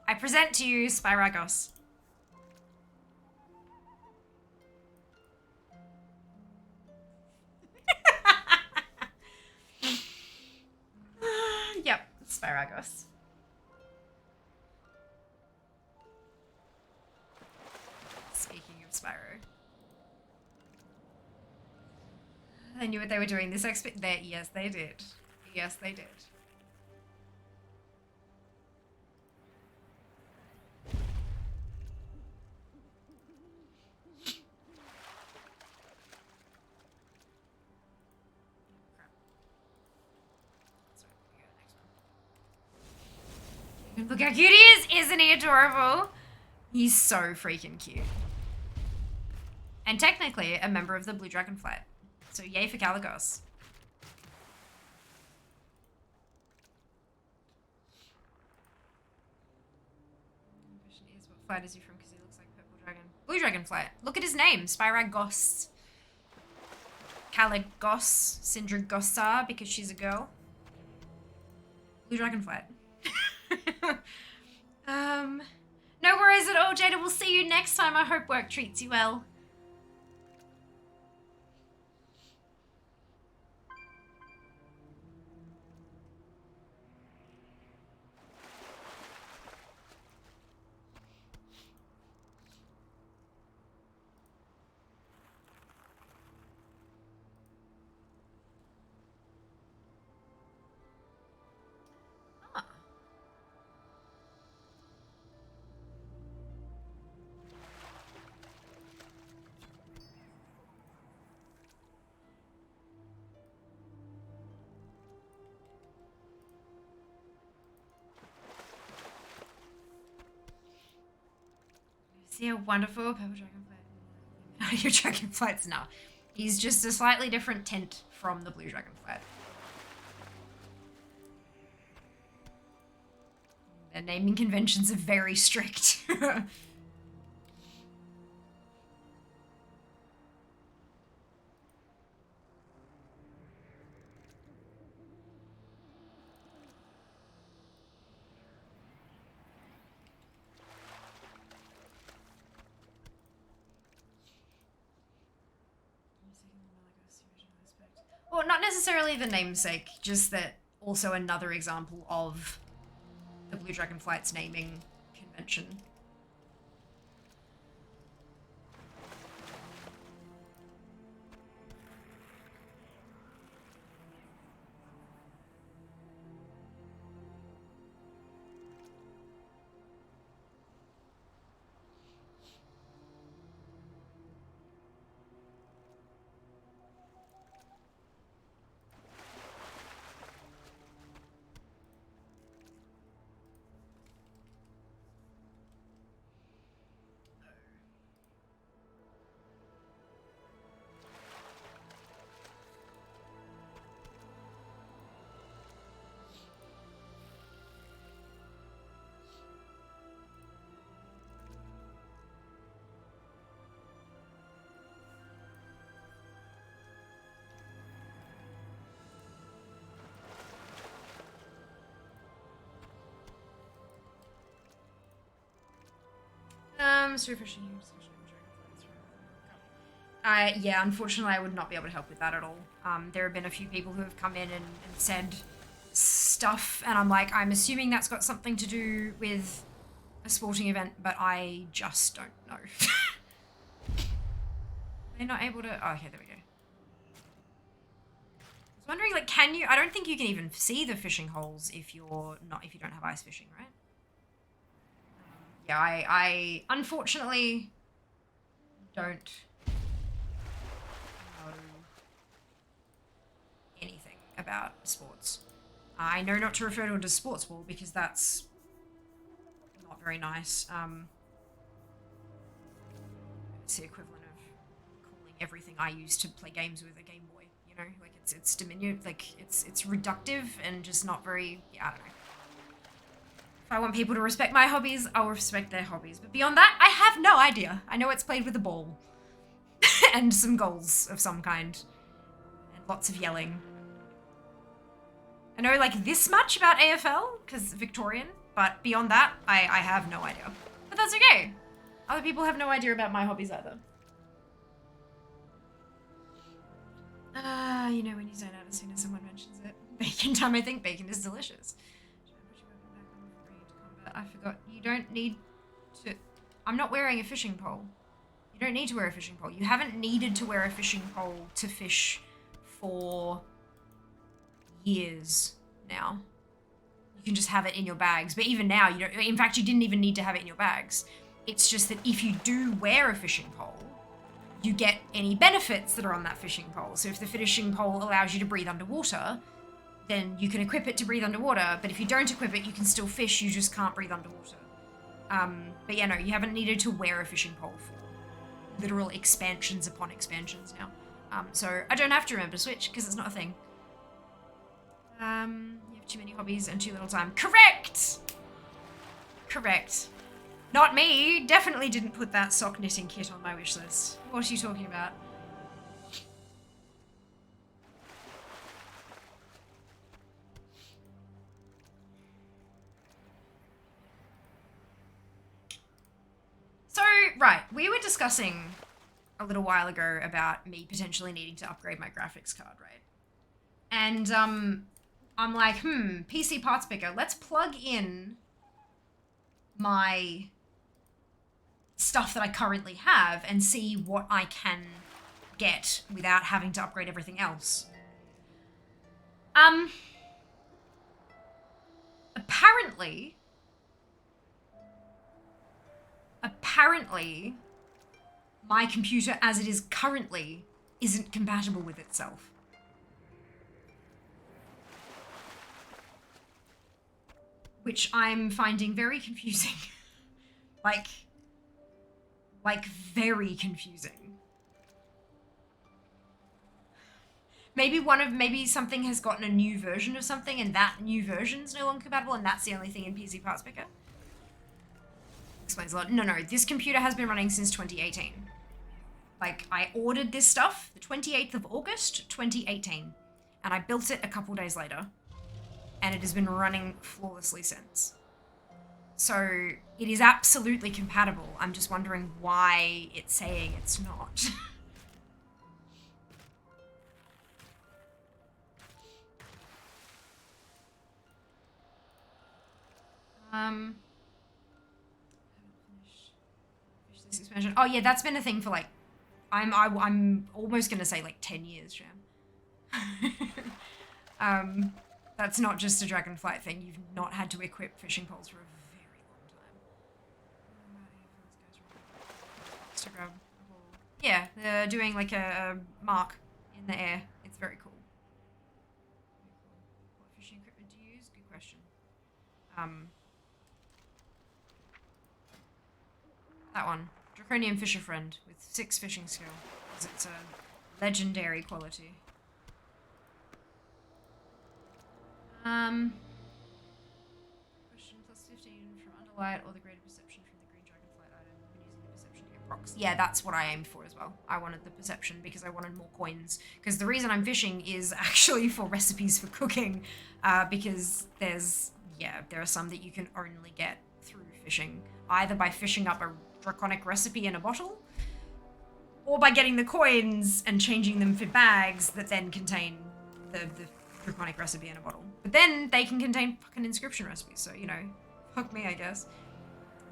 A: I present to you Spyragos. Yep, Spyragos. Speaking of Spyro. They knew what they were doing. This yes, they did. Yes, they did. Look how cute he is! Isn't he adorable? He's so freaking cute. And technically a member of the Blue Dragonflight. So yay for Caligos. The question is, what flight is he from? Because he looks like Purple Dragon. Blue Dragonflight. Look at his name. Spyragos. Caligos. Syndragosa, because she's a girl. Blue Dragonflight. No worries at all, Jada. We'll see you next time. I hope work treats you well. See a wonderful purple dragonflight. Your dragonflights, no. He's just a slightly different tint from the blue dragonflight. Their naming conventions are very strict. Well, not necessarily the namesake, just that also another example of the Blue Dragonflight's naming convention. Spear fishing. Yeah, unfortunately, I would not be able to help with that at all. There have been a few people who have come in and said stuff, and I'm like, I'm assuming that's got something to do with a sporting event, but I just don't know. They're not able to. Oh, okay, there we go. I was wondering, like, can you? I don't think you can even see the fishing holes if you don't have ice fishing, right? Yeah, I unfortunately don't know anything about sports. I know not to refer to it as sports ball because that's not very nice. It's the equivalent of calling everything I use to play games with a Game Boy. You know, like it's diminutive, like it's reductive and just not very. Yeah, I don't know. If I want people to respect my hobbies, I'll respect their hobbies. But beyond that, I have no idea. I know it's played with a ball. And some goals of some kind. And lots of yelling. I know, like, this much about AFL, because Victorian. But beyond that, I have no idea. But that's okay. Other people have no idea about my hobbies either. You know when you zone out as soon as someone mentions it. Bacon time, I think bacon is delicious. I forgot. You don't need to... I'm not wearing a fishing pole. You don't need to wear a fishing pole. You haven't needed to wear a fishing pole to fish for years now. You can just have it in your bags. But even now, you don't... In fact, you didn't even need to have it in your bags. It's just that if you do wear a fishing pole, you get any benefits that are on that fishing pole. So if the fishing pole allows you to breathe underwater, then you can equip it to breathe underwater, but if you don't equip it, you can still fish, you just can't breathe underwater. But yeah, no, you haven't needed to wear a fishing pole for literal expansions upon expansions now. So I don't have to remember to switch, because it's not a thing. You have too many hobbies and too little time. Correct! Correct. Not me. Definitely didn't put that sock knitting kit on my wish list. What are you talking about? So, right, we were discussing a little while ago about me potentially needing to upgrade my graphics card, right? And I'm like, PC parts picker, let's plug in my stuff that I currently have and see what I can get without having to upgrade everything else. Apparently, my computer as it is currently isn't compatible with itself. Which I'm finding very confusing. like very confusing. Maybe something has gotten a new version of something and that new version's no longer compatible and that's the only thing in PC Parts Picker. Explains a lot. No, this computer has been running since 2018. Like, I ordered this stuff the 28th of August, 2018. And I built it a couple days later. And it has been running flawlessly since. So, it is absolutely compatible. I'm just wondering why it's saying it's not. Finish this expansion. Oh yeah, that's been a thing for like, I'm almost gonna say like 10 years, Sham. That's not just a Dragonflight thing. You've not had to equip fishing poles for a very long time. Yeah, they're doing like a mark in the air. It's very cool. What fishing equipment do you use? Good question. That one. Draconian Fisher Friend with 6 fishing skill. Because it's a legendary quality. Question plus 15 from Underlight or the greater perception from the green Dragonflight item when using the perception to get procs. Yeah, that's what I aimed for as well. I wanted the perception because I wanted more coins. Because the reason I'm fishing is actually for recipes for cooking. Because there are some that you can only get through fishing. Either by fishing up a draconic recipe in a bottle, or by getting the coins and changing them for bags that then contain the draconic recipe in a bottle. But then they can contain fucking inscription recipes, so, you know, fuck me, I guess.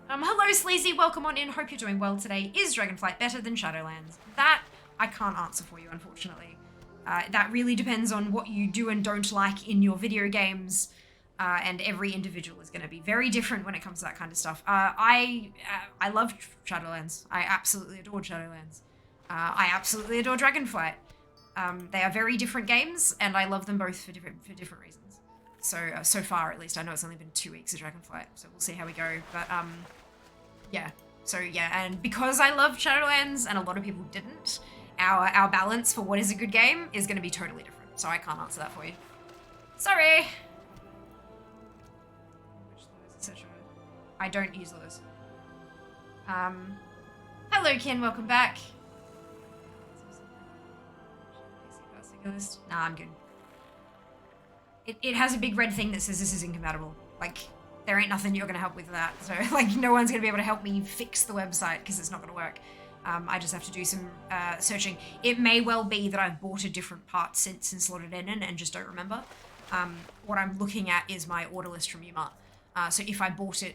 A: Hello, Sleazy, welcome on in. Hope you're doing well today. Is Dragonflight better than Shadowlands? That I can't answer for you, unfortunately. That really depends on what you do and don't like in your video games, and every individual is going to be very different when it comes to that kind of stuff. I love Shadowlands. I absolutely adored Shadowlands. I absolutely adore Dragonflight. They are very different games, and I love them both for different reasons. So far, at least, I know it's only been 2 weeks of Dragonflight, so we'll see how we go. But yeah. So yeah, and because I love Shadowlands and a lot of people didn't, our balance for what is a good game is going to be totally different. So I can't answer that for you. Sorry. I don't use those. Hello, Ken. Welcome back. Nah, I'm good. It has a big red thing that says this is incompatible. Like, there ain't nothing you're gonna help with that. So, like, no one's gonna be able to help me fix the website because it's not gonna work. I just have to do some searching. It may well be that I've bought a different part since and slotted it in and just don't remember. What I'm looking at is my order list from UMart. So if I bought it,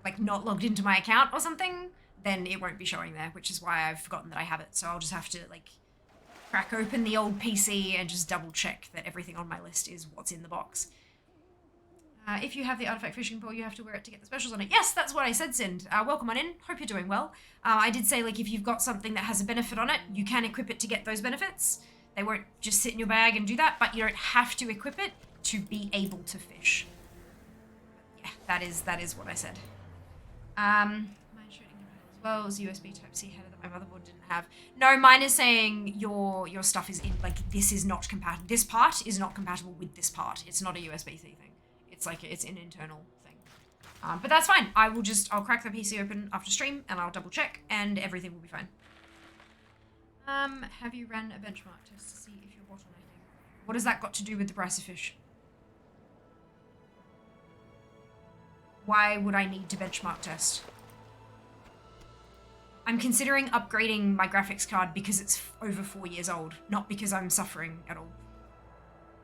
A: like, not logged into my account or something, then it won't be showing there, which is why I've forgotten that I have it. So I'll just have to, like, crack open the old PC and just double check that everything on my list is what's in the box. If you have the artifact fishing pole, you have to wear it to get the specials on it. Yes, that's what I said, Sind. Welcome on in. Hope you're doing well. I did say, like, if you've got something that has a benefit on it, you can equip it to get those benefits. They won't just sit in your bag and do that, but you don't have to equip it to be able to fish. Yeah, that is what I said. Mine shooting as well as USB Type-C header that my motherboard didn't have. No, mine is saying your stuff is in, like, this is not compatible. This part is not compatible with this part. It's not a USB-C thing. It's like, it's an internal thing. But that's fine. I'll crack the PC open after stream and I'll double check and everything will be fine. Have you ran a benchmark test to see if you're bottlenecking? What has that got to do with the price of fish? Why would I need to benchmark test? I'm considering upgrading my graphics card because it's over 4 years old, not because I'm suffering at all.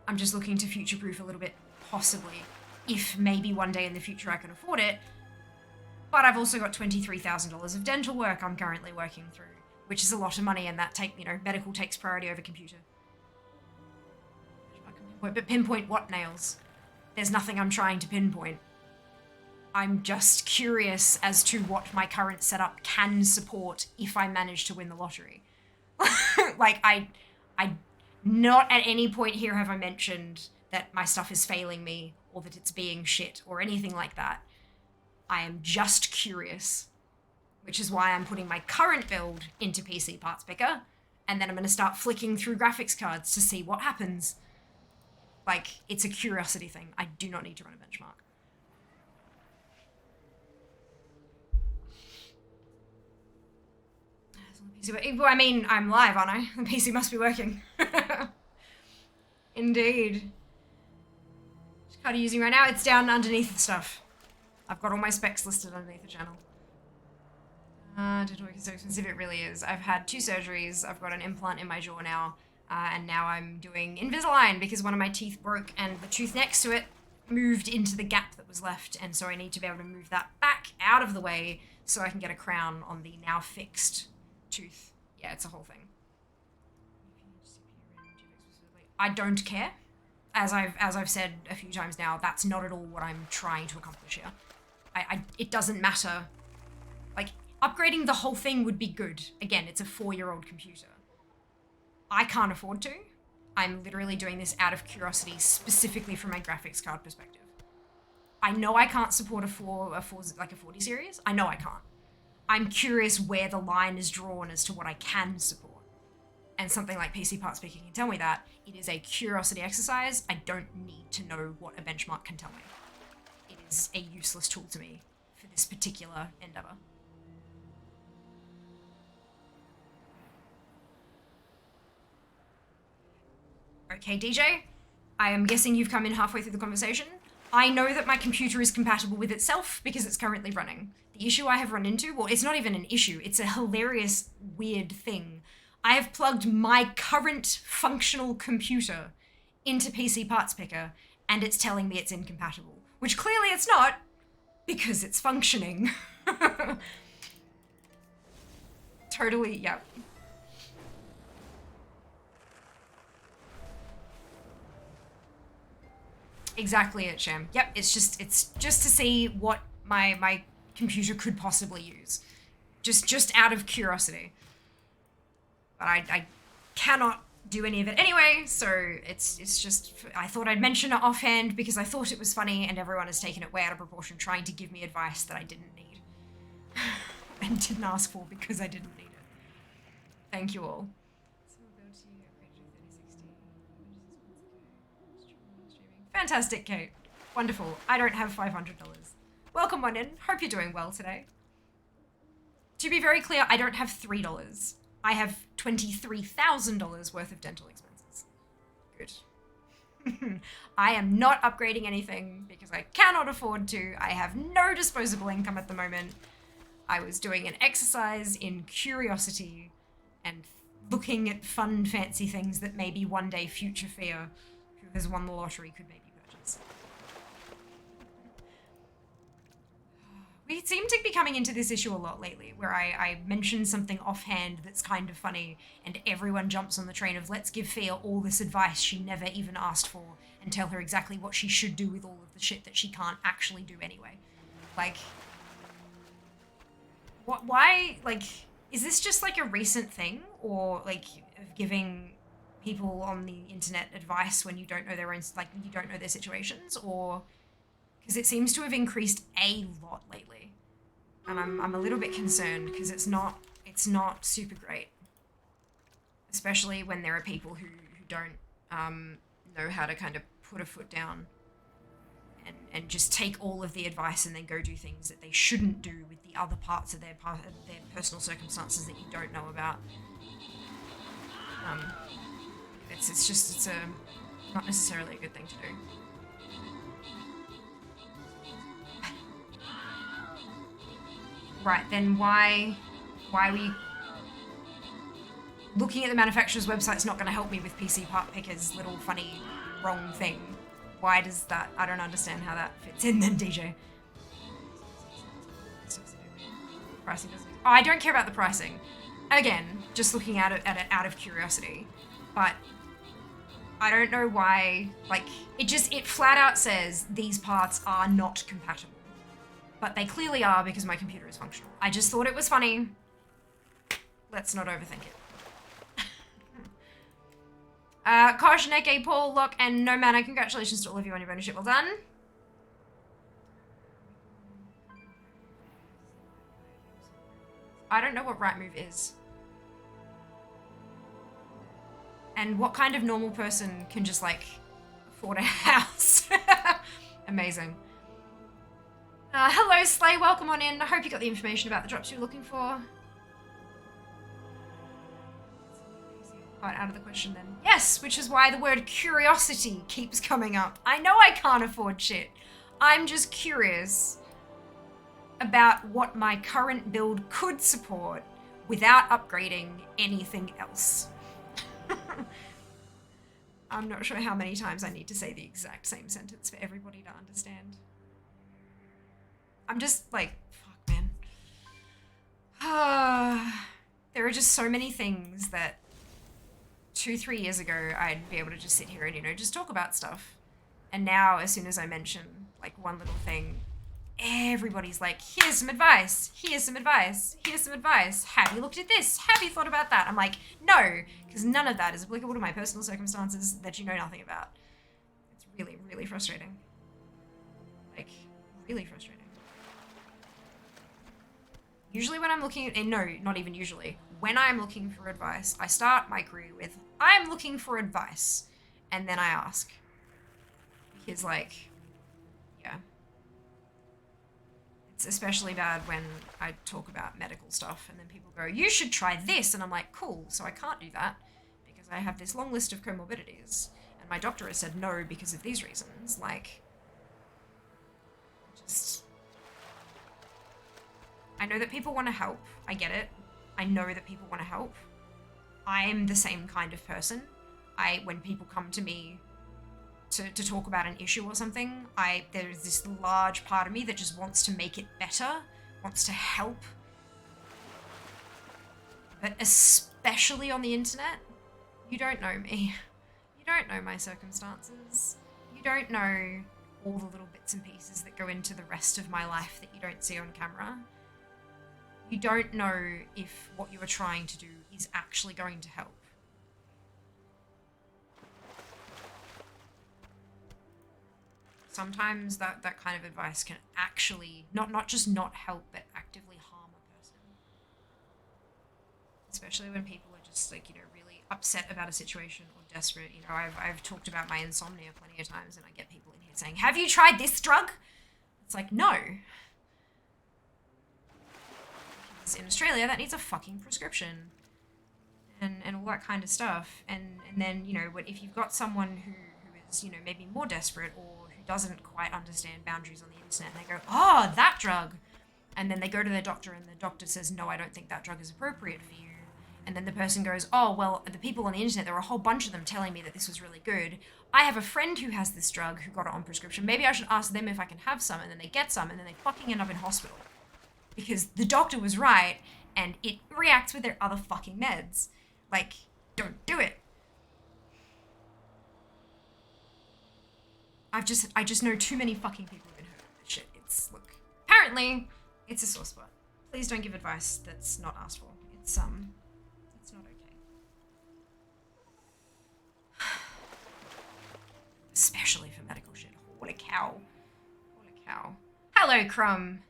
A: I'm just looking to future-proof a little bit, possibly, if maybe one day in the future I can afford it. But I've also got $23,000 of dental work I'm currently working through, which is a lot of money, and that medical takes priority over computer. But pinpoint what, Nails? There's nothing I'm trying to pinpoint. I'm just curious as to what my current setup can support if I manage to win the lottery. Like, I not at any point here have I mentioned that my stuff is failing me or that it's being shit or anything like that. I am just curious, which is why I'm putting my current build into PC Parts Picker, and then I'm going to start flicking through graphics cards to see what happens. Like, it's a curiosity thing. I do not need to run a benchmark. Well, I mean, I'm live, aren't I? The PC must be working. Indeed. Which card are you using right now? It's down underneath the stuff. I've got all my specs listed underneath the channel. Dental work is so expensive, it really is. I've had 2 surgeries, I've got an implant in my jaw now, and now I'm doing Invisalign because one of my teeth broke and the tooth next to it moved into the gap that was left, and so I need to be able to move that back out of the way so I can get a crown on the now fixed tooth. Yeah, it's a whole thing. I don't care. As I've said a few times now, that's not at all what I'm trying to accomplish here. It doesn't matter. Like, upgrading the whole thing would be good. Again, it's a 4-year-old computer. I can't afford to. I'm literally doing this out of curiosity, specifically from my graphics card perspective. I know I can't support a 40 series. I know I can't. I'm curious where the line is drawn as to what I can support. And something like PC Parts Picker can tell me that. It is a curiosity exercise. I don't need to know what a benchmark can tell me. It is a useless tool to me for this particular endeavor. Okay, DJ, I am guessing you've come in halfway through the conversation. I know that my computer is compatible with itself because it's currently running. The issue I have run into, well, it's not even an issue, it's a hilarious, weird thing. I have plugged my current functional computer into PC Parts Picker, and it's telling me it's incompatible. Which clearly it's not, because it's functioning. Totally, yep. Exactly it, Sham. Yep, it's just to see what my computer could possibly use. Just out of curiosity. But I cannot do any of it anyway, so it's just, I thought I'd mention it offhand because I thought it was funny and everyone has taken it way out of proportion trying to give me advice that I didn't need. And didn't ask for because I didn't need it. Thank you all. Fantastic, Kate. Wonderful. I don't have $500. Welcome on in. Hope you're doing well today. To be very clear, I don't have $3. I have $23,000 worth of dental expenses. Good. I am not upgrading anything because I cannot afford to. I have no disposable income at the moment. I was doing an exercise in curiosity and looking at fun, fancy things that maybe one day future Fia, who has won the lottery, could maybe purchase. We seem to be coming into this issue a lot lately, where I mention something offhand that's kind of funny, and everyone jumps on the train of let's give Fia all this advice she never even asked for, and tell her exactly what she should do with all of the shit that she can't actually do anyway. Like, why, like, is this just like a recent thing, or like of giving people on the internet advice when you don't know their own, like, you don't know their situations, or because it seems to have increased a lot lately, and I'm a little bit concerned because it's not super great, especially when there are people who don't know how to kind of put a foot down and just take all of the advice and then go do things that they shouldn't do with the other parts of their personal circumstances that you don't know about. It's not necessarily a good thing to do. Right, then why we looking at the manufacturer's website's not going to help me with PC Part Picker's little funny wrong thing? Why does that? I don't understand how that fits in then, DJ. Pricing doesn't. Oh, I don't care about the pricing. Again, just looking at it out of curiosity. But I don't know why, like, it flat out says these parts are not compatible. But they clearly are because my computer is functional. I just thought it was funny. Let's not overthink it. Kosh, Neke, Paul, Locke, and No Mana, congratulations to all of you on your bonus ship. Well done. I don't know what right move is. And what kind of normal person can just, like, afford a house? Amazing. Hello, Slay, welcome on in. I hope you got the information about the drops you're looking for. Quite out of the question then. Yes, which is why the word curiosity keeps coming up. I know I can't afford shit. I'm just curious about what my current build could support without upgrading anything else. I'm not sure how many times I need to say the exact same sentence for everybody to understand. I'm just like, fuck, man. There are just so many things that 2-3 years ago I'd be able to just sit here and, you know, just talk about stuff. And now, as soon as I mention, like, one little thing, everybody's like, here's some advice, here's some advice, here's some advice. Have you looked at this? Have you thought about that? I'm like, no, because none of that is applicable to my personal circumstances that you know nothing about. It's really, really frustrating. Like, really frustrating. Usually when I'm looking at, no, not even usually, when I'm looking for advice, I start my query with, I'm looking for advice. And then I ask. Because, like, yeah. It's especially bad when I talk about medical stuff and then people go, you should try this. And I'm like, cool, so I can't do that because I have this long list of comorbidities. And my doctor has said no because of these reasons. Like, I know that people want to help. I get it. I know that people want to help. I'm the same kind of person. When people come to me to talk about an issue or something, there's this large part of me that just wants to make it better, wants to help. But especially on the internet, you don't know me. You don't know my circumstances. You don't know all the little bits and pieces that go into the rest of my life that you don't see on camera. You don't know if what you are trying to do is actually going to help. Sometimes that kind of advice can actually not just not help, but actively harm a person. Especially when people are just like, really upset about a situation or desperate. I've talked about my insomnia plenty of times, and I get people in here saying, "Have you tried this drug?" It's like, no. Because in Australia, that needs a fucking prescription. And all that kind of stuff. And then, if you've got someone who is, maybe more desperate or who doesn't quite understand boundaries on the internet, and they go, "Oh, that drug." And then they go to their doctor and the doctor says, "No, I don't think that drug is appropriate for you." And then the person goes, "Oh, well, the people on the internet, there were a whole bunch of them telling me that this was really good. I have a friend who has this drug who got it on prescription. Maybe I should ask them if I can have some." And then they get some and then they fucking end up in hospital. Because the doctor was right and it reacts with their other fucking meds. Like, don't do it. I just know too many fucking people who've been hurt with this shit. Look, apparently, it's a sore spot. Please don't give advice that's not asked for. It's not okay. Especially for medical shit. What a cow. What a cow. Hello, Crumb.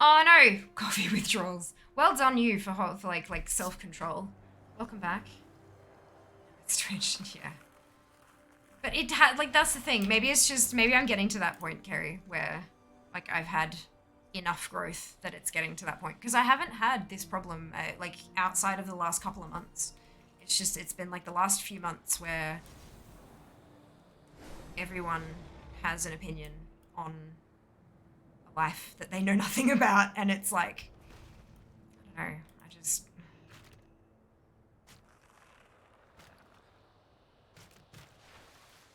A: Oh no, coffee withdrawals. Well done you for like self-control. Welcome back. It's strange, yeah. But that's the thing. Maybe I'm getting to that point, Kerry, where like I've had enough growth that it's getting to that point. Because I haven't had this problem like outside of the last couple of months. It's been like the last few months where everyone has an opinion on a life that they know nothing about, and it's like, I don't know,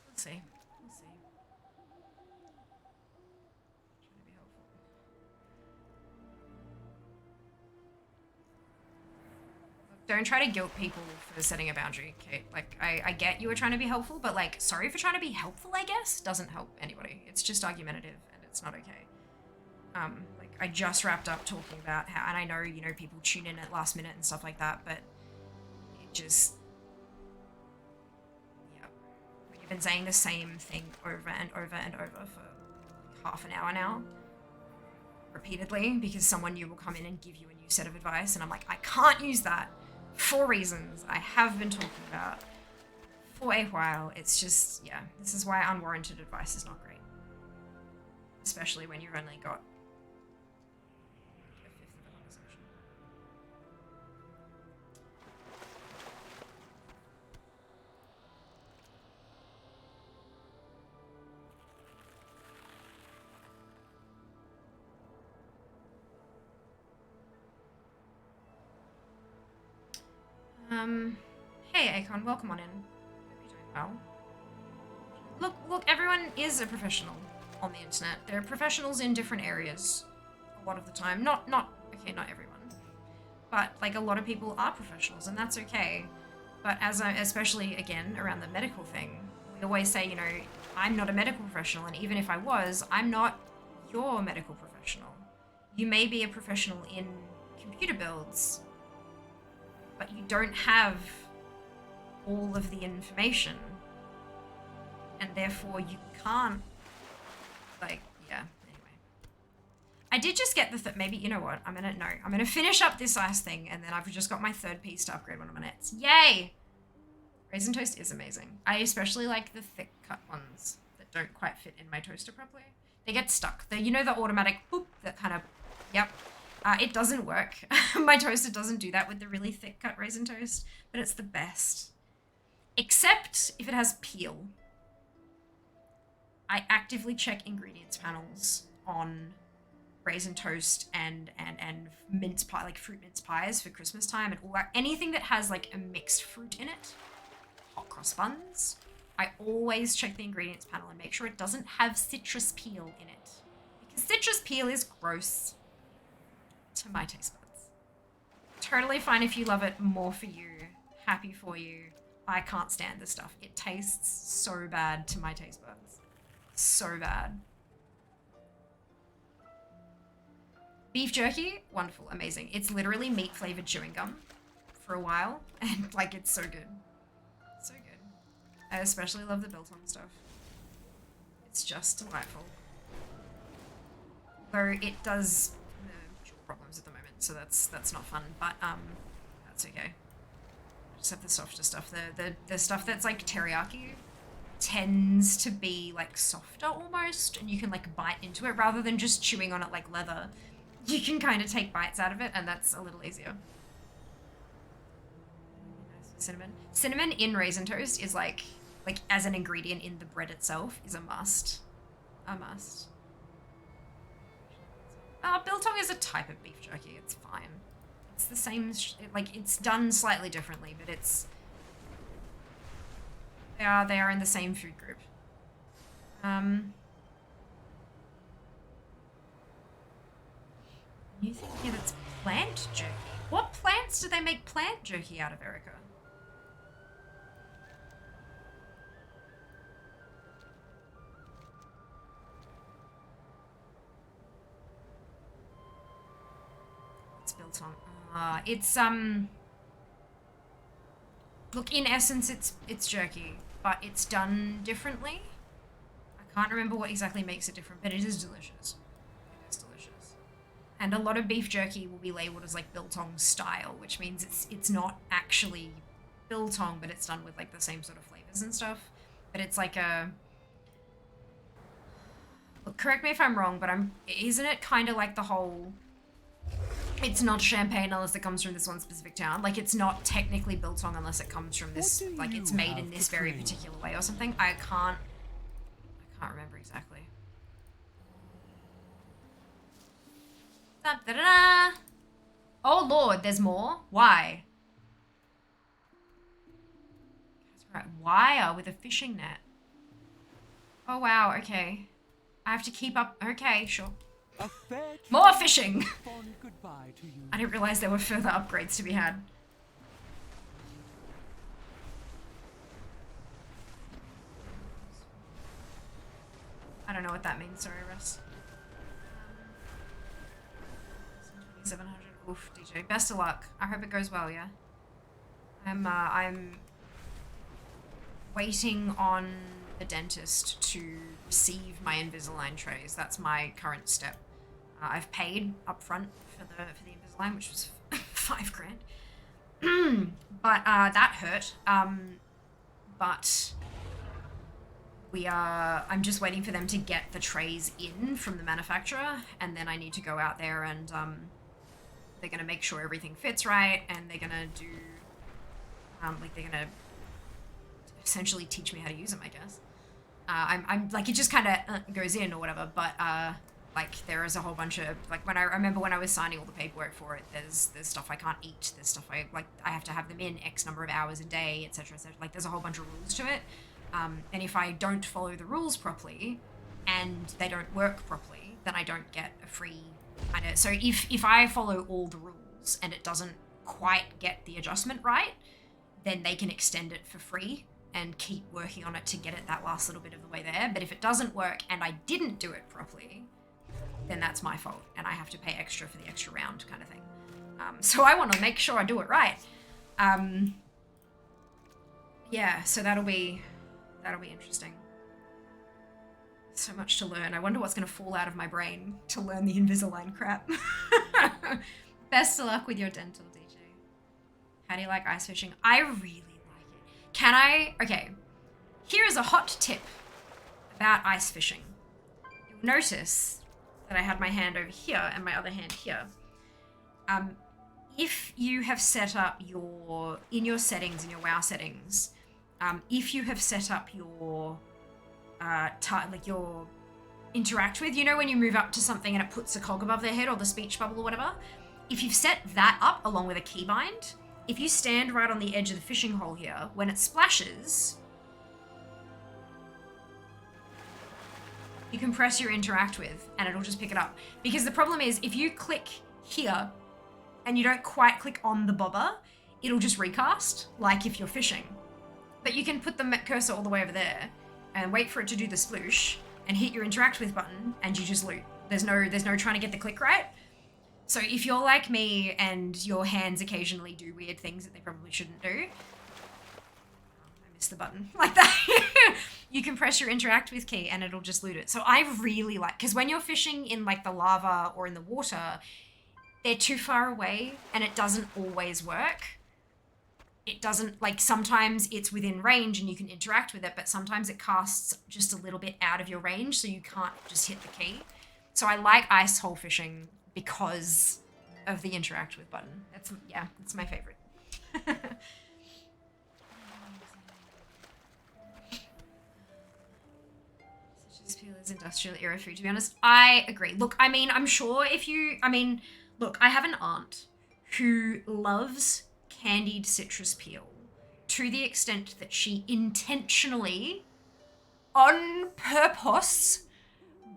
A: We'll see. Trying to be helpful. Look, don't try to guilt people for setting a boundary, Kate. Like, I get you were trying to be helpful, but like, sorry for trying to be helpful, I guess, doesn't help anybody. It's just argumentative, and it's not okay. Like, I just wrapped up talking about how, and I know, people tune in at last minute and stuff like that, but it just, We've been saying the same thing over and over and over for like half an hour now, repeatedly, because someone new will come in and give you a new set of advice, and I'm like, I can't use that for reasons I have been talking about for a while. It's just, yeah, this is why unwarranted advice is not great. Especially when you've only got a fifth of the conversation. Hey Akon, welcome on in. Hope you're doing well. Look, everyone is a professional on the internet. They're professionals in different areas a lot of the time. Not everyone. But like a lot of people are professionals, and that's okay. But especially again around the medical thing, we always say, I'm not a medical professional, and even if I was, I'm not your medical professional. You may be a professional in computer builds, but you don't have all of the information, and therefore you can't, like, yeah, anyway. I did just get maybe, you know what, I'm gonna finish up this ice thing, and then I've just got my third piece to upgrade one of my nets. Yay! Raisin toast is amazing. I especially like the thick cut ones that don't quite fit in my toaster properly. They get stuck. The automatic boop that kind of, yep. It doesn't work. My toaster doesn't do that with the really thick cut raisin toast, but it's the best. Except if it has peel. I actively check ingredients panels on raisin toast and mince pie, like fruit mince pies for Christmas time, and all that. Anything that has like a mixed fruit in it, hot cross buns. I always check the ingredients panel and make sure it doesn't have citrus peel in it, because citrus peel is gross to my taste buds. Totally fine if you love it, more for you, happy for you. I can't stand this stuff. It tastes so bad to my taste buds. So bad. Beef jerky, wonderful, amazing. It's literally meat flavored chewing gum for a while, and like it's so good. So good. I especially love the biltong stuff. It's just delightful. Though it does problems at the moment, so that's not fun, but that's okay. I just have the softer stuff. The stuff that's like teriyaki tends to be like softer almost, and you can like bite into it rather than just chewing on it like leather. You can kind of take bites out of it, and that's a little easier. Cinnamon. Cinnamon in raisin toast is like as an ingredient in the bread itself is a must. A must. Biltong is a type of beef jerky. It's fine. It's the same, like it's done slightly differently, but it's they are in the same food group. You think here that's plant jerky? What plants do they make plant jerky out of, Erica? It's built on. It's look, in essence, it's jerky, but it's done differently. I can't remember what exactly makes it different, but it is delicious. It is delicious. And a lot of beef jerky will be labeled as like biltong style, which means it's not actually biltong, but it's done with like the same sort of flavors and stuff. But it's like a, look, correct me if I'm wrong, but isn't it kind of like the whole, it's not champagne unless it comes from this one specific town. Like it's not technically biltong unless it comes from this, like it's made in this very particular way or something. I can't remember exactly. Da, da, da, da. Oh Lord, there's more? Why? That's right, wire with a fishing net. Oh wow, okay. I have to keep up, okay, sure. More fishing! I didn't realize there were further upgrades to be had. I don't know what that means, sorry Russ. 2700, oof, DJ. Best of luck. I hope it goes well, yeah? I'm waiting on the dentist to receive my Invisalign trays. That's my current step. I've paid up front for the Invisalign, which was $5,000. But that hurt. But I'm just waiting for them to get the trays in from the manufacturer, and then I need to go out there and they're gonna make sure everything fits right, and they're gonna do they're gonna essentially teach me how to use them, I guess. I'm like, it just kind of goes in or whatever, but like there is a whole bunch of, like, I remember when I was signing all the paperwork for it, there's stuff I can't eat, there's stuff I have to have them in X number of hours a day, etc., etc. Like there's a whole bunch of rules to it, and if I don't follow the rules properly and they don't work properly, then I don't get a free kind of, so if I follow all the rules and it doesn't quite get the adjustment right, then they can extend it for free and keep working on it to get it that last little bit of the way there. But if it doesn't work and I didn't do it properly, then that's my fault and I have to pay extra for the extra round kind of thing. So I want to make sure I do it right. Yeah, so that'll be interesting. So much to learn. I wonder what's going to fall out of my brain to learn the Invisalign crap. Best of luck with your dental, DJ. How do you like ice fishing? I really like it. Can I? Okay. Here is a hot tip about ice fishing. You'll notice that I had my hand over here and my other hand here. If you have set up in your settings, in your WoW settings, if you have set up your interact with. You know when you move up to something and it puts a cog above their head or the speech bubble or whatever? If you've set that up along with a keybind, if you stand right on the edge of the fishing hole here, when it splashes, you can press your interact with and it'll just pick it up. Because the problem is if you click here and you don't quite click on the bobber, it'll just recast like if you're fishing. But you can put the cursor all the way over there and wait for it to do the sploosh and hit your interact with button and you just loot. There's no trying to get the click right. So if you're like me and your hands occasionally do weird things that they probably shouldn't do, I missed the button like that. You can press your interact with key and it'll just loot it. So I really like, because when you're fishing in like the lava or in the water, they're too far away and it doesn't always work. It doesn't, like sometimes it's within range and you can interact with it, but sometimes it casts just a little bit out of your range so you can't just hit the key. So I like ice hole fishing because of the interact with button. That's my favorite. Citrus peel is industrial era food, to be honest. I agree. Look, I mean, I'm sure look, I have an aunt who loves candied citrus peel to the extent that she intentionally, on purpose,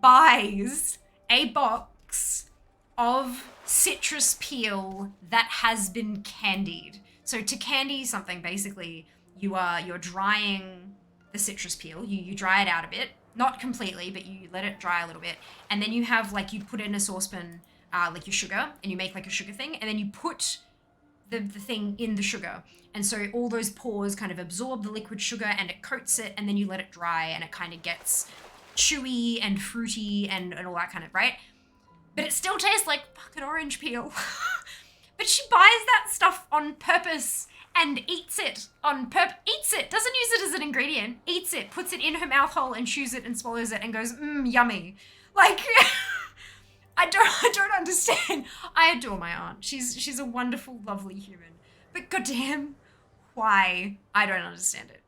A: buys a box of citrus peel that has been candied. So to candy something, basically, you're drying the citrus peel. You dry it out a bit, not completely, but you let it dry a little bit, and then you have like you put in a saucepan like your sugar, and you make like a sugar thing, and then you put the thing in the sugar, and so all those pores kind of absorb the liquid sugar and it coats it, and then you let it dry and it kind of gets chewy and fruity and all that kind of, right? But it still tastes like fucking orange peel. But she buys that stuff on purpose and eats it on purpose. Eats it, doesn't use it as an ingredient, eats it, puts it in her mouth hole and chews it and swallows it and goes, yummy. Like, I don't understand. I adore my aunt. She's a wonderful, lovely human. But goddamn, why? I don't understand it.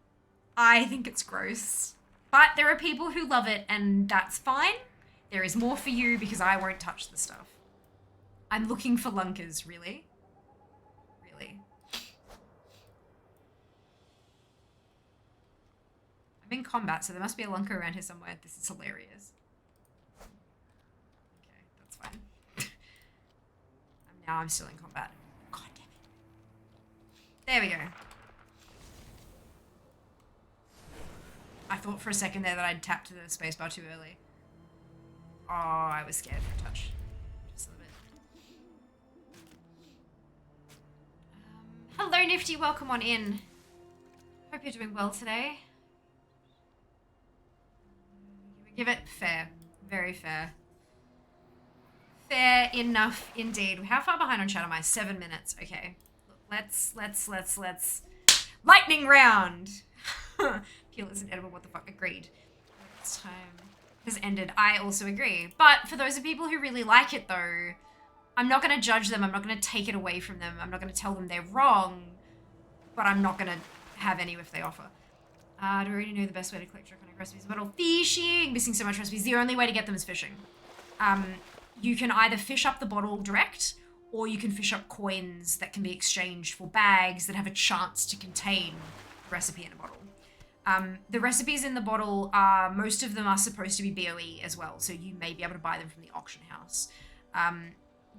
A: I think it's gross. But there are people who love it and that's fine. There is more for you because I won't touch the stuff. I'm looking for lunkers, really? Really? I'm in combat, so there must be a lunker around here somewhere. This is hilarious. Okay, that's fine. Now I'm still in combat. God damn it. There we go. I thought for a second there that I'd tapped the spacebar too early. Oh, I was scared for a touch. Just a little bit. Hello, Nifty. Welcome on in. Hope you're doing well today. Give it fair. Very fair. Fair enough indeed. How far behind on chat am I? 7 minutes. Okay. Let's. Lightning round! Peel isn't edible. What the fuck? Agreed. This time has ended. I also agree. But for those of people who really like it though, I'm not going to judge them. I'm not going to take it away from them. I'm not going to tell them they're wrong, but I'm not going to have any if they offer. Do I already know the best way to collect draconic recipes? But fishing! Missing so much recipes. The only way to get them is fishing. You can either fish up the bottle direct, or you can fish up coins that can be exchanged for bags that have a chance to contain the recipe in a bottle. The recipes in the bottle most of them are supposed to be BOE as well, so you may be able to buy them from the auction house.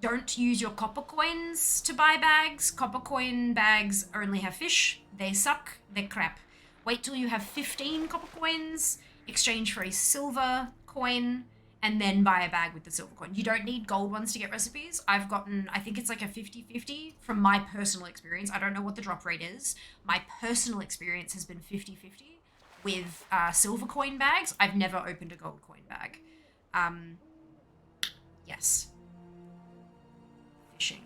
A: Don't use your copper coins to buy bags. Copper coin bags only have fish. They suck. They're crap. Wait till you have 15 copper coins, exchange for a silver coin, and then buy a bag with the silver coin. You don't need gold ones to get recipes. I've gotten, I think it's like a 50-50 from my personal experience. I don't know what the drop rate is. My personal experience has been 50-50 with silver coin bags. I've never opened a gold coin bag. Yes. Fishing.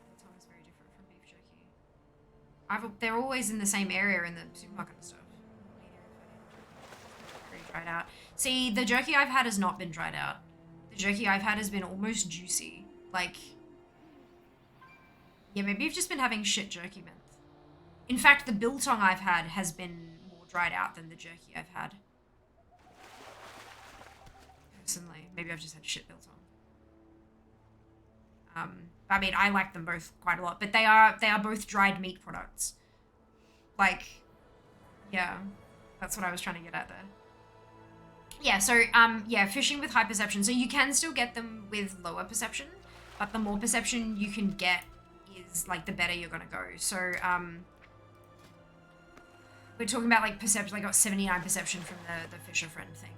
A: That song is very different from beef jerky. They're always in the same area in the supermarket and stuff. Very dried out. See, the jerky I've had has not been dried out. The jerky I've had has been almost juicy. Like, yeah, maybe you've just been having shit jerky month. In fact, the biltong I've had has been more dried out than the jerky I've had. personally. Maybe I've just had shit built on. I mean, I like them both quite a lot, but they are both dried meat products. Like, yeah, that's what I was trying to get at there. Yeah, so, yeah, fishing with high perception. So you can still get them with lower perception, but the more perception you can get is, like, the better you're gonna go. So, we're talking about, like, perception. I got 79 perception from the Fisher Friend thing.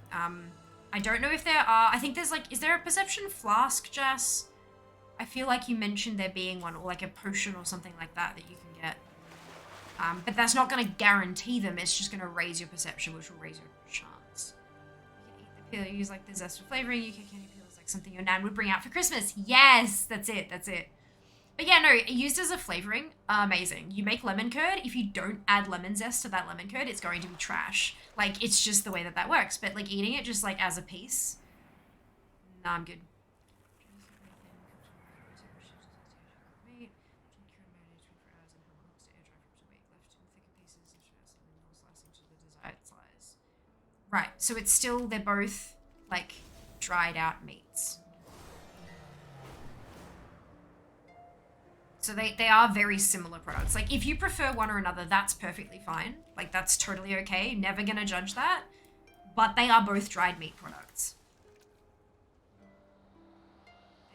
A: I don't know if there are, I think there's, like, is there a perception flask, Jess? I feel like you mentioned there being one, or like a potion or something like that you can get. But that's not going to guarantee them. It's just going to raise your perception, which will raise your chance. You can eat the peel. Use like the zest for flavoring. You can candy peel is like something your nan would bring out for Christmas. Yes, that's it. That's it. But yeah, no, used as a flavoring, amazing. You make lemon curd. If you don't add lemon zest to that lemon curd, it's going to be trash. Like, it's just the way that works. But like eating it just like as a piece, nah, I'm good. Right, so it's still, they're both, like, dried out meats. So they are very similar products. Like, if you prefer one or another, that's perfectly fine. Like, that's totally okay. Never gonna judge that. But they are both dried meat products.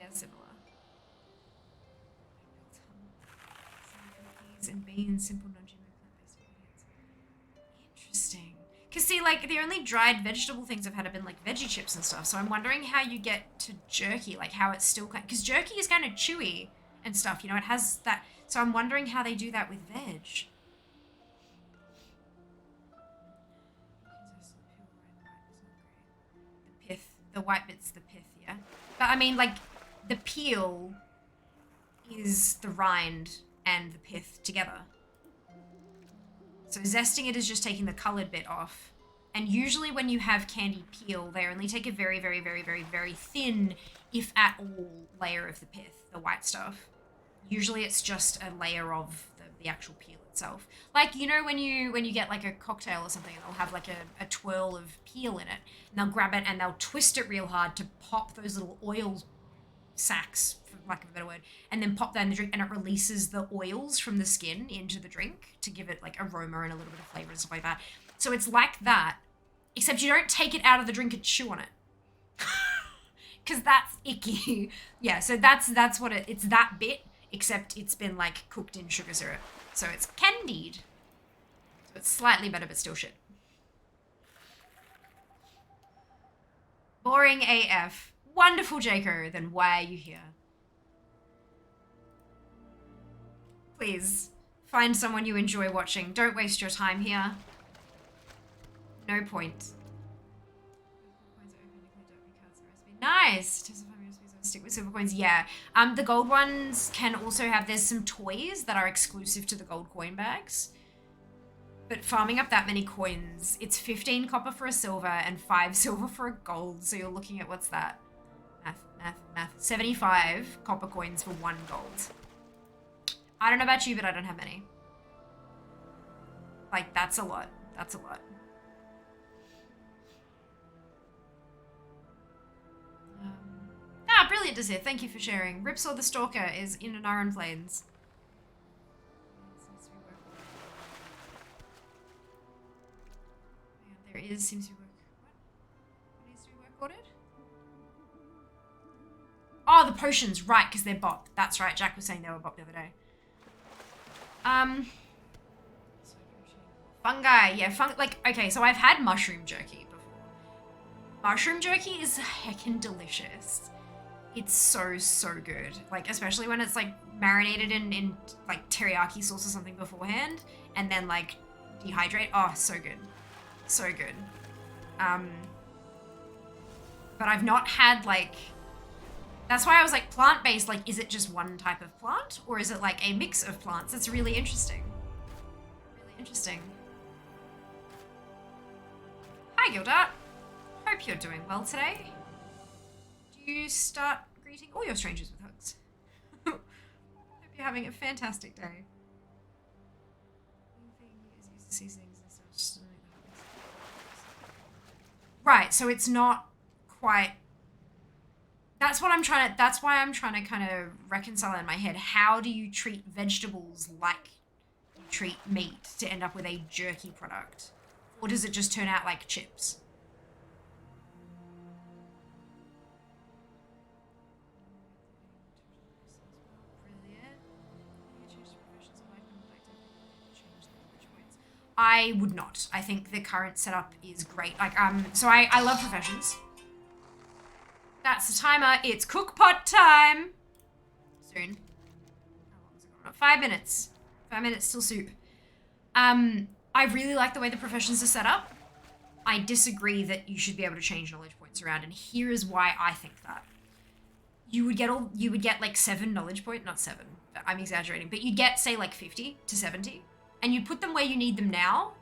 A: They're similar. Peas and beans, simple non-GMO plant-based ingredients. Interesting. Because, see, like, the only dried vegetable things I've had have been, like, veggie chips and stuff. So I'm wondering how you get to jerky, like, how it's still kind of... Because jerky is kind of chewy and stuff, you know? It has that... So I'm wondering how they do that with veg. The pith. The white bit's the pith, yeah? But, I mean, like, the peel is the rind and the pith together. So zesting it is just taking the colored bit off. And usually when you have candy peel, they only take a very, very, very, very, very thin, if at all, layer of the pith, the white stuff. Usually it's just a layer of the actual peel itself. Like, you know, when you get like a cocktail or something, they'll have like a twirl of peel in it, and they'll grab it and they'll twist it real hard to pop those little oil sacs, for lack of a better word, and then pop that in the drink, and it releases the oils from the skin into the drink to give it like aroma and a little bit of flavor and stuff like that. So it's like that, except you don't take it out of the drink and chew on it. Because that's icky. Yeah, so that's what it's that bit, except it's been like cooked in sugar syrup. So it's candied. So it's slightly better, but still shit. Boring AF. Wonderful, Jaco. Then why are you here? Please, find someone you enjoy watching. Don't waste your time here. No point. Nice. Stick with silver coins. Yeah. The gold ones can also have, there's some toys that are exclusive to the gold coin bags. But farming up that many coins, it's 15 copper for a silver and 5 silver for a gold. So you're looking at, what's that? Math. 75 copper coins for 1 gold. I don't know about you, but I don't have many. Like, that's a lot. That's a lot. Brilliant to see. Thank you for sharing. Ripsaw the Stalker is in an Iron Plains. There is, seems to be work. What needs to be work ordered? Oh, the potions, right, because they're bop. That's right, Jack was saying they were bop the other day. Fungi, yeah, like, okay, so I've had mushroom jerky before. Mushroom jerky is heckin' delicious. It's so, so good. Like, especially when it's, like, marinated in like, teriyaki sauce or something beforehand, and then, like, dehydrate. Oh, so good. So good. But I've not had, like... That's why I was like, plant-based, like, is it just one type of plant? Or is it, like, a mix of plants? It's really interesting. Really interesting. Hi, Gildart. Hope you're doing well today. Do you start greeting all your strangers with hugs? Hope you're having a fantastic day. Right, so it's not quite That's why I'm trying to kind of reconcile in my head. How do you treat vegetables like you treat meat to end up with a jerky product? Or does it just turn out like chips? I would not. I think the current setup is great. Like, so I love professions. That's the timer. It's cook pot time. Soon. How long has it gone? 5 minutes. 5 minutes till soup. I really like the way the professions are set up. I disagree that you should be able to change knowledge points around, and here is why I think that. You would get like 7 knowledge points, not 7, I'm exaggerating, but you'd get, say, like 50 to 70, and you'd put them where you need them now,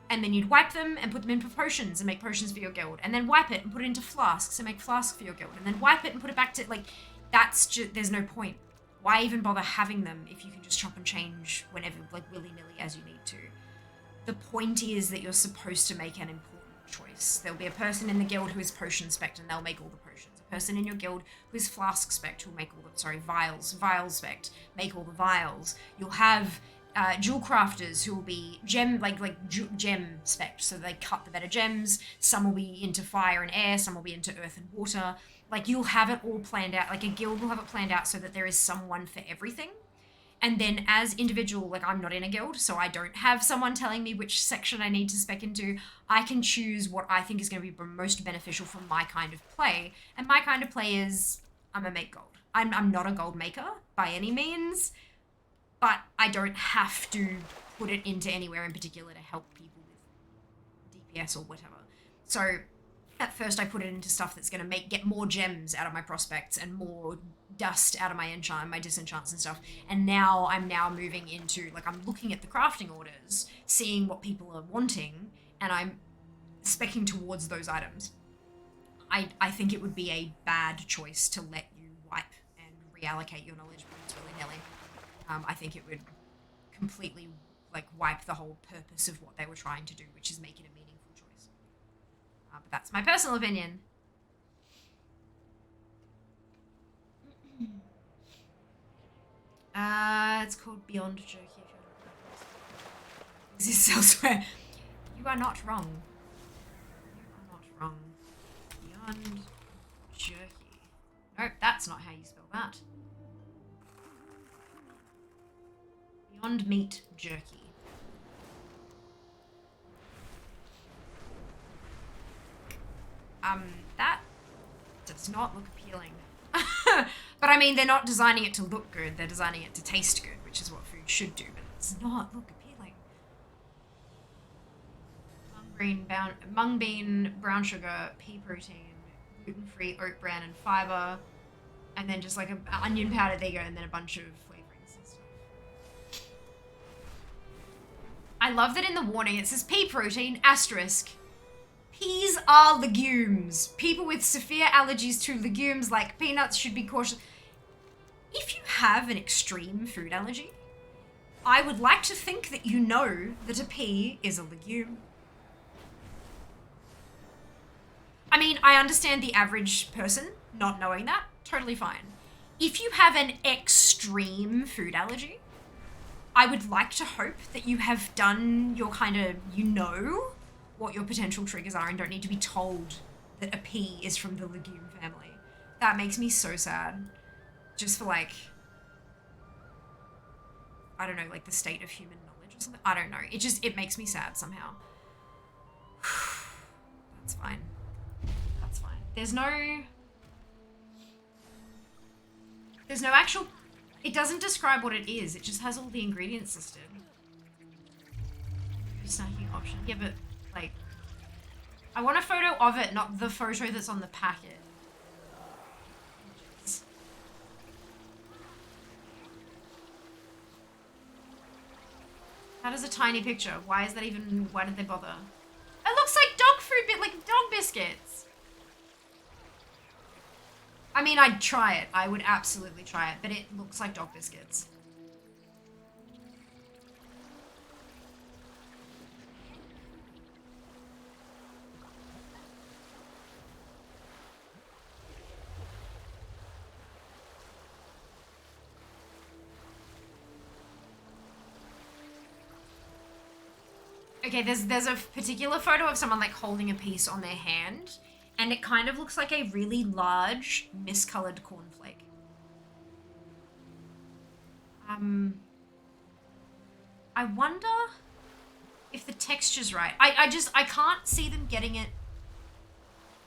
A: and then you'd wipe them and put them in for potions and make potions for your guild, and then wipe it and put it into flasks and make flasks for your guild, and then wipe it and put it back to, like, that's just, there's no point. Why even bother having them if you can just chop and change whenever, like, willy-nilly as you need to? The point is that you're supposed to make an important choice. There'll be a person in the guild who is potion spect and they'll make all the potions. A person in your guild who is flask spect who'll make all the, vials spect, make all the vials. You'll have jewel crafters who will be gem spect, so they cut the better gems. Some will be into fire and air, some will be into earth and water. Like, you'll have it all planned out. Like, a guild will have it planned out so that there is someone for everything. And then as individual, like, I'm not in a guild, so I don't have someone telling me which section I need to spec into. I can choose what I think is going to be most beneficial for my kind of play. And my kind of play is, I'm a make gold. I'm not a gold maker by any means, but I don't have to put it into anywhere in particular to help people with DPS or whatever. So at first I put it into stuff that's going to get more gems out of my prospects and more dust out of my disenchants and stuff. And now I'm moving into, like, I'm looking at the crafting orders, seeing what people are wanting, and I'm speccing towards those items. I think it would be a bad choice to let you wipe and reallocate your knowledge points willy-nilly. I think it would completely, like, wipe the whole purpose of what they were trying to do, which is make it a meaningful choice. But that's my personal opinion. It's called Beyond Jerky. If you exists elsewhere. You are not wrong. You are not wrong. Beyond Jerky. Nope, that's not how you spell that. Beyond Meat Jerky. That does not look appealing. But I mean, they're not designing it to look good, they're designing it to taste good, which is what food should do, but it does not look appealing. Mung bean, brown sugar, pea protein, gluten-free, oat bran, and fiber, and then just like an onion powder, there you go, and then a bunch of flavorings and stuff. I love that in the warning it says pea protein, asterisk. Peas are legumes. People with severe allergies to legumes like peanuts should be cautious. If you have an extreme food allergy, I would like to think that you know that a pea is a legume. I mean, I understand the average person not knowing that. Totally fine. If you have an extreme food allergy, I would like to hope that you have done your kind of, you know, what your potential triggers are and don't need to be told that a pea is from the legume family. That makes me so sad. Just for, like, I don't know, like the state of human knowledge or something. I don't know. It makes me sad somehow. That's fine. That's fine. There's no actual, it doesn't describe what it is. It just has all the ingredients listed. Snacking option. Yeah, but, like, I want a photo of it, not the photo that's on the packet. That is a tiny picture. Why did they bother? It looks like dog food, like dog biscuits. I mean, I'd try it. I would absolutely try it, but it looks like dog biscuits. Okay, there's a particular photo of someone like holding a piece on their hand, and it kind of looks like a really large miscolored cornflake. I wonder if the texture's right. I can't see them getting it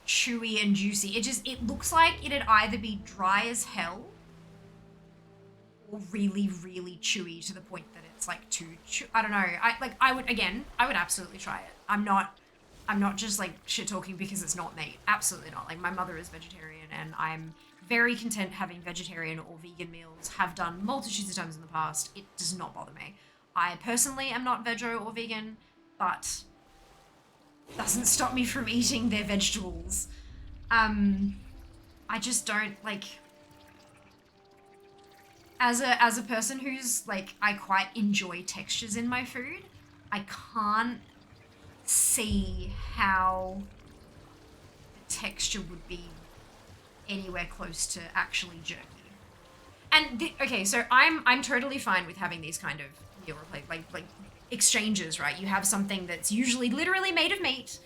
A: chewy and juicy. It looks like it'd either be dry as hell or really, really chewy to the point that it's like too I don't know. I would absolutely try it. I'm not just like shit talking because it's not meat. Absolutely not. Like, my mother is vegetarian and I'm very content having vegetarian or vegan meals. Have done multitudes of times in the past. It does not bother me. I personally am not veggie or vegan, but doesn't stop me from eating their vegetables. I just don't like, as a person who's like, I quite enjoy textures in my food, I can't see how the texture would be anywhere close to actually jerky. And okay, so I'm totally fine with having these kind of meal like exchanges, right? You have something that's usually literally made of meat,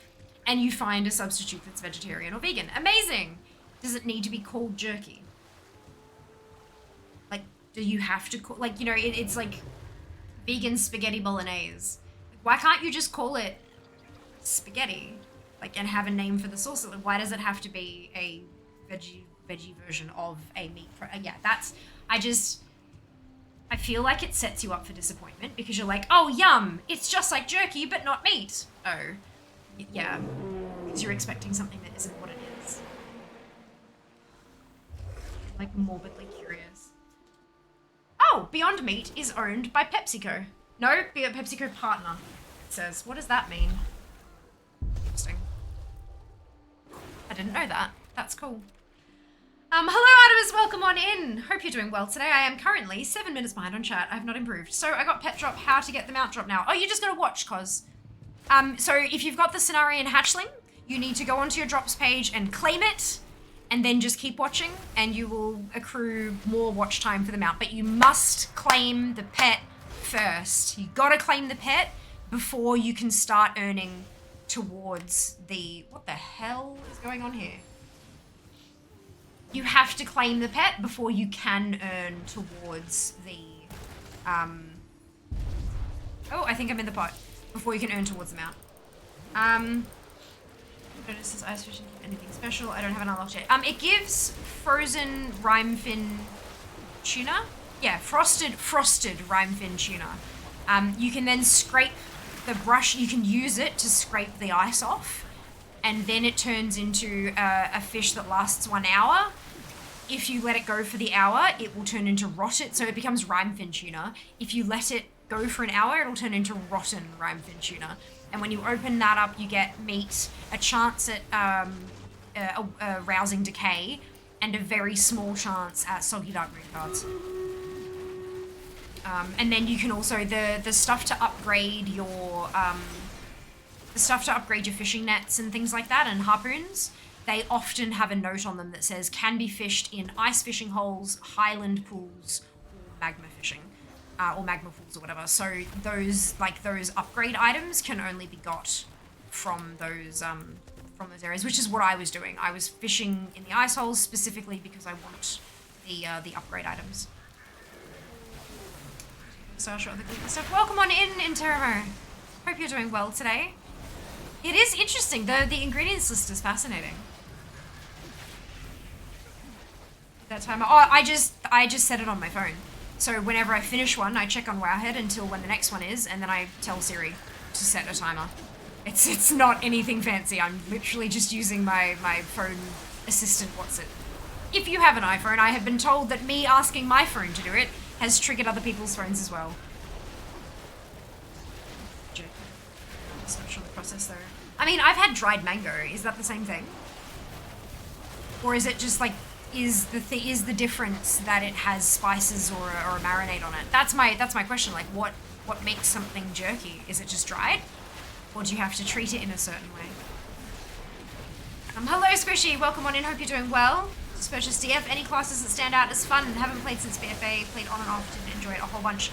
A: and you find a substitute that's vegetarian or vegan. Amazing. Does it need to be called jerky? Like, do you have to call, like, you know, it's like vegan spaghetti bolognese. Why can't you just call it spaghetti, like, and have a name for the sauce? Like, why does it have to be a veggie version of a meat? Yeah, I feel like it sets you up for disappointment because you're like, oh, yum, it's just like jerky, but not meat. Oh, yeah, because you're expecting something that isn't what it is. Like, morbidly curious. Oh, Beyond Meat is owned by PepsiCo. No, be a PepsiCo partner, it says. What does that mean? Interesting. I didn't know that. That's cool. Hello Artemis, welcome on in. Hope you're doing well today. I am currently 7 minutes behind on chat. I have not improved. So I got pet drop, how to get the mount drop now. Oh, you just gotta watch, cause. So if you've got the Cenarian hatchling, you need to go onto your drops page and claim it, and then just keep watching, and you will accrue more watch time for the mount. But you must claim the pet first. You gotta claim the pet before you can start earning towards the, what the hell is going on here? You have to claim the pet before you can earn towards the, oh, I think I'm in the pot. Before you can earn towards the mount. Notice this ice fishing, anything special? I don't have an unlocked yet. It gives frozen rhymefin tuna. Yeah, frosted rhymefin tuna. You can then scrape the brush, you can use it to scrape the ice off, and then it turns into a fish that lasts 1 hour. If you let it go for the hour, it will turn into rotted, so it becomes rhymefin tuna. If you let it go for an hour, it'll turn into rotten rhymefin tuna. And when you open that up, you get meat, a chance at a rousing decay, and a very small chance at soggy dark green cards. And then you can also, the stuff to upgrade your fishing nets and things like that, and harpoons, they often have a note on them that says can be fished in ice fishing holes, highland pools, or magma fishing, or magma pools or whatever. So those upgrade items can only be got from those areas, which is what I was doing. I was fishing in the ice holes specifically because I want the upgrade items. So I'll show the gluten stuff. Welcome on in, Interimo. Hope you're doing well today. It is interesting. The ingredients list is fascinating. That timer. Oh, I just set it on my phone. So whenever I finish one, I check on Wowhead until when the next one is, and then I tell Siri to set a timer. It's not anything fancy. I'm literally just using my phone assistant. What's it? If you have an iPhone, I have been told that me asking my phone to do it has triggered other people's phones as well. It's not sure the process though. I mean, I've had dried mango. Is that the same thing? Or is it just like, is the difference that it has spices or a marinade on it? That's my question. Like, what makes something jerky? Is it just dried, or do you have to treat it in a certain way? Hello Squishy, welcome on in. Hope you're doing well. Suspicious DF. Any classes that stand out as fun? Haven't played since BFA. Played on and off. Didn't enjoy it a whole bunch.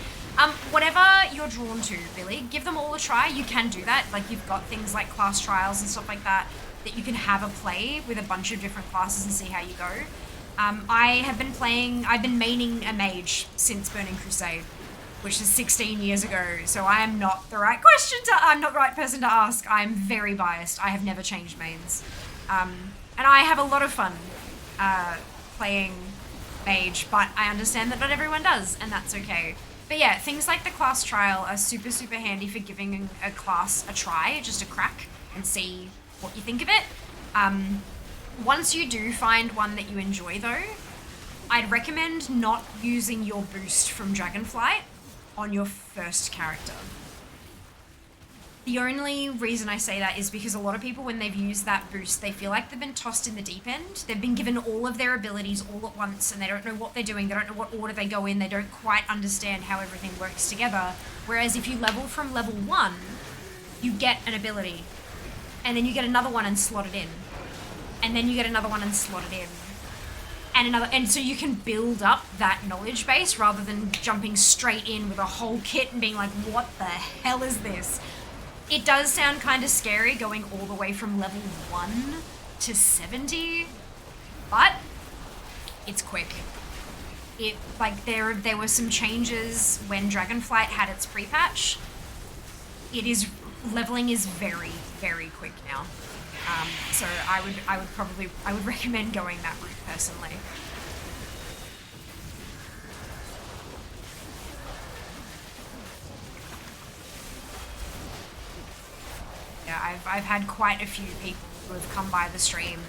A: Whatever you're drawn to, really, give them all a try. You can do that. Like, you've got things like class trials and stuff like that you can have a play with a bunch of different classes and see how you go. I've been maining a mage since Burning Crusade, which is 16 years ago, so I am not the right person to ask. I'm very biased. I have never changed mains. And I have a lot of fun playing mage, but I understand that not everyone does, and that's okay. But yeah, things like the class trial are super, super handy for giving a class a try, just a crack, and see what you think of it. Once you do find one that you enjoy though, I'd recommend not using your boost from Dragonflight on your first character. The only reason I say that is because a lot of people, when they've used that boost, they feel like they've been tossed in the deep end. They've been given all of their abilities all at once and they don't know what they're doing. They don't know what order they go in. They don't quite understand how everything works together. Whereas if you level from level 1, you get an ability. And then you get another one and slot it in. And then you get another one and slot it in. And another, and so you can build up that knowledge base rather than jumping straight in with a whole kit and being like, what the hell is this? It does sound kind of scary going all the way from level 1 to 70, but it's quick. There were some changes when Dragonflight had its pre-patch. Leveling is very, very quick now. So I would recommend going that route personally. Yeah, I've had quite a few people who have come by the stream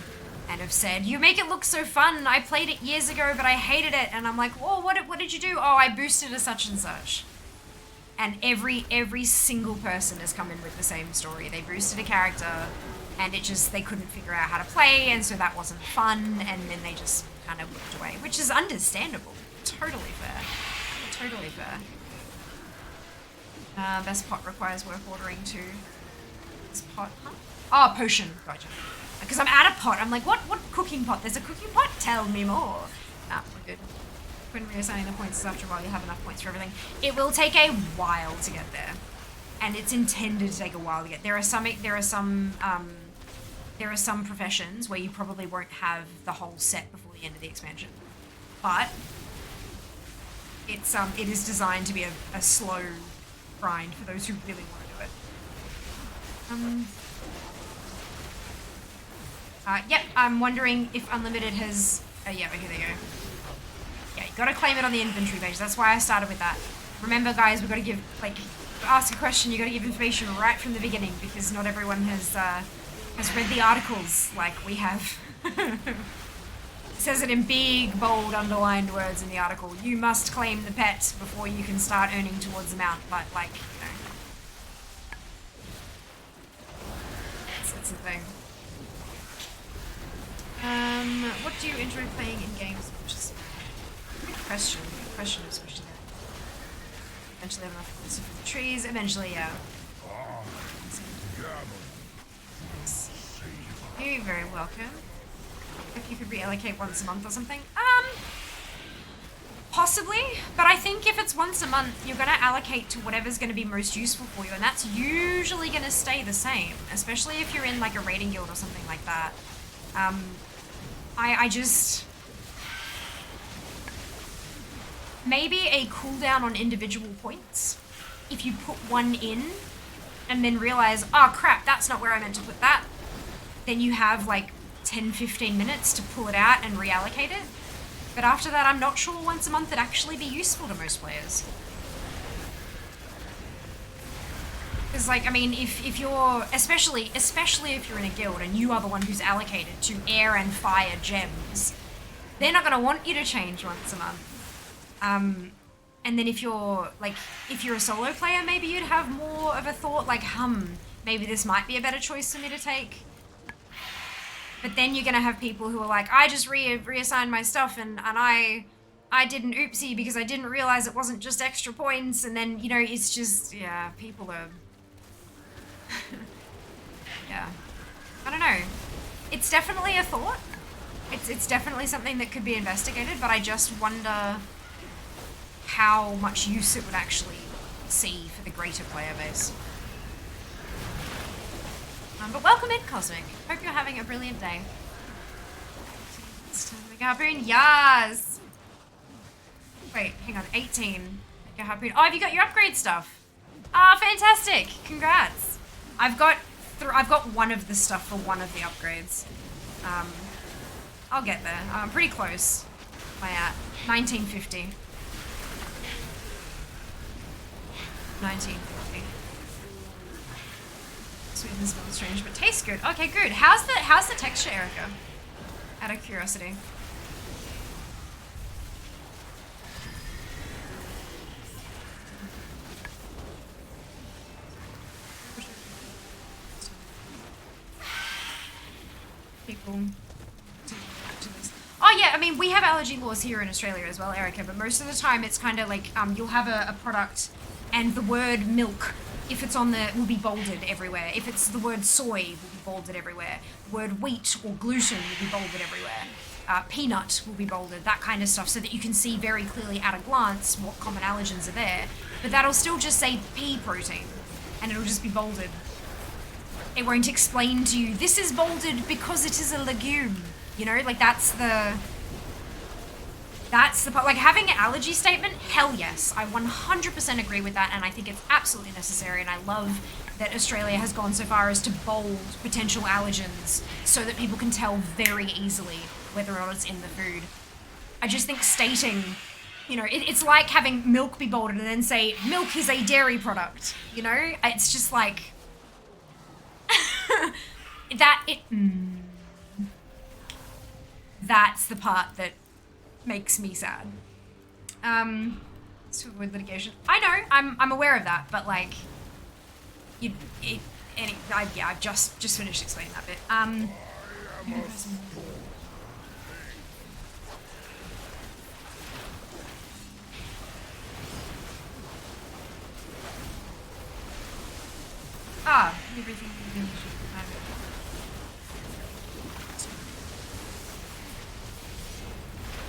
A: and have said, you make it look so fun. I played it years ago, but I hated it. And I'm like, oh, what did you do? Oh, I boosted a such and such. And every single person has come in with the same story. They boosted a character and they couldn't figure out how to play, and so that wasn't fun, and then they just kind of walked away, which is understandable. Totally fair. Totally fair. Best pot requires work ordering too. This pot, huh? Oh, potion. Gotcha. Because I'm out of pot. I'm like, what cooking pot? There's a cooking pot? Tell me more. Nah, we're good. When reassigning the points after a while, you have enough points for everything. It will take a while to get there. And it's intended to take a while to get. There are some professions where you probably won't have the whole set before the end of the expansion. But it is designed to be a slow grind for those who really want to do it. Yep, I'm wondering if Unlimited has... yeah, okay, there you go. Yeah, you gotta claim it on the inventory page. That's why I started with that. Remember, guys, we've got to give, ask a question, you gotta give information right from the beginning, because not everyone has read the articles like we have. It says it in big, bold, underlined words in the article. You must claim the pet before you can start earning towards the mount, but, That's the thing. What do you enjoy playing in games? Good question. Good question, especially that. Eventually have enough for the trees. Eventually, yeah. You're very welcome. If you could reallocate once a month or something. Possibly, but I think if it's once a month, you're going to allocate to whatever's going to be most useful for you, and that's usually going to stay the same, especially if you're in like a raiding guild or something like that. I just... Maybe a cooldown on individual points. If you put one in and then realize, oh crap, that's not where I meant to put that, then you have like 10-15 minutes to pull it out and reallocate it. But after that, I'm not sure once a month it'd actually be useful to most players. Because, like, I mean, if you're, especially if you're in a guild and you are the one who's allocated to air and fire gems, they're not going to want you to change once a month. And then if you're a solo player, maybe you'd have more of a thought, like, maybe this might be a better choice for me to take. But then you're going to have people who are like, I just reassigned my stuff and I did an oopsie because I didn't realize it wasn't just extra points. And then, you know, it's just, yeah, people are... yeah. I don't know. It's definitely a thought. It's definitely something that could be investigated, but I just wonder how much use it would actually see for the greater player base. But welcome in, Cosmic. Hope you're having a brilliant day. It's time to make a harpoon. Yes! Wait, hang on. 18. Make a harpoon. Oh, have you got your upgrade stuff? Ah, fantastic! Congrats. I've got one of the stuff for one of the upgrades. I'll get there. I'm pretty close. Am I at 1950? 1950. Sweet and smells strange, but tastes good. Okay, good. How's the texture, Erica? Out of curiosity. People. Oh yeah, I mean, we have allergy laws here in Australia as well, Erica, but most of the time it's kind of like, you'll have a product and the word milk, if it's on the, will be bolded everywhere. If it's the word soy, will be bolded everywhere. The word wheat or gluten will be bolded everywhere. Peanut will be bolded, that kind of stuff, so that you can see very clearly at a glance what common allergens are there. But that'll still just say pea protein, and it'll just be bolded. It won't explain to you, this is bolded because it is a legume. You know, like that's the part. Like having an allergy statement, hell yes. I 100% agree with that, and I think it's absolutely necessary, and I love that Australia has gone so far as to bold potential allergens so that people can tell very easily whether or not it's in the food. I just think stating, you know, it's like having milk be bolded and then say, milk is a dairy product, you know? It's just like, that's the part that makes me sad. To avoid litigation. I know, I'm aware of that, but like, I've just finished explaining that bit. Everything.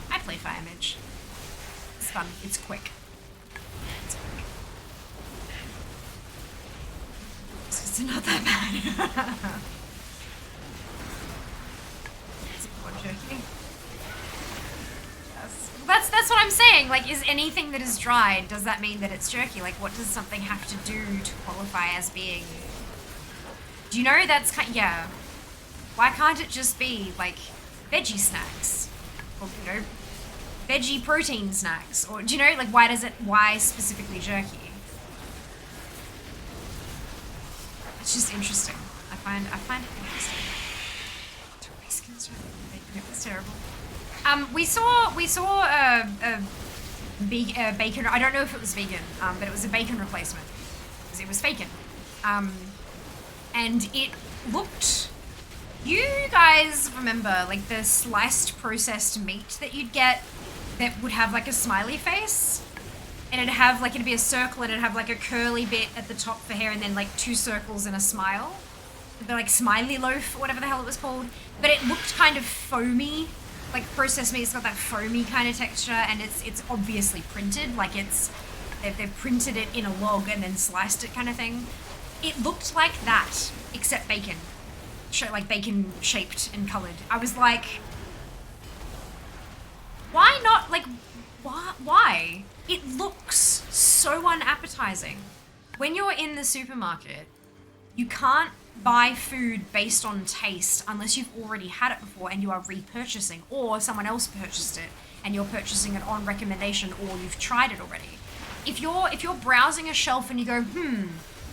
A: I play Fire Mage. It's fun. It's quick. It's not that bad. It's a corn jerky. Yes. That's what I'm saying. Like, is anything that is dried, does that mean that it's jerky? Like, what does something have to do to qualify as being? Do you know that's kind? Yeah. Why can't it just be like veggie snacks, or you know, veggie protein snacks, or do you know, like why specifically jerky? It's just interesting. I find it interesting. It was terrible. We saw a bacon. I don't know if it was vegan, but it was a bacon replacement because it was bacon, and it looked. You guys remember like the sliced processed meat that you'd get that would have like a smiley face? And it'd be a circle and it'd have like a curly bit at the top for hair and then like two circles and a smile. The like smiley loaf or whatever the hell it was called. But it looked kind of foamy. Like processed meat's got that foamy kind of texture, and it's obviously printed. Like they've printed it in a log and then sliced it kind of thing. It looked like that, except bacon. Like bacon shaped and colored. I was like, why not? Like, why? It looks so unappetizing. When you're in the supermarket, you can't buy food based on taste unless you've already had it before and you are repurchasing, or someone else purchased it and you're purchasing it on recommendation, or you've tried it already. If you're browsing a shelf and you go,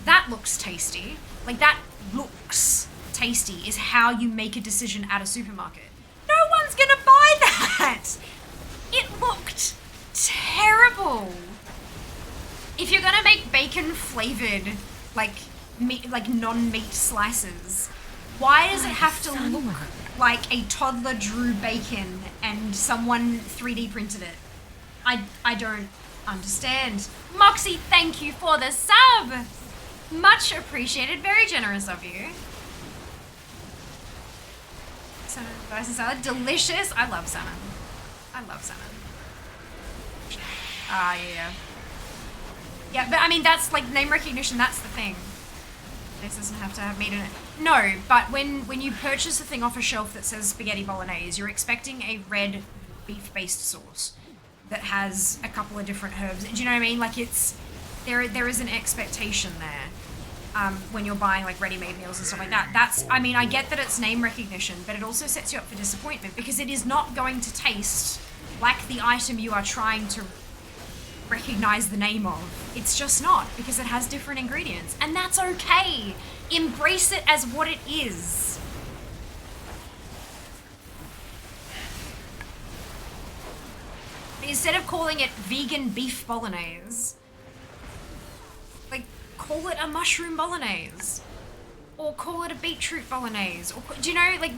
A: that looks tasty, like that looks tasty is how you make a decision at a supermarket. No one's gonna buy that. It looked terrible. If you're gonna make bacon flavored like meat, like non-meat slices, why does it have to look like a toddler drew bacon and someone 3D printed it? I don't understand. Moxie, thank you for the sub. Much appreciated. Very generous of you. Salmon, rice and salad, delicious. I love salmon. I love salmon. Yeah. Yeah, but I mean, that's like name recognition, that's the thing. This doesn't have to have meat in it. No, but when you purchase a thing off a shelf that says spaghetti bolognese, you're expecting a red beef-based sauce that has a couple of different herbs. Do you know what I mean? Like there is an expectation there when you're buying like ready-made meals and stuff like that. I mean, I get that it's name recognition, but it also sets you up for disappointment because it is not going to taste like the item you are trying to recognize the name of. It's just not, because it has different ingredients, and that's okay. Embrace it as what it is. Instead of calling it vegan beef bolognese, like, call it a mushroom bolognese, or call it a beetroot bolognese, or do you know, like,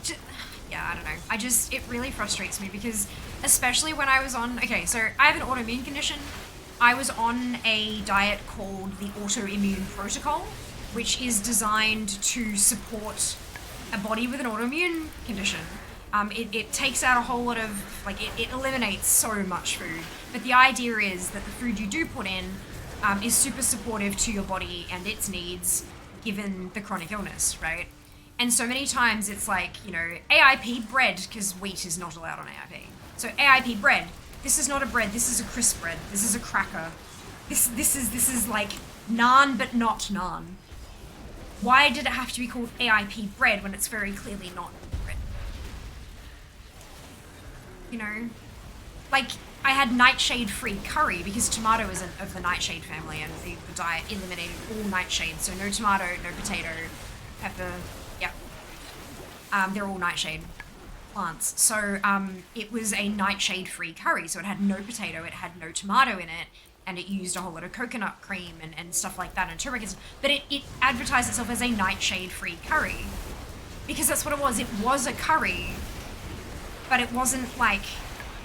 A: yeah, I don't know. It really frustrates me because, especially when I was on, okay, so I have an autoimmune condition. I was on a diet called the autoimmune protocol, which is designed to support a body with an autoimmune condition. It takes out a whole lot of, like, it eliminates so much food. But the idea is that the food you do put in is super supportive to your body and its needs, given the chronic illness, right? And so many times it's like, you know, AIP bread, because wheat is not allowed on AIP. So AIP bread. This is not a bread, this is a crisp bread. This is a cracker. This is like naan but not naan. Why did it have to be called AIP bread when it's very clearly not bread? You know? Like, I had nightshade-free curry because tomato isn't of the nightshade family, and the diet eliminated all nightshades. So no tomato, no potato, pepper, yeah. They're all nightshade plants. So it was a nightshade-free curry, so it had no potato, it had no tomato in it, and it used a whole lot of coconut cream and stuff like that, and turmeric. But it advertised itself as a nightshade-free curry because that's what it was. It was a curry, but it wasn't like,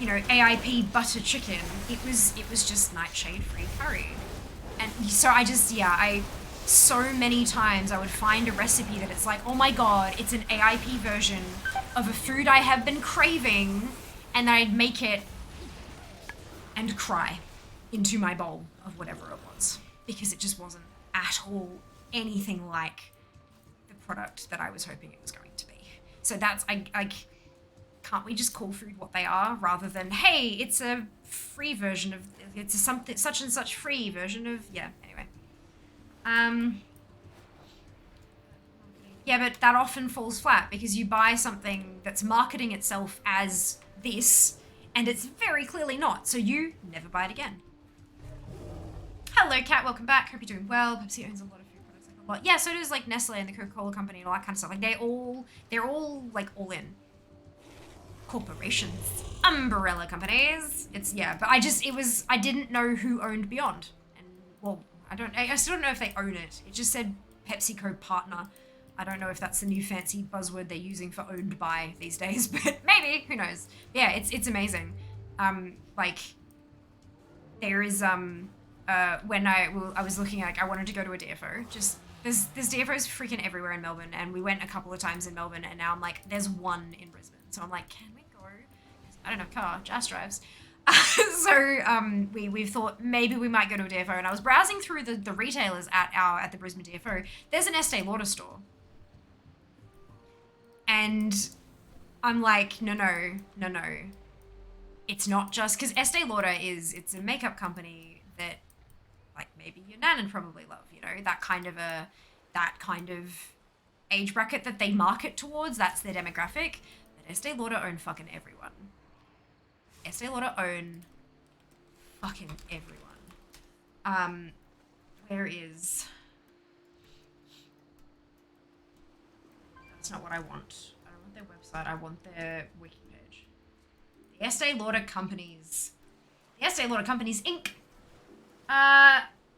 A: you know, AIP butter chicken. It was just nightshade-free curry. And so so many times I would find a recipe that it's like, oh my god, it's an AIP version of a food I have been craving, and then I'd make it and cry into my bowl of whatever it was, because it just wasn't at all anything like the product that I was hoping it was going to be. So that's, can't we just call food what they are, rather than, hey, it's a free version of, it's a something, such and such free version of, yeah, anyway. Yeah, but that often falls flat because you buy something that's marketing itself as this, and it's very clearly not, so you never buy it again. Hello, Kat, welcome back. Hope you're doing well. Pepsi owns a lot of food products, like a lot. Yeah, so does like Nestle and the Coca-Cola company and all that kind of stuff. Like they're all like all in. Corporations, umbrella companies. It's, yeah, but I didn't know who owned Beyond, and well, I still don't know if they own it. It just said PepsiCo partner. I don't know if that's the new fancy buzzword they're using for owned by these days, but maybe, who knows. Yeah, it's amazing. Like, there is, when I was looking at, I wanted to go to a DFO, just, there's DFOs freaking everywhere in Melbourne, and we went a couple of times in Melbourne, and now I'm like, there's one in Brisbane. So I'm like, can we go? Because I don't have a car, Jas drives. So we've thought maybe we might go to a DFO, and I was browsing through the retailers at the Brisbane DFO. There's an Estee Lauder store. And I'm like, no. It's not just, because Estee Lauder it's a makeup company that, like, maybe your nan would probably love, you know, that kind of age bracket that they market towards, that's their demographic. But Estee Lauder own fucking everyone. Estee Lauder own fucking everyone. Where is... That's not what I want. I don't want their website. I want their wiki page. The Estee Lauder Companies. The Estee Lauder Companies, Inc.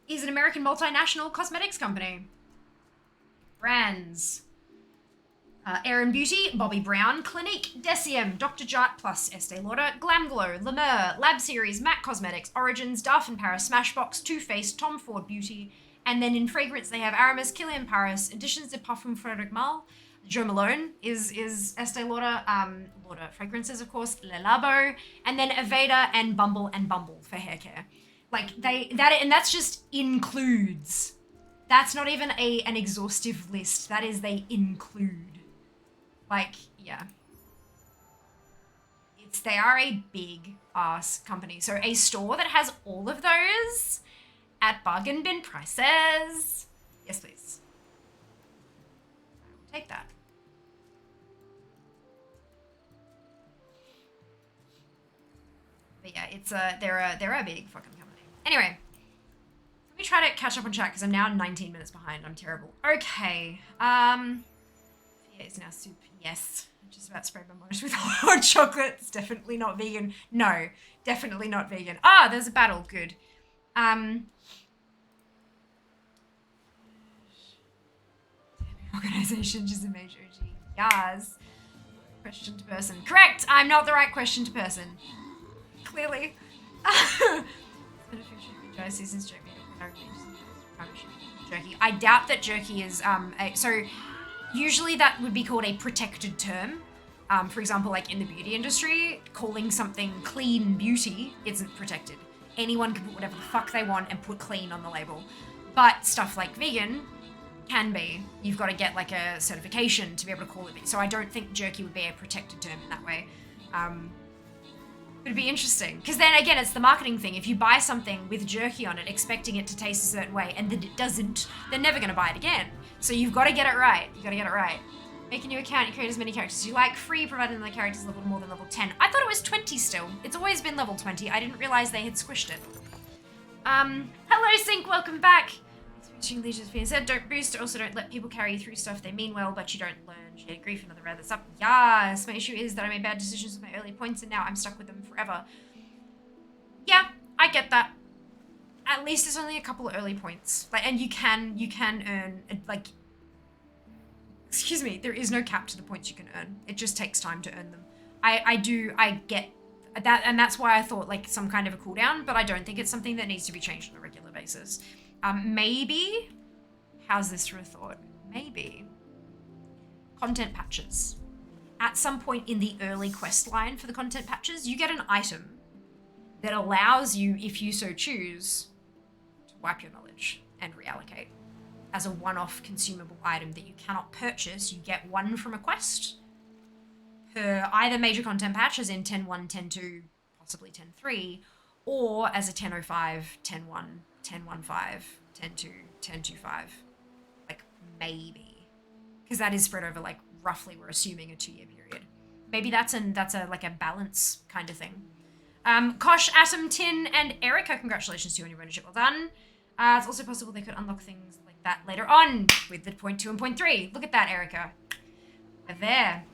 A: Is an American multinational cosmetics company. Brands. Erin Beauty, Bobbi Brown, Clinique, Deciem, Dr. Jart Plus, Estee Lauder, Glam Glow, La Mer, Lab Series, MAC Cosmetics, Origins, Darf & Paris, Smashbox, Too Faced, Tom Ford Beauty, and then in fragrance they have Aramis, Kilian Paris, Editions de Parfum Frédéric Malle, Jo Malone is Estee Lauder, Lauder fragrances, of course, Le Labo, and then Aveda and Bumble for hair care. Like and that's just includes. That's not even an exhaustive list. That is, they include. Like, yeah. They are a big ass company. So a store that has all of those at bargain bin prices. Yes, please. I will take that. But yeah, it's they're a big fucking company. Anyway, let me try to catch up on chat because I'm now 19 minutes behind. I'm terrible. Okay. Yeah, it's now soup. Yes. I'm just about to spray my mosh with hot chocolate. It's definitely not vegan. No, definitely not vegan. Ah, there's a battle. Good. Organization, just a major OG. Yes. Questioned person. Correct. I'm not the right questioned person. Clearly. Jerky. I doubt that jerky is so usually that would be called a protected term. For example, like in the beauty industry, calling something clean beauty isn't protected. Anyone can put whatever the fuck they want and put clean on the label. But stuff like vegan can be. You've got to get like a certification to be able to call it. So I don't think jerky would be a protected term in that way. It'd be interesting. Because then again, it's the marketing thing. If you buy something with jerky on it, expecting it to taste a certain way, and then it doesn't, they're never going to buy it again. So you've got to get it right. You got to get it right. Make a new account, you create as many characters as you like, free, provided the character's level more than level 10. I thought it was 20 still. It's always been level 20. I didn't realize they had squished it. Hello, Sync, welcome back. Switching legions being said, don't boost, also don't let people carry you through stuff they mean well, but you don't learn. Shared grief, another round that's up. Yes, my issue is that I made bad decisions with my early points and now I'm stuck with them forever. Yeah, I get that. At least there's only a couple of early points. Like, and you can earn, like, excuse me, there is no cap to the points you can earn. It just takes time to earn them. I get that, and that's why I thought like some kind of a cooldown, but I don't think it's something that needs to be changed on a regular basis. Maybe, how's this for a thought? Maybe content patches. At some point in the early quest line for the content patches, you get an item that allows you, if you so choose, to wipe your knowledge and reallocate. As a one-off consumable item that you cannot purchase, you get one from a quest per either major content patch, as in 10.1, 10.2, possibly 10.3, or as a 10.05, 10.1, 10.15, 10.2, 10.25. Like, maybe. Because that is spread over, like, roughly, we're assuming, a 2-year period. Maybe that's a balance kind of thing. Kosh, Atom, Tin, and Erica, congratulations to you on your ownership. Well done. It's also possible they could unlock things like that later on with the 0.2 and 0.3. Look at that, Erica. We're there.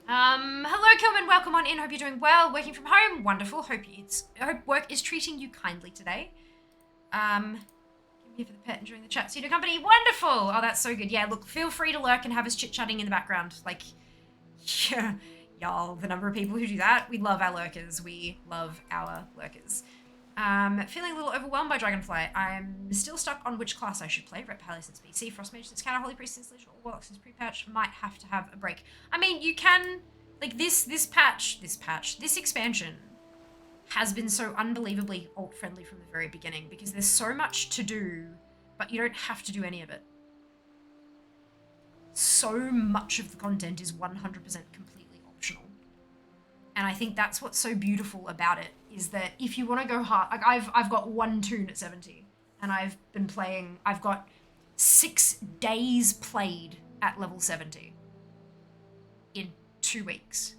A: Hello, Kilman. Welcome on in. Hope you're doing well. Working from home. Wonderful. Hope work is treating you kindly today. I'm here for the pet, enjoying the chat. Pseudo company. Wonderful. Oh, that's so good. Yeah, look, feel free to lurk and have us chit-chatting in the background. Like, yeah, y'all, the number of people who do that. We love our lurkers. We love our lurkers. Feeling a little overwhelmed by Dragonflight. I'm still stuck on which class I should play. Ret Pally since BC, Frostmage since Counter, Holy Priest since Lich, or Warlock since pre-patch. Might have to have a break. I mean, you can, like, this expansion has been so unbelievably alt-friendly from the very beginning because there's so much to do, but you don't have to do any of it. So much of the content is 100% completely optional. And I think that's what's so beautiful about it, is that if you want to go hard, like I've got one toon at 70, and I've been playing, I've got 6 days played at level 70 in 2 weeks.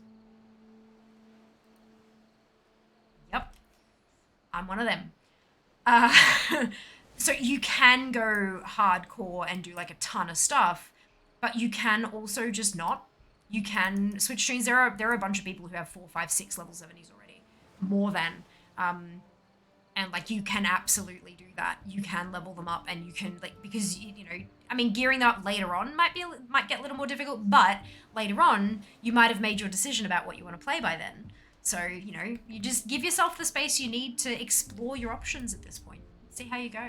A: Yep. I'm one of them. So you can go hardcore and do like a ton of stuff, but you can also just not. You can switch streams. There are a bunch of people who have 4, 5, 6 level 70s already. More than. And like you can absolutely do that. You can level them up and you can like, because you know, I mean, gearing them up later on might get a little more difficult, but later on you might have made your decision about what you want to play by then. So, you know, you just give yourself the space you need to explore your options at this point. See how you go.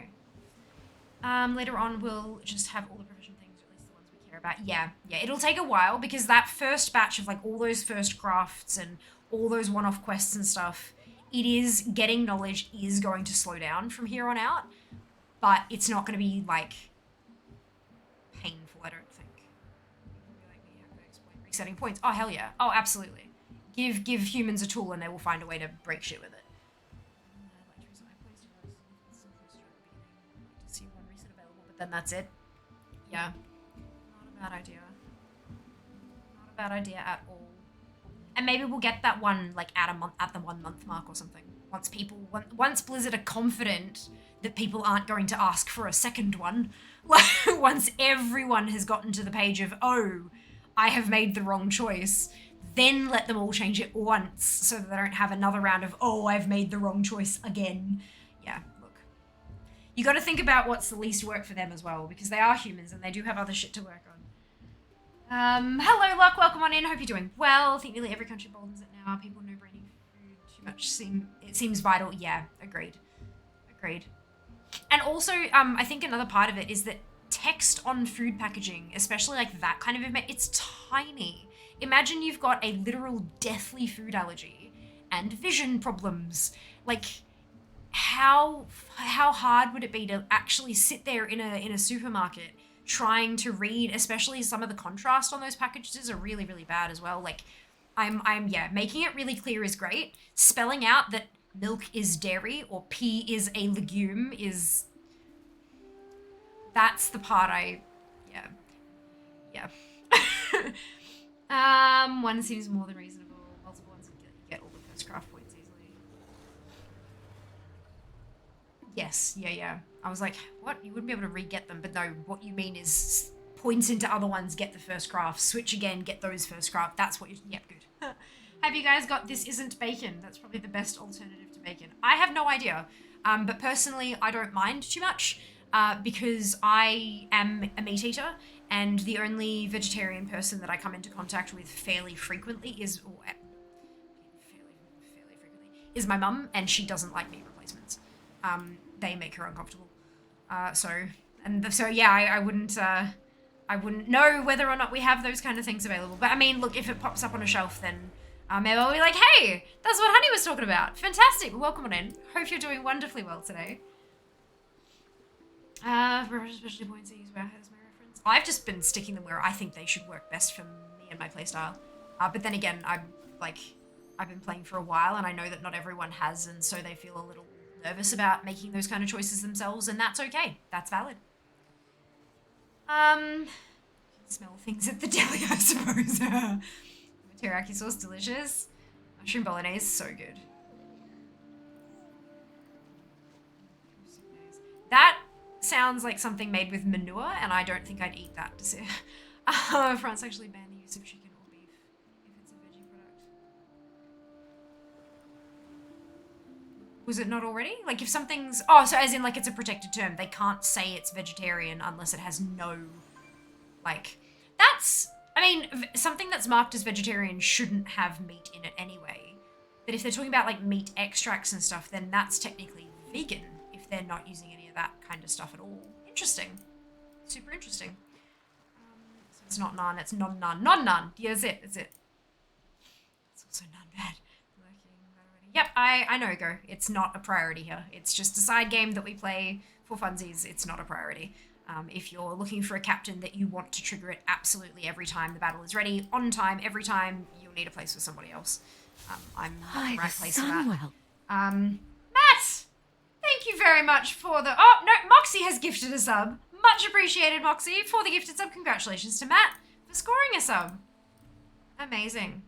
A: Later on we'll just have all the provision things, or at least the ones we care about. Yeah, it'll take a while because that first batch of like all those first crafts and all those one-off quests and stuff it is, getting knowledge is going to slow down from here on out, but it's not going to be like painful, I don't think. Resetting points. Oh, hell yeah. Oh, absolutely. Give humans a tool and they will find a way to break shit with it. See one reset available, but then that's it. Yeah. Not a bad idea. Not a bad idea at all. And maybe we'll get that one like at the 1 month mark or something. Once Blizzard are confident that people aren't going to ask for a second one, like once everyone has gotten to the page of, oh, I have made the wrong choice, then let them all change it once so that they don't have another round of, oh, I've made the wrong choice again. Yeah, look. You got to think about what's the least work for them as well, because they are humans and they do have other shit to work on. Hello, Luck. Welcome on in. Hope you're doing well. I think nearly every country boldens it now. People no branding food too much. It seems vital. Yeah, agreed. And also, I think another part of it is that text on food packaging, especially like that kind of event, it's tiny. Imagine you've got a literal deathly food allergy and vision problems. Like, how hard would it be to actually sit there in a supermarket trying to read, especially some of the contrast on those packages are really, really bad as well. Like, yeah, making it really clear is great. Spelling out that milk is dairy or pea is a legume is, that's the part yeah. One seems more than reasonable. Multiple ones you get all the first craft points easily. Yes, yeah. I was like, what? You wouldn't be able to re-get them, but no, what you mean is points into other ones, get the first craft, switch again, get those first craft. That's what you, yep, good. Have you guys got This Isn't Bacon? That's probably the best alternative to bacon. I have no idea, but personally, I don't mind too much because I am a meat eater, and the only vegetarian person that I come into contact with fairly frequently is my mum, and she doesn't like meat replacements. They make her uncomfortable. So yeah, I wouldn't know whether or not we have those kind of things available. But I mean, look, if it pops up on a shelf, then maybe I'll be like, hey, that's what Honey was talking about. Fantastic. Welcome on in. Hope you're doing wonderfully well today. Especially points I use where has my reference. I've just been sticking them where I think they should work best for me and my playstyle. But then again, I've been playing for a while, and I know that not everyone has, and so they feel a little nervous about making those kind of choices themselves, and that's okay. That's valid. Smell things at the deli, I suppose. Teriyaki sauce, delicious. Mushroom bolognese, so good. That sounds like something made with manure, and I don't think I'd eat that. France actually banned the use of chicken or beef if it's a veggie product. Was it not already? Like if something's... Oh, so as in like it's a protected term. They can't say it's vegetarian unless it has no... Like, that's... I mean, something that's marked as vegetarian shouldn't have meat in it anyway. But if they're talking about like meat extracts and stuff, then that's technically vegan if they're not using any of that kind of stuff at all. Interesting. Super interesting. So it's not naan, it's non-naan. Non-naan! Yeah, that's it. It's also non-bad. Yep, I know, Go. It's not a priority here. It's just a side game that we play for funsies. It's not a priority. If you're looking for a captain that you want to trigger it absolutely every time the battle is ready, on time, every time, you'll need a place with somebody else. I'm not the right place for that. Matt! Thank you very much for the... Oh, no, Moxie has gifted a sub. Much appreciated, Moxie, for the gifted sub. Congratulations to Matt for scoring a sub. Amazing.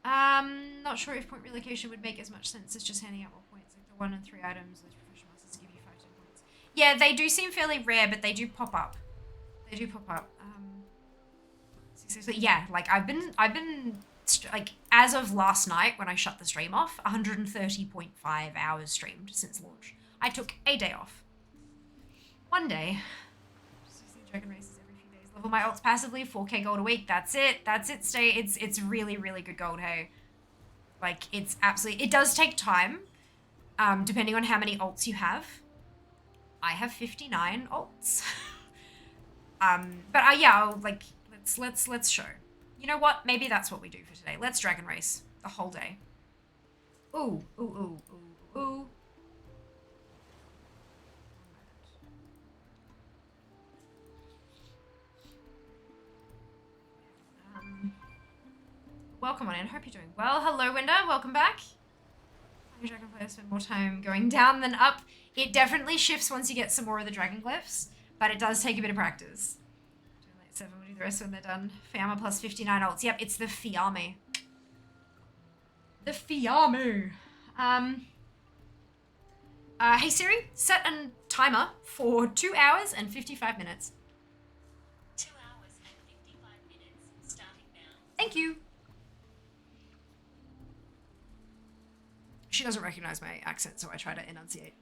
A: Not sure if point relocation would make as much sense as just handing out more points. Like the 1 and 3 items, those professional masters give you 5 to 10 points. Yeah, they do seem fairly rare, but they do pop up. Yeah, like I've been like as of last night when I shut the stream off, 130.5 hours streamed since launch. I took a day off. One day. Just using Dragon races every few days. Level my ults passively, 4k gold a week. That's it. Stay. It's really, really good gold, hey. Like it's absolutely, it does take time, depending on how many ults you have. I have 59 ults. But yeah, I'll, like let's show. You know what? Maybe that's what we do for today. Let's Dragon race the whole day. Ooh, ooh, ooh, ooh, ooh. Welcome on in. Hope you're doing well. Hello, Winda. Welcome back. Dragonflight spend more time going down than up. It definitely shifts once you get some more of the dragon glyphs, but it does take a bit of practice. Doing like 7, we'll do the rest when they're done. Fiamma plus 59 ults. Yep, it's the Fiamme. The Fiamme. Hey Siri, set a timer for 2 hours and 55 minutes.
E: 2 hours and 55 minutes, starting now.
A: Thank you. She doesn't recognize my accent, so I try to enunciate.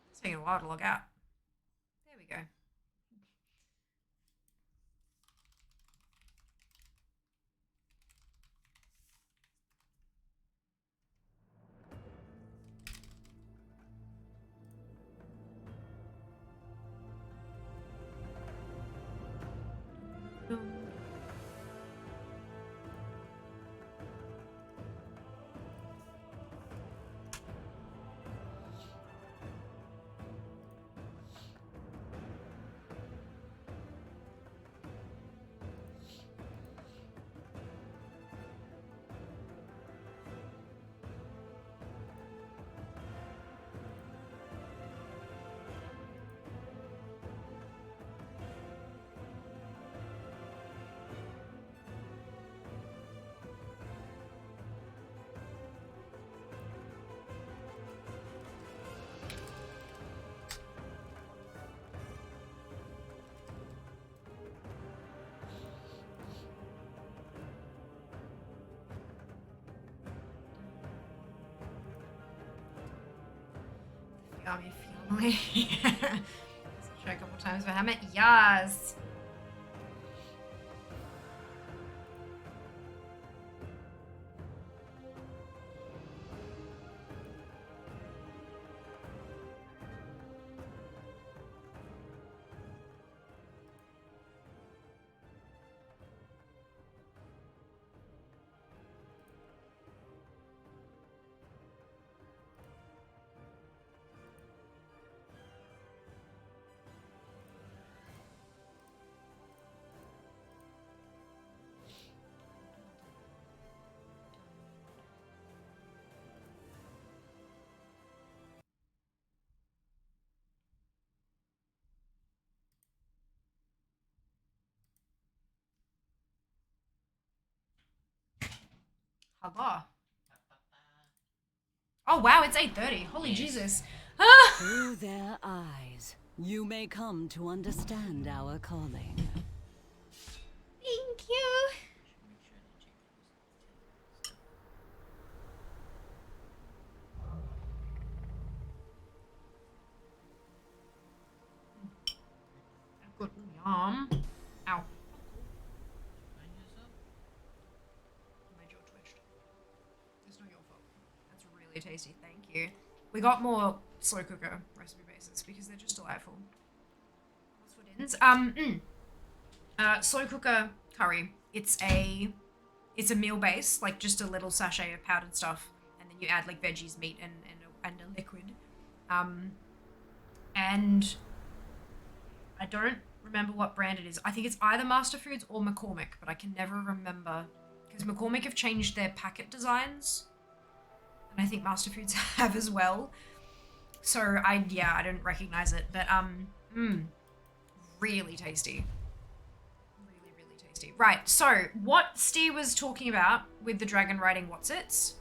A: It's taking a while to log out. There we go. Yummy family. Try a couple times for Hammett. Yes. Hello. Oh wow, it's 8:30. Holy Jesus. Ah!
C: Through their eyes, you may come to understand our calling.
A: Thank you. Good yum. Ow. My jaw twitched. It's not your fault. That's really tasty. Thank you. We got more slow cooker recipe bases because they're just delightful. What's for dinners? Slow cooker curry. It's a meal base, like just a little sachet of powdered stuff, and then you add like veggies, meat, and a liquid. And I don't remember what brand it is. I think it's either Master Foods or McCormick, but I can never remember because McCormick have changed their packet designs, and I think Master Foods have as well. So I didn't recognize it, but really tasty. Really tasty. Right, so what Steve was talking about with the dragon riding whatsits.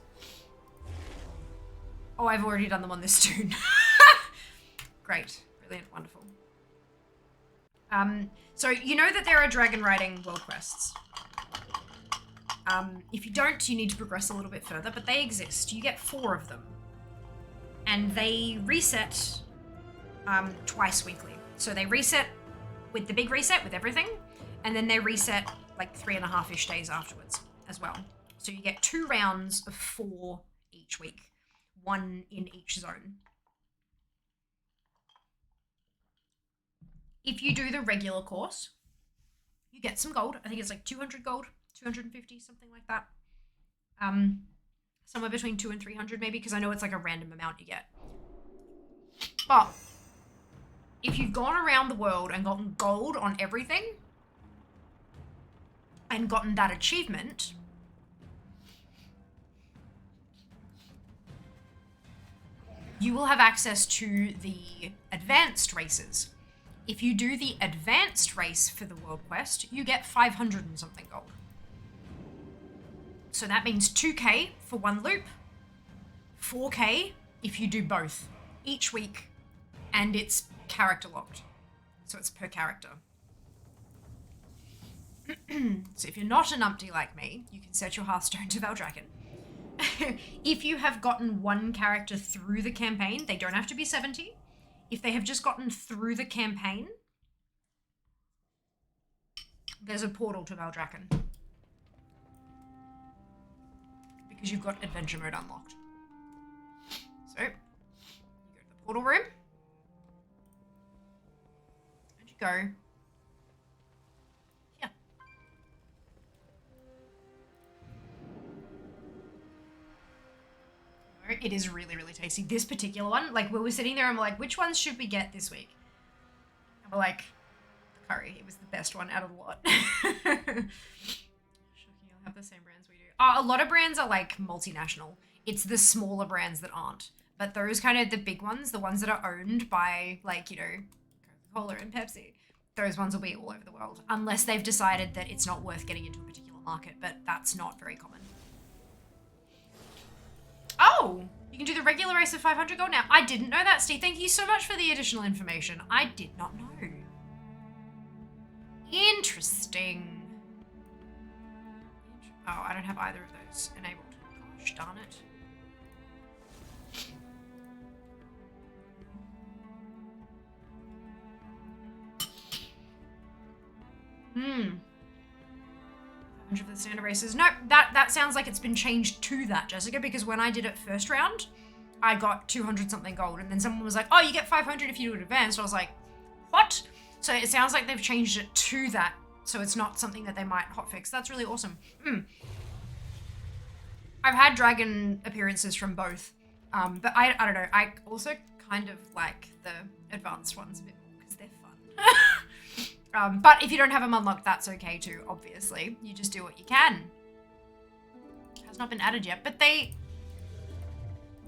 A: Oh, I've already done them on this tune. Great, brilliant, wonderful. So you know that there are dragon riding world quests. If you don't, you need to progress a little bit further, but they exist. You get 4 of them. And they reset twice weekly. So they reset with the big reset with everything, and then they reset like 3.5-ish days afterwards as well. So you get 2 rounds of 4 each week, 1 in each zone. If you do the regular course, you get some gold. I think it's like 200 gold, 250, something like that. Somewhere between 200 and 300 maybe, because I know it's like a random amount you get. But if you've gone around the world and gotten gold on everything and gotten that achievement, you will have access to the advanced races. If you do the advanced race for the world quest, you get 500 and something gold. So that means 2k for one loop, 4k if you do both each week, and it's character locked. So it's per character. So if you're not a numpty like me, you can set your Hearthstone to Valdragon. If you have gotten one character through the campaign, they don't have to be 70. If they have just gotten through the campaign, there's a portal to Valdragon. Because you've got adventure mode unlocked. So, you go to the portal room. And you go here. It is really, really tasty. This particular one, like we were sitting there and we're like, which ones should we get this week? And we're like, the curry. It was the best one out of the lot. Shocking, I'll have the same brands we do. A lot of brands are like multinational. It's the smaller brands that aren't. But those kind of the big ones, the ones that are owned by like, you know, Coca-Cola and Pepsi, those ones will be all over the world. Unless they've decided that it's not worth getting into a particular market, but that's not very common. Oh, you can do the regular race of 500 gold now. I didn't know that, Steve. Thank you so much for the additional information. I did not know. Interesting. Oh, I don't have either of those enabled. Gosh darn it. Hmm. 100 for the standard races. Nope, that sounds like it's been changed to that, Jessica, because when I did it first round, I got 200 something gold, and then someone was like, oh, you get 500 if you do it advanced. I was like, what? So it sounds like they've changed it to that, so it's not something that they might hotfix. That's really awesome. I've had dragon appearances from both, but I don't know. I also kind of like the advanced ones a bit more because they're fun. But if you don't have them unlocked, that's okay too, obviously. You just do what you can. It has not been added yet, but they...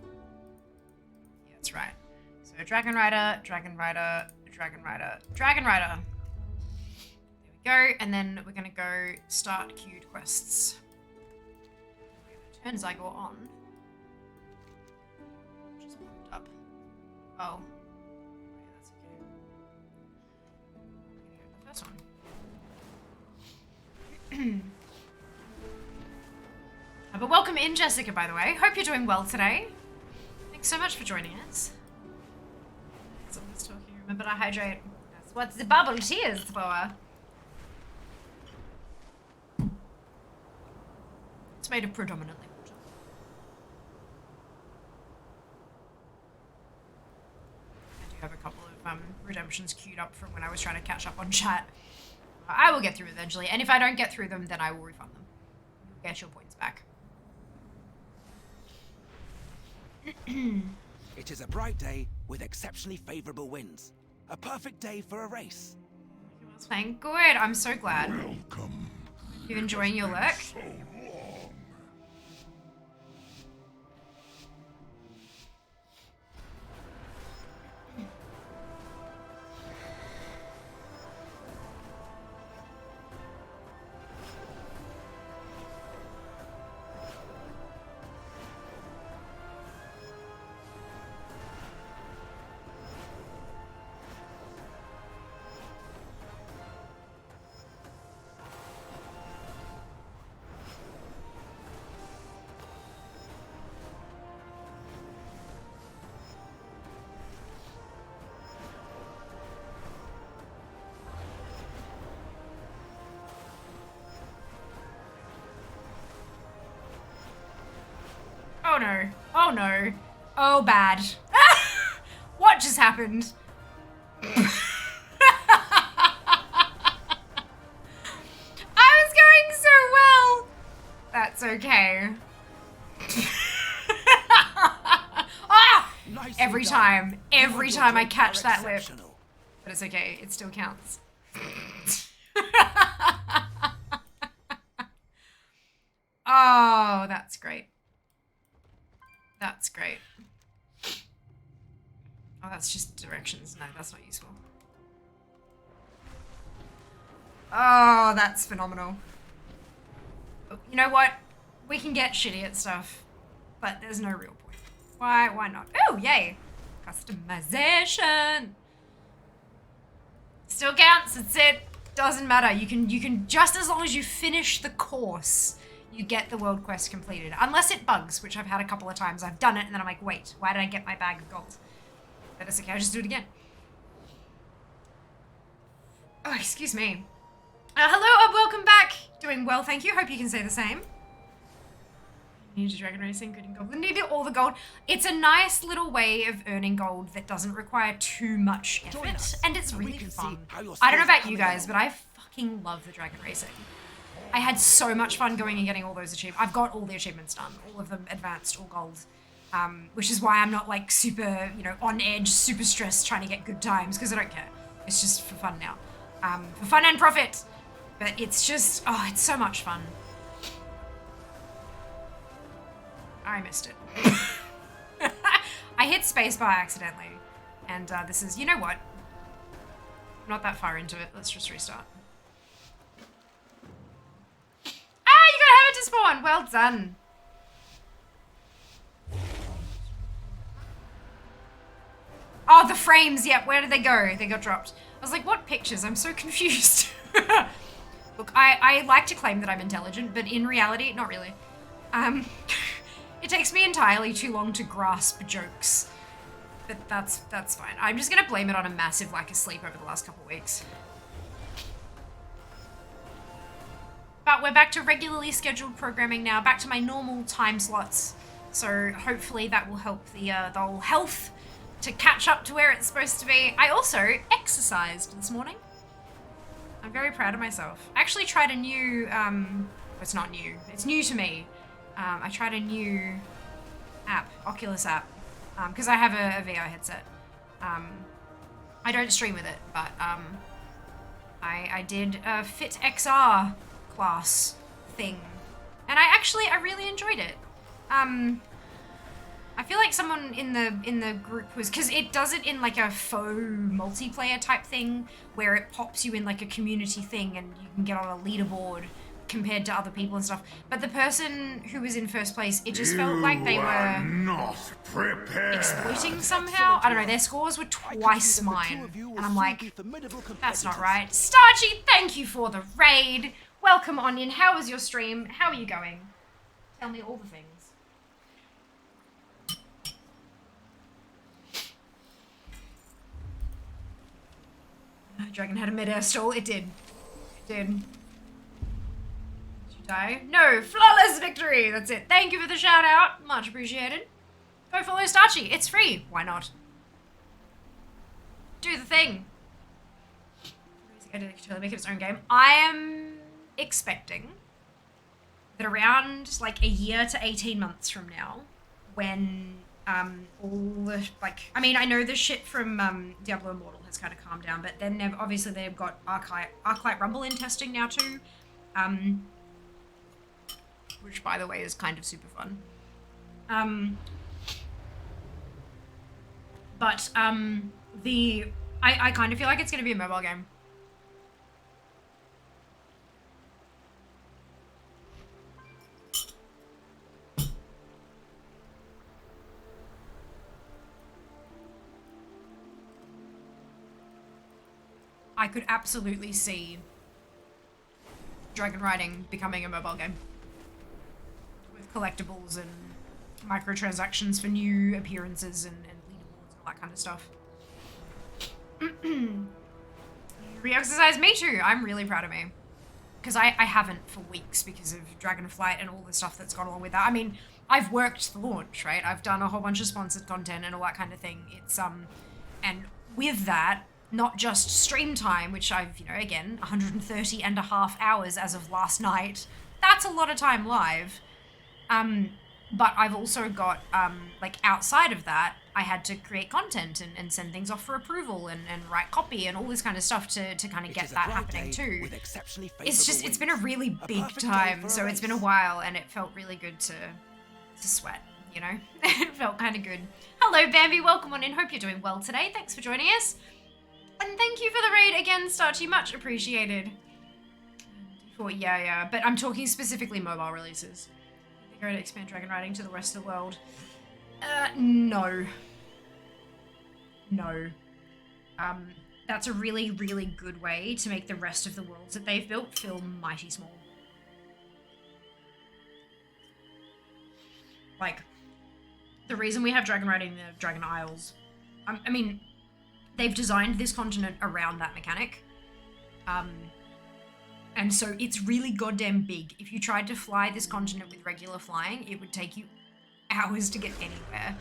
A: Yeah, that's right. So Dragon Rider, Dragon Rider, Dragon Rider, Dragon Rider. There we go, and then we're gonna go start queued quests. Turns I go on. Just popped up. Oh. Yeah, that's okay. The first one. But welcome in, Jessica, by the way. Hope you're doing well today. Thanks so much for joining us. Someone's talking. Remember to hydrate. That's what the bubble tea is for. It's made of predominantly water. I do have a couple of redemptions queued up from when I was trying to catch up on chat. I will get through eventually, and if I don't get through them, then I will refund them. You'll get your points back.
F: It is a bright day with exceptionally favorable winds. A perfect day for a race.
A: It's playing good. I'm so glad.
B: Welcome.
A: You enjoying your lurk?
B: So long.
A: Oh no. Oh bad. What just happened? I was going so well. That's okay. Ah! Every time I catch that lip. But it's okay, it still counts. Oh, that's great. That's great. Oh, that's just directions. No, that's not useful. Oh, that's phenomenal. You know what? We can get shitty at stuff, but there's no real point. Why not? Oh, yay. Customization. Still counts, that's it. Doesn't matter. You can just as long as you finish the course, you get the world quest completed. Unless it bugs, which I've had a couple of times. I've done it and then I'm like, wait, why did I get my bag of gold? But it's okay, I'll just do it again. Oh, excuse me. Hello and welcome back. Doing well, thank you. Hope you can say the same. Ninja Dragon Racing, good and gold. Needed all the gold. It's a nice little way of earning gold that doesn't require too much effort, and it's really fun. I don't know about you guys, but I fucking love the Dragon Racing. I had so much fun going and getting all those achievements. I've got all the achievements done, all of them advanced, all gold, which is why I'm not like super, you know, on edge, super stressed trying to get good times, because I don't care. It's just for fun now, for fun and profit. But it's just, oh, it's so much fun. I missed it. I hit spacebar accidentally. And this is, you know what? I'm not that far into it. Let's just restart. Ah, you gotta have it to spawn. Well done. Oh, the frames. Yep, where did they go? They got dropped. I was like, what pictures? I'm so confused. Look, I like to claim that I'm intelligent, but in reality, not really. It takes me entirely too long to grasp jokes, but that's fine. I'm just gonna blame it on a massive lack of sleep over the last couple of weeks. But we're back to regularly scheduled programming now, back to my normal time slots. So hopefully that will help the whole health to catch up to where it's supposed to be. I also exercised this morning. I'm very proud of myself. I actually tried a new, it's not new, it's new to me. I tried a new app, Oculus app, because I have a VR headset. I don't stream with it, but I did a Fit XR class thing, and I really enjoyed it. I feel like someone in the group was, because it does it in like a faux multiplayer type thing where it pops you in like a community thing and you can get on a leaderboard compared to other people and stuff. But the person who was in first place, it just felt like they were
B: not prepared.
A: exploiting somehow. I don't know, their scores were twice mine. And I'm like, that's not right. Starchy, thank you for the raid. Welcome on in. How was your stream? How are you going? Tell me all the things. Dragon had a mid-air stall. It did. It did. Did you die? No! Flawless victory! That's it. Thank you for the shout out. Much appreciated. Go follow Starchy. It's free. Why not? Do the thing. I did totally make it its own game. I am expecting that around like a year to 18 months from now, when all the, like, I mean, I know the shit from Diablo Immortal has kind of calmed down, but then obviously they've got Arclight Rumble in testing now too, which by the way is kind of super fun. But I kind of feel like it's going to be a mobile game. I could absolutely see Dragon Riding becoming a mobile game with collectibles and microtransactions for new appearances and leaderboards and all that kind of stuff. Re-exercise, me too. I'm really proud of me. Because I haven't for weeks because of Dragonflight and all the stuff that's gone along with that. I mean, I've worked the launch, right? I've done a whole bunch of sponsored content and all that kind of thing. It's and with that, not just stream time, which I've, again, 130 and a half hours as of last night. That's a lot of time live. But I've also got, like, outside of that, I had to create content and send things off for approval and write copy and all this kind of stuff to kind of get that happening too. It's been a really big time, so it's been a while, and it felt really good to sweat, It felt kind of good. Hello, Bambi, welcome on in. Hope you're doing well today. Thanks for joining us. And thank you for the raid again, Starchy. Much appreciated. Yeah, but I'm talking specifically mobile releases. They're going to expand dragon riding to the rest of the world. No. No. That's a really, really good way to make the rest of the worlds that they've built feel mighty small. Like, the reason we have dragon riding in the Dragon Isles, I mean, they've designed this continent around that mechanic. And so it's really goddamn big. If you tried to fly this continent with regular flying, it would take you hours to get anywhere.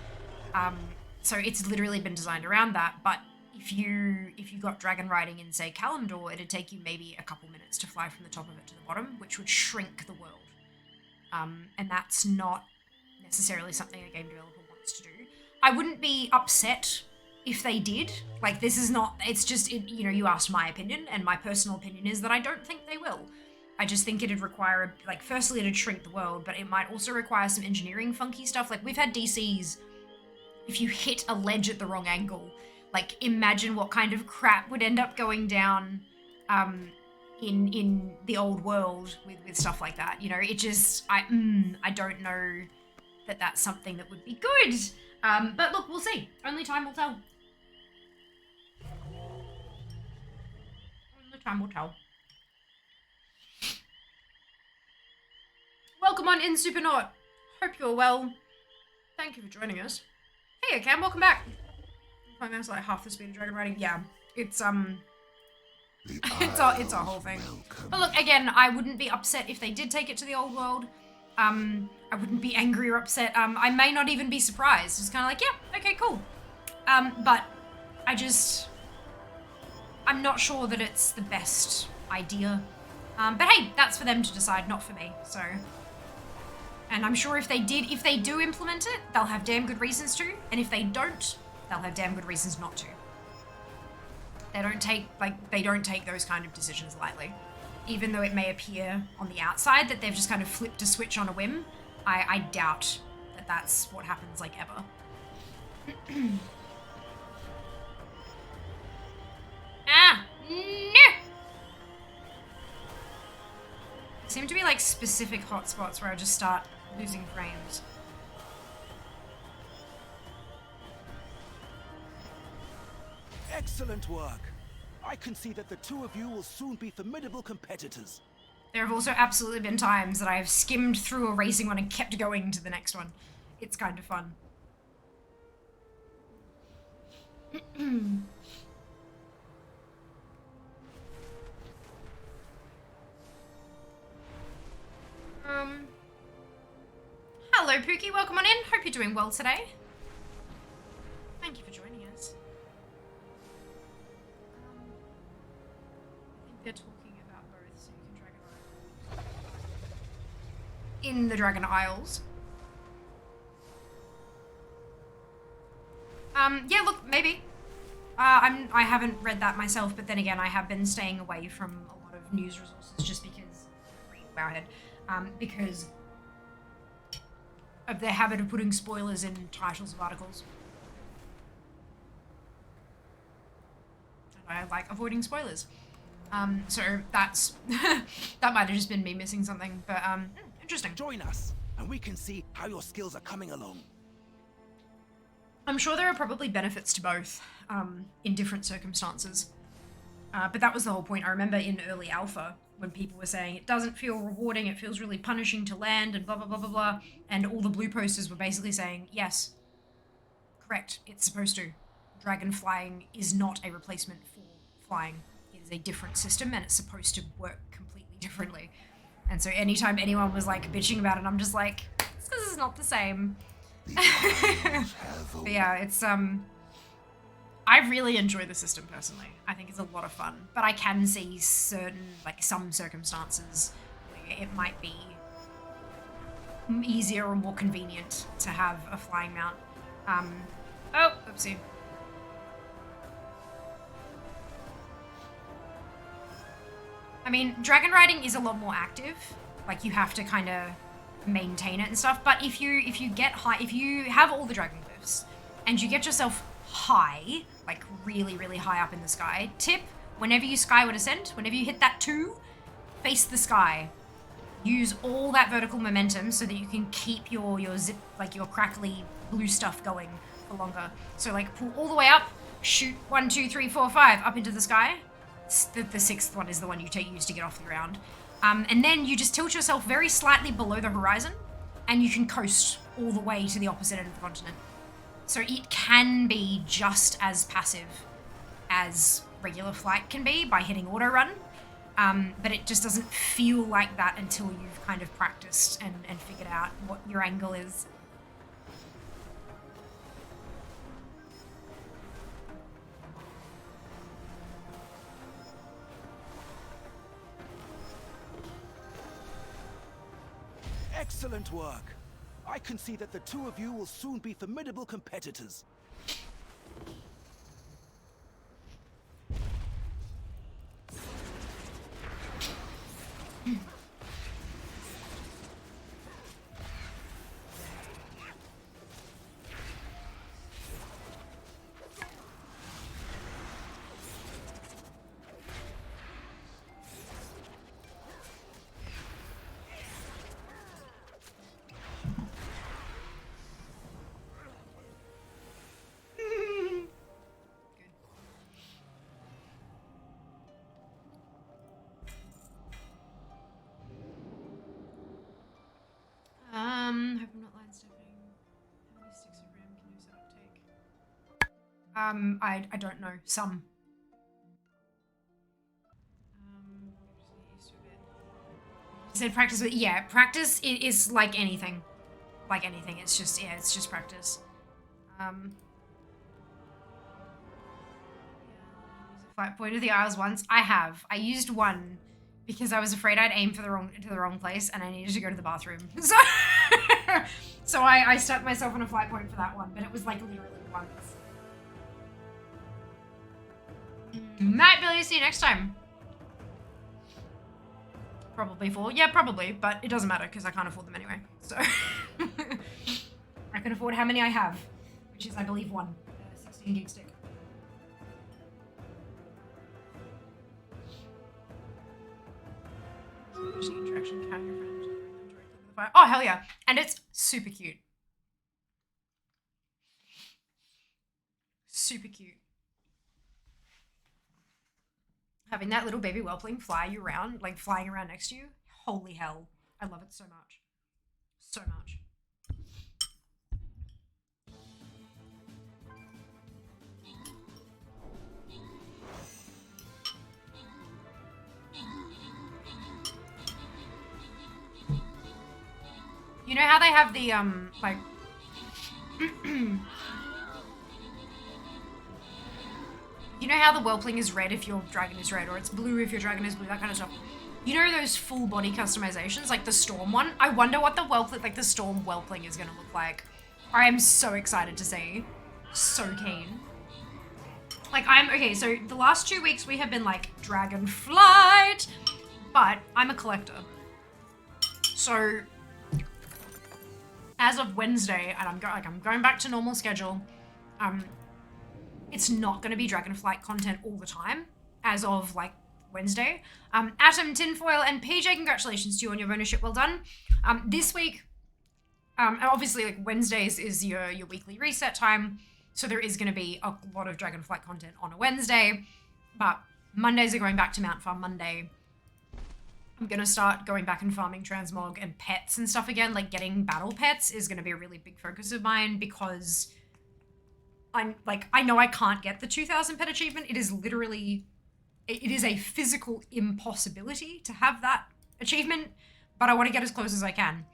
A: So it's literally been designed around that. But if you got dragon riding in, say, Kalimdor, it'd take you maybe a couple minutes to fly from the top of it to the bottom, which would shrink the world. And that's not necessarily something a game developer wants to do. I wouldn't be upset if they did. Like, this is not, it's just, you asked my opinion, and my personal opinion is that I don't think they will. I just think it'd require, firstly it'd shrink the world, but it might also require some engineering funky stuff. Like, we've had DCs, if you hit a ledge at the wrong angle, like, imagine what kind of crap would end up going down in the old world with stuff like that. It just, I don't know that that's something that would be good. But look, we'll see. Only time will tell. Only time will tell. Welcome on in, Supernaut. Hope you're well. Thank you for joining us. Hey, Cam, welcome back. I think that's like half the speed of dragon riding. Yeah, it's it's a whole thing. But look, again, I wouldn't be upset if they did take it to the old world. I wouldn't be angry or upset. I may not even be surprised. It's kind of like, yeah, okay, cool. But I'm not sure that it's the best idea. But hey, that's for them to decide, not for me. So, and I'm sure if they do implement it, they'll have damn good reasons to. And if they don't, they'll have damn good reasons not to. They don't take those kind of decisions lightly. Even though it may appear on the outside that they've just kind of flipped a switch on a whim, I doubt that that's what happens, ever. No! There seem to be, specific hotspots where I just start losing frames.
F: Excellent work. I can see that the two of you will soon be formidable competitors.
A: There have also absolutely been times that I have skimmed through a racing one and kept going to the next one. It's kind of fun. Hello, Pookie. Welcome on in. Hope you're doing well today. Thank you for joining us. I think they're talking about both, so you can Dragon Ride in the Dragon Isles. Yeah, look, maybe. I haven't read that myself, but then again, I have been staying away from a lot of news resources just because, because of their habit of putting spoilers in titles of articles. And I like avoiding spoilers. So that's, that might have just been me missing something, but interesting.
F: Join us, and we can see how your skills are coming along.
A: I'm sure there are probably benefits to both, in different circumstances. But that was the whole point. I remember in early alpha, when people were saying, it doesn't feel rewarding, it feels really punishing to land, and blah, blah, blah, blah, blah. And all the blue posters were basically saying, yes, correct, it's supposed to. Dragon flying is not a replacement for flying. It is a different system, and it's supposed to work completely differently. And so anytime anyone was, bitching about it, I'm just like, it's because it's is not the same.
B: The isles have
A: But yeah, it's I really enjoy the system personally. I think it's a lot of fun, but I can see certain, like some circumstances where it might be easier or more convenient to have a flying mount. Oh, oopsie. I mean, dragon riding is a lot more active. Like you have to kind of maintain it and stuff. But if you get high, if you have all the dragon glyphs and you get yourself high, like really, really high up in the sky, tip, whenever you skyward ascend, whenever you hit that 2, face the sky. Use all that vertical momentum so that you can keep your zip, like your crackly blue stuff going for longer. So like pull all the way up, shoot 1, 2, 3, 4, 5 up into the sky. The 6th one is the one you use to get off the ground. And then you just tilt yourself very slightly below the horizon and you can coast all the way to the opposite end of the continent. So it can be just as passive as regular flight can be by hitting auto run. But it just doesn't feel like that until you've kind of practiced and figured out what your angle is.
F: Excellent work. I can see that the two of you will soon be formidable competitors.
A: Hope I'm not line stepping. How many sticks of RAM can your setup take? I don't know. Some. Just get used to it. You said practice, but yeah, practice is like anything. Like anything, it's just, yeah, it's just practice. Use a flight point of the Isles once. I have. I used one because I was afraid I'd aim for the wrong place and I needed to go to the bathroom. So I stuck myself on a flight point for that one, but it was like literally once. Might be able to see you next time. Probably 4. Yeah, probably, but it doesn't matter because I can't afford them anyway. So I can afford how many I have, which is I believe 1. 16 gig stick. Interaction count your friend directly with the fire. Oh hell yeah. And it's super cute. Super cute. Having that little baby whelpling fly you around, like flying around next to you. Holy hell. I love it so much. So much. You know how they have the, like... You know how the whelpling is red if your dragon is red, or it's blue if your dragon is blue, that kind of stuff. You know those full body customizations, like the storm one? I wonder what the whelpling, like the storm whelpling is gonna look like. I am so excited to see. So keen. Like okay, so the last 2 weeks we have been like Dragonflight, but I'm a collector. So as of Wednesday, and I'm going back to normal schedule, it's not going to be Dragonflight content all the time, as of like Wednesday. Atom, Tinfoil, and PJ, congratulations to you on your ownership, well done. This week, obviously like Wednesdays is your weekly reset time, so there is going to be a lot of Dragonflight content on a Wednesday, but Mondays are going back to Mount Farm Monday. I'm going to start going back and farming transmog and pets and stuff again. Like getting battle pets is going to be a really big focus of mine because I know I can't get the 2000 pet achievement. It is literally, it is a physical impossibility to have that achievement, but I want to get as close as I can.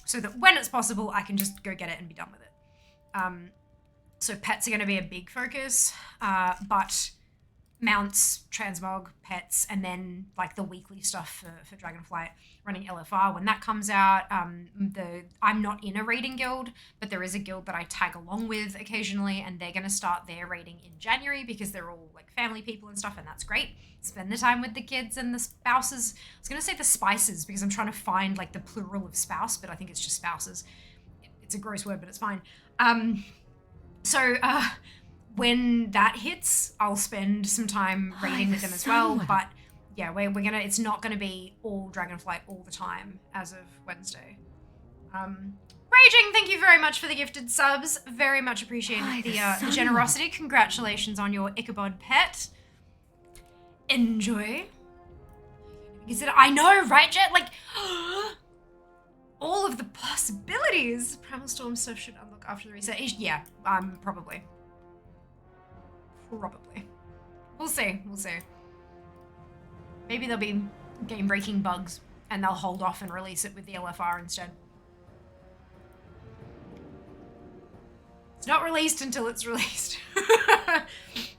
A: so that when it's possible, I can just go get it and be done with it. So pets are going to be a big focus, but mounts, transmog, pets, and then like the weekly stuff for Dragonflight, running LFR when that comes out. I'm not in a raiding guild, but there is a guild that I tag along with occasionally, and they're going to start their raiding in January because they're all like family people and stuff, and that's great. Spend the time with the kids and the spouses. I was going to say the spices because I'm trying to find like the plural of spouse, but I think it's just spouses. It's a gross word, but it's fine. So when that hits, I'll spend some time raiding with them as well. But yeah, we're gonna. It's not gonna be all Dragonflight all the time as of Wednesday. Raging, thank you very much for the gifted subs. Very much appreciated the generosity. Congratulations on your Ichabod pet. Enjoy. Is it? I know, right, Jet? Like all of the possibilities. Primal Storm stuff should unlock after the reset. Yeah, probably. Probably. We'll see. We'll see. Maybe there'll be game-breaking bugs, and they'll hold off and release it with the LFR instead. It's not released until it's released.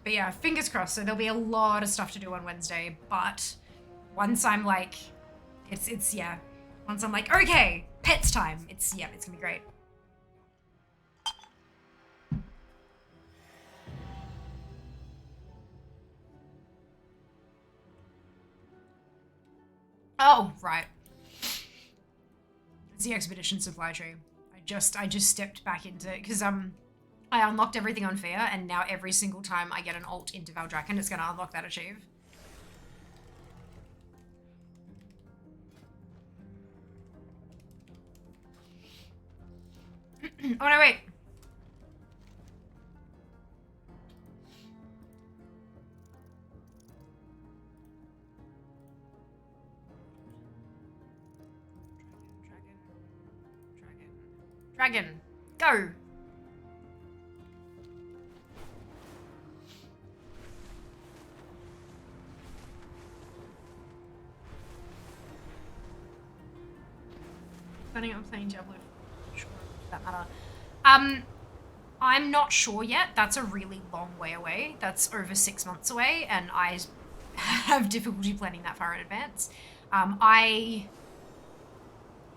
A: But yeah, fingers crossed. So there'll be a lot of stuff to do on Wednesday, but once I'm like, yeah. Once I'm like, okay, pets time. It's gonna be great. Oh, right. It's the expedition supply tree. I just stepped back into it because I unlocked everything on Fear, and now every single time I get an alt into Valdrakken, it's gonna unlock that achieve. Oh no, wait. Dragon, go! Planning on playing Diablo, sure, for that matter. I'm not sure yet. That's a really long way away. That's over 6 months away, and I have difficulty planning that far in advance.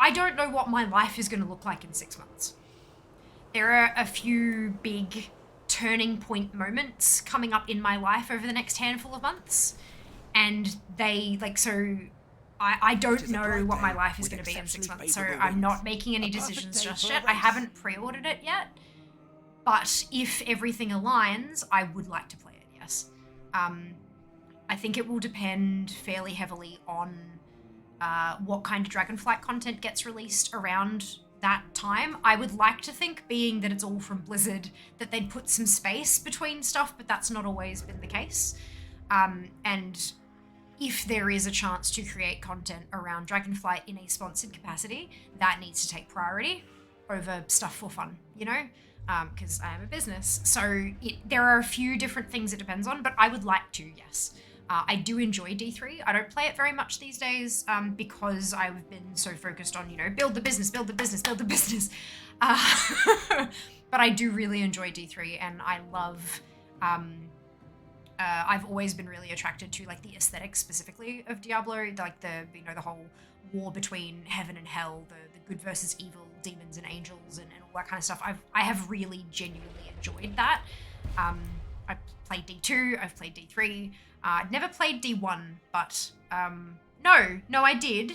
A: I don't know what my life is going to look like in 6 months. There are a few big turning point moments coming up in my life over the next handful of months. And I don't know what my life is going to be in 6 months. So I'm not making any decisions just yet. I haven't pre-ordered it yet. But if everything aligns, I would like to play it, yes. I think it will depend fairly heavily on what kind of Dragonflight content gets released around that time. I would like to think, being that it's all from Blizzard, that they'd put some space between stuff, but that's not always been the case. And if there is a chance to create content around Dragonflight in a sponsored capacity, that needs to take priority over stuff for fun, you know? Because I am a business. So there are a few different things it depends on, but I would like to, yes. I do enjoy D3. I don't play it very much these days because I've been so focused on, build the business. But I do really enjoy D3, and I love... I've always been really attracted to like the aesthetics specifically of Diablo, like the whole war between heaven and hell, the good versus evil, demons and angels, and all that kind of stuff. I have really genuinely enjoyed that. I've played D2, I've played D3. Never played D1, but no, I did.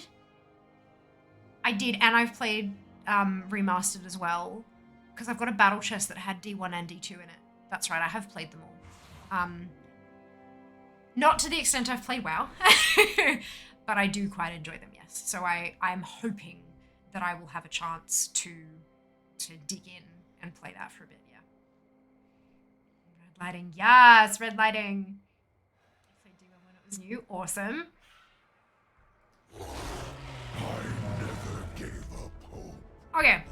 A: And I've played Remastered as well, because I've got a battle chest that had D1 and D2 in it. That's right, I have played them all. Not to the extent I've played WoW, but I do quite enjoy them, yes. So I'm hoping that I will have a chance to dig in and play that for a bit, yeah. Red lighting, yes, red lighting. I played D1 when it was new, awesome.
B: I never gave up hope.
A: Okay.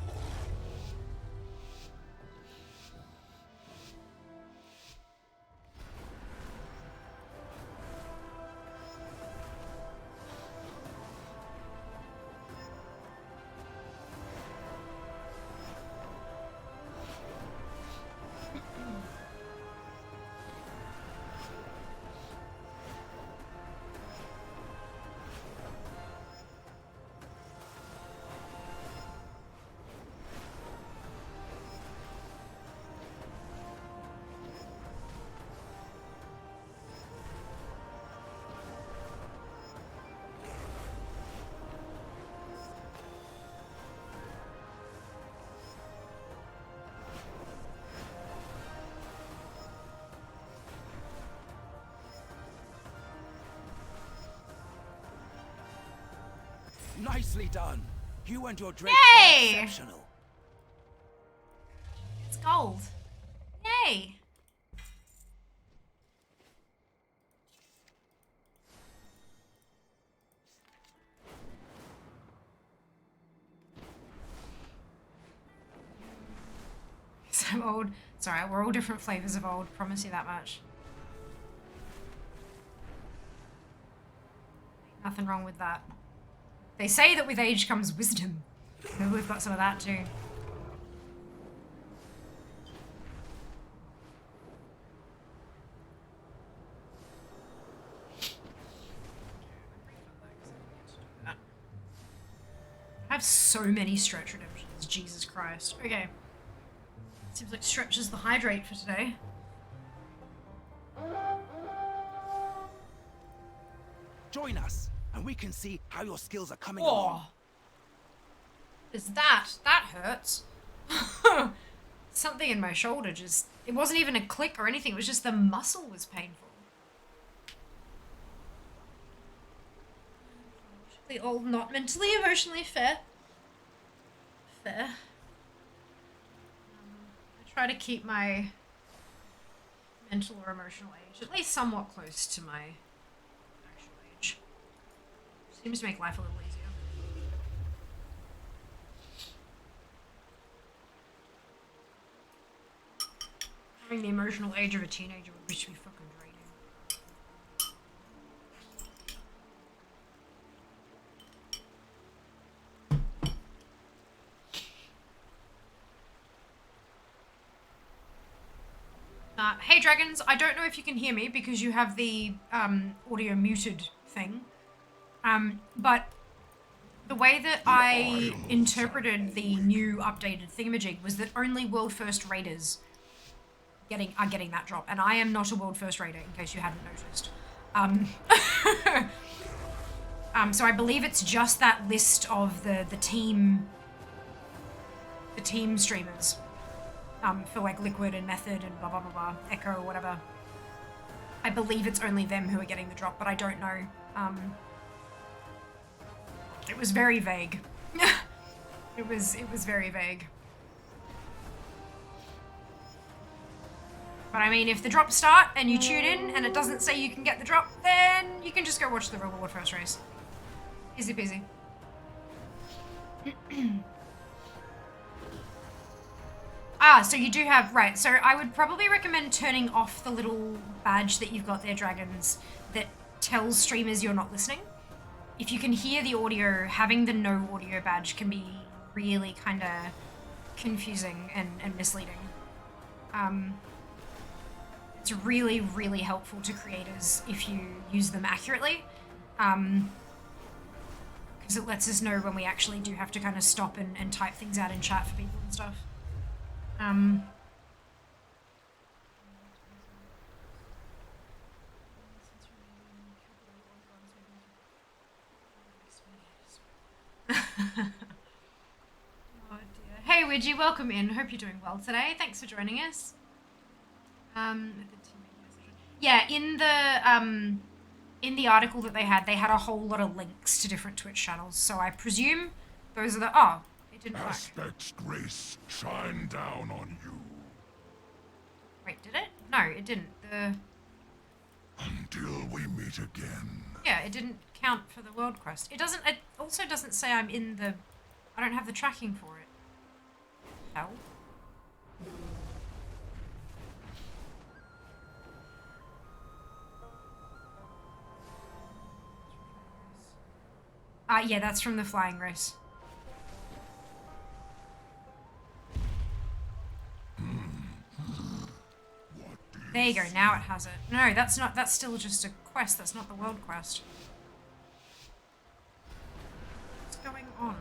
F: Nicely done. You and your Drake
A: Yay!
F: are exceptional.
A: It's gold. Yay! So old. It's alright, we're all different flavors of old, promise you that much. Nothing wrong with that. They say that with age comes wisdom. Maybe we've got some of that too. I have so many stretch redemptions, Jesus Christ. Okay. Seems like stretch is the hydrate for today.
F: Join us, and we can see how your skills are coming along.
A: Is that hurts. Something in my shoulder just, it wasn't even a click or anything, it was just the muscle was painful. The old, not mentally, emotionally fair. I try to keep my mental or emotional age at least somewhat close to my actual age. Seems to make life a little easier. Having the emotional age of a teenager would be fucking draining. Hey dragons, I don't know if you can hear me because you have the audio muted thing. But the way that I interpreted the new updated thingamajig was that only world first raiders are getting that drop, and I am not a world first raider in case you hadn't noticed. So I believe it's just that list of the team streamers. For like Liquid and Method and blah blah blah blah, Echo or whatever. I believe it's only them who are getting the drop, but I don't know. It was very vague. It was very vague. But I mean, if the drops start and you tune in and it doesn't say you can get the drop, then you can just go watch the real world first race. Easy peasy. So you do have, right, so I would probably recommend turning off the little badge that you've got there, dragons, that tells streamers you're not listening. If you can hear the audio, having the no audio badge can be really kind of confusing and misleading. It's really, really helpful to creators if you use them accurately. Because it lets us know when we actually do have to kind of stop and type things out in chat for people and stuff. Oh dear. Hey Widgie, welcome in. Hope you're doing well today. Thanks for joining us. Yeah, in the article that they had a whole lot of links to different Twitch channels. So I presume those are the it didn't work.
B: Aspect's grace shine down on you.
A: Wait, did it? No, it didn't.
B: Until we meet again.
A: Yeah, it didn't count for the world quest. It also doesn't say I'm in the... I don't have the tracking for it. Hell. Yeah, that's from the flying race. There you go, now it has it. No, that's not, that's still just a quest, that's not the world quest. What's going on?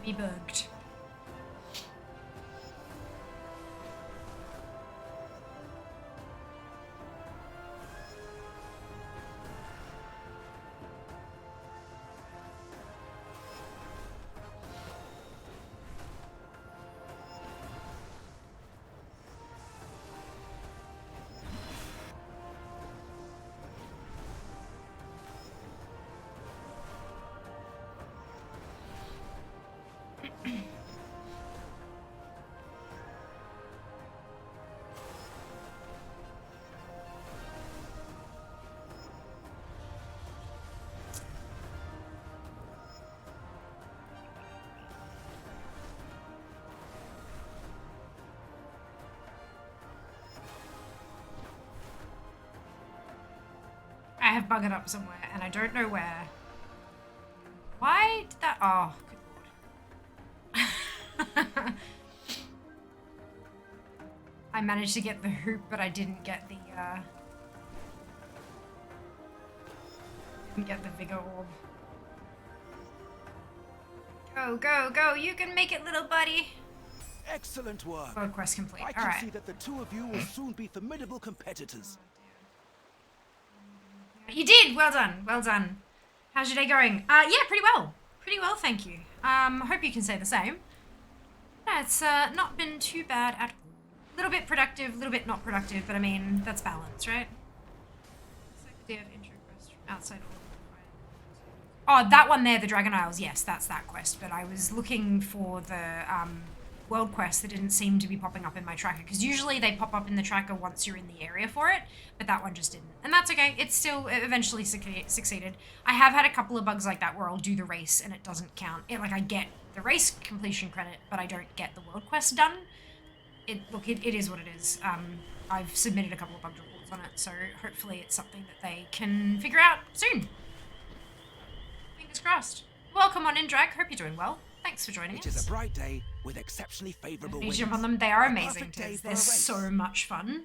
A: Be bugged. have buggered up somewhere, and I don't know where. Why did that? Oh, good lord. I managed to get the hoop, but I didn't get the vigor orb. Go, go, go! You can make it, little buddy.
F: Excellent work.
A: World quest complete.
F: I can
A: All right.
F: see that the two of you will soon be formidable competitors.
A: You did. Well done. Well done. How's your day going? Yeah, pretty well. Pretty well, thank you. Hope you can say the same. Yeah, it's not been too bad at all. A little bit productive, a little bit not productive, but I mean, that's balance, right? Intro quest from outside. Oh, that one there, the Dragon Isles. Yes, that's that quest. But I was looking for the world quest that didn't seem to be popping up in my tracker, because usually they pop up in the tracker once you're in the area for it, but that one just didn't. And that's okay. It still eventually succeeded. I have had a couple of bugs like that where I'll do the race and it doesn't count. Like, I get the race completion credit, but I don't get the world quest done. Look, it is what it is. I've submitted a couple of bug reports on it, so hopefully it's something that they can figure out soon. Fingers crossed. Welcome on in, Drag. Hope you're doing well. Thanks for joining us.
F: It is a bright day with exceptionally favorable
A: You
F: winds.
A: jump on them. They are
F: A
A: amazing.
F: perfect day for
A: They're
F: a race.
A: so much fun.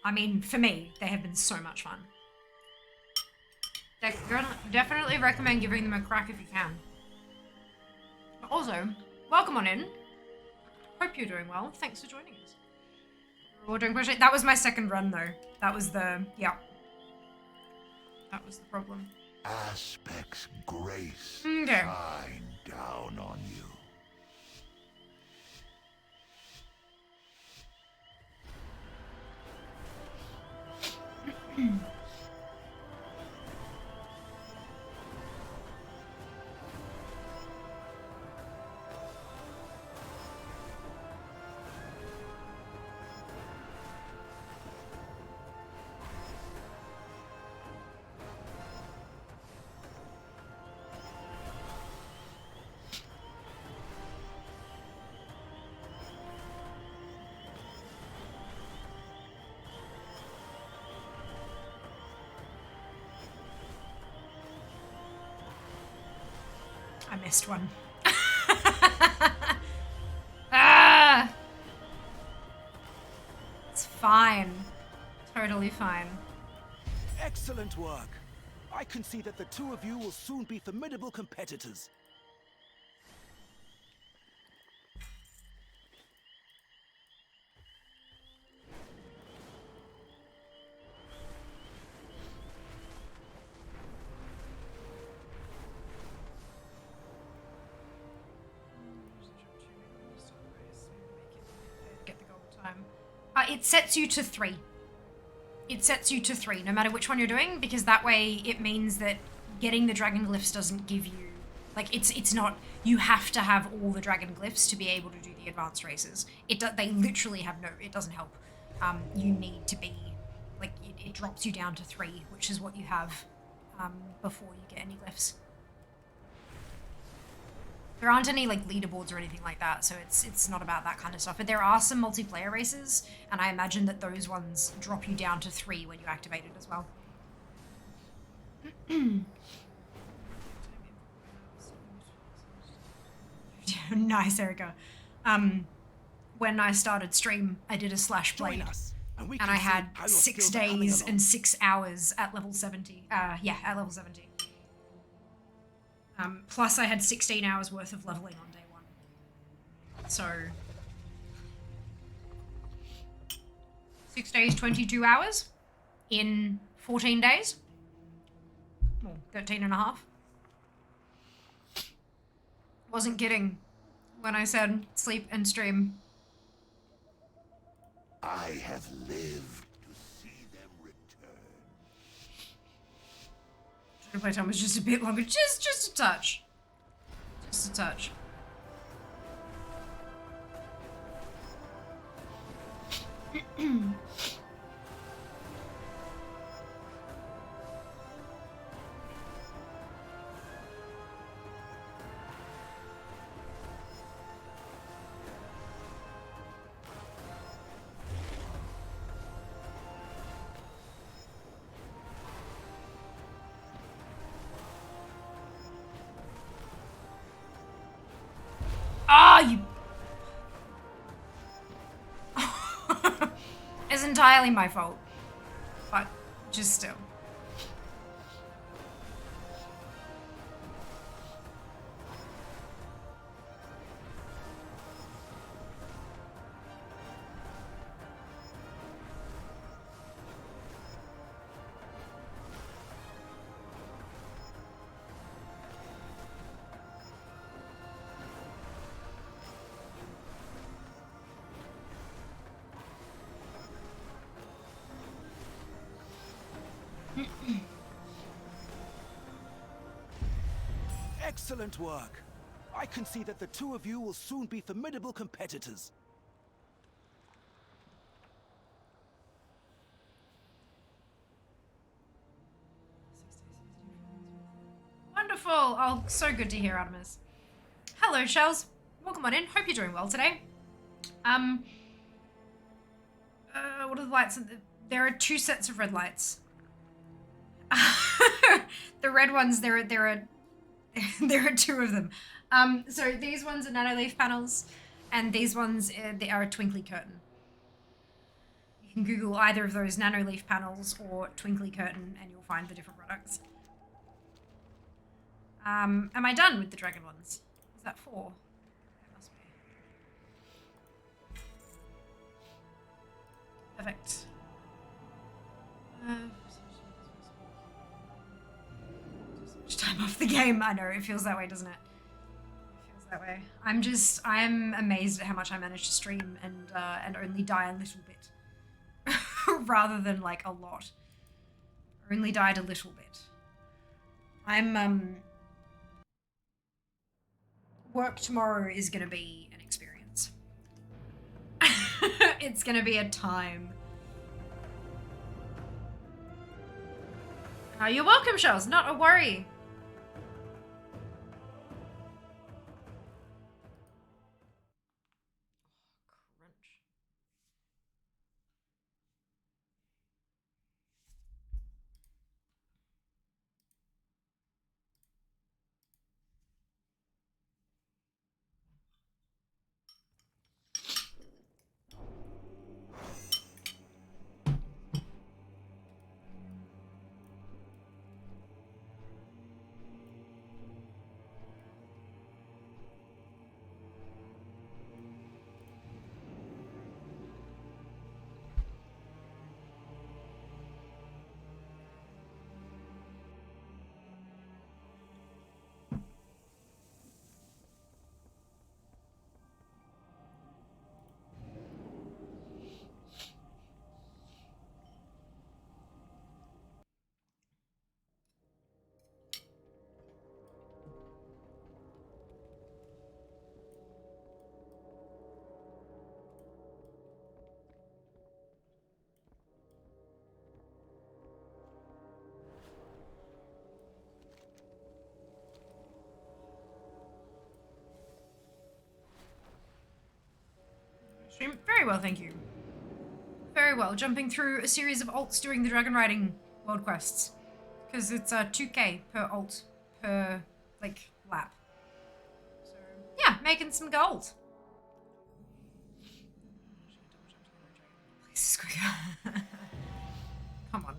A: I mean, for me, they have been so much fun. Definitely recommend giving them a crack if you can. But also, welcome on in. Hope you're doing well. Thanks for joining us. We're all doing great. That was my second run, though. That was the... yeah. That was the problem.
B: Aspect's grace
A: Okay.
B: shine down on you. I missed one. Ah! It's fine. Totally fine.
F: Excellent work. I can see that the two of you will soon be formidable competitors.
A: Get the gold time. It sets you to 3. It sets you to 3, no matter which one you're doing, because that way it means that getting the dragon glyphs doesn't give you... Like, it's not... You have to have all the dragon glyphs to be able to do the advanced races. They literally have no... It doesn't help. You need to be... Like, it drops you down to 3, which is what you have before you get any glyphs. There aren't any like leaderboards or anything like that, so it's not about that kind of stuff. But there are some multiplayer races, and I imagine that those ones drop you down to 3 when you activate it as well. Nice, Erica. When I started stream, I did a slash
F: Join
A: blade,
F: us, and we
A: and
F: can
A: I
F: see
A: had
F: how your
A: 6
F: skills are coming
A: days
F: along.
A: and 6 hours at level 70. Yeah, at level 70. Plus I had 16 hours worth of leveling on day 1. So 6 days, 22 hours in 14 days. Well, 13 and a half. Wasn't kidding when I said sleep and stream.
B: I have lived to see them return.
A: The playtime was just a bit longer, just a touch. Just a touch. It's entirely my fault. But just still.
F: Excellent work. I can see that the two of you will soon be formidable competitors.
A: Wonderful. Oh, so good to hear, Artemis. Hello, Shells. Welcome on in. Hope you're doing well today. What are the lights? There are 2 sets of red lights. The red ones, there are 2 of them. So these ones are nanoleaf panels, and these ones they are a twinkly curtain. You can Google either of those, nanoleaf panels or twinkly curtain, and you'll find the different products. Am I done with the dragon ones? Is that 4? It must be. Perfect. So much time off the game. I know, it feels that way, doesn't it? It feels that way. I'm amazed at how much I manage to stream and only die a little bit. Rather than like a lot. I only died a little bit. Work tomorrow is gonna be an experience. It's gonna be a time. You're welcome, Shells. Not a worry. Crunch. Stream very well, thank you. Very well. Jumping through a series of alts doing the dragon riding world quests. Because it's 2k per alt per, like, lap. So, yeah, making some gold. This is quicker. Come on.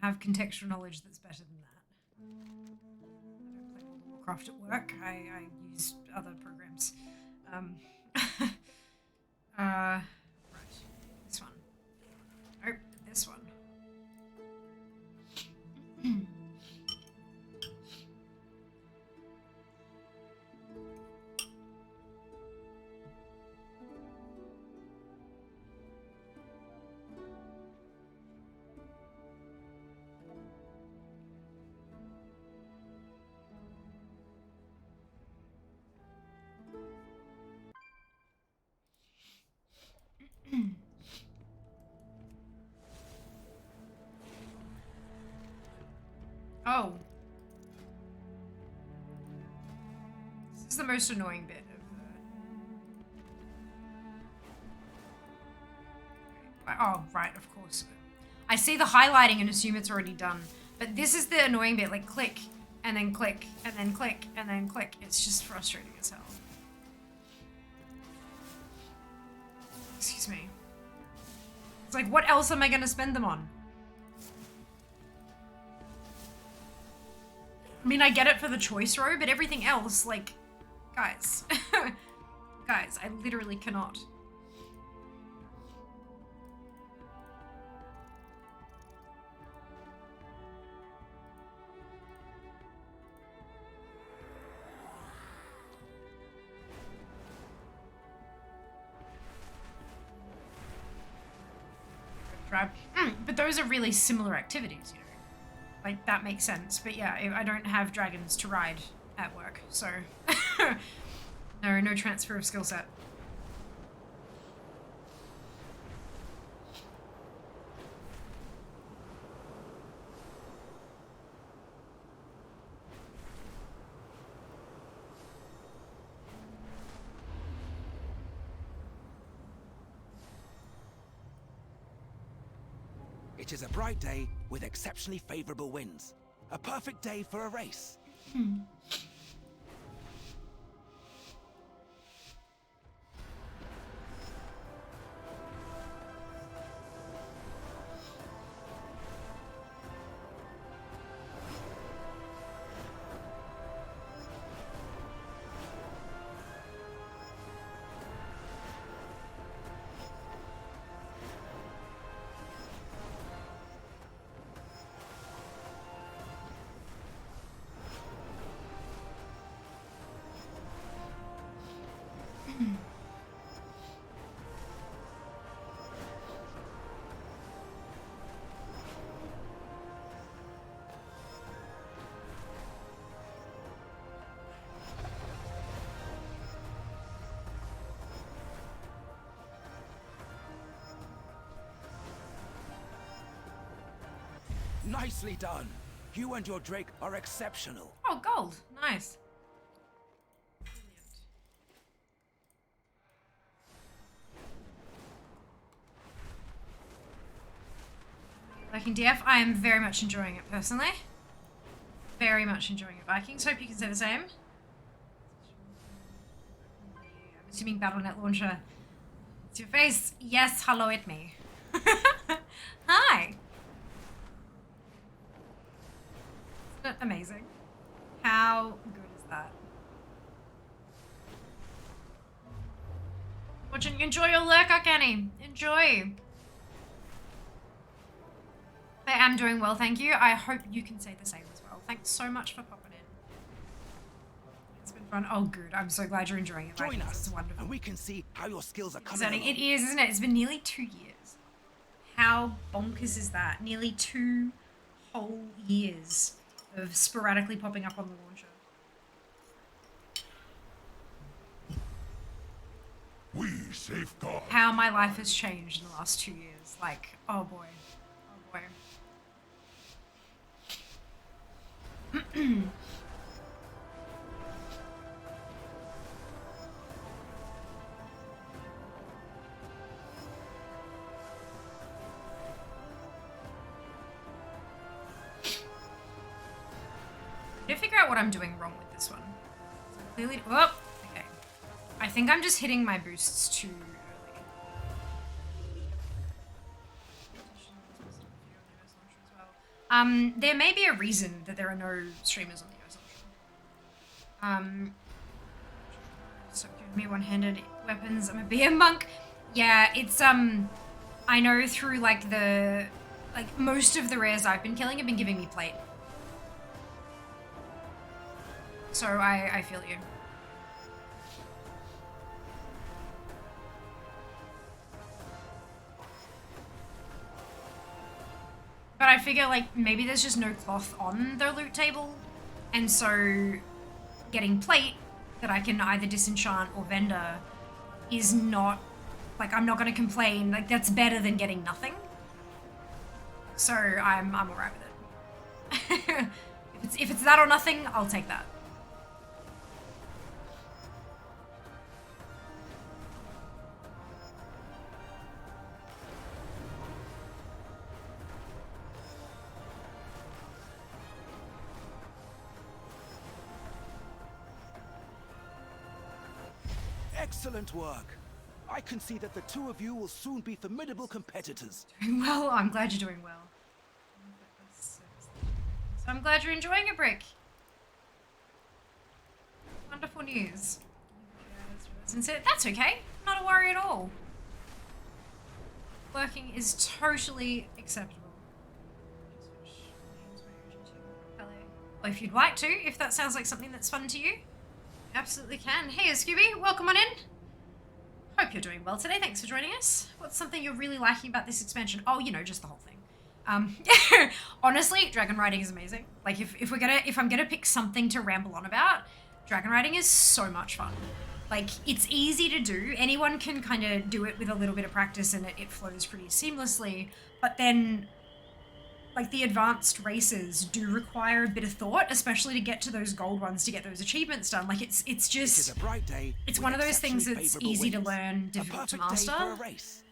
A: I have contextual knowledge that's better than that. I don't play Warcraft at work. I use other programs. Right. This one. Oh, this one. Oh. This is the most annoying bit of the... Oh, right, of course. I see the highlighting and assume it's already done. But this is the annoying bit, like click, and then click, and then click, and then click. It's just frustrating as hell. Excuse me. like, what else am I gonna spend them on? I mean, I get it for the choice row, but everything else, like, guys. Guys, I literally cannot. But those are really similar activities, you know. Like, that makes sense. But yeah, I don't have dragons to ride at work, so no transfer of skill set.
F: It is a bright day with exceptionally favorable winds. A perfect day for a race. Nicely done. You and your Drake are exceptional.
A: Oh, gold. Nice. Viking DF, I am very much enjoying it personally. Very much enjoying it, Vikings. Hope you can say the same. I'm assuming Battle.net launcher. It's your face. Yes, hello at me. Hi. Isn't it amazing? How good is that? Watching, enjoy your lurker, Kenny. Enjoy. I am doing well, thank you. I hope you can say the same as well. Thanks so much for popping in. It's been fun. Oh, good. I'm so glad you're enjoying it.
F: Join
A: Vikings.
F: us,
A: It's wonderful.
F: and we can see how your skills are coming
A: Exciting.
F: along.
A: It is, isn't it? It's been nearly 2 years. How bonkers is that? Nearly 2 whole years of sporadically popping up on the launcher.
B: We safeguard.
A: How my life has changed in the last 2 years. Like, oh boy. Oh boy. I need to figure out what I'm doing wrong with this one. So clearly, oh, okay. I think I'm just hitting my boosts too early. There may be a reason that there are no streamers on the US launcher. So give me one-handed weapons. I'm a BM monk. Yeah, it's I know through like most of the rares I've been killing have been giving me plate. So I feel you. But I figure like maybe there's just no cloth on the loot table, and so getting plate that I can either disenchant or vendor is not like, I'm not gonna complain. Like, that's better than getting nothing. So I'm alright with it. if it's that or nothing, I'll take that.
F: Excellent work. I can see that the two of you will soon be formidable competitors.
A: Doing well. I'm glad you're doing well. So I'm glad you're enjoying it, Brick. Wonderful news. That's okay. Not a worry at all. Working is totally acceptable. Hello. Well, if you'd like to, if that sounds like something that's fun to you, absolutely can. Hey, Scooby, welcome on in. Hope you're doing well today. Thanks for joining us. What's something you're really liking about this expansion? Oh, you know, just the whole thing. Honestly, dragon riding is amazing. Like, if I'm gonna pick something to ramble on about, dragon riding is so much fun. Like, it's easy to do. Anyone can kind of do it with a little bit of practice and it flows pretty seamlessly. But then, like, the advanced races do require a bit of thought, especially to get to those gold ones, to get those achievements done. Like, it's just...
F: It is a bright day.
A: It's one of those things that's easy to learn, difficult to master.
F: A perfect day for a race.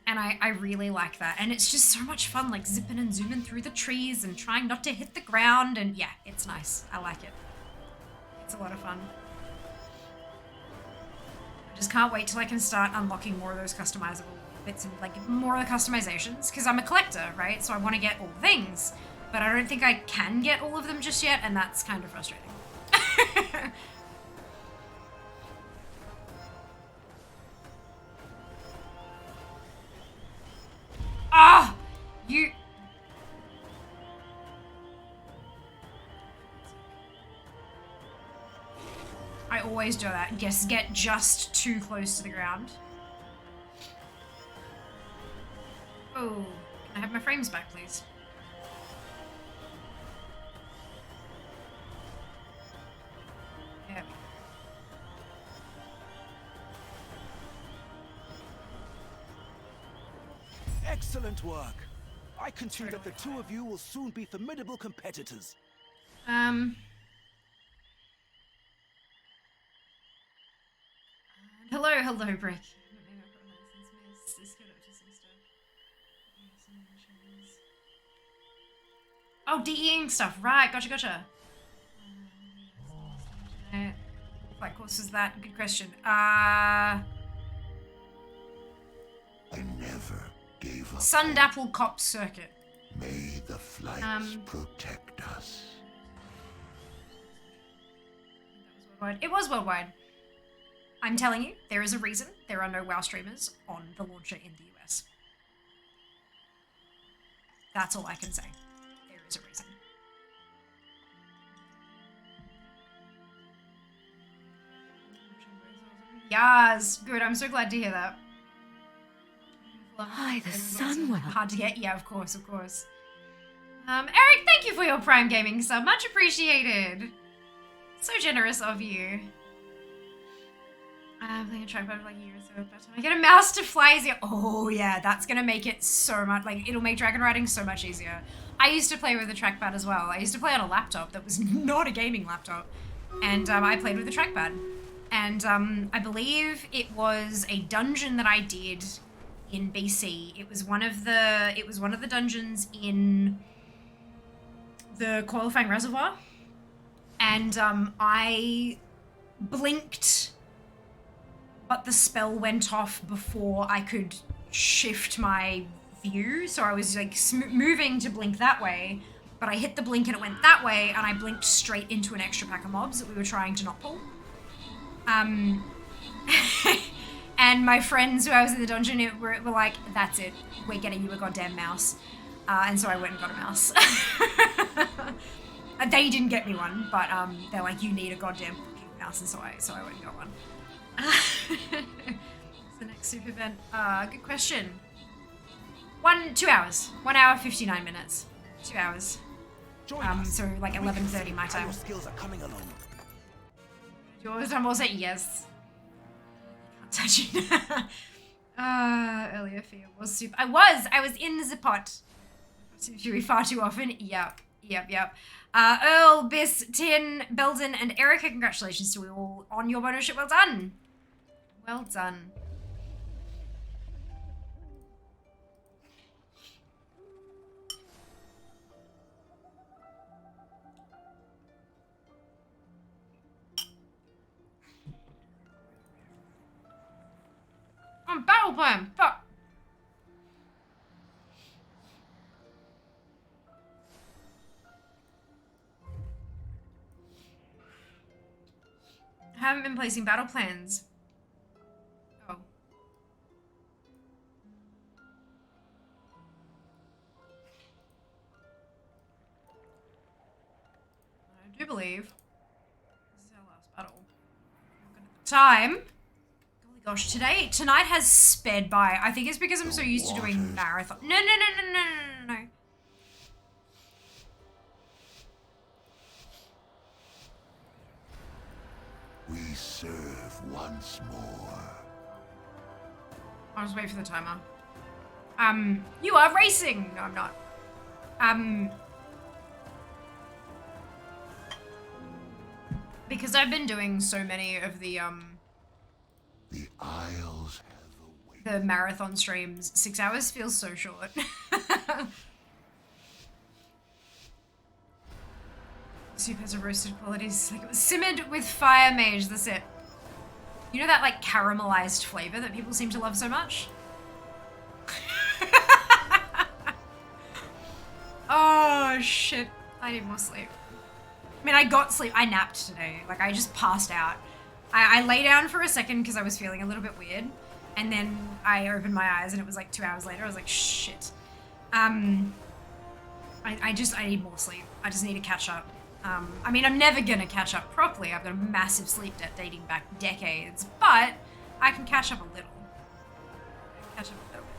A: And I really like that. And it's just so much fun, like zipping and zooming through the trees and trying not to hit the ground. And yeah, it's nice. I like it. It's a lot of fun. I just can't wait till I can start unlocking more of those customizable bits and like more of the customizations. Because I'm a collector, right? So I want to get all the things. But I don't think I can get all of them just yet. And that's kind of frustrating. Ah! You... I always do that. Yes, get just too close to the ground. Oh, can I have my frames back, please? There we go.
F: Excellent work. I can see that the two of you will soon be formidable competitors.
A: Hello, Brick. Oh, DEing stuff. Right, gotcha. What course is that? Good question.
B: I never gave up.
A: Sundapple Cop Circuit.
B: May the flights protect us.
A: It was worldwide. I'm telling you, there is a reason there are no WoW streamers on the launcher in the US. That's all I can say. There is a reason. Yes, good. I'm so glad to hear that.
C: Hi, the sun will.
A: Hard to get. Yeah, of course. Eric, thank you for your Prime Gaming sub. Much appreciated. So generous of you. I'm playing a trackpad for like a year or so. By the time I get a mouse to fly easier. Oh yeah, that's gonna make it so much, like, it'll make dragon riding so much easier. I used to play with a trackpad as well. I used to play on a laptop that was not a gaming laptop. And I played with a trackpad. And I believe it was a dungeon that I did in BC. It was one of the dungeons in the Qualifying Reservoir. And I blinked, but the spell went off before I could shift my view. So I was like moving to blink that way, but I hit the blink and it went that way, and I blinked straight into an extra pack of mobs that we were trying to not pull. And my friends who I was in the dungeon were like, that's it, we're getting you a goddamn mouse. And so I went and got a mouse. They didn't get me one, but they're like, you need a goddamn mouse, and so I went and got one. What's the next super event? Good question. 2 hours. 1 hour, 59 minutes. 2 hours. So like 11:30 my time.
F: Your skills are coming along.
A: Yours, I'm also yes. Can't touch it. Earlier fear was super. I was in the pot. Far too often. Yep. Earl, Biss, Tin, Belden, and Erica, congratulations to you all on your bonus ship. Well done. Well done. battle plan. Fuck. I haven't been placing battle plans. Oh. I do believe this is our last battle. Looking at the time. Golly gosh, tonight has sped by. I think it's because I'm so used to doing marathon. No.
B: We serve once more.
A: I'll just wait for the timer. You are racing! No, I'm not. Because I've been doing so many of the
B: The Isles have awaited.
A: the marathon streams, 6 hours feels so short. Soup has a roasted qualities. Like it was simmered with fire mage, that's it. You know that like caramelized flavor that people seem to love so much? Oh shit, I need more sleep. I mean, I got sleep, I napped today. Like I just passed out. I lay down for a second because I was feeling a little bit weird. And then I opened my eyes and it was like 2 hours later. I was like, shit. I need more sleep. I just need to catch up. I mean, I'm never gonna catch up properly. I've got a massive sleep debt dating back decades, but I can catch up a little. Catch up a little bit.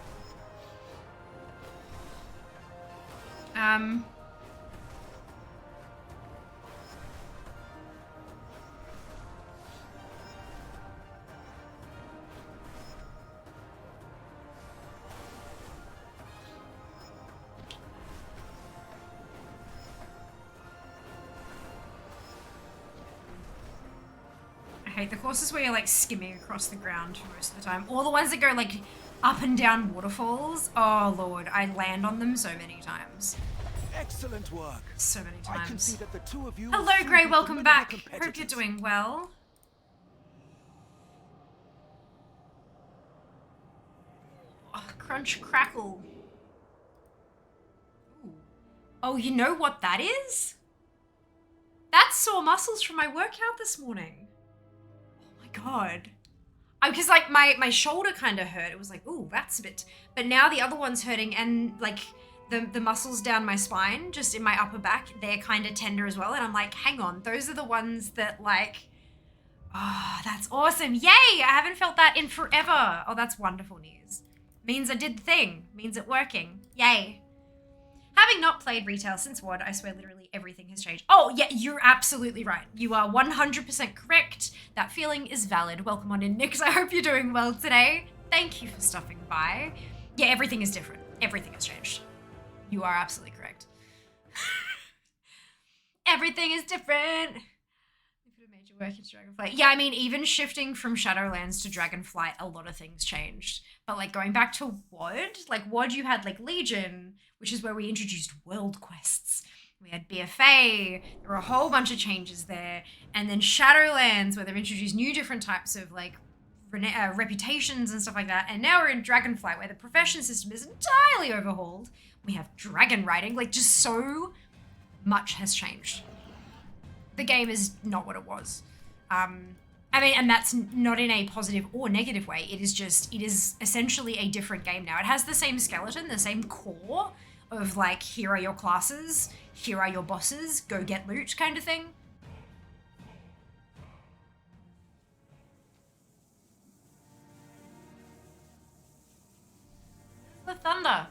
A: I hate the courses where you're like skimming across the ground for most of the time. Or the ones that go like up and down waterfalls. Oh lord, I land on them so many times.
F: Excellent work.
A: So many
F: I can
A: times.
F: see that the two of you
A: Hello
F: will soon
A: Gray,
F: be
A: welcome
F: formidable
A: back. Hope you're
F: competitors.
A: doing well. Oh, crunch crackle. Ooh. Oh, you know what that is? That's sore muscles from my workout this morning. Oh my god. Because like my shoulder kind of hurt. It was like, ooh, that's a bit. But now the other one's hurting, and like the muscles down my spine, just in my upper back, they're kind of tender as well. And I'm like, hang on, those are the ones that like, oh, that's awesome. Yay! I haven't felt that in forever. Oh, that's wonderful news. Means I did the thing. Means it working. Yay. Having not played retail since WOD, I swear literally everything has changed. Oh, yeah, you're absolutely right. You are 100% correct. That feeling is valid. Welcome on in, Nix. I hope you're doing well today. Thank you for stopping by. Yeah, everything is different. Everything has changed. You are absolutely correct. Everything is different. You put a major work into Dragonflight. Yeah, I mean, even shifting from Shadowlands to Dragonflight, a lot of things changed. But like going back to WOD, like WOD you had like Legion, which is where we introduced world quests. We had BFA, there were a whole bunch of changes there. And then Shadowlands, where they've introduced new different types of like reputations and stuff like that. And now we're in Dragonflight, where the profession system is entirely overhauled. We have dragon riding, like just so much has changed. The game is not what it was. I mean, and that's not in a positive or negative way. It is essentially a different game now. It has the same skeleton, the same core of like, here are your classes, here are your bosses, go get loot kind of thing. The thunder.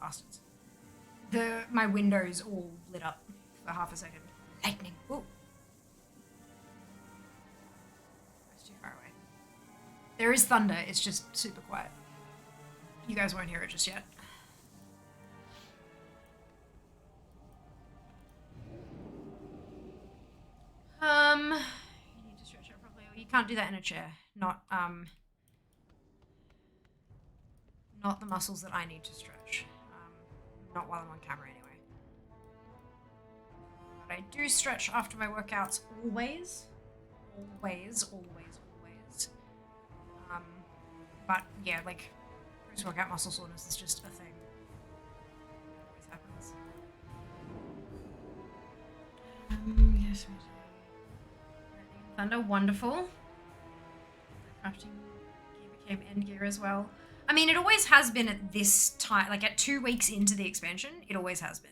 A: Bastards. My windows all lit up for half a second. Lightning. Ooh. It's too far away. There is thunder, it's just super quiet. You guys won't hear it just yet. You need to stretch out properly. You can't do that in a chair. Not the muscles that I need to stretch. Not while I'm on camera anyway. But I do stretch after my workouts always. Always. But yeah, like, post-workout muscle soreness is just a thing. Always happens. Yes, we do. Thunder, wonderful. Crafting gear became end gear as well. I mean, it always has been at this time, like at 2 weeks into the expansion, it always has been.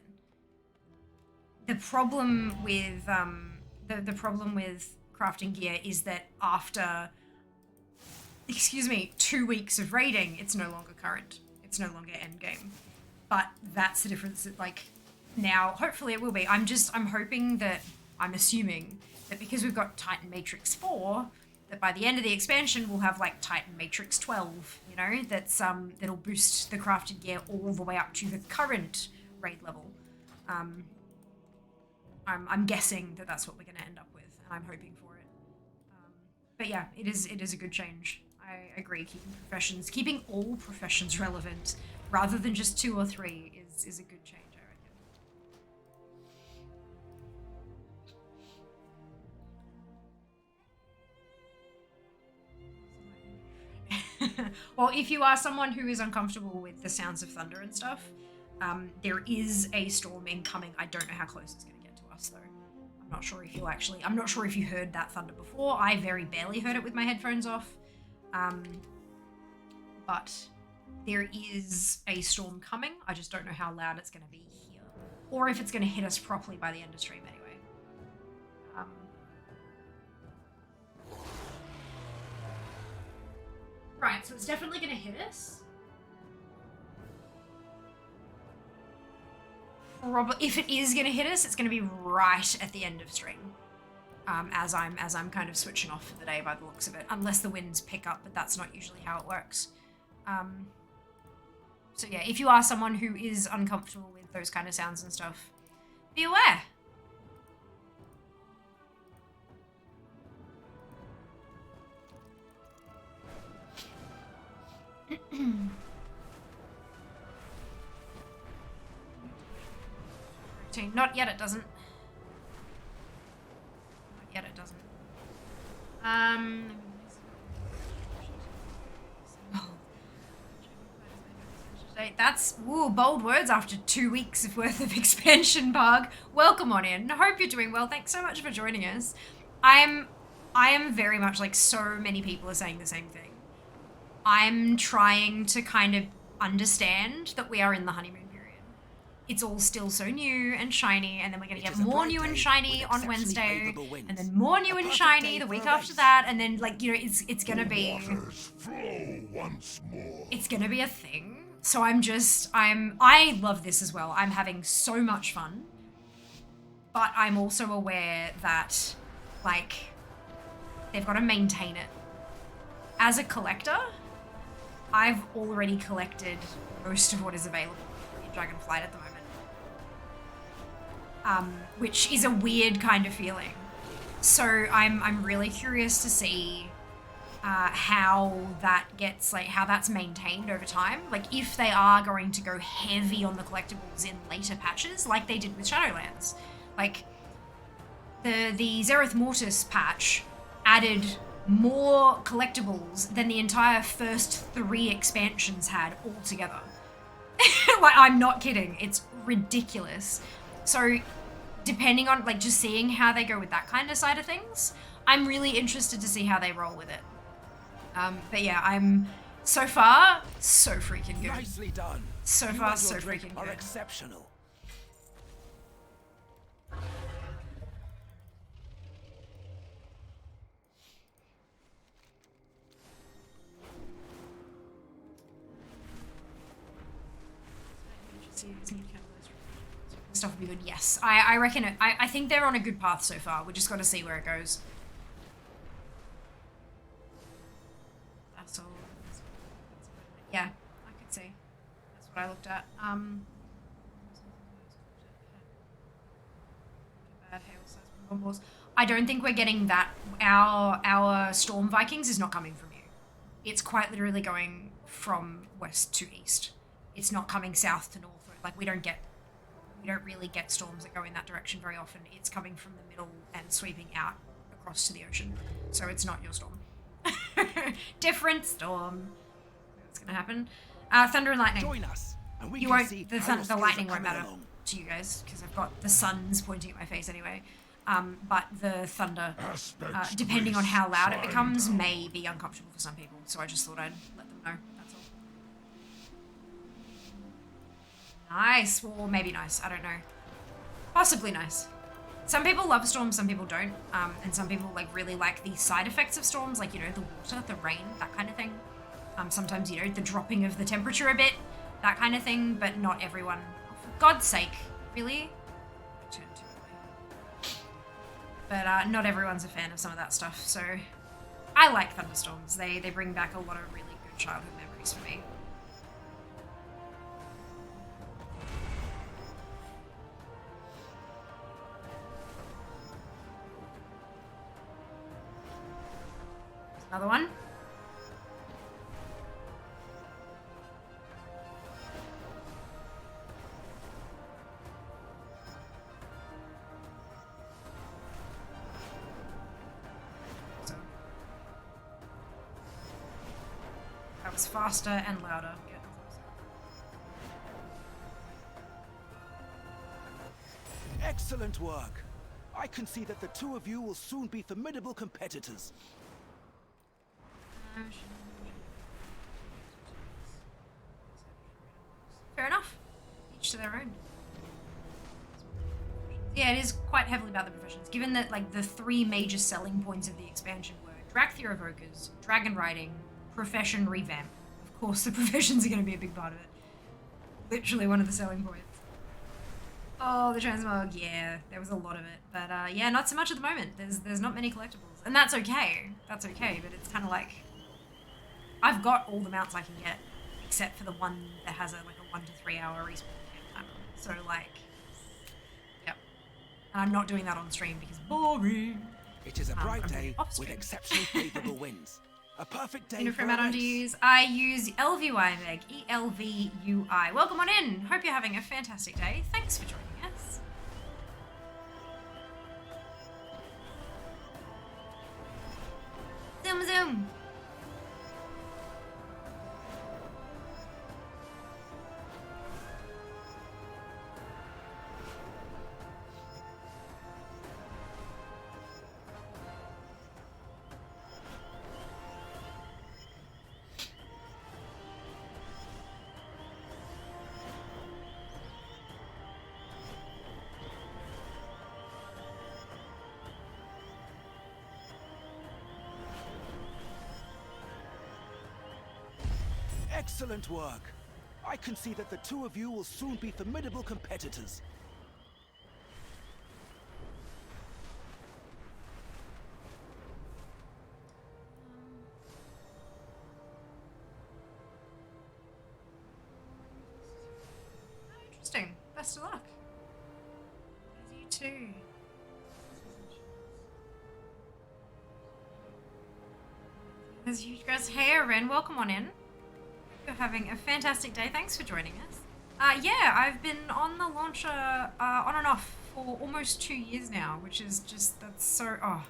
A: The problem with the problem with crafting gear is that after 2 weeks of raiding, it's no longer current. It's no longer end game. But that's the difference that, like, now hopefully it will be. I'm hoping that, I'm assuming that because we've got Titan Matrix 4, that by the end of the expansion we'll have like Titan Matrix 12, you know, that's that'll boost the crafted gear all the way up to the current raid level. I'm guessing that that's what we're going to end up with, and I'm hoping for it. But yeah, it is a good change. I agree. Keeping all professions relevant rather than just 2 or 3 is a good change, I reckon. Well, if you are someone who is uncomfortable with the sounds of thunder and stuff, there is a storm incoming. I don't know how close it's going to get to us, though. I'm not sure if you heard that thunder before. I very barely heard it with my headphones off. But there is a storm coming. I just don't know how loud it's going to be here, or if it's going to hit us properly by the end of stream anyway. Right, so it's definitely going to hit us. Probably, if it is going to hit us, it's going to be right at the end of stream. As I'm kind of switching off for the day by the looks of it, unless the winds pick up, but that's not usually how it works. So yeah, if you are someone who is uncomfortable with those kind of sounds and stuff, be aware. Not yet, it doesn't. Yet it doesn't. That's bold words after 2 weeks of worth of expansion, Bug. Welcome on in. I hope you're doing well. Thanks so much for joining us. I am very much like so many people are saying the same thing. I'm trying to kind of understand that we are in the honeymoon period. It's all still so new and shiny, and then we're going to get more new and shiny on Wednesday, and then more new and shiny the week after that, and then, like, you know, it's going to be...
B: Flow once more.
A: It's going to be a thing. So I love this as well. I'm having so much fun, but I'm also aware that, like, they've got to maintain it. As a collector, I've already collected most of what is available in Dragonflight at the moment. Which is a weird kind of feeling. So I'm really curious to see how that gets, like, how that's maintained over time. Like, if they are going to go heavy on the collectibles in later patches, like they did with Shadowlands. Like, the Zereth Mortis patch added more collectibles than the entire first 3 expansions had altogether. Like, I'm not kidding. It's ridiculous. So, depending on, like, just seeing how they go with that kind of side of things, I'm really interested to see how they roll with it. But yeah, I'm so far so freaking good.
F: Nicely done.
A: So
F: You
A: far,
F: and
A: so
F: your drink
A: freaking
F: are
A: good.
F: exceptional.
A: Stuff will be good. Yes, I reckon it. I think they're on a good path so far. We just got to see where it goes. That's all. Yeah, I could see. That's what I looked at. Bad hail. I don't think we're getting that. Our Storm Vikings is not coming from you. It's quite literally going from west to east. It's not coming south to north. Like, we don't get we don't really get storms that go in that direction very often. It's coming from the middle and sweeping out across to the ocean. So it's not your storm. Different storm. What's gonna happen? Thunder and lightning.
F: Join us, and we
A: You
F: can
A: won't.
F: see
A: The
F: how your skills
A: lightning
F: are
A: won't
F: coming
A: matter
F: along.
A: to you guys because I've got the suns pointing at my face anyway. But the thunder, depending on how loud it becomes, may be uncomfortable for some people. So I just thought I'd let them know. That's all. Nice, or maybe nice. I don't know. Possibly nice. Some people love storms, some people don't, and some people like really like the side effects of storms, like, you know, the water, the rain, that kind of thing. Sometimes, you know, the dropping of the temperature a bit, that kind of thing, but not everyone. For God's sake, really? Turn too early. But not everyone's a fan of some of that stuff, so I like thunderstorms. They bring back a lot of really good childhood memories for me. Another one. So, that was faster and louder. Good.
F: Excellent work. I can see that the two of you will soon be formidable competitors.
A: Fair enough. Each to their own. Yeah, it is quite heavily about the professions, given that like the three major selling points of the expansion were Drakthir Evokers, Dragon Riding, Profession Revamp. Of course, the professions are going to be a big part of it. Literally one of the selling points. Oh, the transmog, yeah, there was a lot of it. But yeah, not so much at the moment. There's not many collectibles. And that's okay. That's okay, but it's kind of like... I've got all the mounts I can get, except for the one that has like a 1 to 3 hour respawn time. So like, yep. And I'm not doing that on stream because boring.
F: It is a bright
A: I'm
F: day
A: off
F: with
A: stream.
F: exceptionally favorable winds. A perfect day
A: Uniform
F: for a
A: add-on to
F: race.
A: use. I use LVUI Meg. ELVUI. Welcome on in. Hope you're having a fantastic day. Thanks for joining us. Zoom zoom.
F: Excellent work. I can see that the two of you will soon be formidable competitors.
A: Oh, interesting. Best of luck. You too. As you guys, hey Ren, welcome on in. You're having a fantastic day. Thanks for joining us. Yeah, I've been on the launcher on and off for almost 2 years now, which is just, that's so, oh,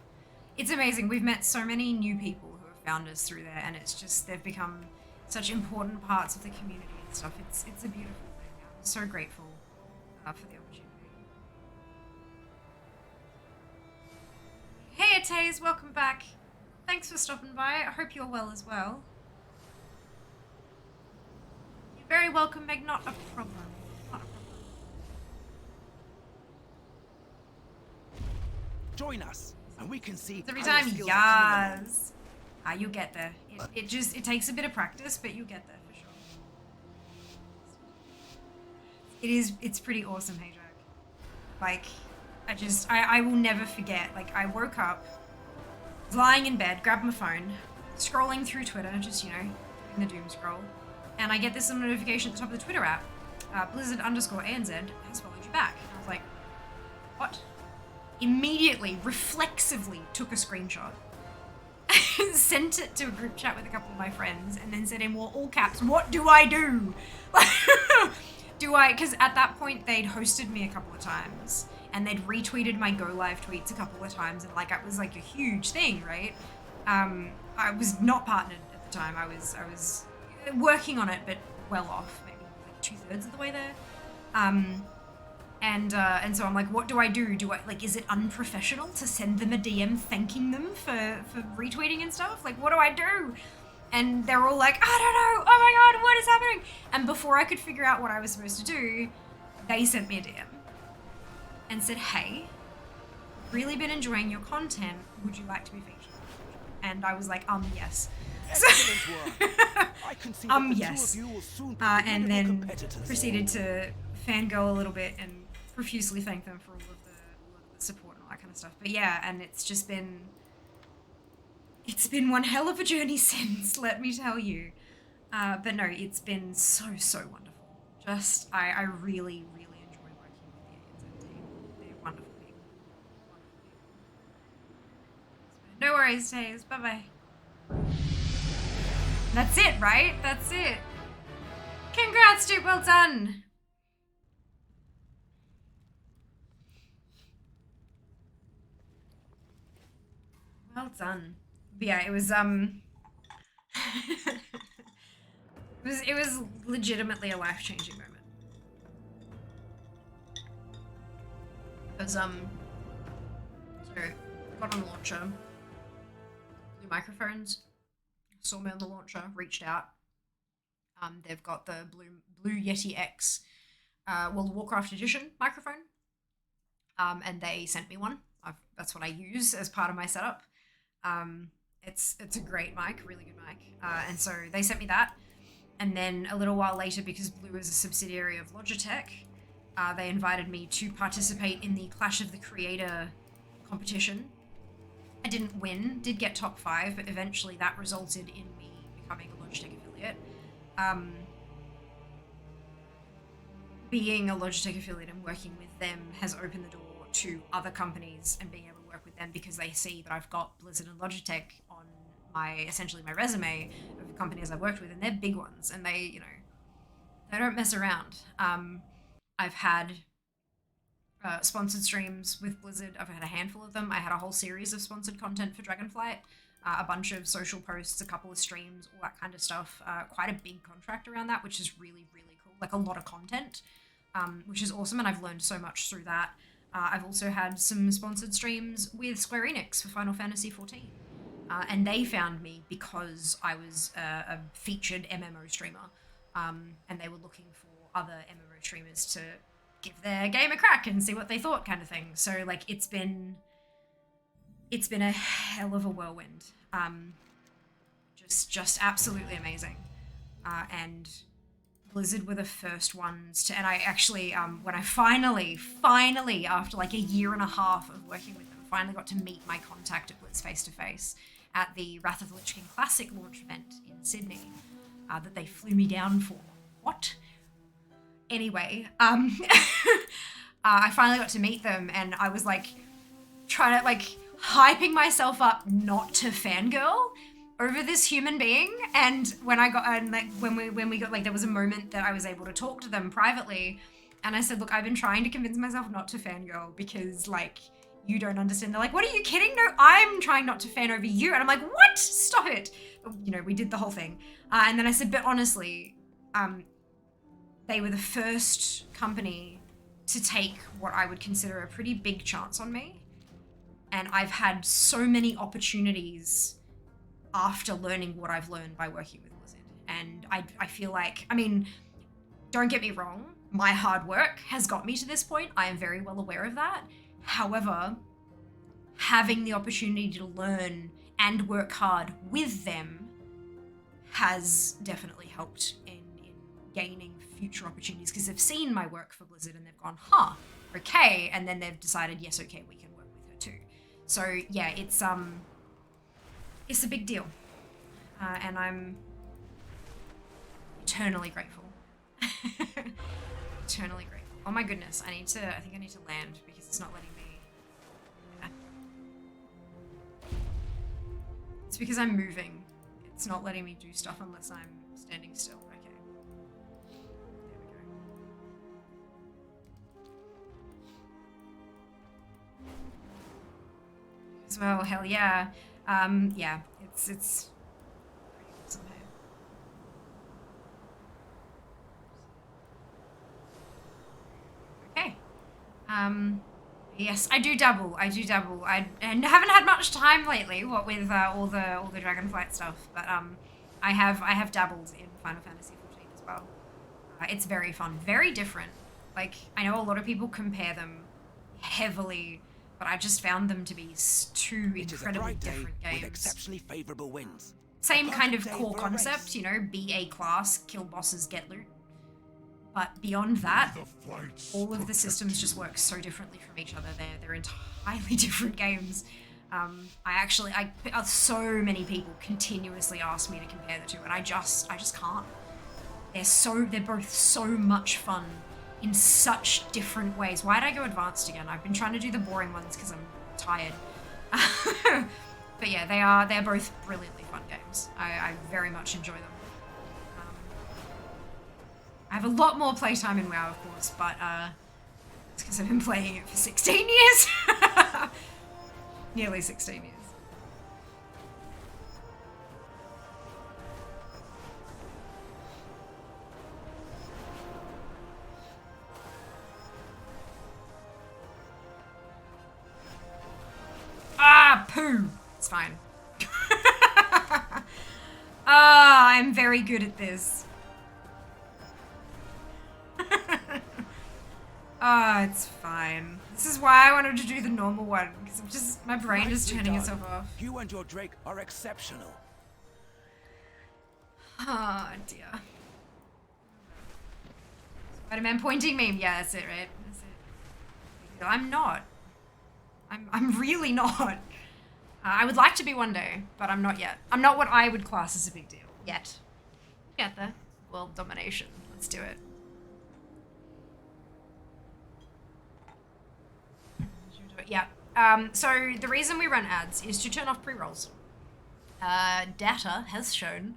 A: it's amazing. We've met so many new people who have found us through there, and it's just, they've become such important parts of the community and stuff. It's a beautiful thing. I'm so grateful for the opportunity. Hey Ataze, welcome back. Thanks for stopping by. I hope you're well as well. You're very welcome, Meg. Not a problem. Not a problem.
F: Join us, and we can see
A: Every
F: how your
A: time,
F: skills are coming along.
A: yes. You'll get there. It takes a bit of practice, but you'll get there for sure. It's pretty awesome, hey Jack. Like, I will never forget. Like, I woke up, was lying in bed, grabbed my phone, scrolling through Twitter, just, you know, doing the doom scroll, and I get this little notification at the top of the Twitter app. Blizzard_ANZ has followed you back. And I was like, what? Immediately, reflexively took a screenshot, sent it to a group chat with a couple of my friends, and then said in all caps, "What do I do?" do I, because at that point they'd hosted me a couple of times and they'd retweeted my go live tweets a couple of times, and like it was like a huge thing, right? I was not partnered at the time. I was working on it, but well off, maybe like 2/3 of the way there. And so I'm like, what do I do? Do I, like, is it unprofessional to send them a DM thanking them for retweeting and stuff? Like, what do I do? And they're all like, I don't know, oh my god, what is happening? And before I could figure out what I was supposed to do, they sent me a DM and said, hey, really been enjoying your content, would you like to be featured? And I was like, yes.
F: Excellent work. I can see that the
A: yes.
F: two of you will soon be
A: And
F: formidable
A: then
F: competitors.
A: proceeded to fangirl a little bit and profusely thank them for all of the support and all that kind of stuff. But yeah, and it's been one hell of a journey since, let me tell you. But no, it's been so wonderful. Just, I really, really enjoy working with the ANZ team. They're wonderful people. Wonderful people. No worries, Taze. Bye-bye. That's it, right? That's it. Congrats, dude. Well done. Well done. But yeah, it was it was legitimately a life-changing moment. Because so got on the launcher, new microphones, saw me on the launcher, reached out. They've got the Blue Yeti X World of Warcraft edition microphone. And they sent me one. That's what I use as part of my setup. It's a great mic, really good mic. And so they sent me that. And then a little while later, because Blue is a subsidiary of Logitech, they invited me to participate in the Clash of the Creator competition. I didn't win, did get top 5, but eventually that resulted in me becoming a Logitech affiliate. Being a Logitech affiliate and working with them has opened the door to other companies and being able to work with them because they see that I've got Blizzard and Logitech on essentially my resume of the companies I've worked with, and they're big ones, and they don't mess around. I've had sponsored streams with Blizzard. I've had a handful of them. I had a whole series of sponsored content for Dragonflight, a bunch of social posts, a couple of streams, all that kind of stuff. Quite a big contract around that, which is really, really cool. Like a lot of content, which is awesome, and I've learned so much through that. I've also had some sponsored streams with Square Enix for Final Fantasy XIV. And they found me because I was a featured MMO streamer. And they were looking for other MMO streamers to give their game a crack and see what they thought, kind of thing. So like it's been a hell of a whirlwind. Just absolutely amazing. And Blizzard were the first ones to, and I actually, when I finally, after like a year and a half of working with them, finally got to meet my contact at Blizz face to face at the Wrath of the Lich King Classic launch event in Sydney, that they flew me down for. What? Anyway, I finally got to meet them, and I was like trying to like hyping myself up not to fangirl over this human being. And when I got, and like when we got, like there was a moment that I was able to talk to them privately, and I said, look, I've been trying to convince myself not to fangirl because like you don't understand. They're like, what, are you kidding? No, I'm trying not to fan over you. And I'm like, what? Stop it. But, we did the whole thing. And then I said, but honestly, they were the first company to take what I would consider a pretty big chance on me. And I've had so many opportunities after learning what I've learned by working with Blizzard. And I feel like, I mean, don't get me wrong, my hard work has got me to this point. I am very well aware of that. However, having the opportunity to learn and work hard with them has definitely helped in gaining future opportunities, because they've seen my work for Blizzard and they've gone, huh, okay, and then they've decided, yes, okay, we can work with her too. So yeah, it's a big deal, and I'm eternally grateful. Eternally grateful. Oh my goodness, I think I need to land because it's not letting me. Yeah. It's because I'm moving. It's not letting me do stuff unless I'm standing still. Okay. There we go. as well. Hell yeah. Yeah, it's pretty awesome. Okay. Yes, I do dabble. I and haven't had much time lately. What with all the Dragonflight stuff, but I have dabbled in Final Fantasy 14 as well. It's very fun, very different. Like, I know a lot of people compare them heavily, but I just found them to be two
F: It is a
A: incredibly
F: bright day
A: different
F: with
A: games.
F: exceptionally favorable winds.
A: Same
F: A
A: kind of
F: perfect day
A: core
F: for a race.
A: concept, you know, be a class, kill bosses, get loot. But beyond that,
B: The flights
A: all of the systems just work so differently from each other. They're entirely different games. So many people continuously ask me to compare the two, and I just can't. They're both so much fun in such different ways. Why'd I go advanced again? I've been trying to do the boring ones because I'm tired. But yeah, they're both brilliantly fun games. I very much enjoy them. I have a lot more playtime in WoW, of course, but it's because I've been playing it for 16 years. Nearly 16 years. Ah, poo! It's fine. I'm very good at this. It's fine. This is why I wanted to do the normal one, because my brain is
F: Nicely
A: turning
F: done.
A: itself off.
F: You and your Drake are exceptional.
A: Oh dear. Spider-Man pointing meme. Yeah, that's it, right? That's it. I'm not. I'm really not. I would like to be one day, but I'm not yet. I'm not what I would class as a big deal yet. We'll get there. World domination. Let's do it. Yeah. So the reason we run ads is to turn off pre-rolls. Data has shown.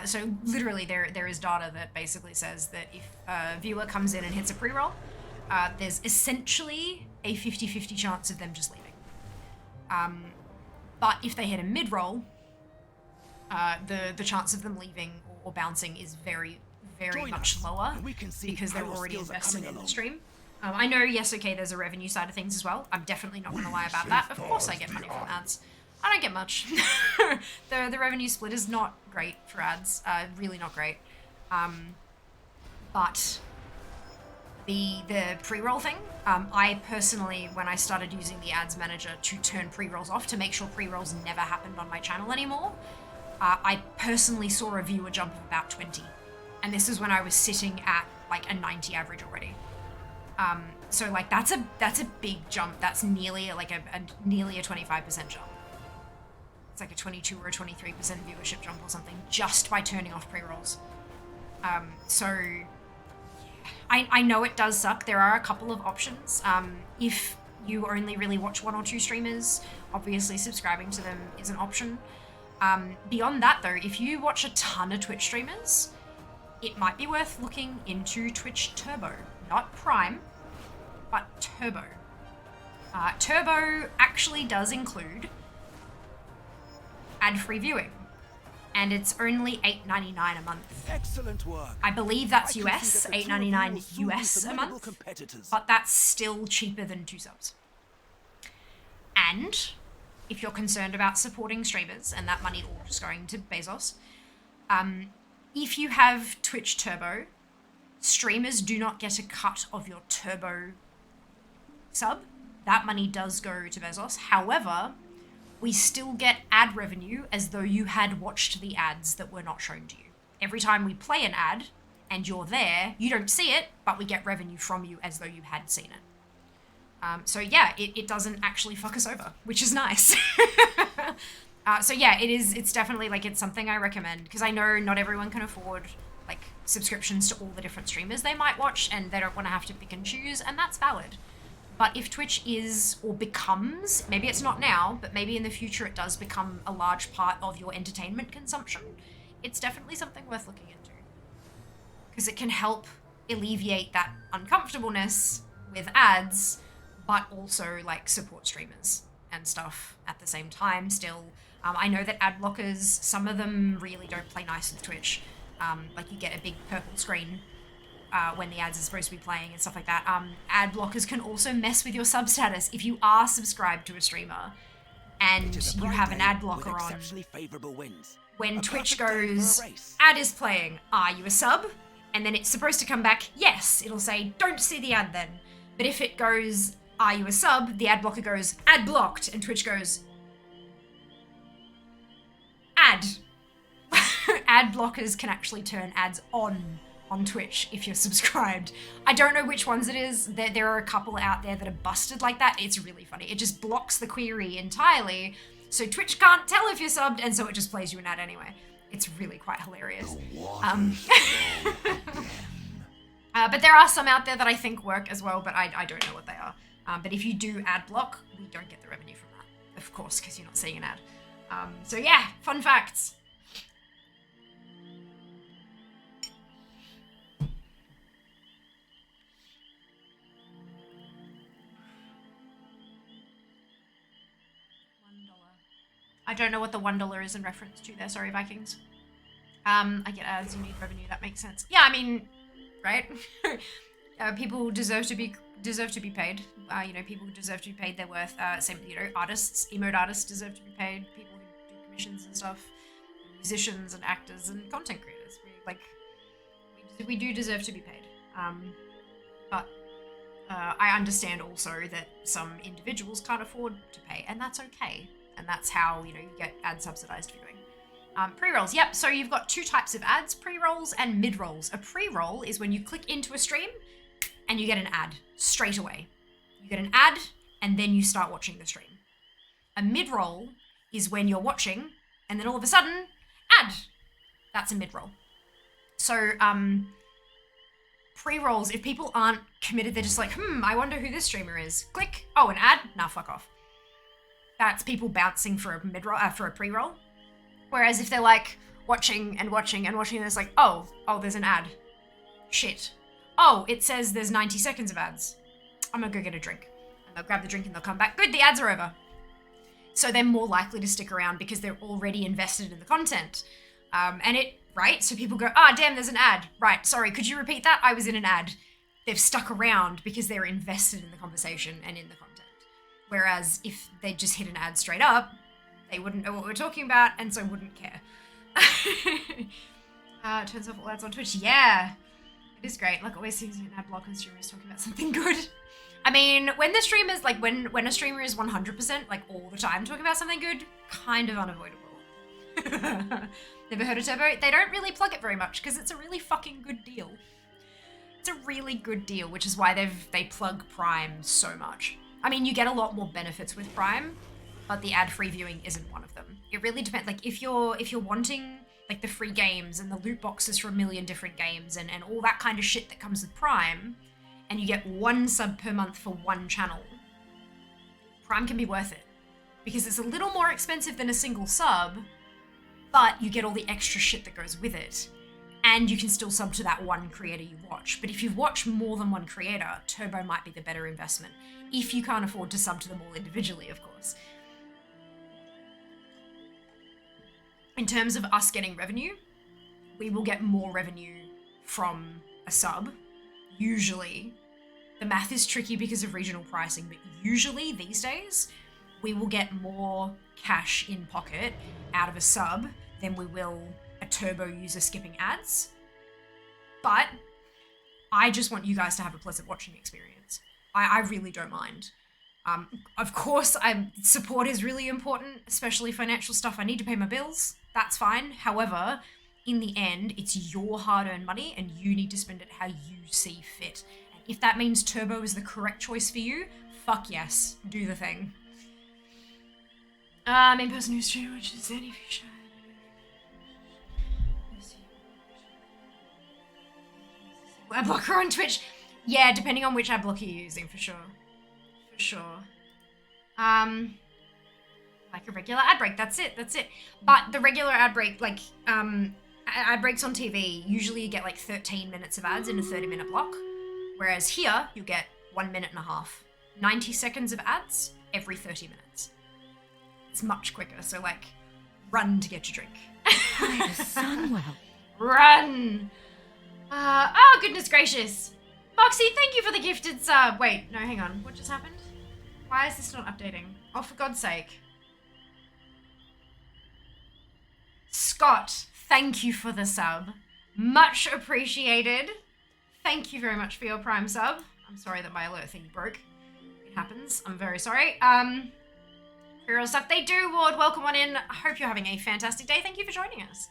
A: So literally there is data that basically says that if a viewer comes in and hits a pre-roll, there's essentially a 50-50 chance of them just leaving. But if they hit a mid-roll, the chance of them leaving or bouncing is very, very
F: Join
A: much
F: us,
A: lower
F: and we can see
A: because they're
F: how your
A: already
F: skills are
A: invested
F: coming
A: in the
F: along.
A: stream. I know, yes, okay, there's a revenue side of things as well. I'm definitely not going to lie about that. Of course I get money from ads. I don't get much. The revenue split is not great for ads. Really not great. But the pre-roll thing, I personally, when I started using the ads manager to turn pre-rolls off to make sure pre-rolls never happened on my channel anymore, I personally saw a viewer jump of about 20. And this is when I was sitting at like a 90 average already. So like that's a big jump. That's nearly like nearly a 25% jump. It's like a 22 or a 23% viewership jump or something just by turning off pre-rolls. So I know it does suck. There are a couple of options. If you only really watch one or two streamers, obviously subscribing to them is an option. Beyond that though, if you watch a ton of Twitch streamers, it might be worth looking into Twitch Turbo. Not Prime, but Turbo. Turbo actually does include ad-free viewing, and it's only $8.99 a month.
F: Excellent work.
A: I believe that's
F: I can
A: US,
F: see that the two of you will
A: $8.99
F: soon be
A: US a
F: formidable
A: month,
F: competitors.
A: but that's still cheaper than 2 subs. And if you're concerned about supporting streamers and that money all just going to Bezos, if you have Twitch Turbo, streamers do not get a cut of your Turbo sub. That money does go to Bezos. However, we still get ad revenue as though you had watched the ads that were not shown to you. Every time we play an ad and you're there, you don't see it, but we get revenue from you as though you had seen it. So yeah, it doesn't actually fuck us over, which is nice. So yeah, it's definitely like, it's something I recommend because I know not everyone can afford like subscriptions to all the different streamers they might watch and they don't want to have to pick and choose, and that's valid. But if Twitch is or becomes, maybe it's not now, but maybe in the future it does become a large part of your entertainment consumption, it's definitely something worth looking into. Because it can help alleviate that uncomfortableness with ads, but also like support streamers and stuff at the same time still. I know that ad blockers, some of them really don't play nice with Twitch. Like you get a big purple screen when the ads are supposed to be playing and stuff like that. Ad blockers can also mess with your sub status if you are subscribed to a streamer and you have an ad blocker on. When Twitch goes, ad is playing, are you a sub? And then it's supposed to come back, yes. It'll say, don't see the ad then. But if it goes, are you a sub? The ad blocker goes, ad blocked. And Twitch goes, ad. Ad blockers can actually turn ads on Twitch if you're subscribed. I don't know which ones it is. There are a couple out there that are busted like that. It's really funny. It just blocks the query entirely, so Twitch can't tell if you're subbed, and so it just plays you an ad anyway. It's really quite hilarious. But there are some out there that I think work as well, but I don't know what they are. But if you do ad block, we don't get the revenue from that, of course, because you're not seeing an ad. So yeah, fun facts. I don't know what the $1 is in reference to there. Sorry, Vikings. I get ads. You need revenue. That makes sense. Yeah, I mean, right? People deserve to be paid. People deserve to be paid their worth. Same, artists, emote artists deserve to be paid. People who do commissions and stuff, musicians and actors and content creators. We do deserve to be paid. But I understand also that some individuals can't afford to pay, and that's okay. And that's how, you get ad subsidized viewing. Pre-rolls, yep. So you've got two types of ads, pre-rolls and mid-rolls. A pre-roll is when you click into a stream and you get an ad straight away. You get an ad and then you start watching the stream. A mid-roll is when you're watching and then all of a sudden, ad. That's a mid-roll. So, pre-rolls, if people aren't committed, they're just like, I wonder who this streamer is. Click. Oh, an ad? Nah, fuck off. That's people bouncing for a mid-roll, for a pre-roll. Whereas if they're like watching and watching and watching, and it's like, oh, there's an ad. Shit. Oh, it says there's 90 seconds of ads. I'm gonna go get a drink. And they'll grab the drink and they'll come back. Good, the ads are over. So they're more likely to stick around because they're already invested in the content. Right? So people go, damn, there's an ad. Right, sorry, could you repeat that? I was in an ad. They've stuck around because they're invested in the conversation and in the content. Whereas if they just hit an ad straight up, they wouldn't know what we're talking about and so wouldn't care. Turns off all ads on Twitch. Yeah, it is great. Like always seems an ad block when streamers talking about something good. I mean, when the streamers, when a streamer is 100%, all the time talking about something good, kind of unavoidable. Never heard of Turbo? They don't really plug it very much because it's a really fucking good deal. It's a really good deal, which is why they plug Prime so much. I mean, you get a lot more benefits with Prime, but the ad-free viewing isn't one of them. It really depends. If you're wanting the free games and the loot boxes for a million different games and all that kind of shit that comes with Prime, and you get one sub per month for one channel, Prime can be worth it because it's a little more expensive than a single sub, but you get all the extra shit that goes with it. And you can still sub to that one creator you watch. But if you watch more than one creator, Turbo might be the better investment. If you can't afford to sub to them all individually, of course. In terms of us getting revenue, we will get more revenue from a sub. Usually. The math is tricky because of regional pricing, but usually these days, we will get more cash in pocket out of a sub than we will a Turbo user skipping ads. But I just want you guys to have a pleasant watching experience. I really don't mind. Of course, support is really important, especially financial stuff. I need to pay my bills. That's fine. However, in the end, it's your hard-earned money and you need to spend it how you see fit. And if that means Turbo is the correct choice for you, fuck yes, do the thing. In-person news stream, which is any future. Ad blocker on Twitch. Yeah, depending on which ad blocker you're using, for sure. For sure. Like a regular ad break, that's it. But the regular ad break, ad breaks on TV, usually you get 13 minutes of ads in a 30-minute block. Whereas here, you get 1 minute and a half. 90 seconds of ads every 30 minutes. It's much quicker. So like, run to get your drink.
C: By the Sunwell.
A: Run! Oh, goodness gracious. Foxy, thank you for the gifted sub. Wait, no, hang on. What just happened? Why is this not updating? Oh, for God's sake. Scott, thank you for the sub. Much appreciated. Thank you very much for your Prime sub. I'm sorry that my alert thing broke. It happens. I'm very sorry. For real stuff, they do, Ward. Welcome on in. I hope you're having a fantastic day. Thank you for joining us.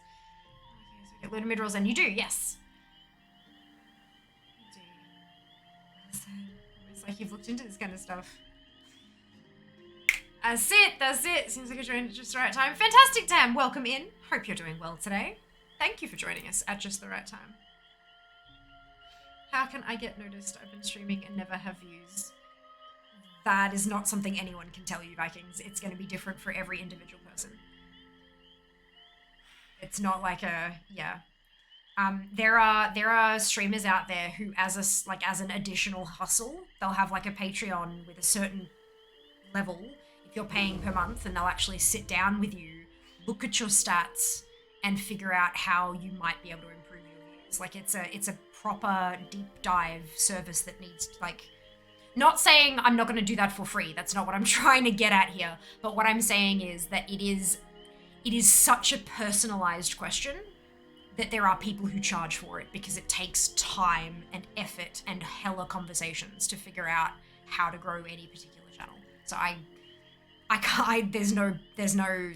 A: Okay, so we get loot of mid-rolls, and you do, yes. You do. It's like you've looked into this kind of stuff. That's it. Seems like I joined at just the right time. Fantastic, Tam. Welcome in. Hope you're doing well today. Thank you for joining us at just the right time. How can I get noticed? I've been streaming and never have views. That is not something anyone can tell you, Vikings. It's going to be different for every individual person. It's not like a, yeah. There are streamers out there who, as an additional hustle, they'll have like a Patreon with a certain level. If you're paying per month, and they'll actually sit down with you, look at your stats, and figure out how you might be able to improve your views. Like it's a proper deep dive service that needs to, like. Not saying I'm not going to do that for free. That's not what I'm trying to get at here. But what I'm saying is that it is such a personalized question that there are people who charge for it because it takes time and effort and hella conversations to figure out how to grow any particular channel. So I can't, there's no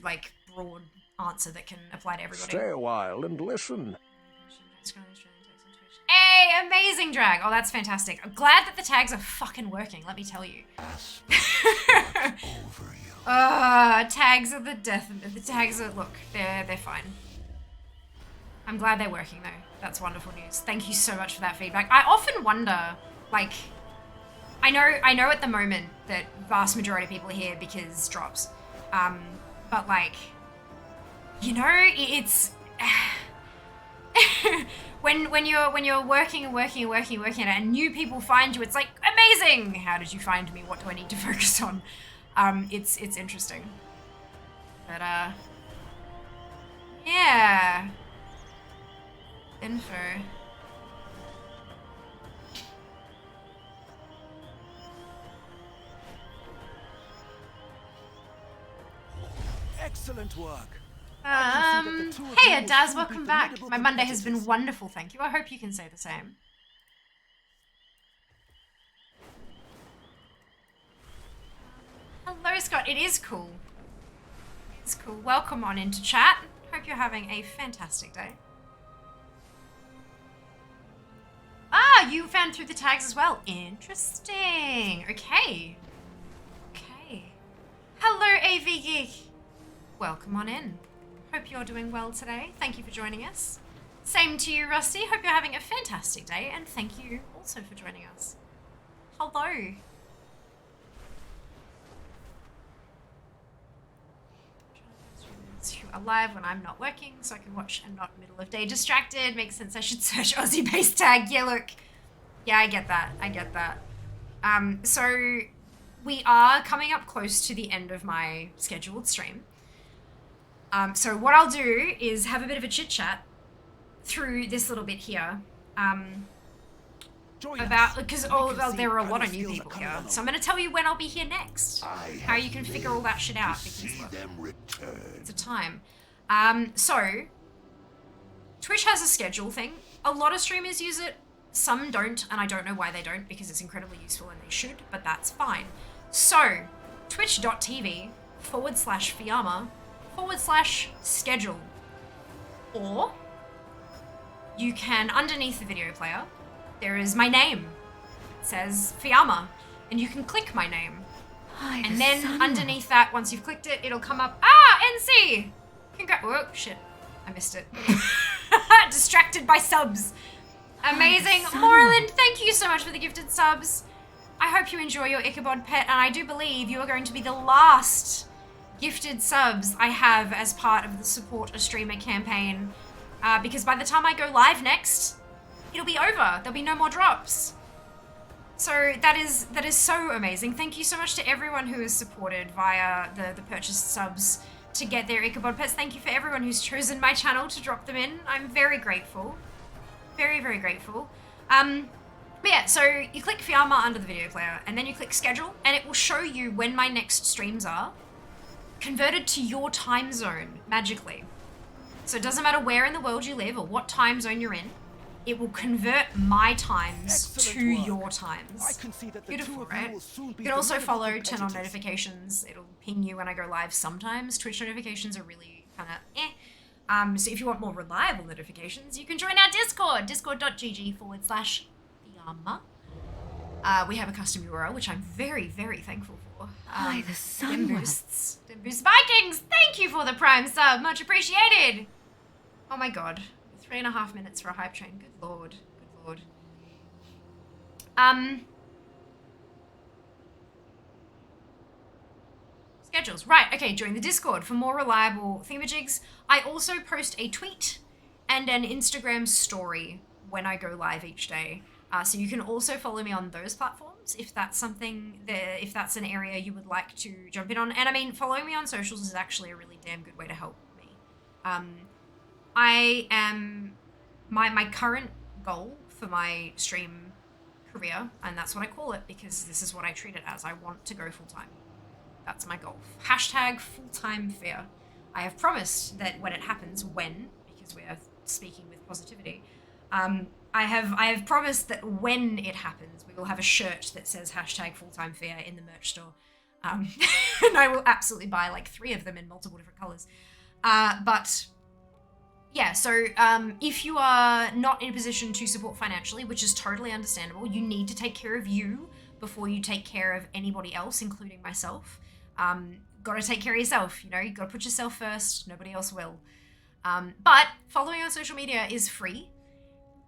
A: like broad answer that can apply to everybody.
B: Stay a while and listen.
A: Hey, amazing drag. Oh, that's fantastic. I'm glad that the tags are fucking working, let me tell you. Tags are the death of the tags are, look, they're fine. I'm glad they're working though. That's wonderful news. Thank you so much for that feedback. I often wonder, like, I know at the moment that vast majority of people are here because drops. But like, you know, it's when you're working at it and new people find you, it's like, amazing! How did you find me? What do I need to focus on? It's interesting. But yeah. Info.
F: Excellent work.
A: Hey Daz, welcome back. My Monday has been wonderful, thank you. I hope you can say the same. Hello Scott, it is cool. It's cool. Welcome on into chat. Hope you're having a fantastic day. Ah, you found through the tags as well. Interesting. Okay. Hello AV Geek. Welcome on in. Hope you're doing well today. Thank you for joining us. Same to you, Rusty. Hope you're having a fantastic day, and thank you also for joining us. Hello. Who are live when I'm not working, so I can watch and not middle of day distracted. Makes sense. I should search Aussie-based tag. Yeah, look. Yeah, I get that. So we are coming up close to the end of my scheduled stream. So what I'll do is have a bit of a chit chat through this little bit here. About, because there are a lot of new people here. So I'm going to tell you when I'll be here next. How you can figure all that shit out. Because look, it's a time. So Twitch has a schedule thing. A lot of streamers use it. Some don't, and I don't know why they don't, because it's incredibly useful and they should, but that's fine. So twitch.tv/Fiamma/schedule. Or you can, underneath the video player, there is my name. It says Fiamma, and you can click my name. And then underneath that, once you've clicked it, it'll come up, NC! Whoa, shit, I missed it. Distracted by subs. Amazing. Moreland, thank you so much for the gifted subs. I hope you enjoy your Ichabod pet, and I do believe you are going to be the last gifted subs I have as part of the Support a Streamer campaign, because by the time I go live next, it'll be over. There'll be no more drops. So that is so amazing. Thank you so much to everyone who has supported via the purchased subs to get their Ichabod pets. Thank you for everyone who's chosen my channel to drop them in. I'm very grateful. Very, very grateful. But yeah, so you click Fiamma under the video player, and then you click schedule, and it will show you when my next streams are, converted to your time zone, magically. So it doesn't matter where in the world you live or what time zone you're in, it will convert my times
F: Excellent
A: to
F: work.
A: your times.
F: I can see that the
A: Beautiful,
F: two of
A: right?
F: you will soon be
A: You can also
F: formidable
A: follow, turn on
F: competitors.
A: notifications. It'll ping you when I go live sometimes. Twitch notifications are really kind of eh. So if you want more reliable notifications, you can join our Discord, discord.gg/Fiamma. We have a custom URL, which I'm very, very thankful for.
C: By the sun.
A: Dim Boosts Vikings, thank you for the Prime sub. Much appreciated. Oh my god. 3.5 minutes for a hype train. Good lord. Good lord. Schedules. Right, okay, join the Discord for more reliable themajigs. I also post a tweet and an Instagram story when I go live each day. So you can also follow me on those platforms if that's something that, if that's an area you would like to jump in on. And I mean, following me on socials is actually a really damn good way to help me. I am, my current goal for my stream career, and that's what I call it because this is what I treat it as, I want to go full time. That's my goal. Hashtag full-time fair. I have promised that when it happens, because we are speaking with positivity, I have promised that when it happens, we will have a shirt that says hashtag full-time fair in the merch store. And I will absolutely buy like 3 of them in multiple different colors. But yeah, so if you are not in a position to support financially, which is totally understandable, you need to take care of you before you take care of anybody else, including myself. Gotta take care of yourself, you know, you gotta put yourself first, nobody else will. But following on social media is free,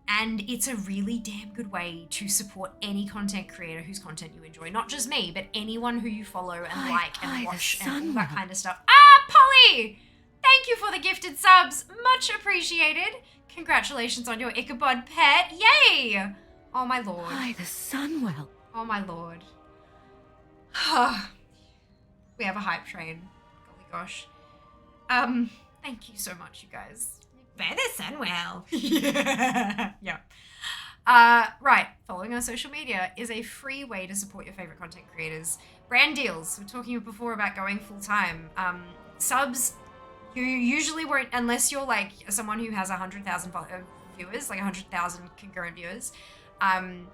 A: and it's a really damn good way to support any content creator whose content you enjoy. Not just me, but anyone who you follow and like and watch and all that kind of stuff. Polly! Thank you for the gifted subs. Much appreciated. Congratulations on your Ichabod pet. Yay! Oh my lord.
C: By the Sunwell.
A: Oh my lord. We have a hype train. Golly gosh. Thank you so much, you guys. By the Sunwell. Yeah. Right. Following on social media is a free way to support your favorite content creators. Brand deals. We're talking before about going full time. Subs. You usually won't, unless you're like someone who has 100,000 viewers, like 100,000 concurrent viewers,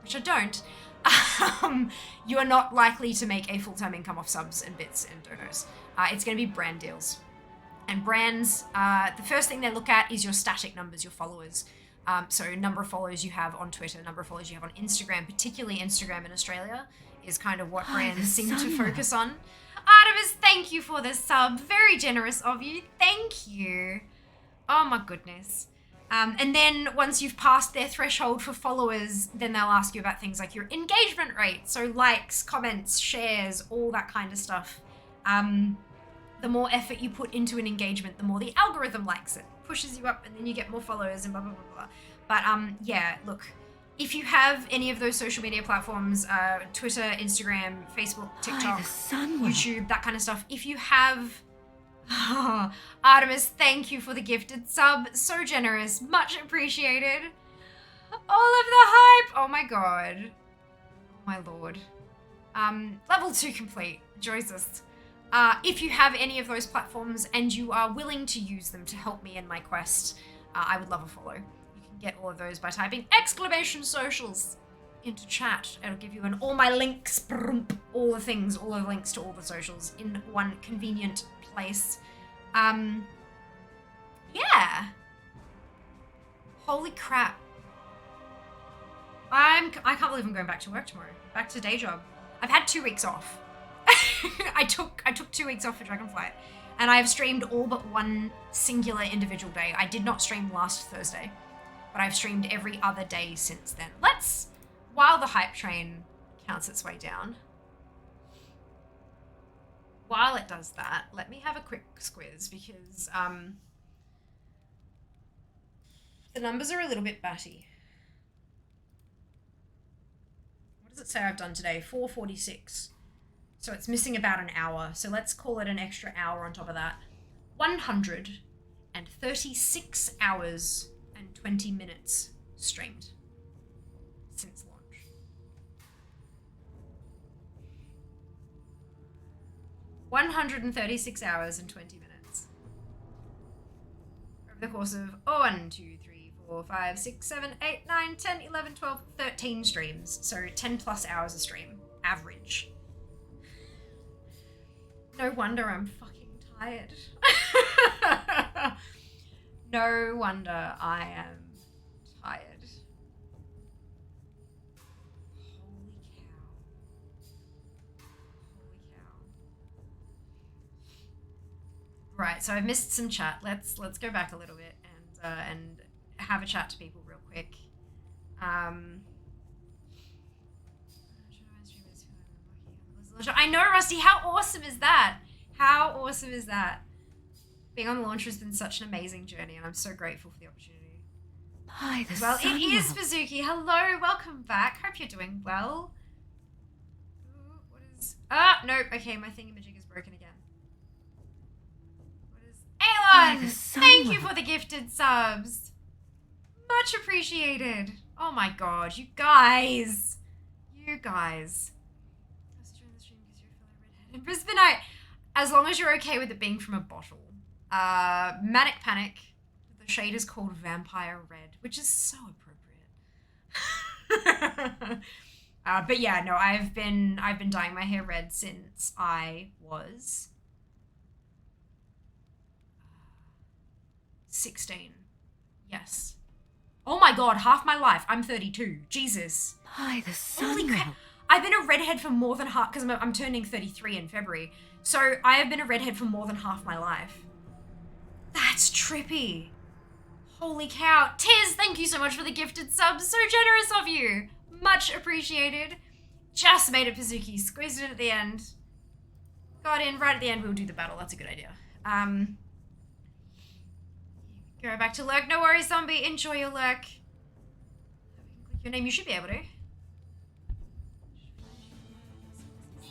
A: which I don't. You are not likely to make a full-time income off subs and bits and donos. It's going to be brand deals. And brands, the first thing they look at is your static numbers, your followers. So number of followers you have on Twitter, number of followers you have on Instagram, particularly Instagram in Australia, is kind of what brands seem to focus on. Artemis, thank you for the sub. Very generous of you. Thank you. Oh my goodness. And then once you've passed their threshold for followers, then they'll ask you about things like your engagement rate. So likes, comments, shares, all that kind of stuff. The more effort you put into an engagement, the more the algorithm likes it. Pushes you up and then you get more followers and blah, blah, blah, blah. But yeah, look, if you have any of those social media platforms, Twitter, Instagram, Facebook, TikTok, YouTube, that kind of stuff, if you have... Artemis, thank you for the gifted sub. So generous. Much appreciated. All of the hype. Oh my god. Oh my lord. Level 2 complete. Jesus. If you have any of those platforms and you are willing to use them to help me in my quest, I would love a follow. You can get all of those by typing !socials into chat. It'll give you all my links, all the things, all the links to all the socials in one convenient place. Yeah. Holy crap. I can't believe I'm going back to work tomorrow. Back to day job. I've had 2 weeks off. I took 2 weeks off for Dragonflight, and I have streamed all but one singular individual day. I did not stream last Thursday, but I've streamed every other day since then. While the hype train counts its way down, while it does that, let me have a quick squiz because the numbers are a little bit batty. What does it say I've done today? 4:46. So it's missing about an hour. So let's call it an extra hour on top of that. 136 hours and 20 minutes streamed since launch. 136 hours and 20 minutes. Over the course of 1, 2, 3, 4, 5, 6, 7, 8, 9, 10, 11, 12, 13 streams. So 10 plus hours a stream, average. No wonder I'm fucking tired. No wonder I am tired. Holy cow. Holy cow. Right, so I've missed some chat. Let's go back a little bit and have a chat to people real quick. I know, Rusty. How awesome is that? How awesome is that? Being on the launch has been such an amazing journey, and I'm so grateful for the opportunity.
C: Hi, the
A: Well,
C: sun
A: it is
C: will-
A: Bazuki. Hello, welcome back. Hope you're doing well. Ooh, what is... Ah, nope. Okay, my thingamajig is broken again. What is...
C: Hi, the
A: Aelon!
C: sun
A: Thank you
C: will-
A: for the gifted subs. Much appreciated. Oh my god, you guys. You guys. I was joining the stream because you're a fellow redhead in Brisbaneite. As long as you're okay with it being from a bottle. Manic Panic. The shade is called Vampire Red, which is so appropriate. But yeah, no, I've been dyeing my hair red since I was 16. Yes. Oh my god, half my life. I'm 32. Jesus.
C: Hi, the sun
A: Holy crap.
C: will-
A: I've been a redhead for more than half, because I'm turning 33 in February. So I have been a redhead for more than half my life. That's trippy. Holy cow. Tiz, thank you so much for the gifted subs. So generous of you. Much appreciated. Just made it, Pazuki. Squeezed it at the end. Got in right at the end. We'll do the battle. That's a good idea. Go back to lurk. No worries, zombie. Enjoy your lurk. Click your name. You should be able to.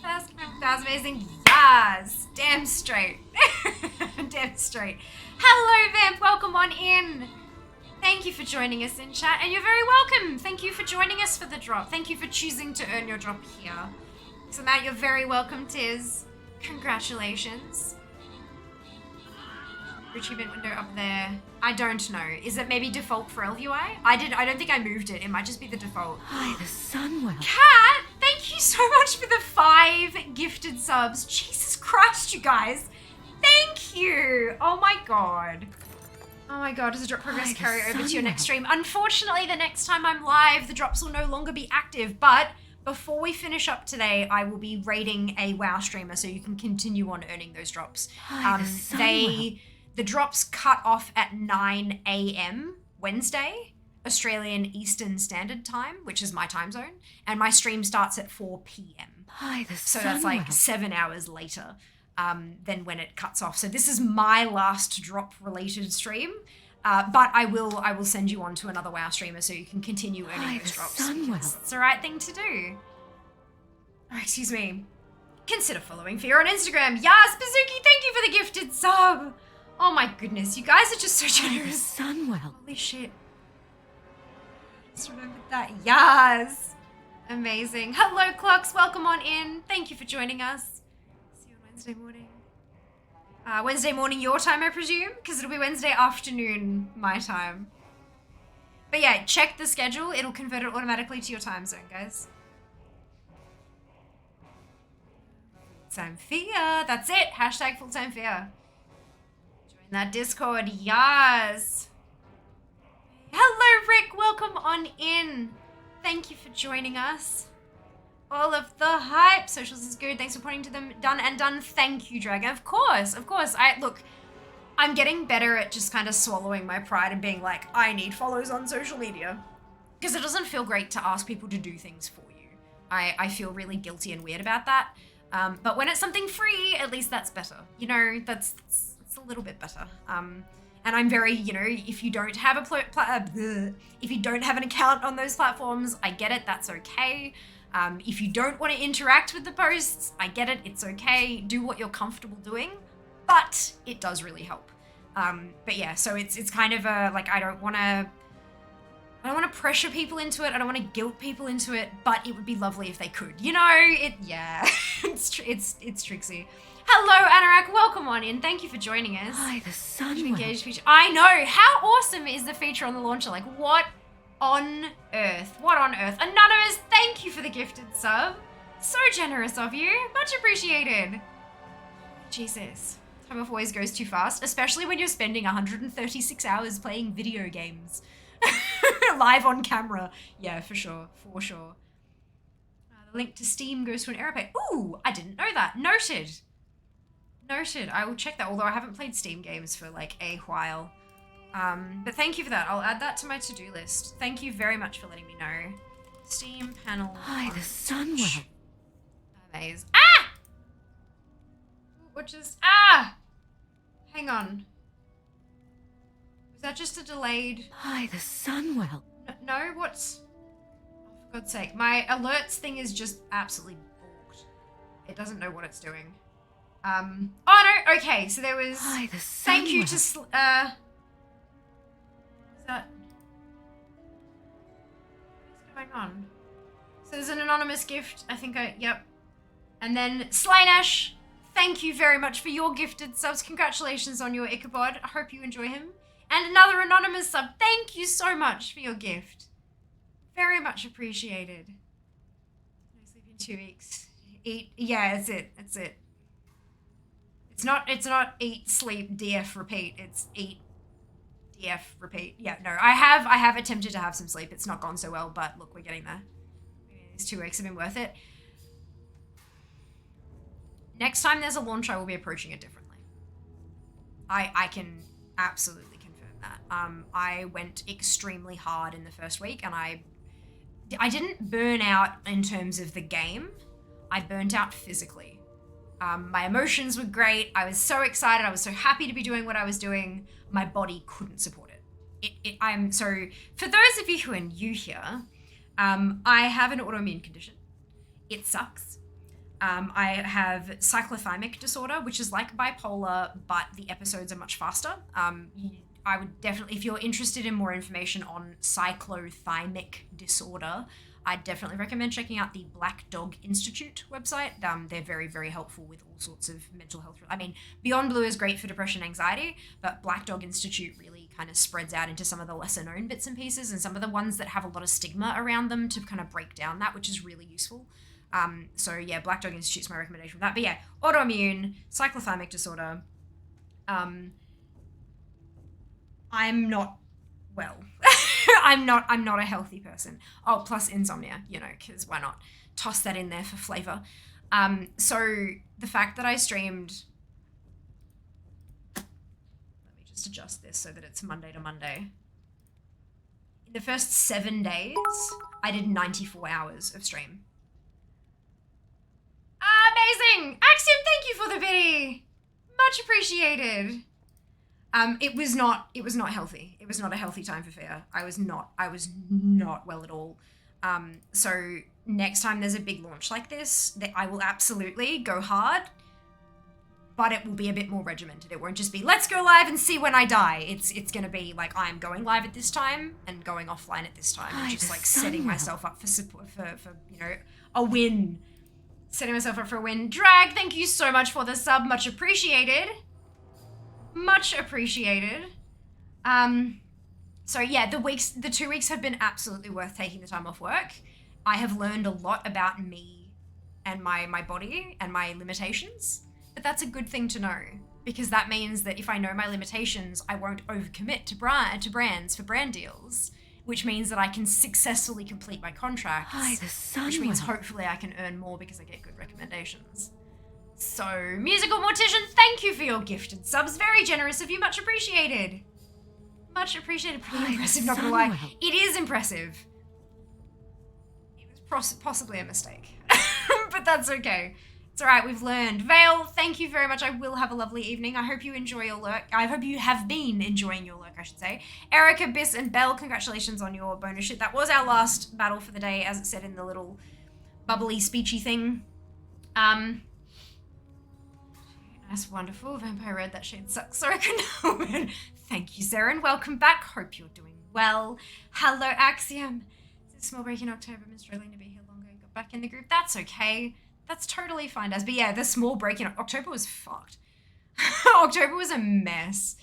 A: That was amazing. Yes. Damn straight. Damn straight. Hello, Vamp. Welcome on in. Thank you for joining us in chat, and you're very welcome. Thank you for joining us for the drop. Thank you for choosing to earn your drop here. So, Matt, you're very welcome, Tiz. Congratulations. Achievement window up there. I don't know. Is it maybe default for LVI? I don't think I moved it. It might just be the default.
C: Hi, the sun will-
A: Kat, thank you so much for the 5 gifted subs. Jesus Christ, you guys. Thank you. Oh my god. Oh my god, does the drop progress
C: Hi, the
A: carry over to your
C: sun
A: next
C: will-
A: stream? Unfortunately, the next time I'm live, the drops will no longer be active, but before we finish up today, I will be raiding a WoW streamer so you can continue on earning those drops.
C: Hi, the sun will-
A: The drops cut off at 9 a.m. Wednesday, Australian Eastern Standard Time, which is my time zone, and my stream starts at 4 p.m.
C: Hi, the
A: So
C: sun
A: that's like
C: will-
A: 7 hours later than when it cuts off. So this is my last drop-related stream, but I will send you on to another WoW streamer so you can continue earning
C: Hi,
A: those
C: the
A: drops.
C: sun will-
A: because it's the right thing to do. Oh, excuse me. Consider following Fear on Instagram. Yes, Bazuki, thank you for the gifted sub. Oh my goodness, you guys are just so
C: Hi, the
A: generous.
C: sun will-
A: Holy shit. Just remembered that. Yes. Amazing. Hello, Clocks. Welcome on in. Thank you for joining us. See you on Wednesday morning. Wednesday morning your time, I presume? Because it'll be Wednesday afternoon my time. But yeah, check the schedule. It'll convert it automatically to your time zone, guys. Full-time fear. That's it. Hashtag full-time fear. Join that Discord. Yes. Hello, Rick. Welcome on in. Thank you for joining us. All of the hype. Socials is good. Thanks for pointing to them. Done and done. Thank you, Dragon. Of course. I'm getting better at just kind of swallowing my pride and being like, I need follows on social media. Because it doesn't feel great to ask people to do things for you. I feel really guilty and weird about that. But when it's something free, at least that's better. You know, it's a little bit better. And I'm very, you know, if you don't have if you don't have an account on those platforms, I get it, that's okay. If you don't want to interact with the posts, I get it, it's okay. Do what you're comfortable doing, but it does really help. But yeah, so it's kind of a, like, I don't want to pressure people into it. I don't want to guilt people into it, but it would be lovely if they could. You know, it's Trixie. Hello, Anorak. Welcome on in. Thank you for joining us.
C: Hi, the sun.
A: Engaged feature. I know. How awesome is the feature on the launcher? Like, what on earth? What on earth? Anonymous, thank you for the gifted sub. So generous of you. Much appreciated. Jesus. Time off always goes too fast, especially when you're spending 136 hours playing video games. Live on camera. Yeah, for sure. For sure. The link to Steam goes to an error page. Ooh, I didn't know that. Noted. Noted. I will check that, although I haven't played Steam games for like a while. But thank you for that. I'll add that to my to-do list. Thank you very much for letting me know. Steam panel.
C: Hi, the sun will.
A: Amaze. Ah! What just... Ah! Hang on. Was that just a delayed...
C: Hi, the sun will.
A: No, what's... Oh, for God's sake. My alerts thing is just absolutely balked. It doesn't know what it's doing. Oh no, okay, so there was...
C: Hi, the sun
A: Thank you
C: will.
A: to... Is that... What's going on? So there's an anonymous gift. I think yep. And then Slynash, thank you very much for your gifted subs. Congratulations on your Ichabod. I hope you enjoy him. And another anonymous sub. Thank you so much for your gift. Very much appreciated. No sleep in 2 weeks. Eat. Yeah, that's it. That's it. It's not eat, sleep, DF, repeat. It's eat, DF, repeat. Yeah, no, I have attempted to have some sleep. It's not gone so well, but look, we're getting there. These 2 weeks have been worth it. Next time there's a launch, I will be approaching it differently. I can absolutely confirm that. I went extremely hard in the first week, and I didn't burn out in terms of the game. I burnt out physically. My emotions were great. I was so excited. I was so happy to be doing what I was doing. My body couldn't support it. So for those of you who are new here, I have an autoimmune condition. It sucks. I have cyclothymic disorder, which is like bipolar, but the episodes are much faster. I would definitely, if you're interested in more information on cyclothymic disorder, I'd definitely recommend checking out the Black Dog Institute website. They're very, very helpful with all sorts of mental health. I mean, Beyond Blue is great for depression and anxiety, but Black Dog Institute really kind of spreads out into some of the lesser known bits and pieces and some of the ones that have a lot of stigma around them to kind of break down that, which is really useful. So yeah, Black Dog Institute's my recommendation for that. But yeah, autoimmune, cyclothymic disorder. I'm not well. I'm not a healthy person. Oh, plus insomnia, you know, because why not? Toss that in there for flavor. So the fact that I streamed, let me just adjust this so that it's Monday to Monday. In the first 7 days, I did 94 hours of stream. Amazing! Axiom, thank you for the biddy. Much appreciated. It was not healthy. It was not a healthy time for Fear. I was not well at all. So next time there's a big launch like this, I will absolutely go hard, but it will be a bit more regimented. It won't just be, let's go live and see when I die. It's going to be like, I'm going live at this time and going offline at this time. And just like setting myself up for support, for you know, a win. Setting myself up for a win. Drag, thank you so much for the sub. Much appreciated. Much appreciated. So yeah, the 2 weeks have been absolutely worth taking the time off work. I have learned a lot about me and my body and my limitations, but that's a good thing to know, because that means that if I know my limitations, I won't overcommit to brands for brand deals, which means that I can successfully complete my contracts, which means hopefully I can earn more because I get good recommendations. So, Musical Mortician, thank you for your gifted subs. Very generous of you. Much appreciated. Much appreciated. Pretty impressive, not gonna lie. It is impressive. It was possibly a mistake. But that's okay. It's alright, we've learned. Vale, thank you very much. I will have a lovely evening. I hope you enjoy your lurk. I hope you have been enjoying your lurk, I should say. Erica, Biss, and Belle, congratulations on your bonus shit. That was our last battle for the day, as it said in the little bubbly, speechy thing. Nice, wonderful. Vampire Red, that shade sucks. Sorry, I couldn't help it. Thank you, Sarah, and welcome back. Hope you're doing well. Hello, Axiom. It's a small break in October. I've been struggling to be here longer. Got back in the group. That's okay. That's totally fine, Daz. But yeah, the small break in October was fucked. October was a mess.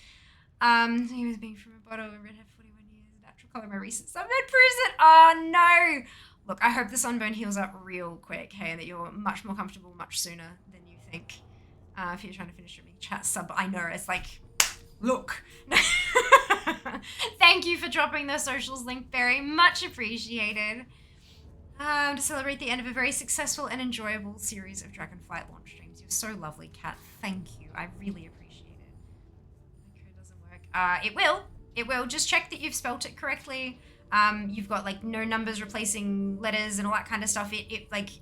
A: He was being from a bottle of redhead 41 years. Natural color. My recent sunburn proves it. Oh no. Look, I hope the sunburn heals up real quick, hey, and that you're much more comfortable much sooner than you think. If you're trying to finish your chat sub, I know, it's like, look. Thank you for dropping the socials link, very much appreciated. To celebrate the end of a very successful and enjoyable series of Dragonflight launch streams. You're so lovely, Kat. Thank you. I really appreciate it. My code doesn't work. It will. It will. Just check that you've spelt it correctly. You've got like no numbers replacing letters and all that kind of stuff.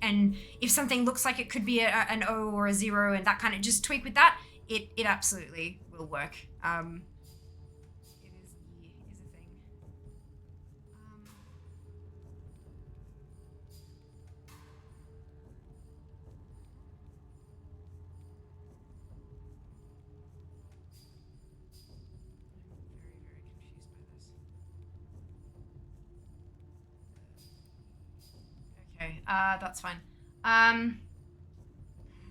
A: And if something looks like it could be an O or a 0 and that kind of, just tweak with that. It absolutely will work. It is a thing. Okay, that's fine.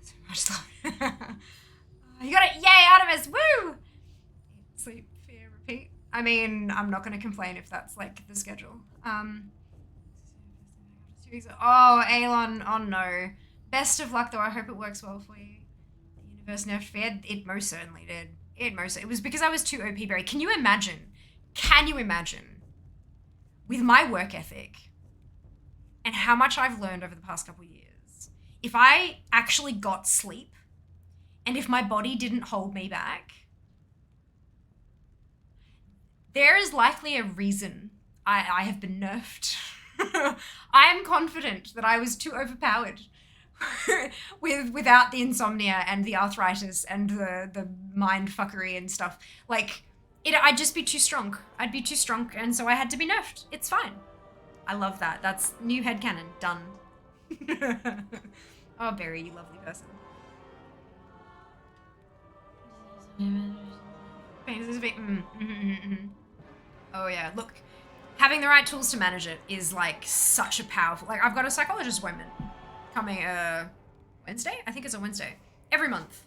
A: So much stuff. You got it! Yay, Artemis! Woo! Eat, sleep, fear, repeat. I mean, I'm not gonna complain if that's like the schedule. Oh, Aelon, oh no. Best of luck though, I hope it works well for you. The universe nerfed fear, it most certainly did. It was because I was too OP berry. Can you imagine, with my work ethic, and how much I've learned over the past couple of years, if I actually got sleep, and if my body didn't hold me back, there is likely a reason I have been nerfed. I am confident that I was too overpowered without the insomnia and the arthritis and the mind fuckery and stuff. Like, I'd just be too strong. I'd be too strong, and so I had to be nerfed. It's fine. I love that. That's new headcanon. Done. Oh, Barry, you lovely person. Oh yeah, look. Having the right tools to manage it is like such a powerful, like I've got a psychologist appointment coming Wednesday? I think it's a Wednesday. Every month.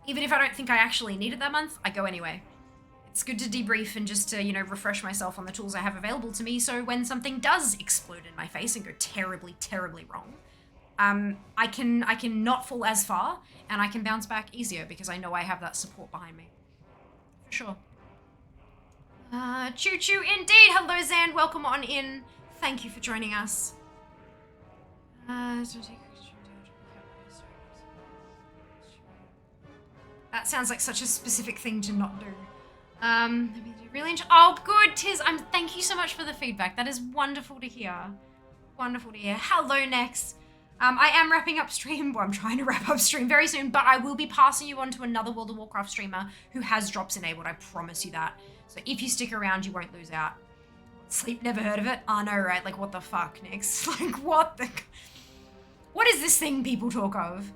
A: Even if I don't think I actually need it that month, I go anyway. It's good to debrief and just to, refresh myself on the tools I have available to me, so when something does explode in my face and go terribly, terribly wrong, I can not fall as far, and I can bounce back easier because I know I have that support behind me. For sure. Choo choo indeed! Hello Zan, welcome on in. Thank you for joining us. That sounds like such a specific thing to not do. Really oh, good, Tiz. Thank you so much for the feedback. That is wonderful to hear. Wonderful to hear. Hello, Next. I am wrapping up stream. Well, I'm trying to wrap up stream very soon, but I will be passing you on to another World of Warcraft streamer who has drops enabled. I promise you that. So if you stick around, you won't lose out. Sleep, never heard of it? I know, right? Like, what the fuck, Nix? Like, what is this thing people talk of?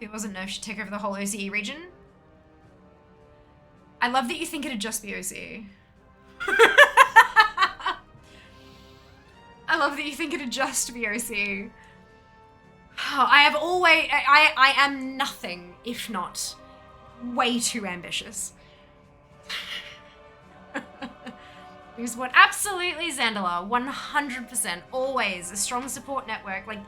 A: If it wasn't nerfed, she'd take over the whole OCE region. I love that you think it'd just be OCE. I love that you think it'd just be OCE. I am nothing if not way too ambitious. Here's what, absolutely, Zandala, 100%, always a strong support network. Like,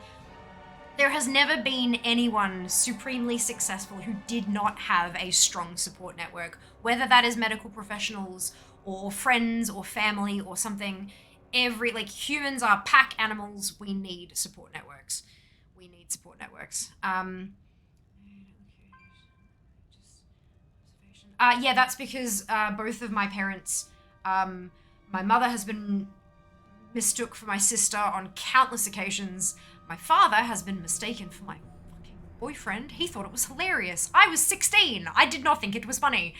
A: there has never been anyone supremely successful who did not have a strong support network, whether that is medical professionals or friends or family or something. Humans are pack animals. We need support networks. We need support networks. Yeah, that's because both of my parents, my mother has been mistook for my sister on countless occasions. My father has been mistaken for my fucking boyfriend. He thought it was hilarious. I was 16. I did not think it was funny.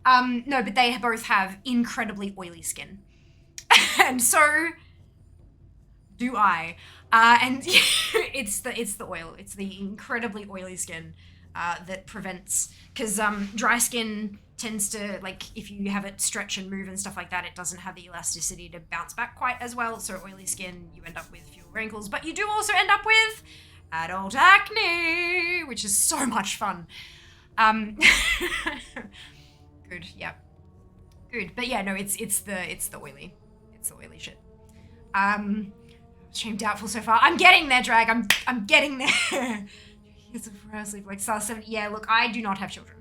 A: No, but they both have incredibly oily skin. And so do I. And it's the oil. It's the incredibly oily skin that prevents, because dry skin tends to, like, if you have it stretch and move and stuff like that, it doesn't have the elasticity to bounce back quite as well. So oily skin, you end up with fewer wrinkles, but you do also end up with adult acne, which is so much fun. Good, yeah. Good, but yeah, no, it's the oily shit. Shame doubtful so far. I'm getting there, Drag. I'm getting there. It's a sleep like star 70. Yeah, look, I do not have children.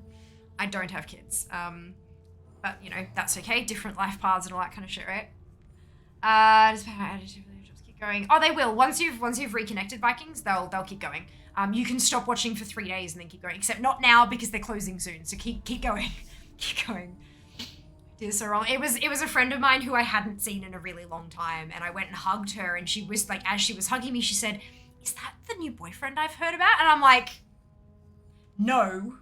A: I don't have kids. But you know, that's okay. Different life paths and all that kind of shit, right? Just keep going. Oh, they will. Once you've reconnected Vikings, they'll keep going. You can stop watching for 3 days and then keep going. Except not now because they're closing soon. So keep going. Keep going. Dear so wrong. It was a friend of mine who I hadn't seen in a really long time, and I went and hugged her, and she was like, as she was hugging me, she said, "Is that the new boyfriend I've heard about?" And I'm like, "No,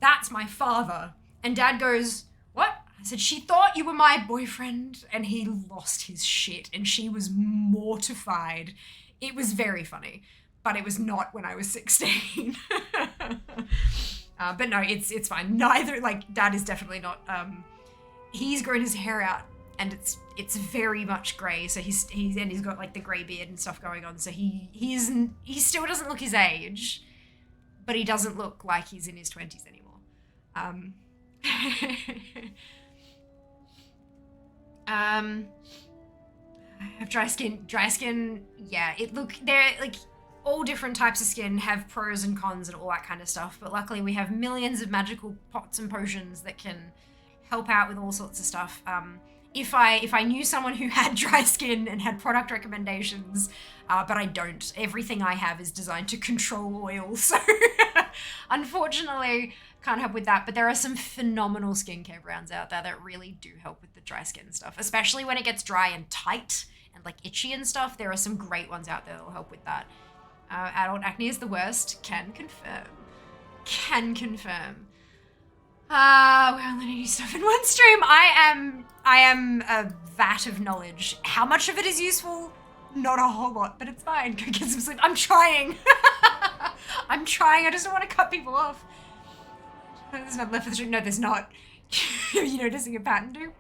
A: that's my father." And Dad goes, "What?" I said, "She thought you were my boyfriend," and he lost his shit, and she was mortified. It was very funny, but it was not when I was 16. But no, it's fine. Neither, like, Dad is definitely not, he's grown his hair out, and it's very much grey. So he's got like the grey beard and stuff going on. So he still doesn't look his age, but he doesn't look like he's in his 20s anymore. I have dry skin. Yeah, they're like all different types of skin have pros and cons and all that kind of stuff. But luckily we have millions of magical pots and potions that can help out with all sorts of stuff. If I knew someone who had dry skin and had product recommendations, but I don't. Everything I have is designed to control oil, so unfortunately can't help with that. But there are some phenomenal skincare brands out there that really do help with the dry skin stuff, especially when it gets dry and tight and like itchy and stuff. There are some great ones out there that will help with that. Adult acne is the worst. Can confirm. We're only needing stuff in one stream. I am a vat of knowledge. How much of it is useful? Not a whole lot, but it's fine. Go get some sleep. I'm trying. I'm trying. I just don't want to cut people off. There's not left for the stream. No, there's not. Are you noticing a pattern, dude?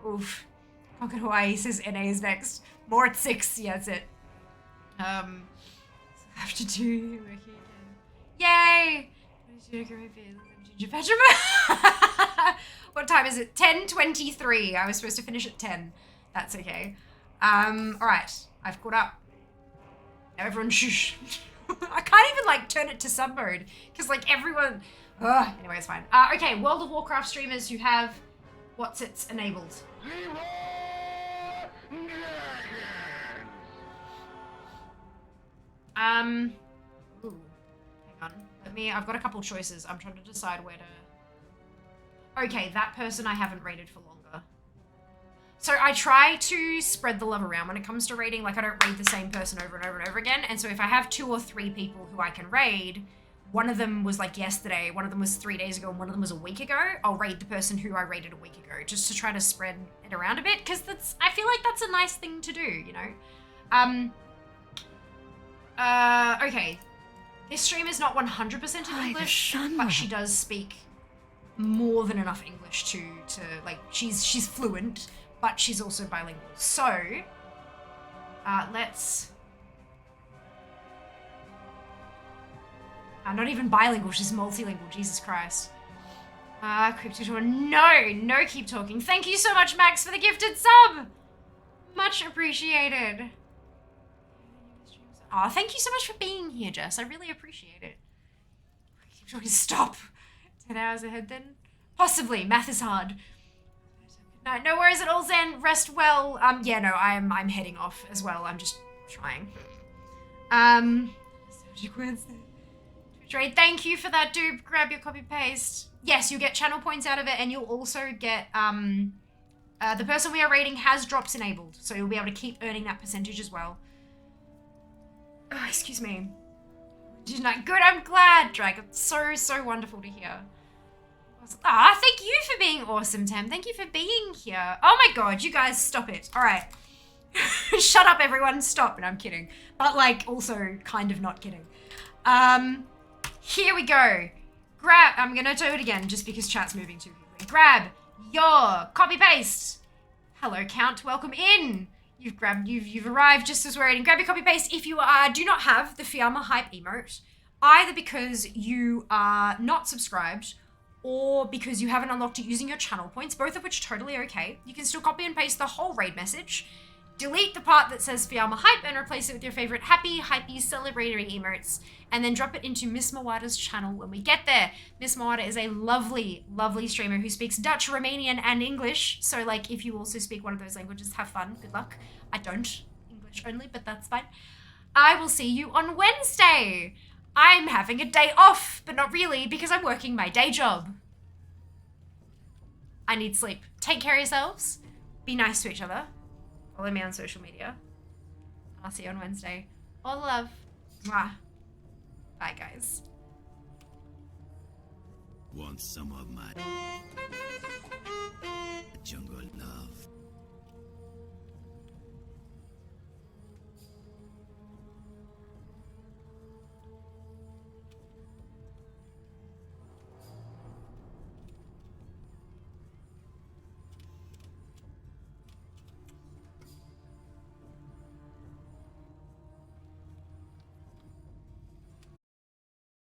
A: Oof. Conquered Hawaii says NA is next. More at 6. Yeah, that's it. I have to do working again. Yay! What time is it? 10:23. I was supposed to finish at 10. That's okay. Alright. I've caught up. Now everyone shush. I can't even like turn it to sub mode because like everyone. Anyway, it's fine. Okay, World of Warcraft streamers who have what's it's enabled. Ooh, hang on. I've got a couple choices. I'm trying to decide where to. Okay, that person I haven't raided for longer. So I try to spread the love around when it comes to raiding. Like I don't raid the same person over and over and over again. And so if I have 2 or 3 people who I can raid, one of them was like yesterday, one of them was 3 days ago, and one of them was a week ago, I'll raid the person who I raided a week ago just to try to spread it around a bit. Because I feel like that's a nice thing to do, you know? Okay. This stream is not 100% in English, but she does speak more than enough English to like, she's fluent, but she's also bilingual. So, let's... not even bilingual, she's multilingual, Jesus Christ. Crypto, no, keep talking. Thank you so much, Max, for the gifted sub! Much appreciated. Oh, thank you so much for being here, Jess. I really appreciate it. Keep talking, stop. 10 hours ahead then? Possibly, math is hard. No worries at all, Zen. Rest well. Yeah, no, I'm heading off as well. I'm just trying. Trade. Thank you for that, dude. Grab your copy paste. Yes, you'll get channel points out of it, and you'll also get the person we are rating has drops enabled, so you'll be able to keep earning that percentage as well. Oh, excuse me. Good, I'm glad, Drag. It's so wonderful to hear. Thank you for being awesome, Tam. Thank you for being here. Oh my god, you guys, stop it. Alright. Shut up, everyone. Stop. And I'm kidding. But, like, also kind of not kidding. Here we go. I'm going to do it again just because chat's moving too quickly. Grab your copy paste. Hello, Count. Welcome in. You've arrived just as we're waiting. Grab your copy paste if you do not have the Fiamma Hype emote, either because you are not subscribed or because you haven't unlocked it using your channel points, both of which are totally okay. You can still copy and paste the whole raid message, delete the part that says Fiamma Hype and replace it with your favorite happy, hypey, celebratory emotes, and then drop it into Miss Mawada's channel when we get there. Miss Mawada is a lovely, lovely streamer who speaks Dutch, Romanian, and English. So, like, if you also speak one of those languages, have fun. Good luck. I don't. English only, but that's fine. I will see you on Wednesday. I'm having a day off, but not really because I'm working my day job. I need sleep. Take care of yourselves. Be nice to each other. Follow me on social media. I'll see you on Wednesday. All the love. Mwah. Bye, guys.
G: Want some of my...